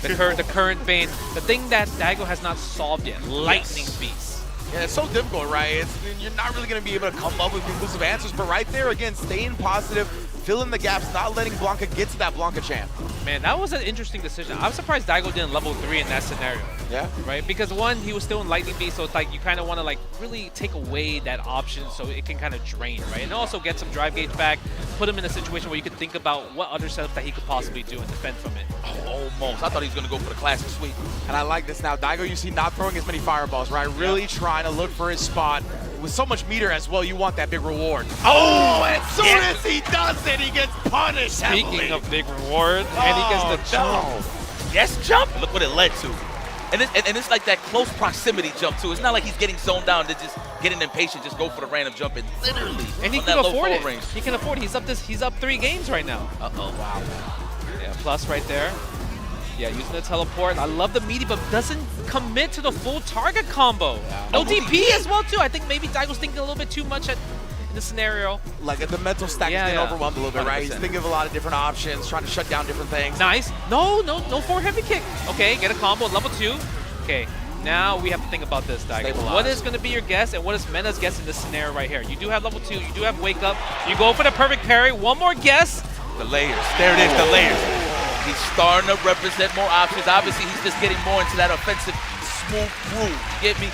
the current Bane, the thing that Daigo has not solved yet. Lightning Beast.
Yeah, it's so difficult, right? You're not really going to be able to come up with conclusive answers, but right there, again, staying positive, filling the gaps, not letting Blanca get to that Blanca champ.
Man, that was an interesting decision. I'm surprised Daigo didn't level 3 in that scenario.
Yeah.
Right? Because one, he was still in Lightning Beast, so it's like you kind of want to like really take away that option so it can kind of drain, right? And also get some drive gauge back, put him in a situation where you could think about what other setups that he could possibly do and defend from it.
Oh, almost. I thought he was going to go for the classic sweep.
And I like this now. Daigo, you see, not throwing as many fireballs, right? Really trying to look for his spot. With so much meter as well, you want that big reward. Oh, as soon as he does it, he gets punished.
Speaking of big reward, and he gets the jump.
Yes, jump. Look what it led to. And it's like that close proximity jump, too. It's not like he's getting zoned down to just getting impatient, just go for the random jump. And literally,
and he can afford it. He can afford it. He's up 3 games right now.
Uh-oh, wow.
Yeah, plus right there. Yeah, using the teleport. I love the meaty, but doesn't commit to the full target combo. Yeah. No DP as well, too. I think maybe Daigo's thinking a little bit too much in the scenario.
Like the mental stack is getting overwhelmed a little bit, right? He's thinking of a lot of different options, trying to shut down different things.
Nice. No forward heavy kick. Okay, get a combo, level 2. Okay, now we have to think about this, Daigo. What is going to be your guess, and what is Mena's guess in this scenario right here? You do have level 2. You do have wake up. You go for the perfect parry. One more guess.
The layers. There it is, the layers. He's starting to represent more options. Obviously, he's just getting more into that offensive, smooth groove. You get me?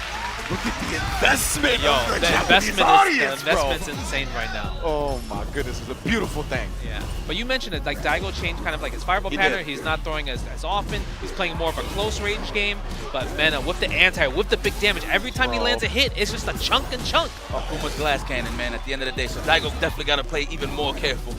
Look at the investment.
Yo,
of the
investment's insane right now.
Oh my goodness, it's a beautiful thing.
Yeah, but you mentioned it, like Daigo changed kind of like his fireball pattern. He's not throwing as often. He's playing more of a close range game. But Mena, with the anti, with the big damage, every time he lands a hit, it's just a chunk and chunk.
Akuma's glass cannon, man, at the end of the day. So Daigo definitely got to play even more careful.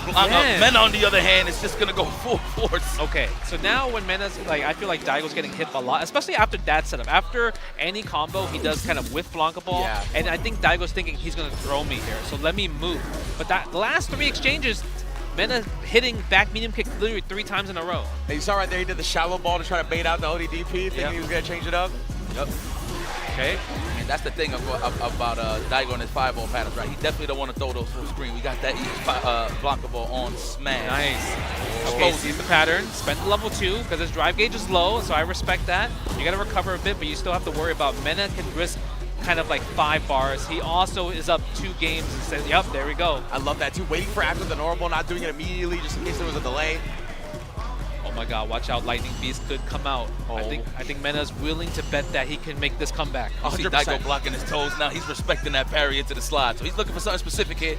Yeah.
Mena, on the other hand, is just going to go full force.
Okay, so now when Mena's, like, I feel like Daigo's getting hit a lot, especially after that setup. After any combo, he does kind of whiff Blanca Ball, and I think Daigo's thinking he's going to throw me here, so let me move. But that last 3 exchanges, Mena hitting back medium kick literally 3 times in a row.
And you saw right there, he did the shallow ball to try to bait out the ODDP, thinking he was going to change it up.
Yep.
Okay.
And that's the thing about Daigo and his 5-0 patterns, right? He definitely don't want to throw those full screen. We got that Blanca ball on smash.
Nice. Okay, sees the pattern. Spent the level 2 because his drive gauge is low, so I respect that. You got to recover a bit, but you still have to worry about Mena can risk kind of like 5 bars. He also is up 2 games and says, yep, there we go.
I love that too. Waiting for after the normal, not doing it immediately just in case there was a delay.
Oh my God, watch out, Lightning Beast could come out. I think Mena's willing to bet that he can make this comeback.
You see Daigo blocking his toes now. He's respecting that parry into the slide. So he's looking for something specific here.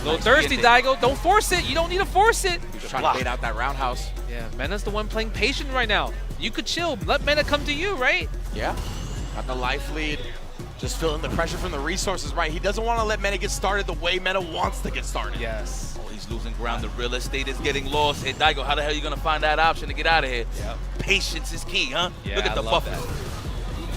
A little thirsty, Daigo. Don't force it. You don't need to force it.
He's trying to bait out that roundhouse.
Yeah, Mena's the one playing patient right now. You could chill. Let Mena come to you, right?
Yeah. Got the life lead. Just feeling the pressure from the resources, right? He doesn't want to let Mena get started the way Mena wants to get started.
Yes.
Oh, he's losing ground. The real estate is getting lost. Hey, Daigo, how the hell are you going to find that option to get out of here?
Yep.
Patience is key, huh?
Yeah,
Look at the buffer.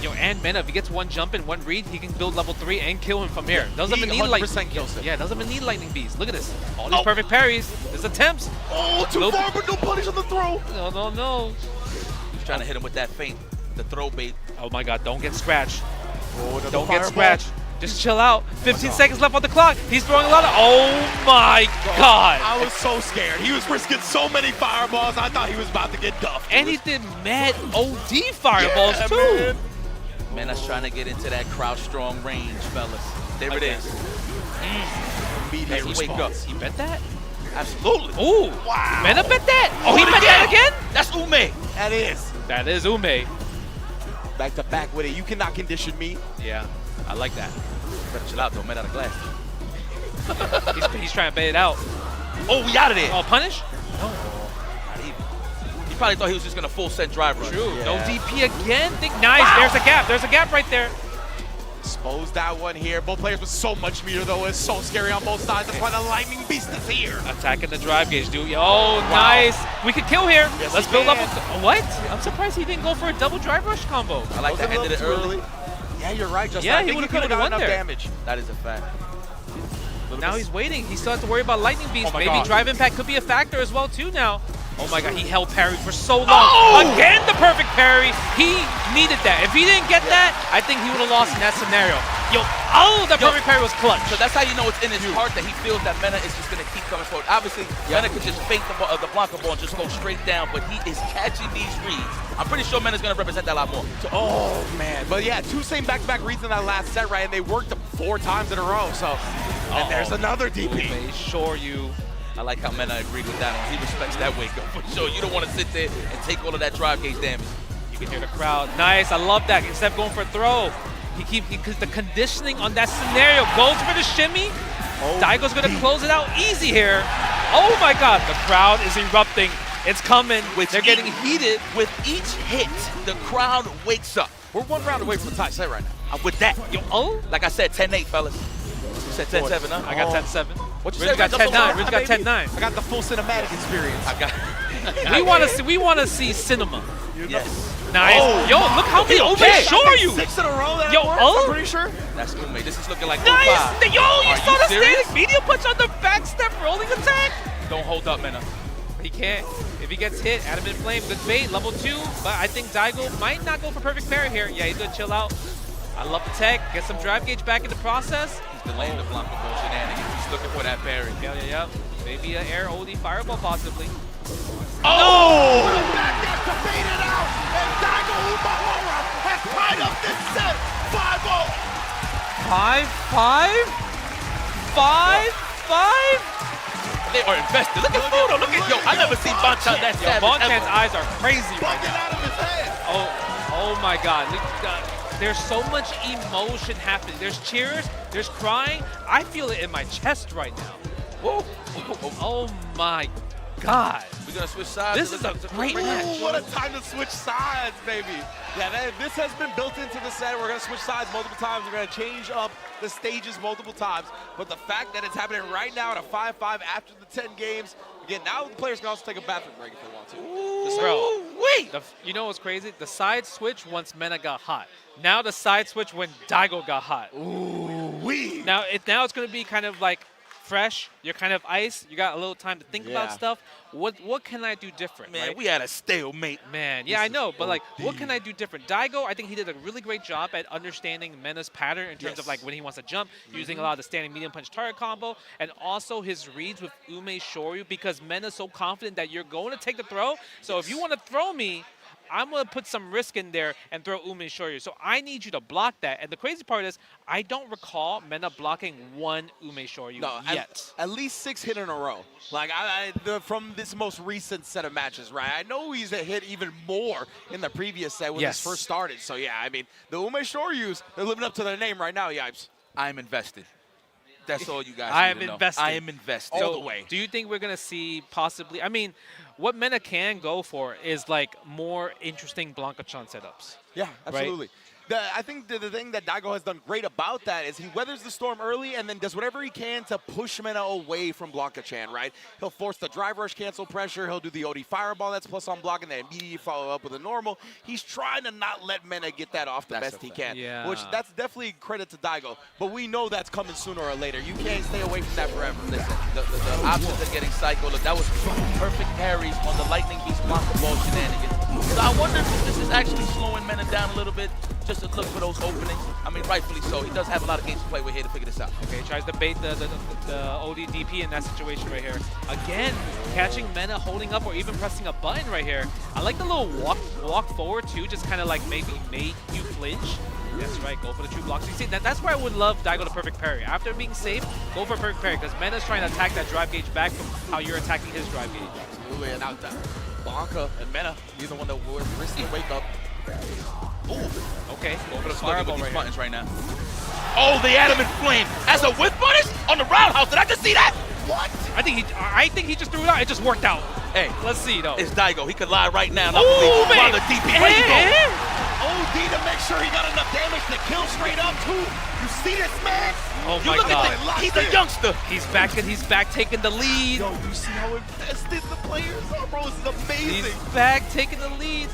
Yo, and Mena, if he gets one jump and one read, he can build level 3 and kill him from here. Doesn't even need lightning. Yeah, doesn't even need lightning beast. Look at this. All these perfect parries. His attempts.
Oh, too far, but no punish on the throw.
No.
He's trying to hit him with that feint, the throw bait.
Oh my God, don't get scratched.
Oh,
don't get scratched. Just chill out. 15 seconds left on the clock. He's throwing a lot of. Oh my God.
I was so scared. He was risking so many fireballs. I thought he was about to get duffed.
And he did mad OD fireballs too.
Man.
Mena's trying to get into that crouch strong range, fellas. There it is.
Immediate
wake up.
He bet that?
Absolutely.
Ooh.
Wow.
Mena bet that? Oh, he bet that again?
That's Ume.
That is.
That is Ume.
Back to back with it. You cannot condition me.
Yeah, I like that.
Better chill out, though. Man out of glass.
he's trying to bait it out.
Oh, we out of there.
Oh, punish?
No. Not even. He probably thought he was just going to full send drive rush.
True.
Yeah.
No DP again. Nice. Wow. There's a gap. There's a gap right there.
Expose that one here. Both players with so much meter, though. It's so scary on both sides. That's why the Lightning Beast is here.
Attacking the drive gauge, dude. Oh, nice. We could kill here.
Yes,
Let's build up. What? I'm surprised he didn't go for a double drive rush combo.
I like that ended it early.
Yeah, you're right, Justin.
Yeah,
I
he
think
would have
got
won
enough
there.
damage.
That is a fact.
Now he's waiting. He still has to worry about Lightning Beast.
Oh my
Maybe
God.
drive impact could be a factor as well too now. Oh my God, he held parry for so long.
Oh!
Again, the perfect parry. He needed that. If he didn't get that, I think he would have lost in that scenario. The perfect parry was clutch.
So that's how you know it's in his heart that he feels that Mena is just going to keep coming forward. Obviously, Mena could just feint the Blanca ball and just go straight down, but he is catching these reads. I'm pretty sure Mena's going to represent that a lot more.
So, oh, man. But yeah, 2 same back-to-back reads in that last set, right? And they worked 4 times in a row. So, and there's another DP.
They sure you.
I like how Mena agreed with that one. He respects that wake up for sure. You don't want to sit there and take all of that drive gauge damage.
You can hear the crowd. Nice, I love that. Instead of going for a throw, because the conditioning on that scenario goes for the shimmy. Daigo's gonna close it out easy here. Oh my God, the crowd is erupting. It's coming. They're getting heated.
With each hit, the crowd wakes up.
We're 1 round away from the tie set right now.
With that, like I said, 10-8, fellas. You said 10-7, huh?
I got 10-7.
What you
Ridge
said?
got 10-9. Ridge got 10-9.
I got the full cinematic experience.
I got.
We want to see cinema.
Yes.
Nice. Yo, look how many show you.
6 in a row that
Yo,
works, I'm pretty sure.
That's Ume. This is looking like
Nice.
5.
Yo, you saw the
serious?
standing medium punch on the back step rolling attack.
Don't hold up, Mena.
He can't. If he gets hit, Adamant Flame, good bait, level 2. But I think Daigo might not go for perfect parry here. Yeah, he's gonna chill out. I love the tech. Get some drive gauge back in the process.
He's delaying the Blanca ball shenanigans. He's looking for that parry.
Yeah. Maybe an air OD fireball possibly.
Oh! Back there to bait it out. And Daigo Umehara has tied up this set. 5-0.
5-5.
They are invested. Look at Fudo. Look at I never seen Bonchan that savage.
Bonchan's eyes are crazy right
Bucket
now.
out of his head.
Oh my God. There's so much emotion happening. There's cheers. There's crying. I feel it in my chest right now.
Whoa.
Oh my God.
We're going to switch sides.
This is a great match.
What a time to switch sides, baby. Yeah, this has been built into the set. We're going to switch sides multiple times. We're going to change up the stages multiple times. But the fact that it's happening right now at a 5-5 after the 10 games, again, now the players can also take a bathroom break if they want to.
Bro, you know what's crazy? The side switch once Mena got hot. Now the side switch when Daigo got hot.
Ooh, wee.
Now it's going to be kind of like fresh, you're kind of ice, you got a little time to think about
Yeah.
stuff. What can I do different?
Man,
right?
we had a stalemate.
Man, yeah, I know, but like, what can I do different? Daigo, I think he did a really great job at understanding Mena's pattern in terms of like when he wants to jump, using a lot of the standing medium punch target combo, and also his reads with Ume Shoryu, because Mena's so confident that you're going to take the throw. So if you want to throw me, I'm going to put some risk in there and throw Ume Shoryu. So I need you to block that. And the crazy part is, I don't recall Mena blocking one Ume Shoryu yet.
At least 6 hit in a row. Like from this most recent set of matches, right? I know he's hit even more in the previous set when this first started. So yeah, I mean, the Ume Shoryus, they're living up to their name right now, Yipes.
I'm invested. That's all you guys
I
need
am
to know.
invested.
I am invested.
So
All the way.
do you think we're going to see possibly, I mean, what Mena can go for is like more interesting Blanca-chan setups.
Yeah,
right?
absolutely. I think the thing that Daigo has done great about that is he weathers the storm early and then does whatever he can to push Mena away from Blanca-chan, right? He'll force the drive rush cancel pressure. He'll do the OD fireball that's plus on block and then immediately follow up with a normal. He's trying to not let Mena get that off the best he can, which that's definitely credit to Daigo. But we know that's coming sooner or later. You can't stay away from that forever.
Listen, the options are getting psycho. Look, that was perfect parries on the Lightning Beast Blanca ball shenanigans. So I wonder if this is actually slowing Mena down a little bit, just to look for those openings. I mean, rightfully so. He does have a lot of games to play with here to figure this out.
Okay, tries to bait the ODDP in that situation right here. Again, catching Mena holding up or even pressing a button right here. I like the little walk forward too, just kind of like maybe make you flinch. That's right, go for the true blocks. You see, that's where I would love Daigo to perfect parry. After being safe, go for a perfect parry, because Mena's trying to attack that drive gauge back from how you're attacking his drive gauge.
Absolutely, and out there. Blanca and Mena, he's the one that will risk the wake up.
Ooh.
Okay,
go for the fireball with these buttons right now. Oh, the Adamant Flame as a whip punish on the roundhouse. Did I just see that? What?
I think he just threw it out. It just worked out.
Hey,
let's see though.
It's Daigo. He could lie right now. And I believe while the DP. Where you go?
OD to make sure he got enough damage to kill straight up too. You see this, man?
Oh
you
my
look
God.
At
he's a youngster.
He's back taking the lead.
Yo, you see how invested the players are, bro? This is amazing.
He's back taking the lead.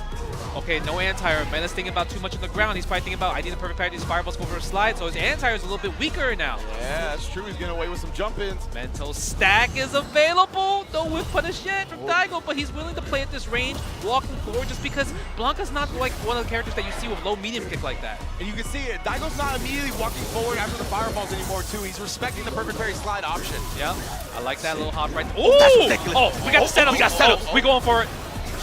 Okay, no anti-air. Mena's thinking about too much on the ground. He's probably thinking about, I need to perfect parry these fireballs, go for a slide. So his anti-air is a little bit weaker now.
Yeah, that's true. He's getting away with some jump-ins.
Mental stack is available. No whip punish yet from Daigo, but he's willing to play at this range, walking forward, just because Blanca's not like one of the characters that you see with low medium kick like that.
And you can see it. Daigo's not immediately walking forward after the fireballs anymore, too. He's respecting the perfect parry slide option.
Yeah, I like that little hop right there.
Oh, that's ridiculous.
Oh, we got the setup.
We got setup.
We going for it.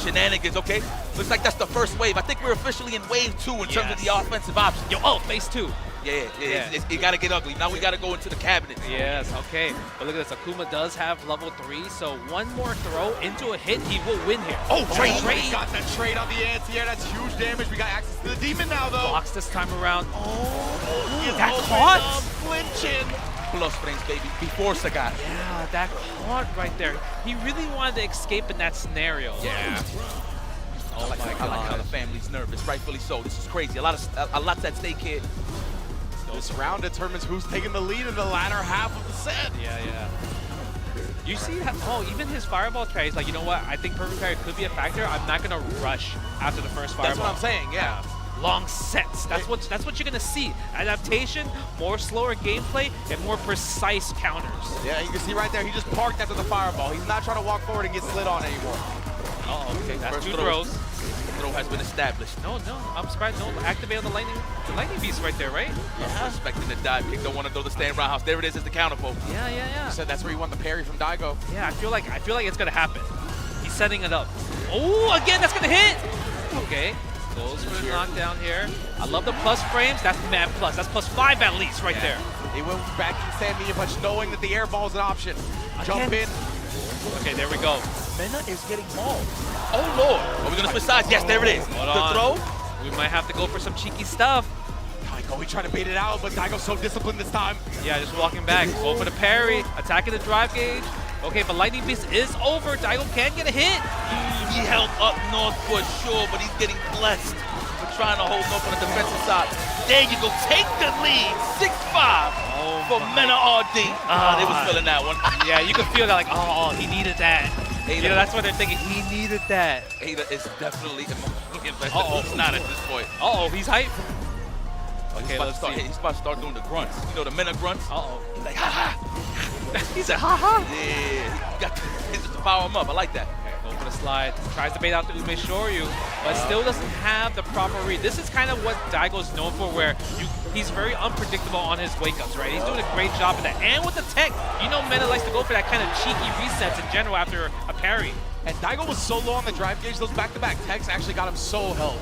Shenanigans, okay? Looks like that's the first wave. I think we're officially in wave 2 in terms of the offensive options.
Yo, phase 2.
Yeah. It got to get ugly. Now we got to go into the cabinet.
Yes, okay. But look at this. Akuma does have level 3, so one more throw into a hit, he will win here.
Oh, trade. Got that trade on the anti-air. That's huge damage. We got access to the demon now, though.
Blocks this time around.
Oh,
that caught.
Flinching.
Plus frames, baby, before Sagat.
Yeah, that caught right there. He really wanted to escape in that scenario.
Yeah.
Oh my God.
I like how the family's nervous, rightfully so. This is crazy. A lot's at stake here.
This round determines who's taking the lead in the latter half of the set.
Yeah. You see how, even his fireball tray is like, you know what? I think perfect parry could be a factor. I'm not gonna rush after the first fireball.
That's what I'm saying, yeah.
Long sets. That's what you're gonna see. Adaptation, more slower gameplay, and more precise counters.
Yeah, you can see right there, he just parked after the fireball. He's not trying to walk forward and get slid on anymore.
Okay, that's
First
two throws.
Throw has been established.
No, I'm surprised. No, activate on the lightning beast right there, right?
Yeah. Expecting the dive kick. Don't want to throw the stand roundhouse. There it is. As the counter poke.
Yeah.
You said that's where you want the parry from Daigo.
Yeah, I feel like it's gonna happen. He's setting it up. Oh, again, that's gonna hit. Okay, goes for the knockdown here. I love the plus frames. That's mad plus. That's +5 at least right there.
He went back to stand medium punch, knowing that the air ball is an option. Jump in.
Okay, there we go.
Mena is getting mauled.
Oh Lord! Are we gonna switch sides? Yes, there it is. The throw.
We might have to go for some cheeky stuff.
Daigo, he tried to bait it out, but Daigo's so disciplined this time.
Yeah, just walking back. Go for the parry, attacking the drive gauge. Okay, but Lightning Beast is over. Daigo can get a hit.
He held up north for sure, but he's getting blessed for trying to hold up on the defensive side. There you go. Take the lead. 6-5 for MenaRD. They was feeling that one.
Yeah, you can feel that like, oh, he needed that. You know, that's what they're thinking. He needed that.
Ada is definitely invested. Not at this point.
He's hyped. Okay,
he's about to start doing the grunts. You know, the Mena grunts?
He's
like, ha ha. He said, ha. Yeah, he got to power him up. I like that.
Go for the slide. Tries to bait out the Umeshoryu, but still doesn't have the proper read. This is kind of what Daigo's known for, where he's very unpredictable on his wake-ups, right? He's doing a great job of that. And with the tech, you know Mena likes to go for that kind of cheeky resets in general after a parry.
And Daigo was so low on the drive gauge, those back-to-back techs actually got him so held.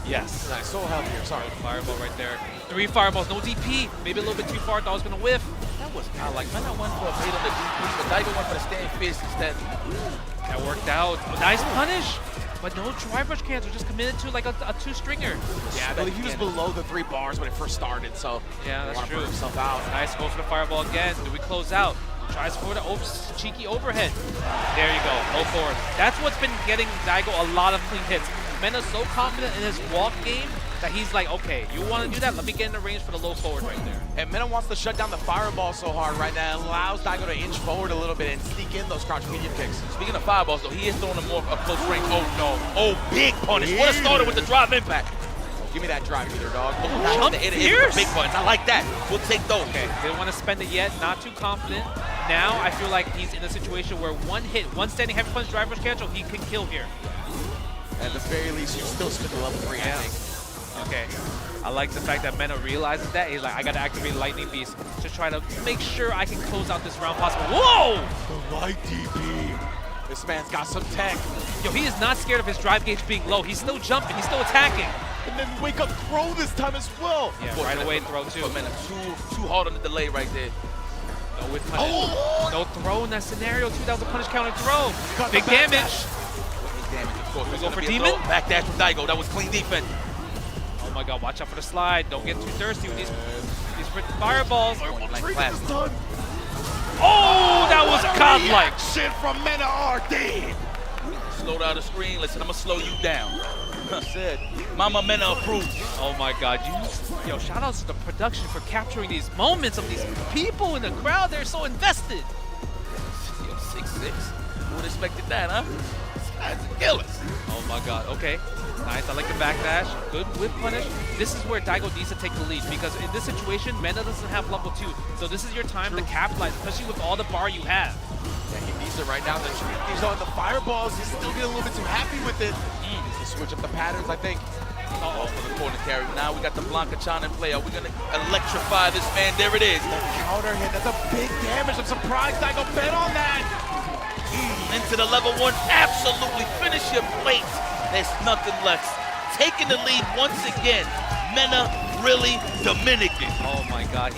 Yes.
Nice, so held here, sorry.
Fireball right there. 3 fireballs, no DP. Maybe a little bit too far, thought I was going to whiff.
That was kind of like, Mena went for a bait on the DP, but Daigo went for the stand fist instead.
That worked out. Nice punish, but no drive rush cancel. Just committed to like a 2-stringer.
Yeah, I believe he was below the 3 bars when it first started, so
yeah, that's true.
Put himself out.
Nice, go for the fireball again. Do we close out? Tries for the cheeky overhead. There you go, low forward. That's what's been getting Daigo a lot of clean hits. Mena's so confident in his walk game that he's like, okay, you want to do that? Let me get in the range for the low forward right there.
And Mena wants to shut down the fireball so hard right now. It allows Daigo to inch forward a little bit and sneak in those crouch medium kicks.
Speaking of fireballs, though, he is throwing them more up close range. Oh, no. Oh, big punish. Would have started with the drive impact.
Give me that drive either, dog.
Oh, nice. It big points. I like that. We'll take those.
Okay, didn't want to spend it yet. Not too confident. Now I feel like he's in a situation where one hit, one standing heavy punch drive rush cancel, he can kill here.
At the very least, you still spin the level 3, I think.
Okay. I like the fact that Mena realizes that. He's like, I gotta activate Lightning Beast to try to make sure I can close out this round possible. Whoa!
The light DP. This man's got some tech.
Yo, he is not scared of his drive gauge being low. He's still jumping. He's still attacking.
And then wake up throw this time as well.
Yeah, right away throw too.
But Mena too hard on the delay right there.
No with punish. Oh! No throw in that scenario too. That was a punish counter throw. Big damage.
Big damage, of course.
We go for Demon.
Backdash from Daigo. That was clean defense.
Oh my god, watch out for the slide. Don't get too thirsty with these fireballs. Oh, that was godlike.
Shit from MenaRD.
Slow down the screen. Listen, I'm going to slow you down. Said, Mama Mena approved.
Oh my god, yo, shout out to the production for capturing these moments of these people in the crowd. They're so invested.
Yo, 6'6". Who would have expected that, huh? This guy's a killer.
Oh my god, okay. Nice, I like the backdash. Good whip punish. This is where Daigo needs to take the lead because in this situation, Mena doesn't have level 2. So this is your time to capitalize, especially with all the bar you have.
Yeah, he needs it right now. He's on the fireballs. He's still getting a little bit too happy with it. Needs to switch up the patterns, I think.
Uh-oh, for the corner carry. Now we got the Blanca-chan in play. Are we going to electrify this man? There it is.
Counter hit. That's a big damage. I'm surprised Daigo bet on that.
Into the level 1. Absolutely. Finish your plate. There's nothing left. Taking the lead once again. Mena really Dominican.
Oh my god,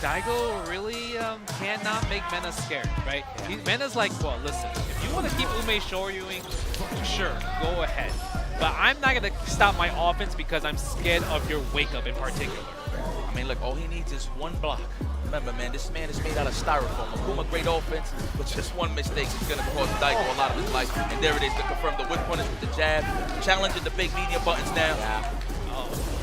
Daigo really cannot make Mena scared, right? Mena's like, well, listen, if you want to keep Umeshoryuing, sure, go ahead. But I'm not going to stop my offense because I'm scared of your wake-up in particular.
I mean, look, all he needs is one block. Remember, man, this man is made out of styrofoam. Akuma, great offense, but just one mistake is going to cost Daigo a lot of his life. And there it is to confirm the whip punish with the jab. Challenging the big medium buttons now.
Yeah.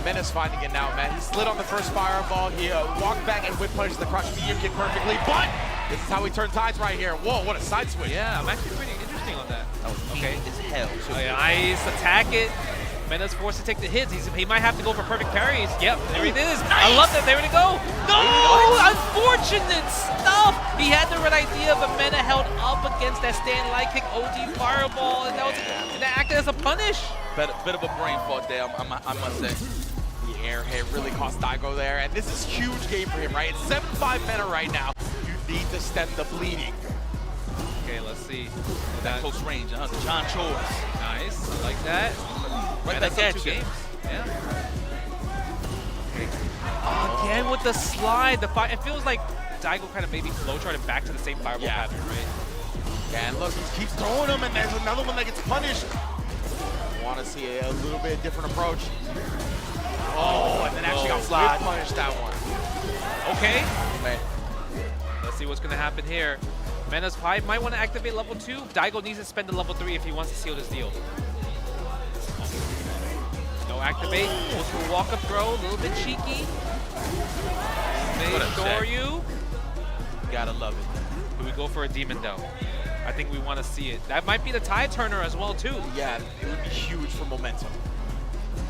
Mena's finding it now, man. He slid on the first fireball. He walked back and whip punishes the crouch medium kick perfectly. But this is how we turn tides right here. Whoa, what a side switch.
Yeah, I'm actually pretty interesting on that.
That was okay. As hell.
Oh, yeah, nice, attack it. Mena's forced to take the hits. He might have to go for perfect parries. Yep, there it is. Nice. I love that. There we go. No, unfortunate stuff. He had the right idea, but Mena held up against that stand light kick OD fireball, and that acted as a punish.
Bit of a brain fart there, I must say.
The airhead really cost Daigo there, and this is huge game for him, right? It's 7-5 Mena right now. You need to stem the bleeding.
Okay, let's see.
That close range, huh? John Chores.
Nice, I like that.
Right back at you.
Games. Yeah. Again with the slide. It feels like Daigo kind of maybe flowcharted back to the same fireball pattern, right?
Yeah, and look, he keeps throwing them, and there's another one that gets punished. I want to see a little bit different approach. Oh, and then actually got slide punished that one.
Okay.
Man.
Let's see what's going to happen here. Mena's 5 might want to activate level 2. Daigo needs to spend the level 3 if he wants to seal this deal. No activate. Goes for walk-up throw. A little bit cheeky. MenaRD.
Gotta love it.
Do we go for a demon though? I think we want to see it. That might be the tide turner as well too.
Yeah, it would be huge for momentum.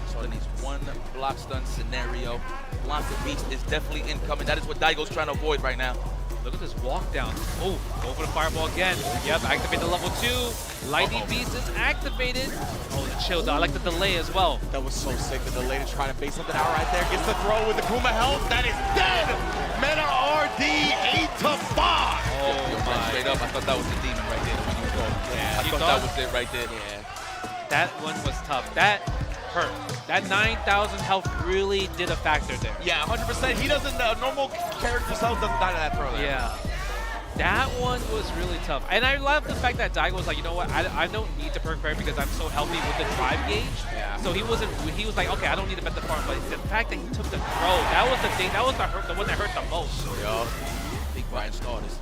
So it needs one block stun scenario. Blanca Beast is definitely incoming. That is what Daigo's trying to avoid right now.
Look at this walk down. Oh, go for the fireball again. Yep, activate the level 2. Lightning Beast is activated. Oh, the chill though. I like the delay as well.
That was so sick. The delay to try to base something out right there. Gets the throw with the Kuma health. That is dead. MenaRD 8-5.
Oh my.
Straight up, I thought that was the demon right there. When you go.
Yeah,
I thought that was it right there.
Yeah. That one was tough. That hurt. That 9,000 health really did a factor there.
Yeah, 100%. He doesn't, normal character's health doesn't die to that throw there.
Yeah. That one was really tough. And I love the fact that Daigo was like, you know what, I don't need to perk because I'm so healthy with the drive gauge.
Yeah.
So he was like, okay, I don't need to bet the farm, but the fact that he took the throw, that was the thing, that was the one that hurt the most.
Yo, big Brian starters.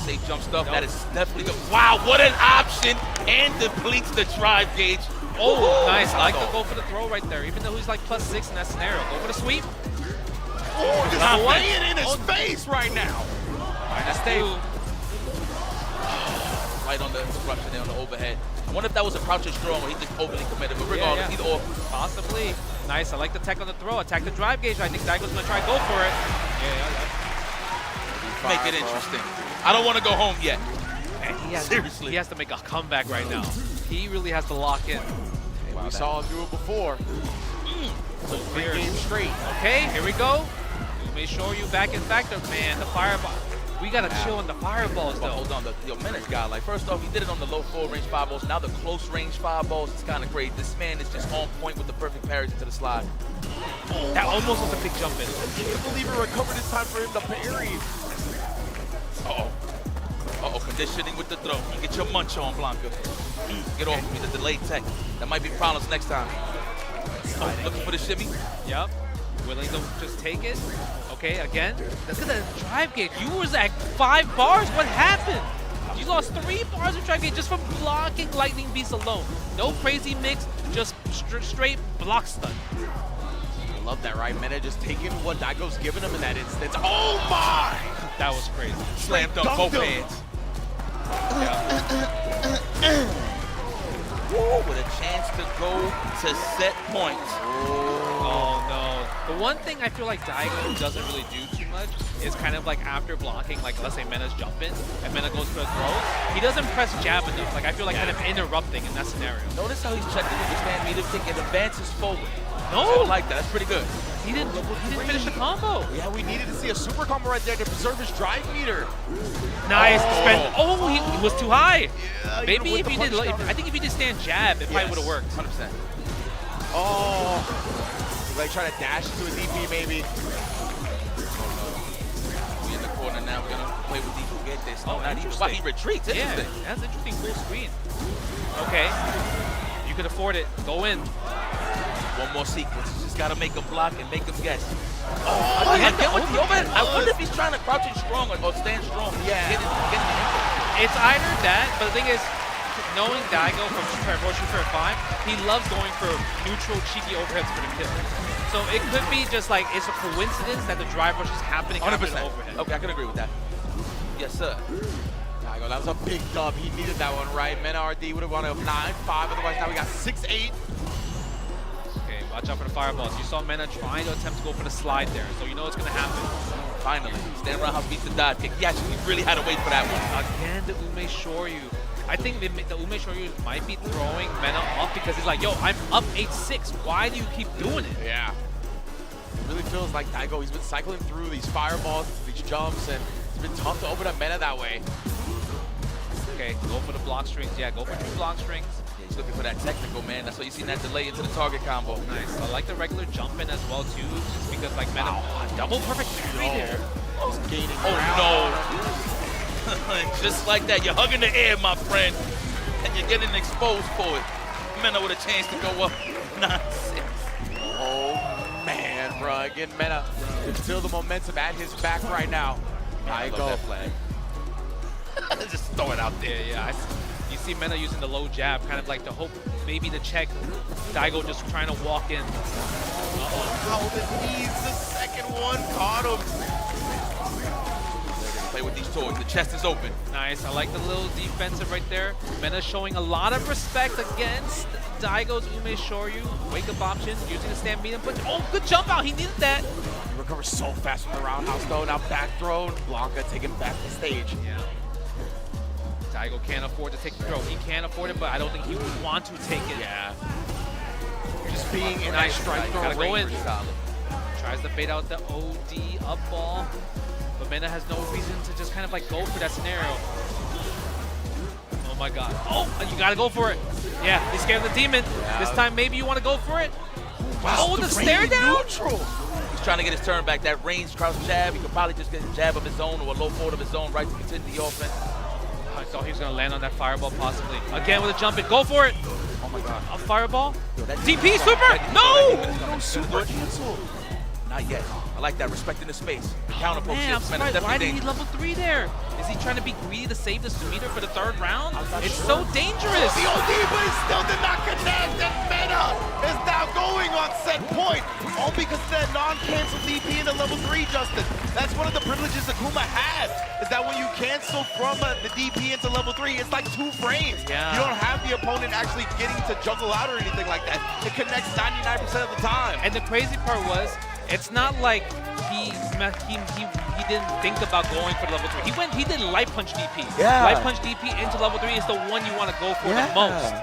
Safe jump stuff, that is definitely good. Wow, what an option! And depletes the drive gauge.
Oh, nice. I like to go for the throw right there, even though he's like +6 in that scenario. Go for the sweep.
Oh, just laying in his face right now.
That's two.
Right on the disruption there on the overhead. I wonder if that was a crouching strong or he just overly committed, but regardless, either or.
Possibly. Nice. I like the tech on the throw. Attack the drive gauge. I think Daigo's going to try and go for it.
Make it interesting. I don't want to go home yet.
Seriously. He has to make a comeback right now. He really has to lock in.
Wow, we saw him do it before.
So
3 games straight.
Okay, here we go. Make sure you back in factor. Man, the fireball. We got to chill on the fireballs, though.
Hold on. Yo, Mena's got, like, first off, he did it on the low full range fireballs. Now the close range fireballs, it's kind of great. This man is just on point with the perfect parries into the slide.
That almost was a big jump in.
I can't believe it recovered in time for him to parry.
Uh-oh, conditioning with the throw. You get your munch on, Blanca. Get off of me, the delayed tech. That might be problems next time. Looking for the shimmy.
Yep. Willing to just take it. Okay, again. Look at the drive gauge. You was at 5 bars. What happened? You lost 3 bars of drive gauge just from blocking Lightning Beast alone. No crazy mix, just straight block stun.
I love that, right? Mena just taking what Daigo's giving him in that instance. Oh my!
That was crazy.
Slammed on both hands. With a chance to go to set points.
Oh no. The one thing I feel like Daigo doesn't really do too much is kind of like after blocking, like let's say Mena's jumping and Mena goes for a throw, he doesn't press jab enough. Like I feel like kind of interrupting in that scenario.
Notice how he's checking with the stand meter kick and advances forward.
No!
I like that. That's pretty good.
He didn't finish the combo.
Yeah, we needed to see a super combo right there to preserve his drive meter.
Nice. He was too high.
Yeah,
maybe if you did, I think if you did stand jab, it probably would have worked.
100%.
Oh. He's like trying to dash into his EP maybe.
We in the corner now. We're going to play with Evo. Get this.
Oh,
not even. Wow, he retreats. Interesting.
Yeah, that's interesting. Full screen. Okay. You could afford it. Go in.
One more sequence. Just got to make him block and make him guess. Oh, again with the overhead. I wonder if he's trying to crouch in strong or stand strong.
Yeah.
Get the
It's either that, but the thing is, knowing Daigo from World Super 5, he loves going for neutral, cheeky overheads for the kill. So it could be just like, it's a coincidence that the drive rush is happening after the overhead.
Okay, I can agree with that. Yes, sir.
Daigo, that was a big dub. He needed that one, right? MenaRD would have won up 9-5. Otherwise, now we got 6-8.
Okay, watch out for the fireballs. You saw Mena trying to attempt to go for the slide there, so you know it's going to happen.
Finally, stand around how beats the dive kick. He actually really had to wait for that one.
Again, the Ume Shoryu. I think the Ume Shoryu might be throwing Mena off because he's like, yo, I'm up 8-6. Why do you keep doing it?
Yeah. It really feels like Daigo, he's been cycling through these fireballs, these jumps, and it's been tough to open up Mena that way.
Okay, go for the block strings. Yeah, go for 2 block strings.
Yeah, he's looking for that technical, man. That's why you see that delay into the target combo.
Nice. I like the regular jump in as well, too, just because, like, Mena, double perfect parry there.
He's gaining
ground. No. Just like that. You're hugging the air, my friend, and you're getting exposed for it. Mena with a chance to go up 9-6.
Oh, man, bro. Again, Mena can feel the momentum at his back right now.
I love that flag. Just throw it out there.
Yeah. You see Mena using the low jab, kind of like to hope maybe to check Daigo just trying to walk in.
How the knees, the second one caught him.
play with these toys. The chest is open.
Nice. I like the little defensive right there. Mena showing a lot of respect against Daigo's Umeshoryu. Wake up option, using the stand medium punch. Oh, good jump out. He needed that.
He recovers so fast from the roundhouse though. Now back thrown. Blanca taking back the stage.
Yeah. Daigo can't afford to take the throw. He can afford it, but I don't think he would want to take it.
Yeah. Just being in nice strike throw.
Gotta go in.
Solid.
Tries to bait out the OD up ball, but Mena has no reason to just kind of like go for that scenario. Oh my god. Oh, you gotta go for it. Yeah, he's scared of the demon. Yeah. This time maybe you want to go for it. Wow, oh, the stare down.
Neutral. He's trying to get his turn back. That range crouch jab, he could probably just get a jab of his own or a low forward of his own right to continue the offense.
I thought he was gonna land on that fireball possibly. Again with a jump in, go for it.
Oh my god.
A fireball.
Yo,
DP super, no!
No super cancel. Not yet. I like that, respecting the space. Counter poke.
Man, I'm surprised. Why did he level 3 there? Is he trying to be greedy to save the Sumiter for the 3rd round? It's so dangerous.
The OD, but he still did not connect, and Mena is now going on set point. All because of that non-cancel DP into level 3, Justin. That's one of the privileges Akuma has, is that when you cancel from the DP into level 3, it's like 2 frames.
Yeah.
You don't have the opponent actually getting to juggle out or anything like that. It connects 99% of the time.
And the crazy part was, it's not like he didn't think about going for level 3. He did light punch DP.
Yeah.
Light punch DP into level 3 is the one you want to go for the most.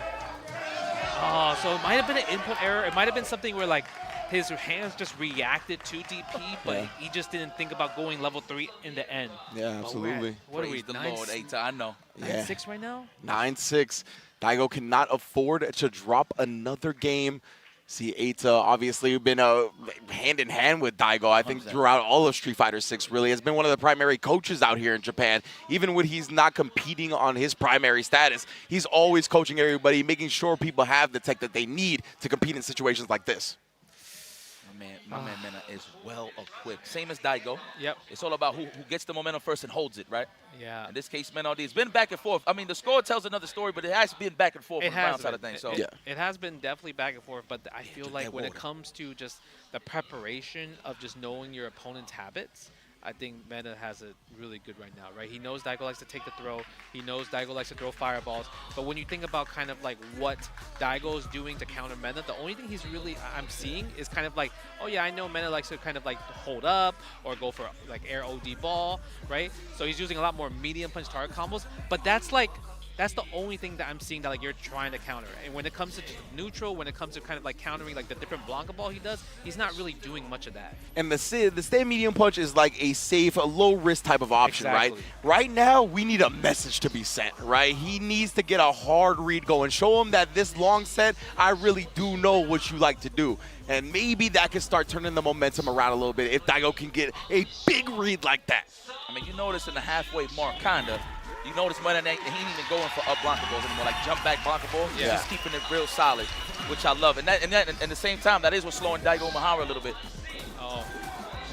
Oh, so it might have been an input error. It might have been something where like his hands just reacted to DP, but he just didn't think about going level 3 in the end.
Yeah, absolutely.
What are we,
the Lord, Eita, I know.
9-6 right now?
9-6. Daigo cannot afford to drop another game. See, Eita obviously been hand in hand with Daigo, I think, throughout all of Street Fighter 6, really. Has been one of the primary coaches out here in Japan. Even when he's not competing on his primary status, he's always coaching everybody, making sure people have the tech that they need to compete in situations like this.
My man Mena is well equipped. Same as Daigo.
Yep.
It's all about who gets the momentum first and holds it, right?
Yeah.
In this case, MenaRD, it's been back and forth. I mean, the score tells another story, but it has been back and forth on the round side of things. So.
It has been definitely back and forth, but I feel like when it comes to just the preparation of just knowing your opponent's habits, I think Mena has it really good right now, right? He knows Daigo likes to take the throw. He knows Daigo likes to throw fireballs. But when you think about kind of like what Daigo's doing to counter Mena, the only thing I'm seeing is kind of like, oh yeah, I know Mena likes to kind of like hold up or go for like air OD ball, right? So he's using a lot more medium punch target combos, but that's the only thing that I'm seeing that like you're trying to counter. And when it comes to neutral, when it comes to kind of like countering like the different Blanca ball he does, he's not really doing much of that.
And the stand medium punch is like a safe, a low risk type of option, right? Right now, we need a message to be sent, right? He needs to get a hard read going. Show him that this long set, I really do know what you like to do. And maybe that can start turning the momentum around a little bit if Daigo can get a big read like that.
I mean, you notice in the halfway mark, kinda, you notice Mena ain't even going for up Blanca balls anymore, like jump back Blanca balls. He's just keeping it real solid, which I love. And at the same time, that is what's slowing Daigo Umehara a little bit.
Oh,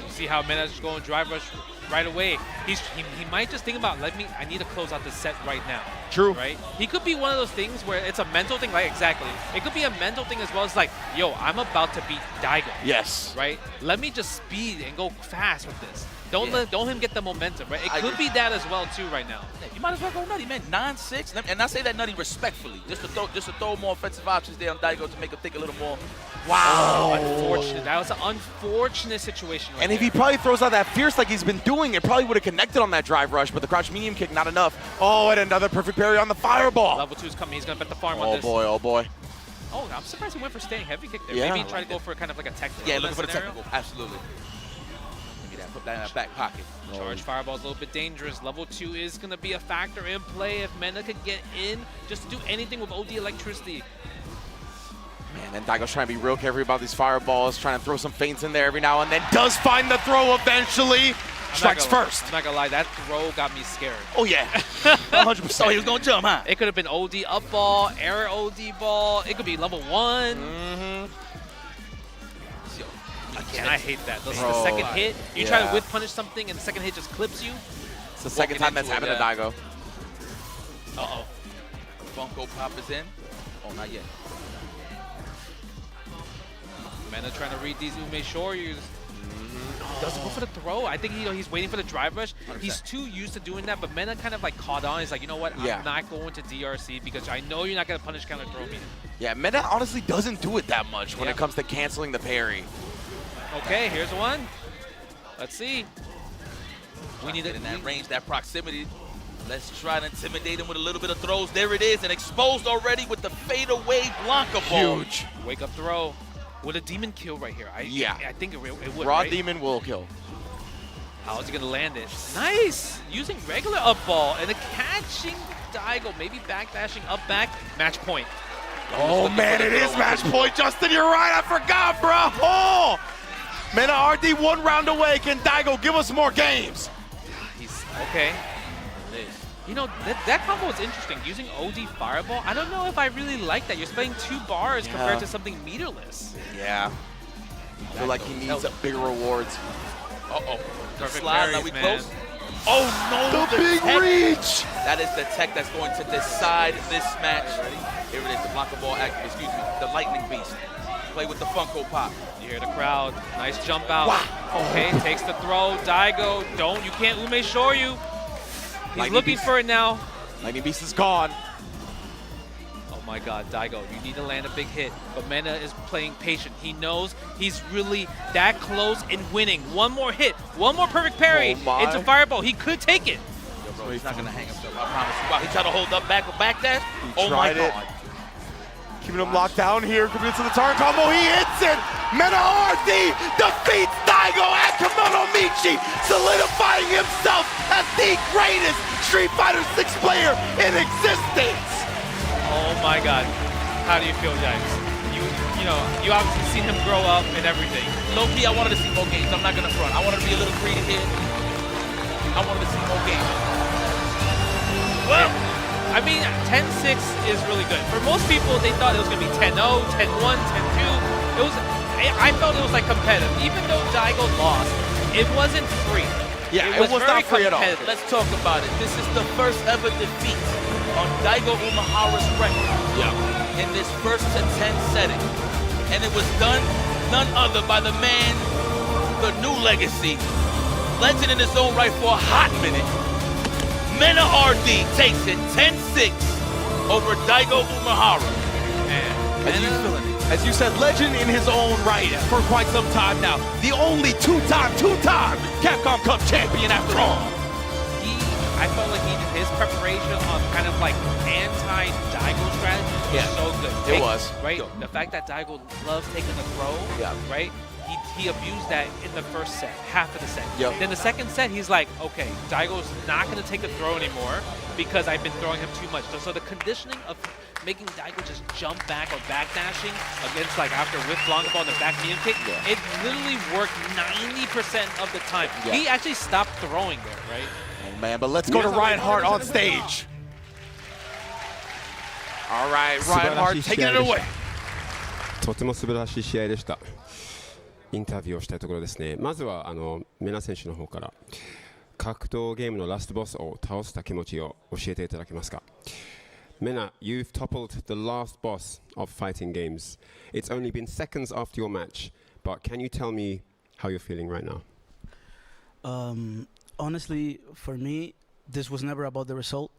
you see how Mena's just going drive rush right away. He might just think about, I need to close out this set right now.
True.
Right? He could be one of those things where it's a mental thing, like exactly. It could be a mental thing as well as like, yo, I'm about to beat Daigo.
Yes.
Right? Let me just speed and go fast with this. Don't him get the momentum, right? It could be that as well too right now.
You might as well go nutty, man. 9-6, and I say that nutty respectfully, just to throw more offensive options there on Daigo to make him think a little more.
Wow, unfortunate. That was an unfortunate situation.
And if he probably throws out that fierce like he's been doing, it probably would have connected on that drive rush, but the crouch medium kick, not enough. Oh, and another perfect parry on the fireball.
Level 2 is coming. He's going to bet the farm on
Oh
this.
boy, oh boy.
Oh, I'm surprised he went for staying heavy kick there.
Yeah.
Maybe he tried to go for kind of like a technical.
Yeah, looking for the technical. Absolutely. Put that in that back pocket.
Charge fireball is a little bit dangerous. Level 2 is going to be a factor in play if Mena could get in just to do anything with OD electricity.
Man, and Daigo's trying to be real careful about these fireballs, trying to throw some feints in there every now and then. Does find the throw eventually. Strikes first.
I'm not going to lie, that throw got me scared.
Oh, yeah. 100%.
Oh, he was going to jump, huh?
It could have been OD up ball, air OD ball. It could be level 1. Again, I hate that. The second hit, you try to whip punish something and the second hit just clips you.
It's the second time that's happened to Daigo.
Uh-oh. Funko Pop is in. Oh, not yet.
Mena trying to read these Umeshoryus. Doesn't go for the throw. I think he's waiting for the drive rush.
100%.
He's too used to doing that, but Mena kind of like caught on. He's like, you know what?
Yeah.
I'm not going to DRC because I know you're not going to punish counter throw me.
Yeah, Mena honestly doesn't do it that much when it comes to canceling the parry.
Okay, here's one. Let's see.
We need it in that range, that proximity. Let's try to intimidate him with a little bit of throws. There it is, and exposed already with the fadeaway Blanca ball.
Huge.
Wake up throw. Would a demon kill right here? I think it would.
Raw
right?
demon will kill.
How is he gonna land it? Nice! Using regular up ball and catching Daigo, maybe backdashing up back. Match point.
Oh man, it is match point, Justin. You're right. I forgot, bro. Oh, MenaRD 1 round away. Can Daigo give us more games?
He's okay. You know, that combo is interesting. Using OD Fireball, I don't know if I really like that. You're spending 2 bars compared to something meterless.
Yeah. I feel like he needs bigger rewards.
Uh-oh.
Perfect
Slide,
parries,
are we
man.
close? Oh no,
The big
tech.
reach!
That is the tech that's going to decide this match. Here it is, the Blanca ball active, excuse me, the lightning beast. Play with the Funko Pop.
You hear the crowd. Nice jump out.
Wow.
Okay, takes the throw. Daigo, you can't Ume shore you. He's
Lightning
looking
Beast.
for it now.
Lightning Beast is gone.
Oh my god, Daigo, you need to land a big hit. But Mena is playing patient. He knows he's really that close in winning. One more hit, one more perfect parry
Oh my.
into Fireball. He could take it.
Yo, bro, he's not going to hang himself, I promise you. Wow, he tried to hold up back with back dash.
He
Oh my
tried it.
god.
Keeping him locked down here. Coming into the turn combo. He hits it. MenaRD defeats Daigo at Kemonomichi, solidifying himself as the greatest Street Fighter 6 player in existence.
Oh my god. How do you feel, James? You know, you obviously seen him grow up and everything.
Low-key, I wanted to see more games. I'm not going to front. I wanted to be a little greedy here. I wanted to see more games.
Well, I mean, 10-6 is really good. For most people, they thought it was going to be 10-0, 10-1, 10-2. I felt it was like competitive. Even though Daigo lost, it wasn't free.
Yeah,
it was
not free at all.
Let's talk about it. This is the first ever defeat on Daigo Umehara's record in this first to 10 setting. And it was done none other by the man, the new legacy, legend in his own right for a hot minute. MenaRD takes it 10-6 over Daigo Umehara.
Man,
As you said, legend in his own right for quite some time now. The only two-time Capcom Cup champion after all.
I felt like his preparation on kind of like anti-Daigo strategy was so good.
It was.
Right? The fact that Daigo loves taking the throw, right? He abused that in the first set, half of the set.
Yep.
Then the second set, he's like, okay, Daigo's not going to take the throw anymore because I've been throwing him too much. So the conditioning of making Daigo just jump back or backdashing against like after with Blanca ball and the back medium kick, it literally worked 90% of the time. He actually stopped throwing there, right?
Oh man, but let's go to Reinhardt on stage. All right, Reinhardt taking it away.
とても素晴らしい試合でした。インタビューをしたいところですね。まずはメナ選手の方から格闘ゲームのラストボスを倒した気持ちを教えていただけますか。Mena, you've toppled the last boss of fighting games. It's only been seconds after your match, but can you tell me how you're feeling right now?
Honestly, for me, this was never about the result.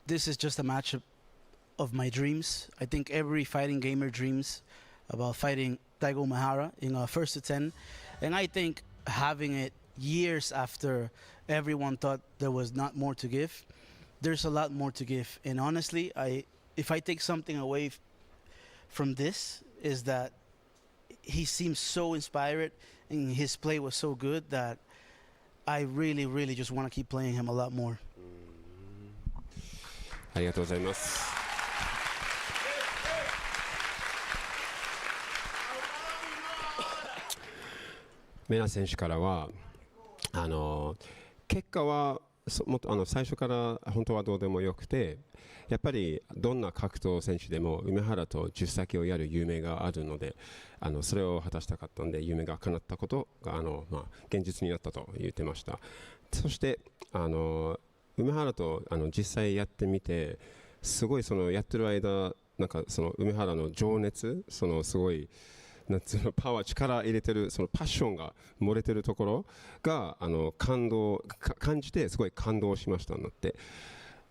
This is just a match of my dreams. I think every fighting gamer dreams about fighting Daigo Umehara in a first to 10. And I think having it years after everyone thought there was not more to give, there's a lot more to give. And honestly, if I take something away from this, is that he seems so inspired and his play was so good that I really, really just want to keep playing him a lot more.
ありがとうございます。メナ選手からは結果はもっと最初から本当はどうでもよくて、やっぱりどんな格闘選手でも梅原と10先をやる夢があるので、それを果たしたかったので夢が叶ったことが現実になったと言ってました。そして梅原と実際やってみて、すごいそのやってる間なんかその梅原の情熱、そのすごいなんつうのパワー力入れてるそのパッションが漏れてるところが感じてすごい感動しましたんだって。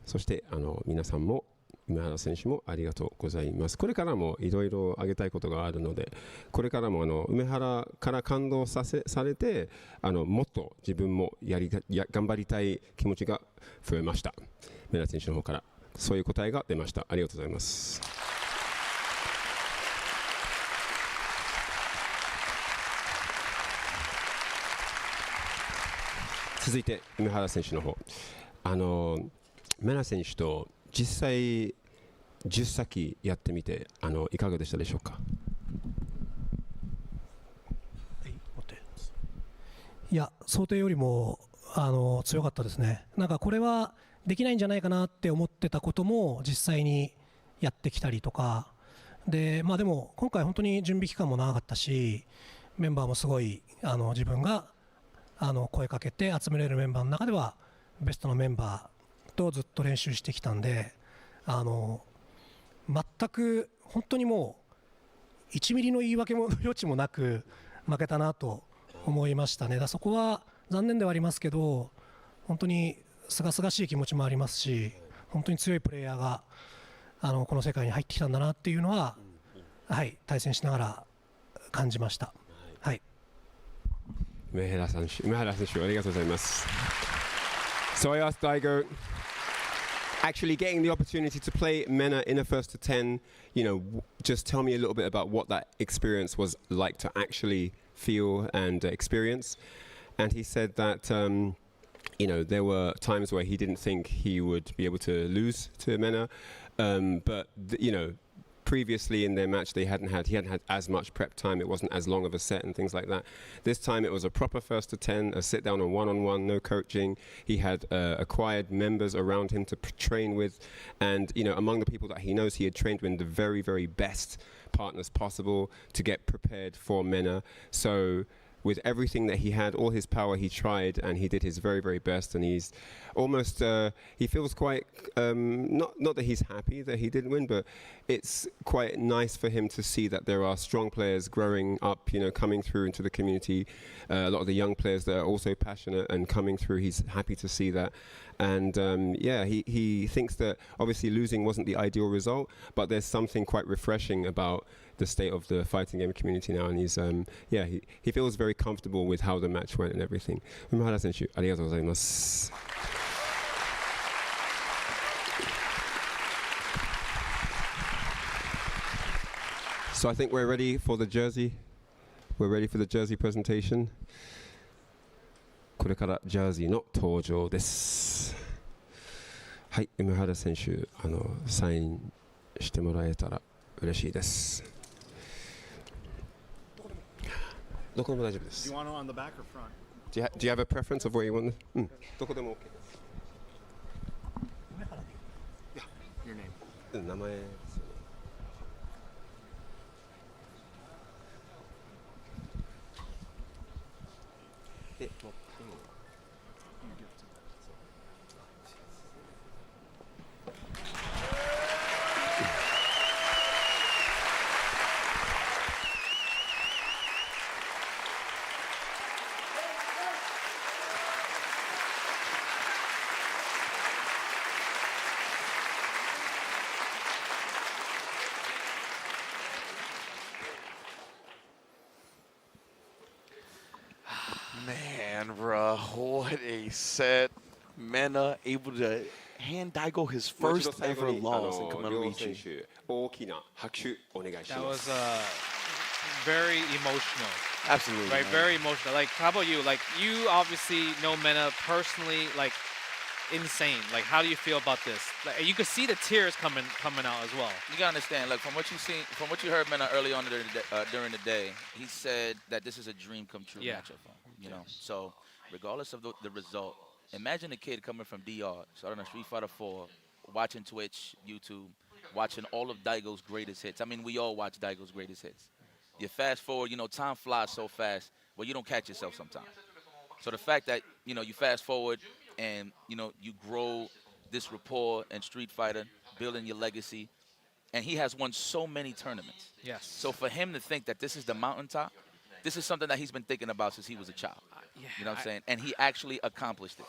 そして皆さんも梅原選手もありがとうございます。これからもいろいろあげたいことがあるので、これからも梅原から感動されてもっと自分も頑張りたい気持ちが増えました。梅原選手の方からそういう答えが出ました。ありがとうございます。続いて梅原選手の方、メナ選手と実際10先やってみていかがでしたでしょうか。
いや想定よりも強かったですね。なんかこれはできないんじゃないかなって思ってたことも実際にやってきたりとかで、でも今回本当に準備期間も長かったし、メンバーもすごい自分が声かけて集めれるメンバーの中ではベストのメンバーとずっと練習してきたんで、全く本当にもう1ミリの言い訳も余地もなく負けたなと思いましたね。そこは残念ではありますけど、本当に清々しい気持ちもありますし、本当に強いプレイヤーがこの世界に入ってきたんだなっていうのは、はい、対戦しながら感じました。はい。
梅原選手ありがとうございます。So I asked Daigo, actually getting the opportunity to play MENA in a first to 10, just tell me a little bit about what that experience was like to actually feel and experience. And he said that, there were times where he didn't think he would be able to lose to MENA, but previously in their match he hadn't had as much prep time. It wasn't as long of a set and things like that. This time it was a proper first to 10, a sit down on one-on-one, no coaching. He had acquired members around him to train with, and among the people that he knows, he had trained with the very, very best partners possible to get prepared for MENA. So with everything that he had, all his power, he tried and he did his very, very best. And he's almost, he feels quite, not that he's happy that he didn't win, but it's quite nice for him to see that there are strong players growing up, coming through into the community. A lot of the young players that are also passionate and coming through, he's happy to see that. And he thinks that obviously losing wasn't the ideal result, but there's something quite refreshing about the state of the fighting game community now, and he's he feels very comfortable with how the match went and everything. 梅原選手ありがとうございます。So I think we're ready for the jersey. We're ready for the jersey presentation. これからジャージーの登場です。はい、梅原選手サインしてもらえたら嬉しいです。どこでも大丈夫です。
Do you want it on the back or front?
Do you have a preference of where you want it? どこでも OK です。
Your name.
名前ですよね。で、持っても。
Man, bruh, what a set. MENA able to hand Daigo his first ever loss in Kemonomichi.
That was very emotional.
Absolutely.
Right,
man.
very emotional. Like, how about you? Like, you obviously know MENA personally, like, insane. Like, how do you feel about this? Like, you could see the tears coming out as well.
You gotta understand, like from what you heard MENA early on during the day, he said that this is a dream come true matchup for him. So regardless of the result, imagine a kid coming from DR, starting on Street Fighter 4, watching Twitch, YouTube, watching all of Daigo's greatest hits. I mean, we all watch Daigo's greatest hits. You fast forward, time flies so fast, but you don't catch yourself sometimes. So the fact that you fast forward and you grow this rapport in Street Fighter, building your legacy, and he has won so many tournaments.
Yes.
So for him to think that this is the mountaintop, this is something that he's been thinking about since he was a child. You know what I'm saying? And he actually accomplished it.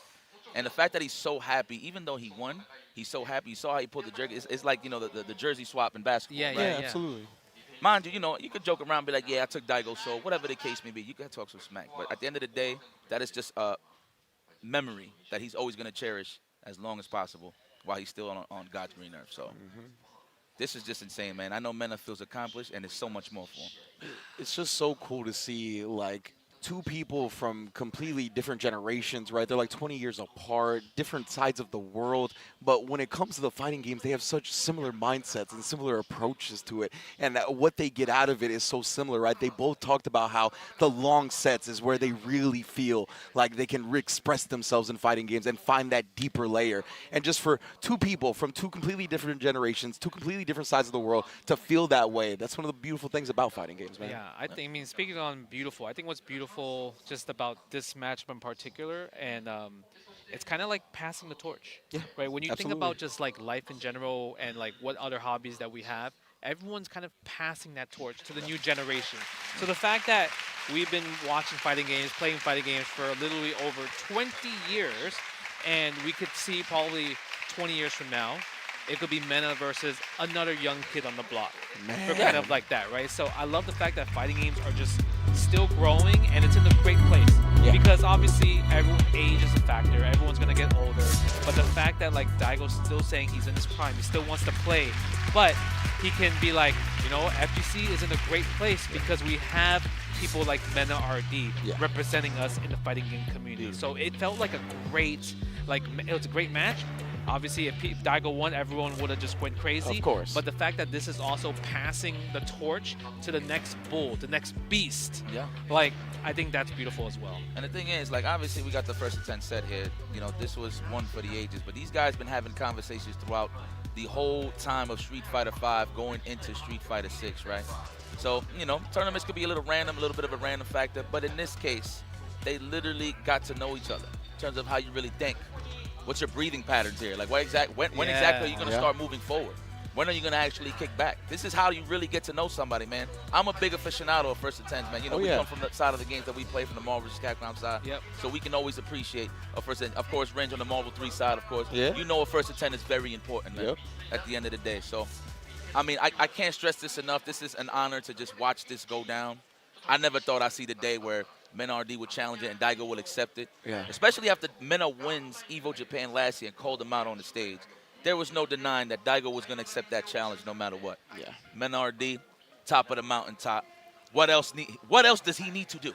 And the fact that he's so happy, even though he won, he's so happy. You saw how he pulled the jersey. It's like, you know, the jersey swap in basketball.
Yeah,
right?
yeah, absolutely.
Mind you, you know, you could joke around and be like, yeah, I took Daigo, so whatever the case may be, you can talk some smack. But at the end of the day, that is just a memory that he's always going to cherish as long as possible while he's still on God's green earth. So this is just insane, man. I know Mena feels accomplished, and there's so much more for him.
It's just so cool to see, like, two people from completely different generations, right? They're like 20 years apart, different sides of the world. But when it comes to the fighting games, they have such similar mindsets and similar approaches to it. And what they get out of it is so similar, right? They both talked about how the long sets is where they really feel like they can express themselves in fighting games and find that deeper layer. And just for two people from two completely different generations, two completely different sides of the world to feel that way, that's one of the beautiful things about fighting games, man.
Yeah, I mean, speaking on beautiful, I think what's beautiful just about this matchup in particular, and it's kind of like passing the torch, right? When you think about just like life in general and like what other hobbies that we have, everyone's kind of passing that torch to the new generation. So the fact that we've been watching fighting games, playing fighting games for literally over 20 years, and we could see probably 20 years from now, it could be Mena versus another young kid on the block. For kind of like that, right? So I love the fact that fighting games are just still growing, and it's in a great place. Because obviously, age is a factor. Everyone's going to get older. But the fact that, like, Daigo's still saying he's in his prime, he still wants to play, but he can be like, you know, FGC is in a great place because we have people like MenaRD representing us in the fighting game community. So it felt like a great, it was a great match. Obviously, if Daigo won, everyone would have just went crazy.
Of course.
But the fact that this is also passing the torch to the next bull, the next beast, like, I think that's beautiful as well.
And the thing is, like, obviously we got the first to 10 set here. You know, this was one for the ages. But these guys been having conversations throughout the whole time of Street Fighter V going into Street Fighter 6, right? So, you know, tournaments could be a little random, a little bit of a random factor. But in this case, they literally got to know each other in terms of how you really think. What's your breathing patterns here? Like, when exactly are you going to start moving forward? When are you going to actually kick back? This is how you really get to know somebody, man. I'm a big aficionado of first to 10s, man. You know, we come from the side of the games that we play from the Marvel vs. Capcom side. So we can always appreciate a first to 10. Of course, Range on the Marvel 3 side, of course. You know a first to 10 is very important, man, at the end of the day. So, I mean, I can't stress this enough. This is an honor to just watch this go down. I never thought I'd see the day where MenaRD would challenge it and Daigo will accept it. Especially after Mena wins Evo Japan last year and called him out on the stage. There was no denying that Daigo was going to accept that challenge no matter what. MenaRD, top of the mountaintop. What else does he need to do?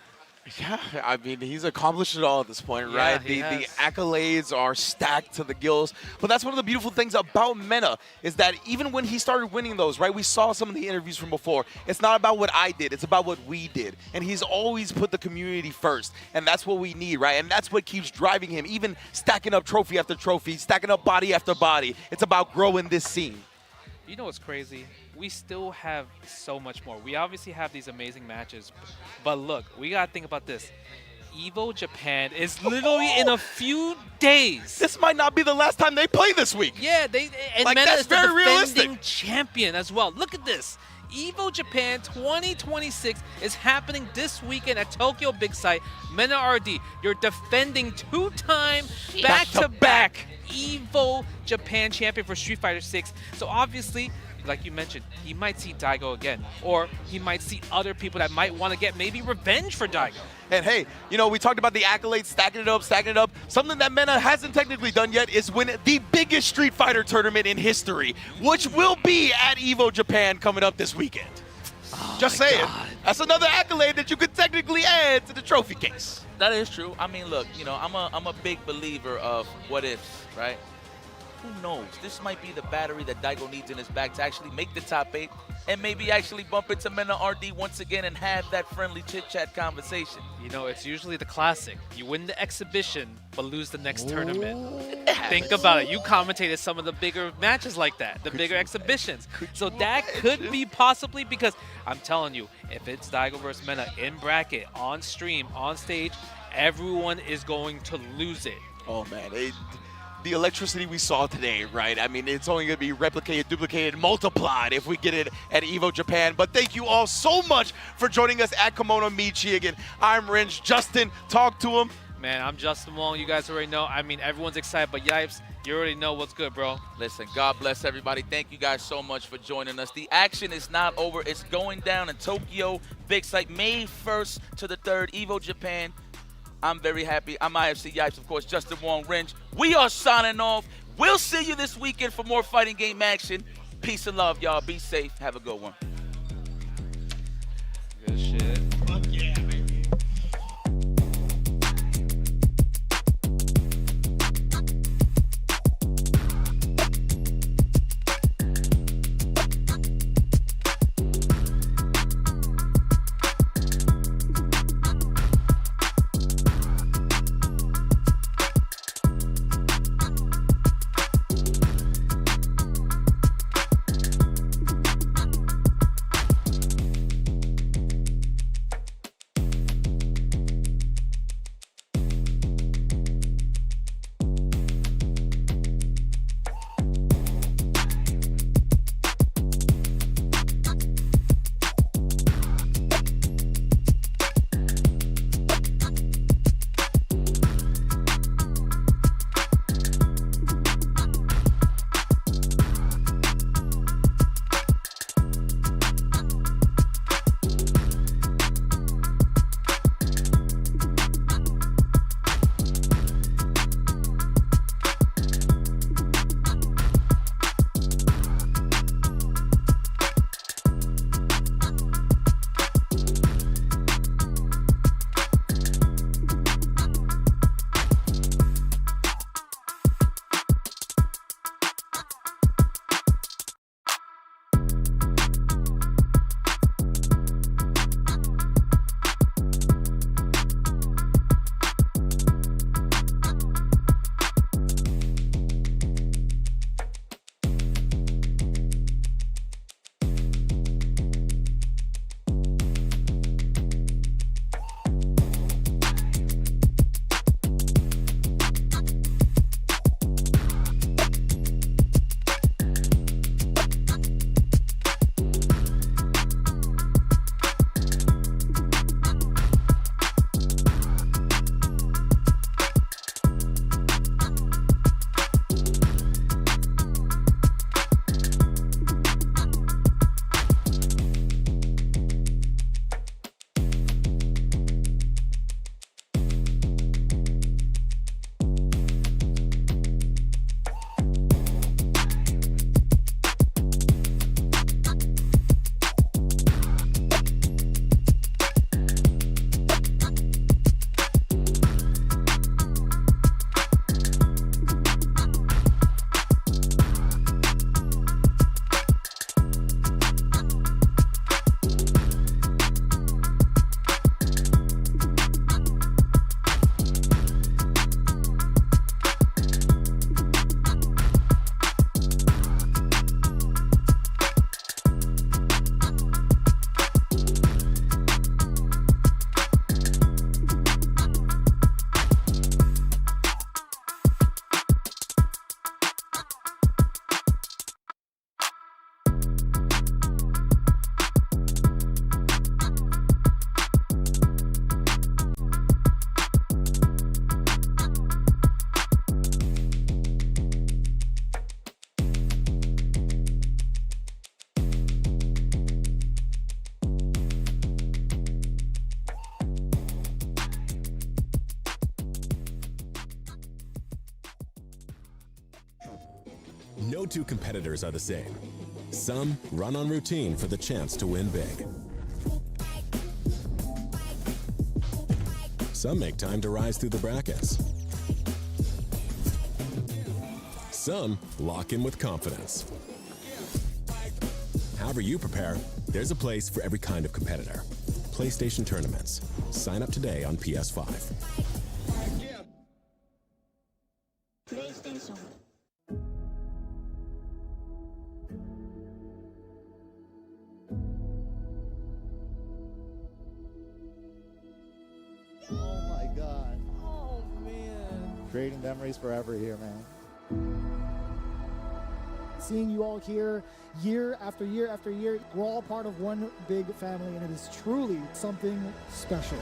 Yeah, I mean, he's accomplished it all at this point, right? The accolades are stacked to the gills. But that's one of the beautiful things about Mena is that even when he started winning those, right, we saw some of the interviews from before. It's not about what I did. It's about what we did. And he's always put the community first. And that's what we need, right? And that's what keeps driving him, even stacking up trophy after trophy, stacking up body after body. It's about growing this scene.
You know what's crazy? We still have so much more. We obviously have these amazing matches, but look, we gotta think about this. Evo Japan is literally in a few days.
This might not be the last time they play this week.
Yeah, and
like,
Mena
that's
is the
very
defending
realistic.
champion as well. Look at this. Evo Japan 2026 is happening this weekend at Tokyo Big Sight. MenaRD, you're defending two-time back-to-back Evo Japan champion for Street Fighter 6. So obviously, like you mentioned, he might see Daigo again, or he might see other people that might want to get maybe revenge for Daigo.
And hey, you know, we talked about the accolades, stacking it up. Something that Mena hasn't technically done yet is win the biggest Street Fighter tournament in history, which will be at Evo Japan coming up this weekend. Just saying. That's another accolade that you could technically add to the trophy case.
That is true. I mean, look, you know, I'm a big believer of what ifs, right? Who knows? This might be the battery that Daigo needs in his back to actually make the top 8 and maybe actually bump into MenaRD once again and have that friendly chit-chat conversation.
You know, it's usually the classic. You win the exhibition, but lose the next tournament. Think about it. You commentated some of the bigger matches like that, the bigger exhibitions. So that could be possibly, because I'm telling you, if it's Daigo versus Mena in bracket, on stream, on stage, everyone is going to lose it.
Oh, man.
the electricity we saw today, right? I mean, it's only going to be replicated, duplicated, multiplied if we get it at Evo Japan. But thank you all so much for joining us at Kemonomichi. Again, I'm Ringe. Justin, talk to him.
Man, I'm Justin Wong. You guys already know. I mean, everyone's excited, but Yipes, you already know what's good, bro.
Listen, God bless everybody. Thank you guys so much for joining us. The action is not over. It's going down in Tokyo. Big site, May 1st to the 3rd, Evo Japan. I'm very happy. I'm IFC Yipes, of course, Justin Wong Ringe. We are signing off. We'll see you this weekend for more fighting game action. Peace and love, y'all. Be safe. Have a good one.
Good shit.
Fuck yeah, baby.
No two competitors are the same. Some run on routine for the chance to win big. Some make time to rise through the brackets. Some lock in with confidence. However you prepare, there's a place for every kind of competitor. PlayStation Tournaments. Sign up today on PS5.
PlayStation.
Oh my god. Oh man. Creating memories forever here, man.
Seeing you all here year after year after year, we're all part of one big family, and it is truly something special.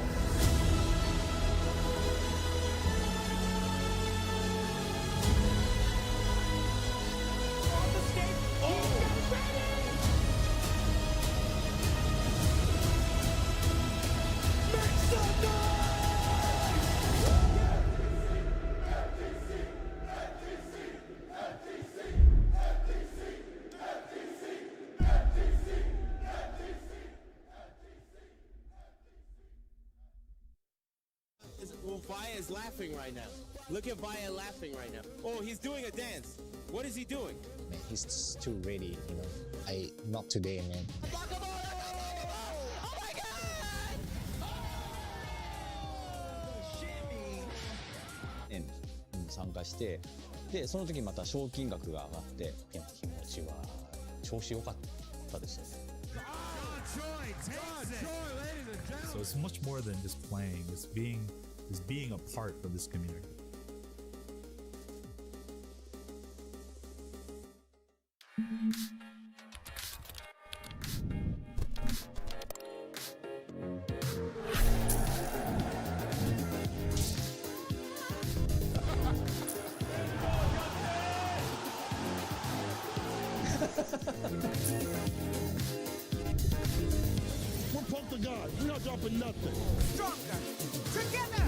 Well, Vaya is laughing right now. Look at Vaya laughing right now. Oh, he's doing a dance. What is he doing?
Man, he's too ready, you know. Not today, man.
に参加してでその時にまた賞金額が上がって気持ちは調子良かったですよね。
So it's much more than just playing. It's being a part of this community.
We're pumped to God. We're not dropping nothing.
Stronger together.